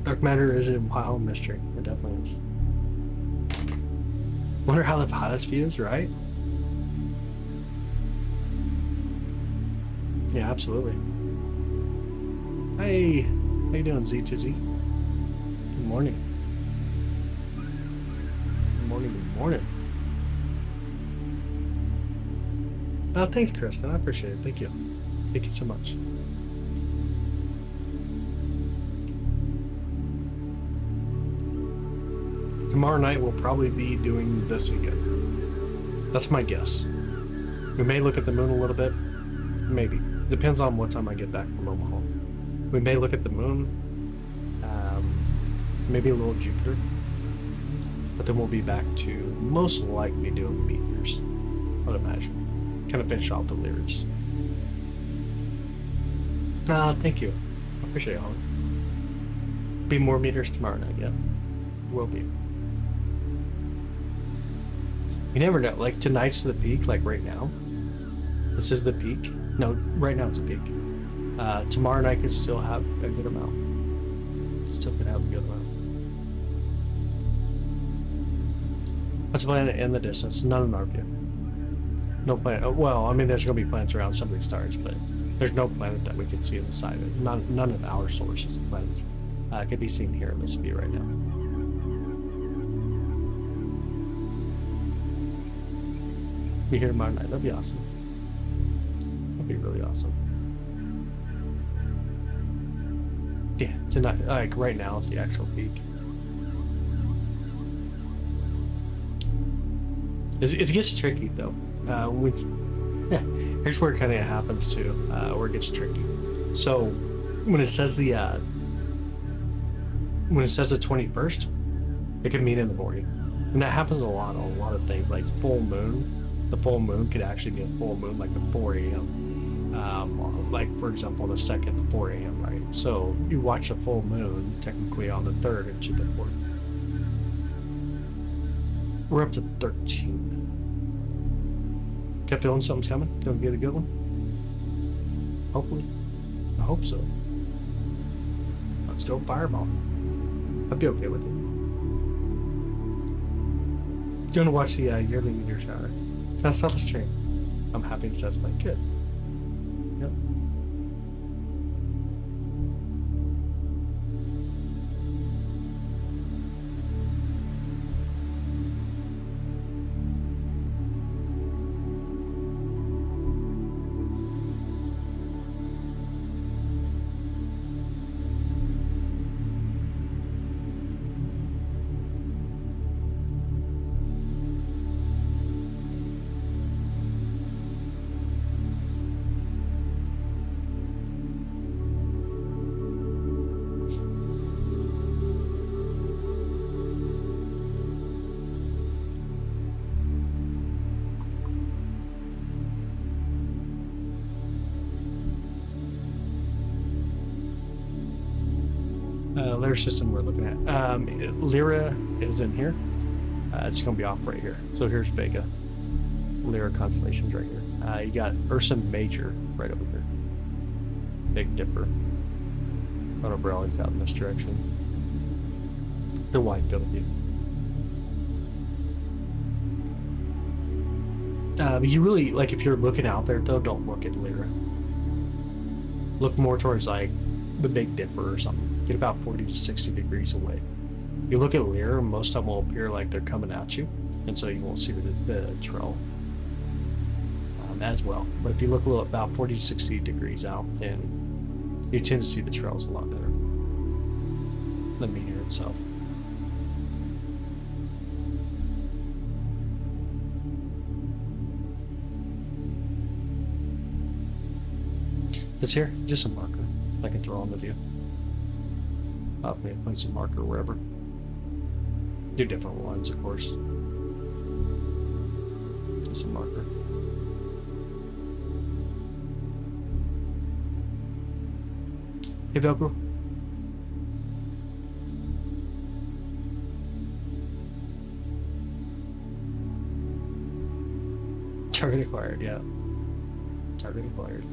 Dark matter is a wild mystery. It definitely is. Wonder how the pilot's view is, right? Yeah, absolutely. Hey, how you doing, Z to Z? Good morning. Good morning. Good morning. Oh, thanks, Kristen. I appreciate it. Thank you. Thank you so much. Tomorrow night we'll probably be doing this again. That's my guess. We may look at the moon a little bit. Maybe. Depends on what time I get back from Omaha. We may look at the moon. Maybe a little Jupiter. But then we'll be back to most likely doing meteors, I would imagine. Kind of finish off the Lyrids. Thank you. I appreciate it, Holly. Be more meters tomorrow night, yeah. Will be. You never know. Like tonight's the peak, like right now. This is the peak. No, right now it's a peak. Tomorrow night could still have a good amount. Still could have a good amount. What's the planet in the distance? None in our view. No planet. Oh, well, I mean, there's going to be planets around some of these stars, but there's no planet that we can see in the side of it. None of our solar system planets could be seen here in this view right now. Be here tomorrow night. That'd be awesome. That'd be really awesome. Yeah, tonight, like right now, is the actual peak. It gets tricky though. Here's where it kind of happens too, where it gets tricky. So when it says the 21st, it could mean in the morning, and that happens a lot on a lot of things. Like full moon, the full moon could actually be a full moon, like at 4 a.m. Like for example, on the 2nd, 4 a.m. Right? So you watch a full moon technically on the 3rd into the 4th. We're up to 13. Kept feeling something's coming. Gonna get a good one. Hopefully. I hope so. Let's go fireball. I'd be okay with it. Gonna watch the yearly meteor shower. I saw the stream. I'm happy and stuff's like good. Yep. Lyra system we're looking at. Lyra is in here. It's going to be off right here. So here's Vega. Lyra constellation's right here. You got Ursa Major right over here. Big Dipper. Umbrellas out in this direction. The wide field of view. But you really, like, if you're looking out there, though, don't look at Lyra. Look more towards, like, the Big Dipper or something. Get about 40 to 60 degrees away. You look at Lyra, most of them will appear like they're coming at you, and so you won't see the trail as well. But if you look a little about 40 to 60 degrees out, then you tend to see the trails a lot better. The meteor itself. It's here, just a marker. I can throw on the view. I'll place a marker wherever. Do different ones, of course. Just a marker. Hey, Velcro. Target acquired, yeah. Target acquired.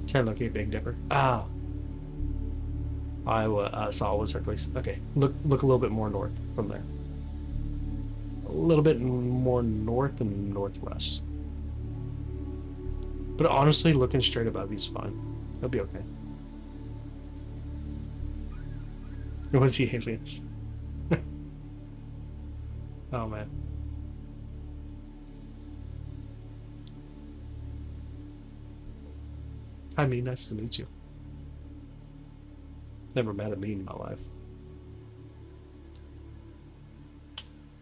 Try looking at Big Dipper. Ah. I saw it was Hercules. Okay, look a little bit more north from there. A little bit more north and northwest. But honestly, looking straight above you is fine. It'll be okay. It was the aliens. Oh man. Hi, me. Nice to meet you. Never met a me in my life.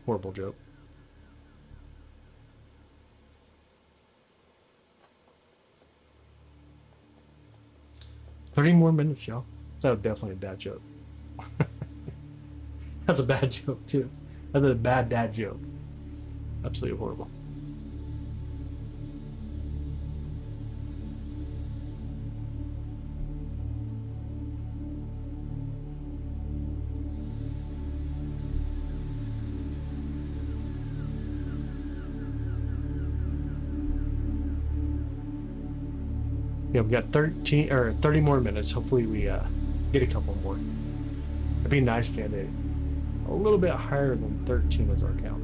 Horrible joke. "30 more minutes, y'all." That was definitely a bad joke. That's a bad joke, too. That's a bad dad joke. Absolutely horrible. Yeah, we got 13 or 30 more minutes. Hopefully we get a couple more. It'd be nice to end it a little bit higher than 13 as our count.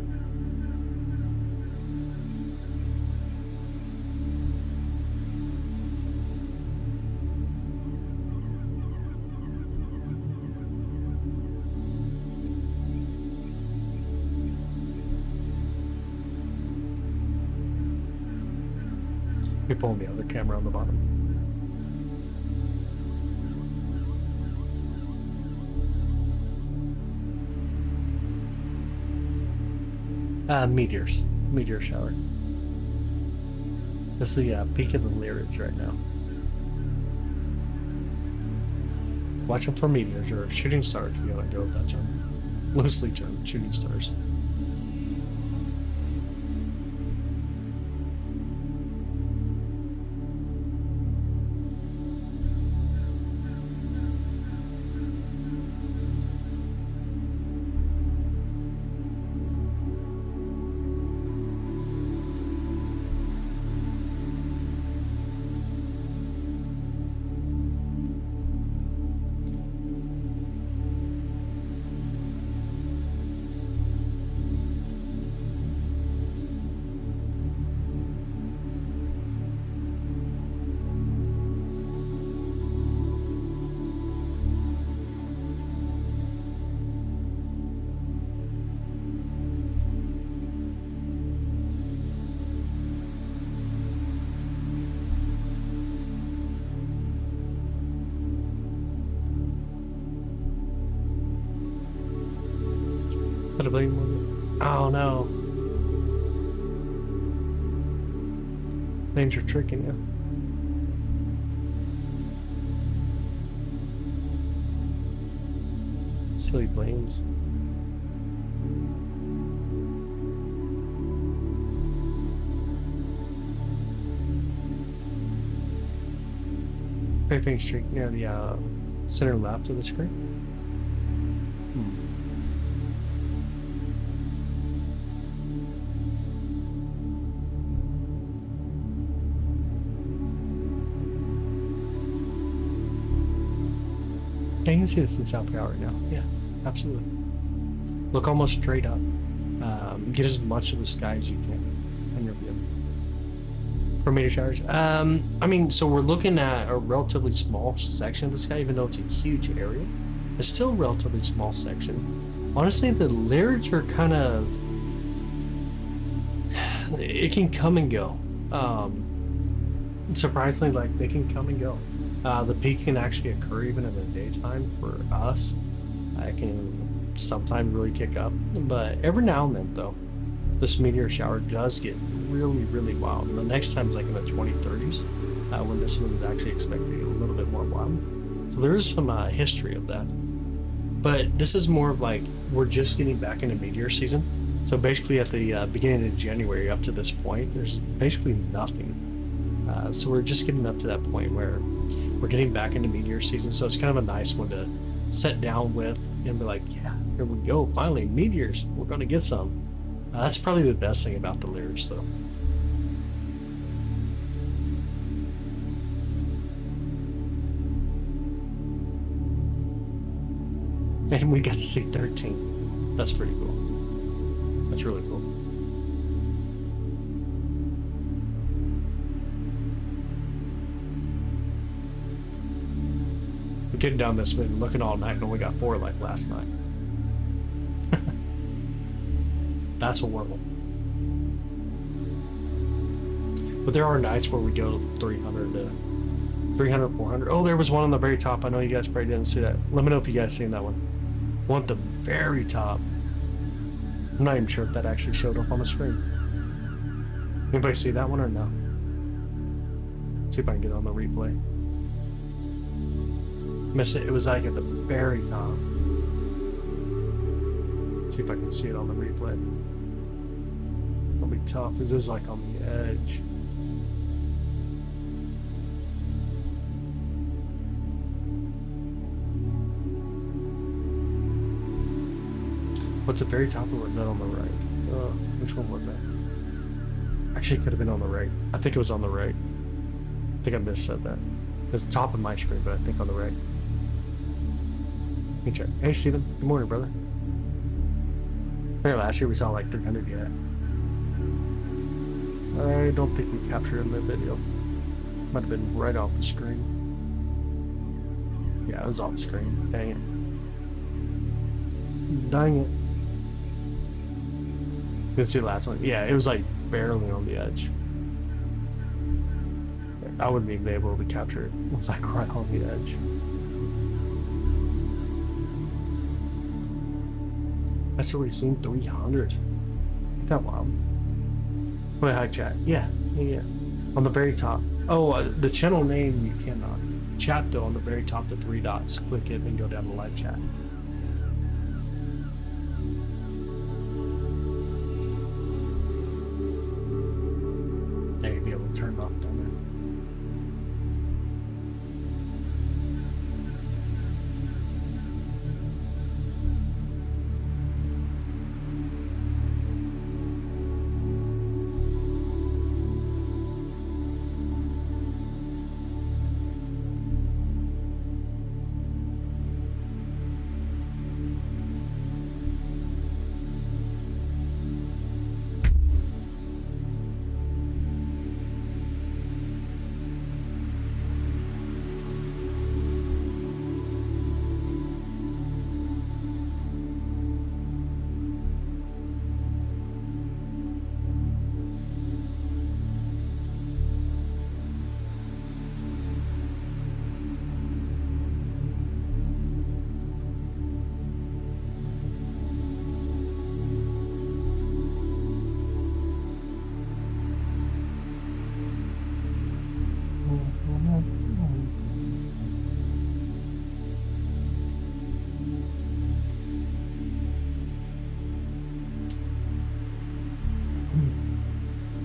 We're pulling the other camera on the bottom. Meteors. Meteor shower. This is the peak of the Lyrids right now. Watch them for meteors, or shooting stars if you want to go with that term. Loosely termed shooting stars. Could have been more. Oh no. Things are tricking you. Silly planes. Piping streak near the center left of the screen. Yeah, you can see this in South Cal right now. Yeah, absolutely. Look almost straight up. Get as much of the sky as you can on your view. For meteor showers. I mean, so we're looking at a relatively small section of the sky, even though it's a huge area. It's still a relatively small section. Honestly, the Lyrids are kind of... It can come and go. Surprisingly, like, they can come and go. The peak can actually occur even in the daytime for us. It can sometimes really kick up. But every now and then, though, this meteor shower does get really, really wild. And the next time is like in the 2030s, when this one is actually expected to get a little bit more wild. So there is some history of that. But this is more of like, we're just getting back into meteor season. So basically at the beginning of January up to this point, there's basically nothing. So we're just getting up to that point where we're getting back into meteor season. So it's kind of a nice one to sit down with and be like, yeah, here we go. Finally, meteors. We're going to get some. That's probably the best thing about the Lyrids, though. And we got to see 13. That's pretty cool. That's really cool. We're getting down this bit and looking all night and only got 4 like last night. That's horrible. But there are nights where we go 300 to 300, 400. Oh, there was one on the very top. I know you guys probably didn't see that. Let me know if you guys seen that one. One at the very top. I'm not even sure if that actually showed up on the screen. Anybody see that one or no? See if I can get on the replay. Missed it. It was like at the very top. See if I can see it on the replay. It'll be tough. This is like on the edge. What's the very top or was that on the right? Which one was that? Actually, it could have been on the right. I think it was on the right. I think I missaid that. It's the top of my screen, but I think on the right. Let me check. Hey, Steven. Good morning, brother. Maybe last year we saw like 300 yet. I don't think we captured it in the video. Might have been right off the screen. Yeah, it was off the screen. Dang it. Dang it. You can see the last one. Yeah, it was like barely on the edge. I wouldn't even be able to capture it. It was like right on the edge. That's already seen 300. Ain't that wild? Wait, hi chat. Yeah. On the very top. Oh, the channel name you cannot. Chat though, on the very top, the 3 dots. Click it and go down to live chat. There, you'll be able to turn it off down there.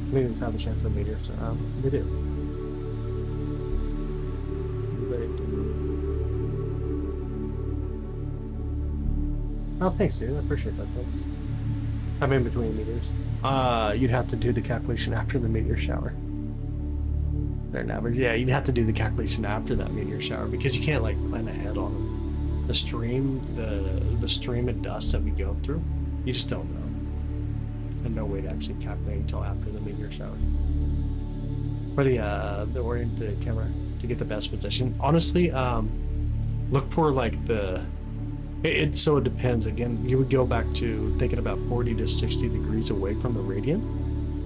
Meteors have a chance of meteors. They do. They do. Oh, thanks, dude. I appreciate that. Thanks. I'm in between meteors. You'd have to do the calculation after the meteor shower. They're an average. Yeah, you'd have to do the calculation after that meteor shower because you can't like plan ahead on them. the stream, the stream of dust that we go through, you just don't know. And no way to actually calculate until after the meteor shower. For the oriented camera to get the best position. Honestly, look for like so it depends. Again, you would go back to thinking about 40 to 60 degrees away from the radiant,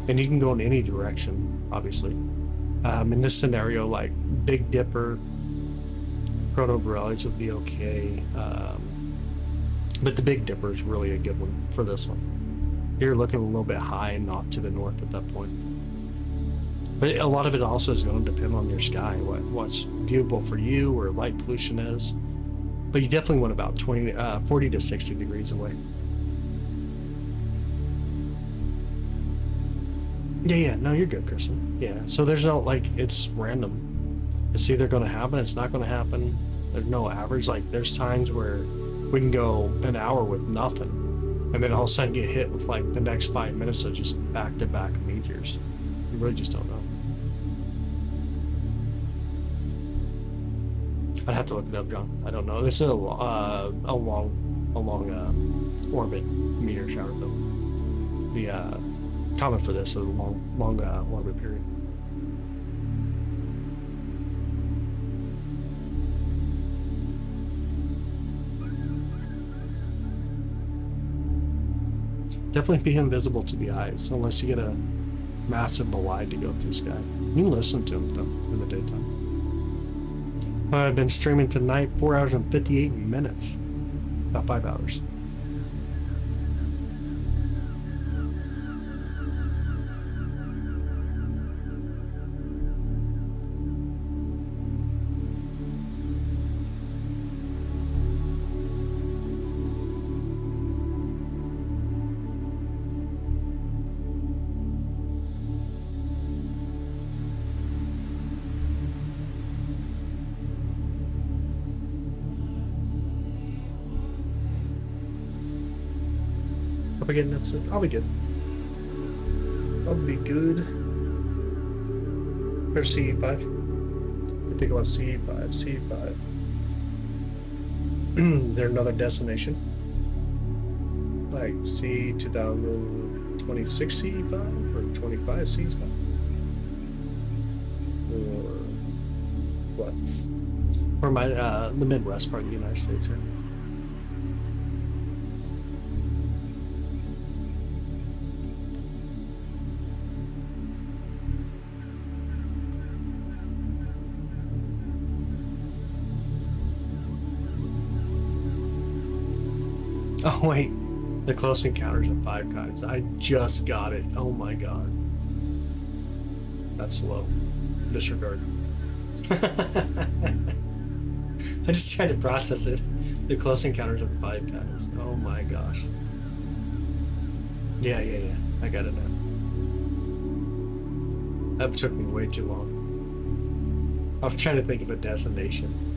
and you can go in any direction, obviously. In this scenario, like Big Dipper, Protoborealis would be okay, but the Big Dipper is really a good one for this one. You're looking a little bit high and off to the north at that point. But a lot of it also is going to depend on your sky, what's viewable for you, where light pollution is. But you definitely want about 40 to 60 degrees away. Yeah, no, you're good, Kirsten. Yeah, so there's no, like, it's random. It's either going to happen, it's not going to happen. There's no average. Like, there's times where we can go an hour with nothing, and then all of a sudden get hit with, like, the next 5 minutes of just back-to-back meteors. You really just don't know. I'd have to look it up, John. I don't know. This is a long orbit meteor shower, though. The common for this is a long orbit period. Definitely be invisible to the eyes, unless you get a massive bolide to go through sky. You can listen to them, though, in the daytime. I've been streaming tonight 4 hours and 58 minutes. About 5 hours. Hope I get an episode. I'll be good. I'll be good. There's CE5. I think about CE5. CE5. Is there another destination? Like C 2026 CE5 or 25 CE5? Or what? Or my the Midwest part of the United States here. Oh wait, the close encounters at 5 times. I just got it. Oh my god. That's slow. Disregard. I just tried to process it. The close encounters at 5 times. Oh my gosh. Yeah. I got it now. That took me way too long. I was trying to think of a destination.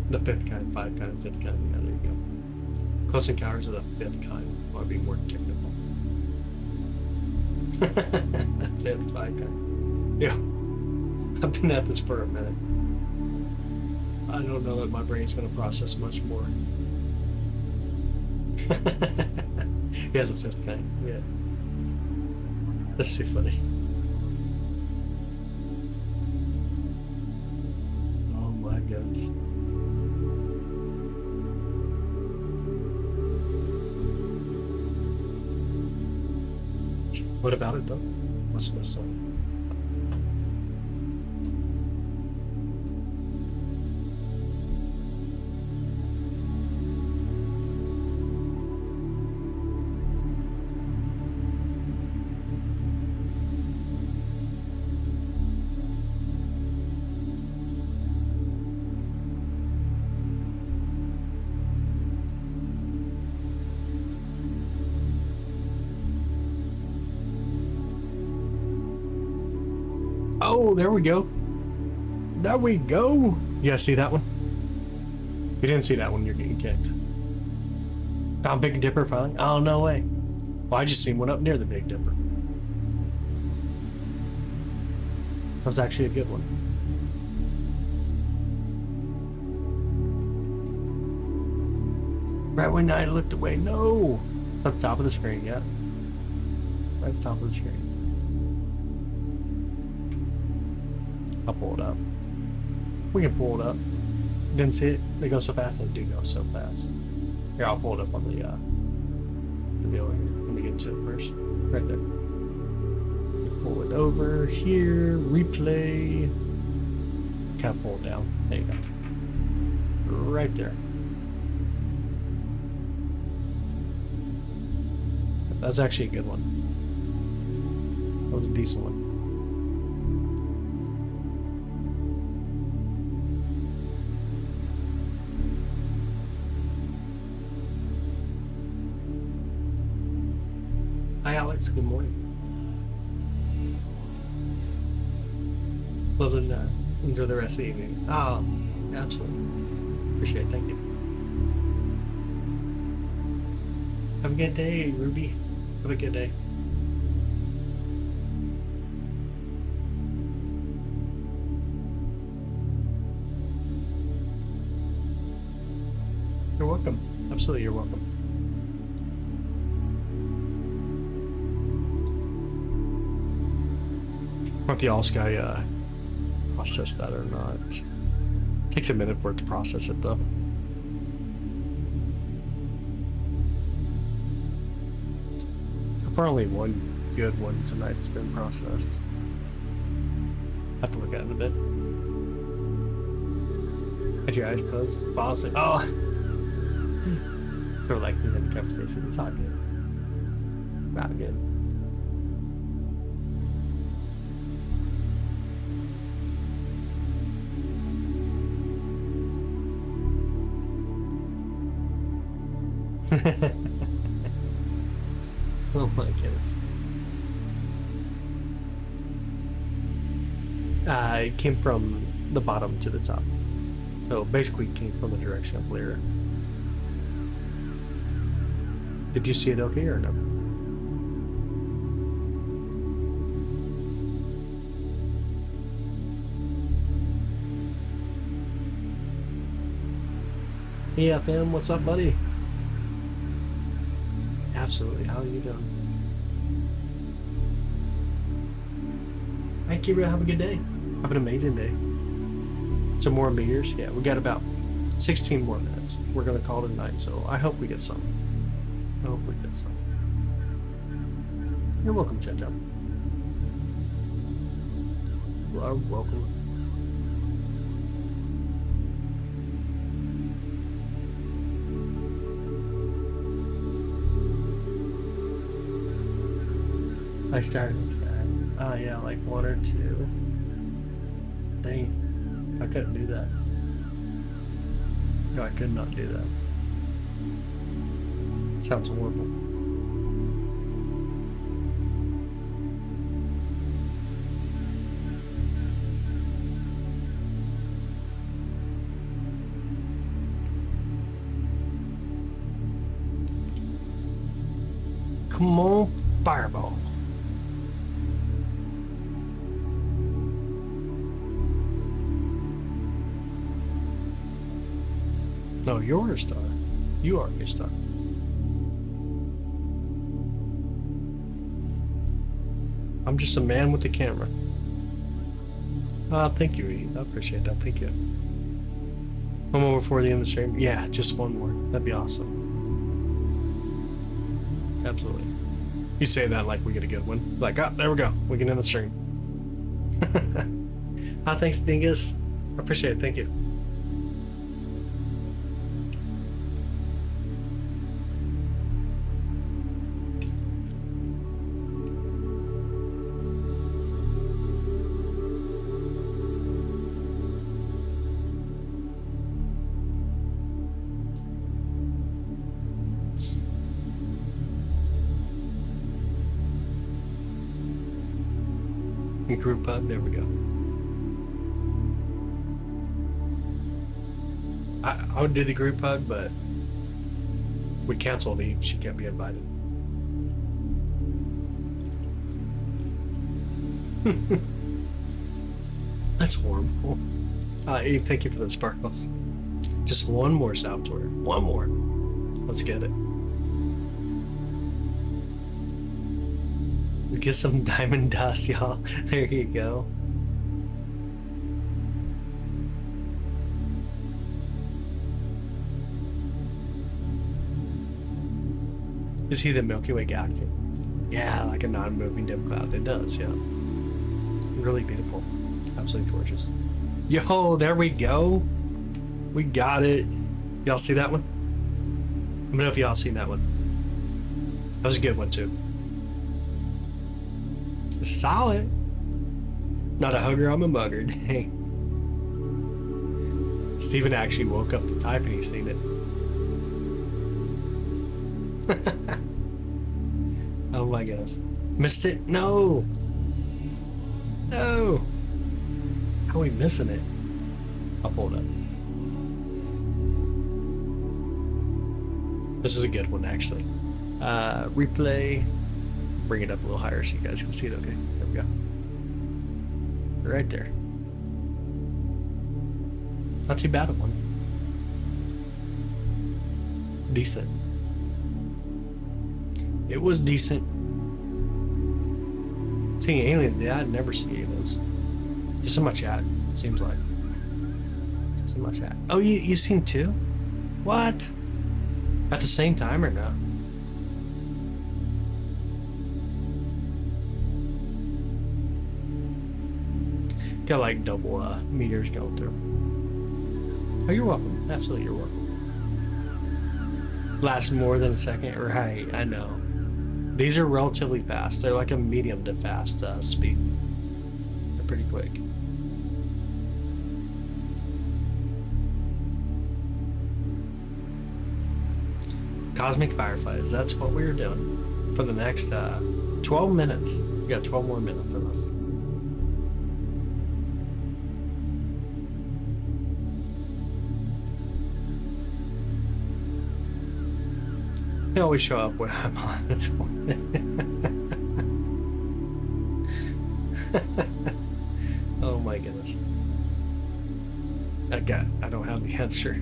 The 5th kind, 5 kind, 5th kind. Yeah, there you go. Close encounters of the 5th kind. I want to be more technical. 5th, 5 kind. Yeah. I've been at this for a minute. I don't know that my brain's going to process much more. Yeah, the 5th kind. Yeah. That's too funny. Oh my goodness. What about it though? What's the best song? Oh, there we go. There we go. You guys see that one? If you didn't see that one, you're getting kicked. Found Big Dipper finally? Oh, no way. Well, I just seen one up near the Big Dipper. That was actually a good one. Right when I looked away, no! It's at the top of the screen, yeah. Right at the top of the screen. I'll pull it up. We can pull it up. Didn't see it? They go so fast, they do go so fast. Here, I'll pull it up on the deal here. Let me get to it first. Right there. Pull it over here, replay. Kind of pull it down. There you go. Right there. That was actually a good one. That was a decent one. Hi Alex, good morning. Love and enjoy the rest of the evening. Absolutely. Appreciate it, thank you. Have a good day, Ruby. Have a good day. You're welcome. Absolutely, you're welcome. What the all sky process that or not? Takes a minute for it to process it though. So far, only one good one tonight's been processed. Have to look at it a bit. Had your eyes closed? Fall asleep. Oh, so relaxing in the conversation. It's not good. Not good. Oh my goodness. It came from the bottom to the top. So basically it came from the direction of Lyra. Did you see it okay or no? Hey FM, what's up buddy? Absolutely. How are you doing? Hi, Kira. Have a good day. Have an amazing day. Some more meteors. Yeah, we got about 16 more minutes. We're going to call it a night, so I hope we get some. I hope we get some. You're welcome, Chet. You are welcome. I started with that. Oh yeah, like one or two. Dang, I couldn't do that. No, I could not do that. Sounds horrible. Come on, fireball. No, you're a star. You are a star. I'm just a man with the camera. Thank you, E. I appreciate that. Thank you. One more before the end of the stream? Yeah, just one more. That'd be awesome. Absolutely. You say that like we get a good one. Like, oh, there we go. We can end the stream. Thanks, Dingus. I appreciate it. Thank you. Group hug, there we go. I would do the group hug, but we canceled Eve. She can't be invited. That's horrible. Abe, thank you for the sparkles. Just one more Salvatore. One more. Let's get it. Let's get some diamond dust, y'all. There you go. You see the Milky Way galaxy? Yeah, like a non-moving dim cloud. It does, yeah. Really beautiful. Absolutely gorgeous. Yo, there we go. We got it. Y'all see that one? Let me know if y'all seen that one. That was a good one too. Solid. Not a hugger, I'm a mugger. Hey. Steven actually woke up to type and he's seen it. Oh my goodness. Missed it? No. No. How are we missing it? I'll pull it up. This is a good one, actually. Replay. Bring it up a little higher so you guys can see it. Okay, there we go. Right there. Not too bad of one. Decent. It was decent. Seeing aliens, yeah, I'd never seen aliens. Just in my chat, it seems like. Just in my chat. Oh, you seen two? What? At the same time or no? Got like double meters going through. Oh, you're welcome. Absolutely, you're welcome. Lasts more than a second, right? I know. These are relatively fast. They're like a medium to fast speed. They're pretty quick. Cosmic fireflies. That's what we were doing for the next 12 minutes. We got 12 more minutes in us. They always show up when I'm on. That's one. Oh my goodness. I don't have the answer.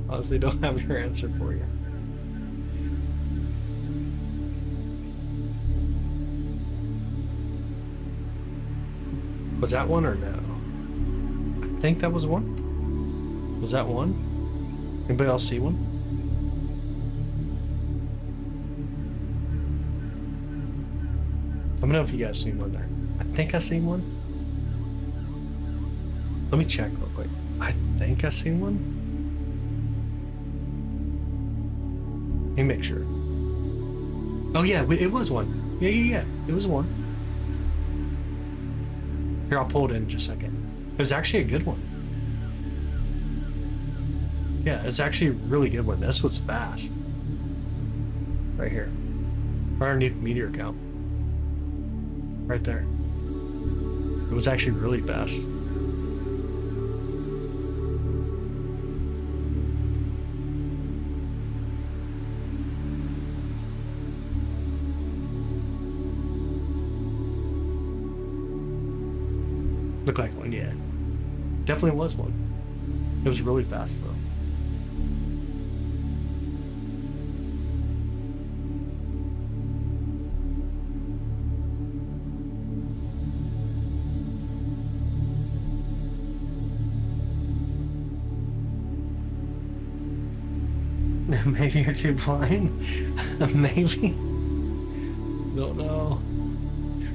Honestly, don't have your answer for you. Was that one or no? I think that was one. Was that one? Anybody else see one? Let me know if you guys seen one there. I think I seen one. Let me check real quick. I think I seen one. Let me make sure. Oh yeah, it was one. Yeah. It was one. Here, I'll pull it in just a second. It was actually a good one. Yeah, it's actually a really good one. This was fast. Right here. Right underneath meteor count. Right there. It was actually really fast. Looked like one, yeah. Definitely was one. It was really fast though. Maybe you're too blind. Maybe. Don't know.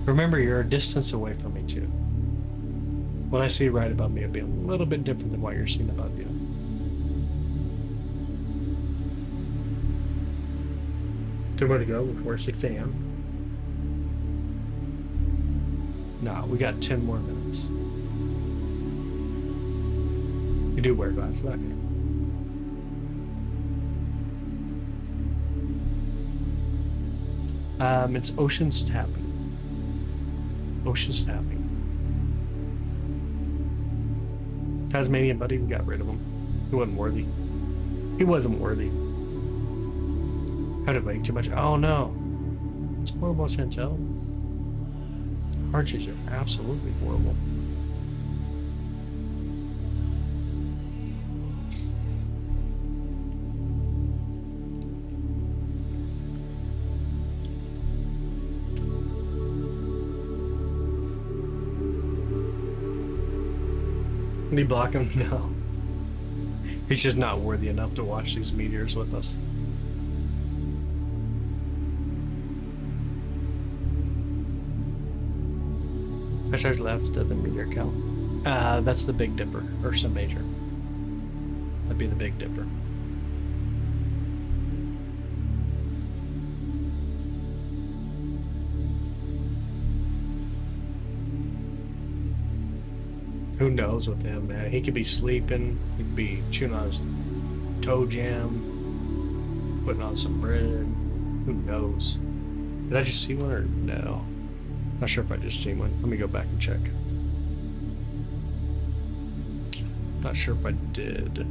Remember, you're a distance away from me too. What I see right above me will be a little bit different than what you're seeing above you. Two more to go before 6 a.m. No, we got 10 more minutes. You do wear glasses, okay. It's Ocean's Tapping. Ocean's Tapping. Tasmanian buddy, we got rid of him. He wasn't worthy. He wasn't worthy. How did I make too much? Oh no. It's horrible, Chantel. Archies are absolutely horrible. Did he block him? No. He's just not worthy enough to watch these meteors with us. Thatcher's left of the meteor count. That's the Big Dipper, Ursa Major. That'd be the Big Dipper. Who knows with him, man? He could be sleeping. He could be chewing on his toe jam, putting on some bread. Who knows? Did I just see one or no? Not sure if I just seen one. Let me go back and check. Not sure if I did.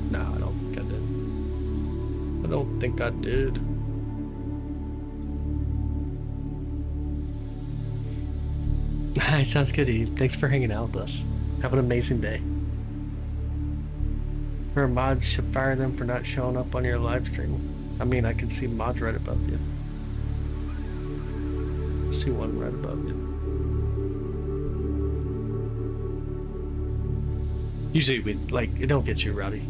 No, I don't think I did. I don't think I did. Hi, sounds good, Eve. Thanks for hanging out with us. Have an amazing day. Your mods should fire them for not showing up on your live stream. I mean, I can see mods right above you. See one right above you. Usually, it don't get you rowdy.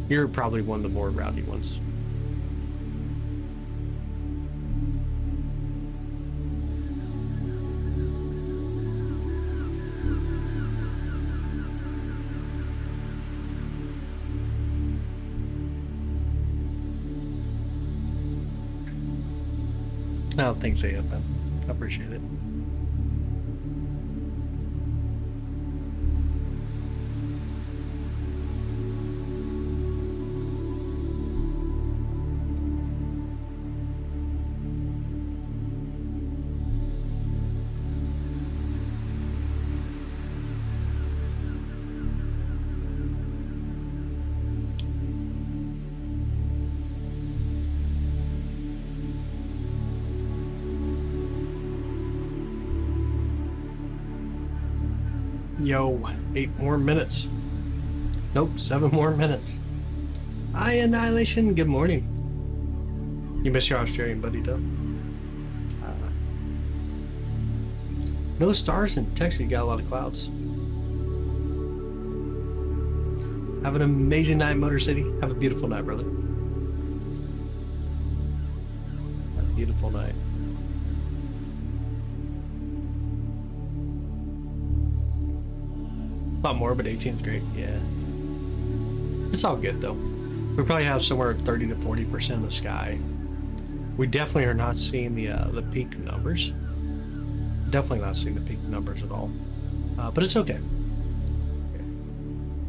You're probably one of the more rowdy ones. No, thanks, AFM. I appreciate it. Yo, 8 more minutes. Nope, 7 more minutes. Hi, Annihilation. Good morning. You miss your Australian buddy, though. No stars in Texas. You got a lot of clouds. Have an amazing night, Motor City. Have a beautiful night, brother. Have a beautiful night. A lot more, but 18 is great. Yeah. It's all good, though. We probably have somewhere 30 to 40% of the sky. We definitely are not seeing the peak numbers. Definitely not seeing the peak numbers at all. But it's okay.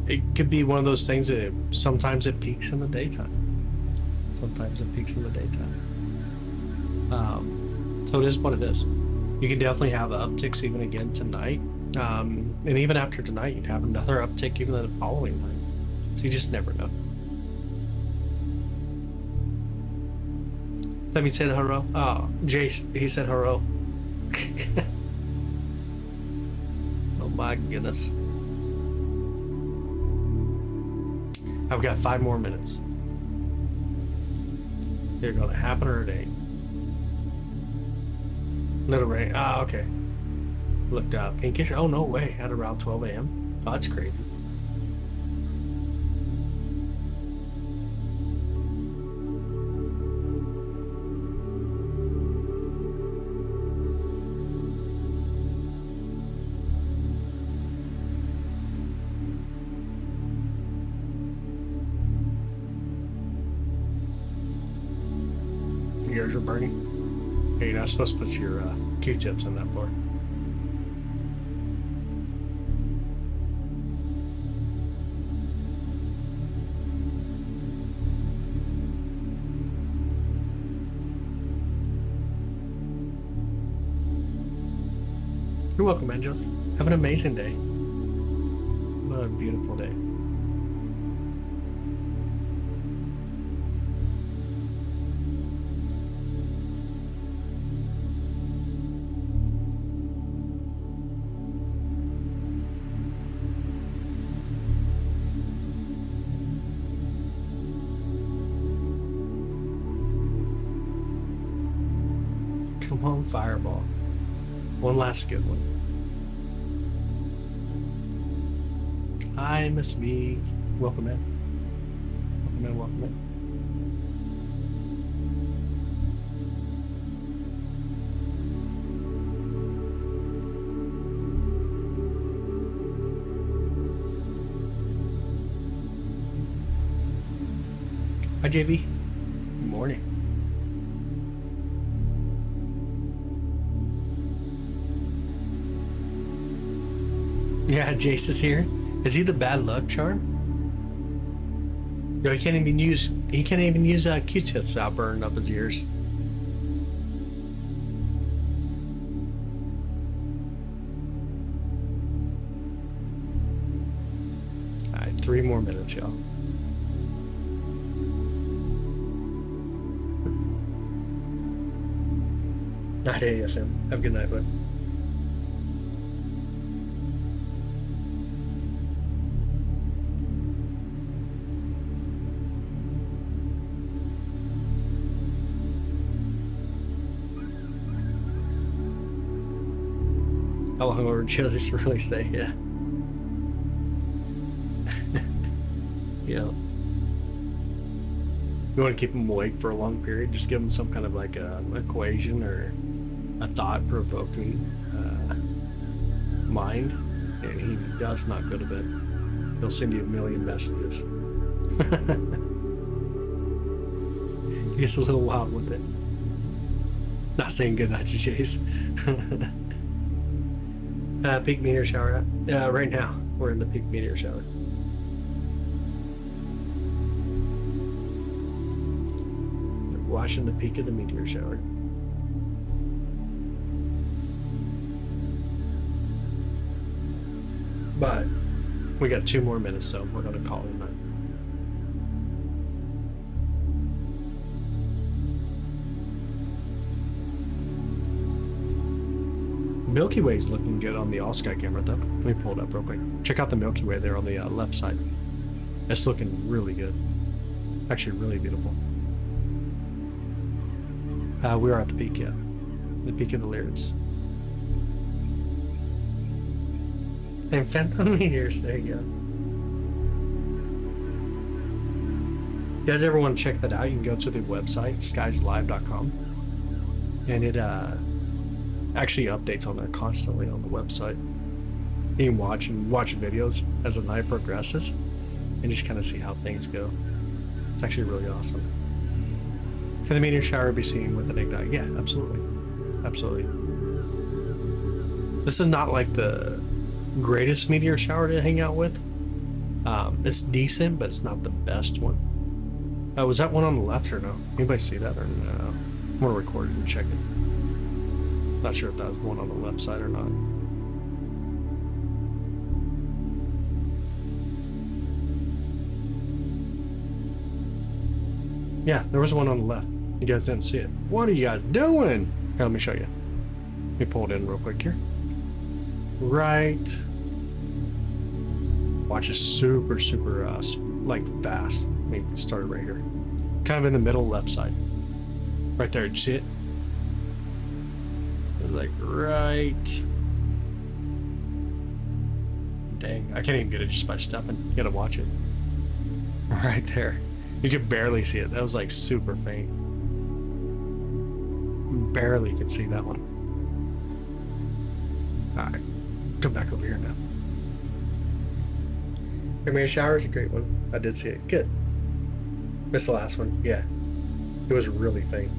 It could be one of those things that sometimes it peaks in the daytime. Sometimes it peaks in the daytime. So it is what it is. You can definitely have upticks even again tonight. And even after tonight, you'd have another uptick even the following night. So you just never know. Let me say hello. Oh, Jace, he said hello. Oh my goodness. I've got 5 more minutes. They're gonna happen or it ain't. Little rain. Ah, okay. Looked up. Pinkish. Oh, no way. At around 12 a.m. Oh, that's crazy. Yours are burning. Hey, you're not supposed to put your Q-tips on that floor. You're welcome, Angel. Have an amazing day. What a beautiful day. Come on, fireball. One last good one. Hi, Miss V. Welcome in. Welcome in, welcome in. Hi, JV. Good morning. Yeah, Jace is here. Is he the bad luck charm? Yo, he can't even use Q-tips without burning up his ears. All right, 3 more minutes, y'all. Night AFM. Have a good night, bud. How long over chilies really stay? Yeah. Yeah. You want to keep him awake for a long period, just give him some kind of like a equation or a thought-provoking mind, and he does not go to bed. He'll send you a million messages. He gets a little wild with it. Not saying good night to Chase. Peak meteor shower. Right now, we're in the peak meteor shower. We're watching the peak of the meteor shower. But we got 2 more minutes, so we're going to call it a night. Milky Way's looking good on the all-sky camera, though. Let me pull it up real quick. Check out the Milky Way there on the left side. It's looking really good. Actually, really beautiful. We are at the peak, yeah. The peak of the Lyrids. And phantom meteors, there you go. You guys ever want to check that out? You can go to the website, skieslive.com. And it actually updates on there constantly on the website. You can watch videos as the night progresses and just kind of see how things go. It's actually really awesome. Can the meteor shower be seen with an ignite? Yeah, absolutely. Absolutely. This is not like the greatest meteor shower to hang out with. It's decent, but it's not the best one. Was that one on the left or no? Anybody see that or no? I'm gonna record it and check it. Not sure if that was one on the left side or not. Yeah, there was one on the left. You guys didn't see it. What are you guys doing? Here, let me show you. Let me pull it in real quick here. Right. Watch it super, like fast. Let me start it right here. Kind of in the middle left side. Right there, did you see it? Like right. Dang, I can't even get it just by stepping. You gotta watch it. Right there. You could barely see it. That was like super faint. Barely could see that one. Alright. Come back over here now. Meteor shower is a great one. I did see it. Good. Missed the last one. Yeah. It was really faint.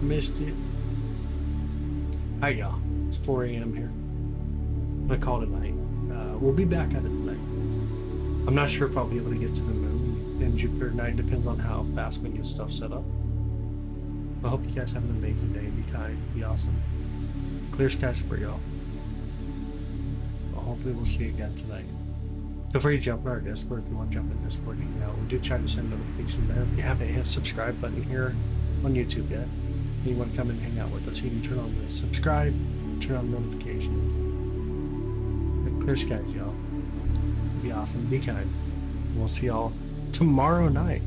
Missed it. Hi y'all. It's 4 a.m. here. I'm gonna call it a night. We'll be back at it tonight. I'm not sure if I'll be able to get to the moon in Jupiter tonight. Depends on how fast we get stuff set up. I hope you guys have an amazing day. Be kind. Be awesome. Clear skies for y'all. Well, hopefully we'll see you again tonight. Feel free to jump in our Discord if you want to jump in Discord. You know, we do try to send notifications there. If you haven't hit the subscribe button here on YouTube yet, and you want to come and hang out with us, you can turn on the subscribe, turn on notifications. Clear skies, y'all. Be awesome. Be kind. We'll see y'all tomorrow night.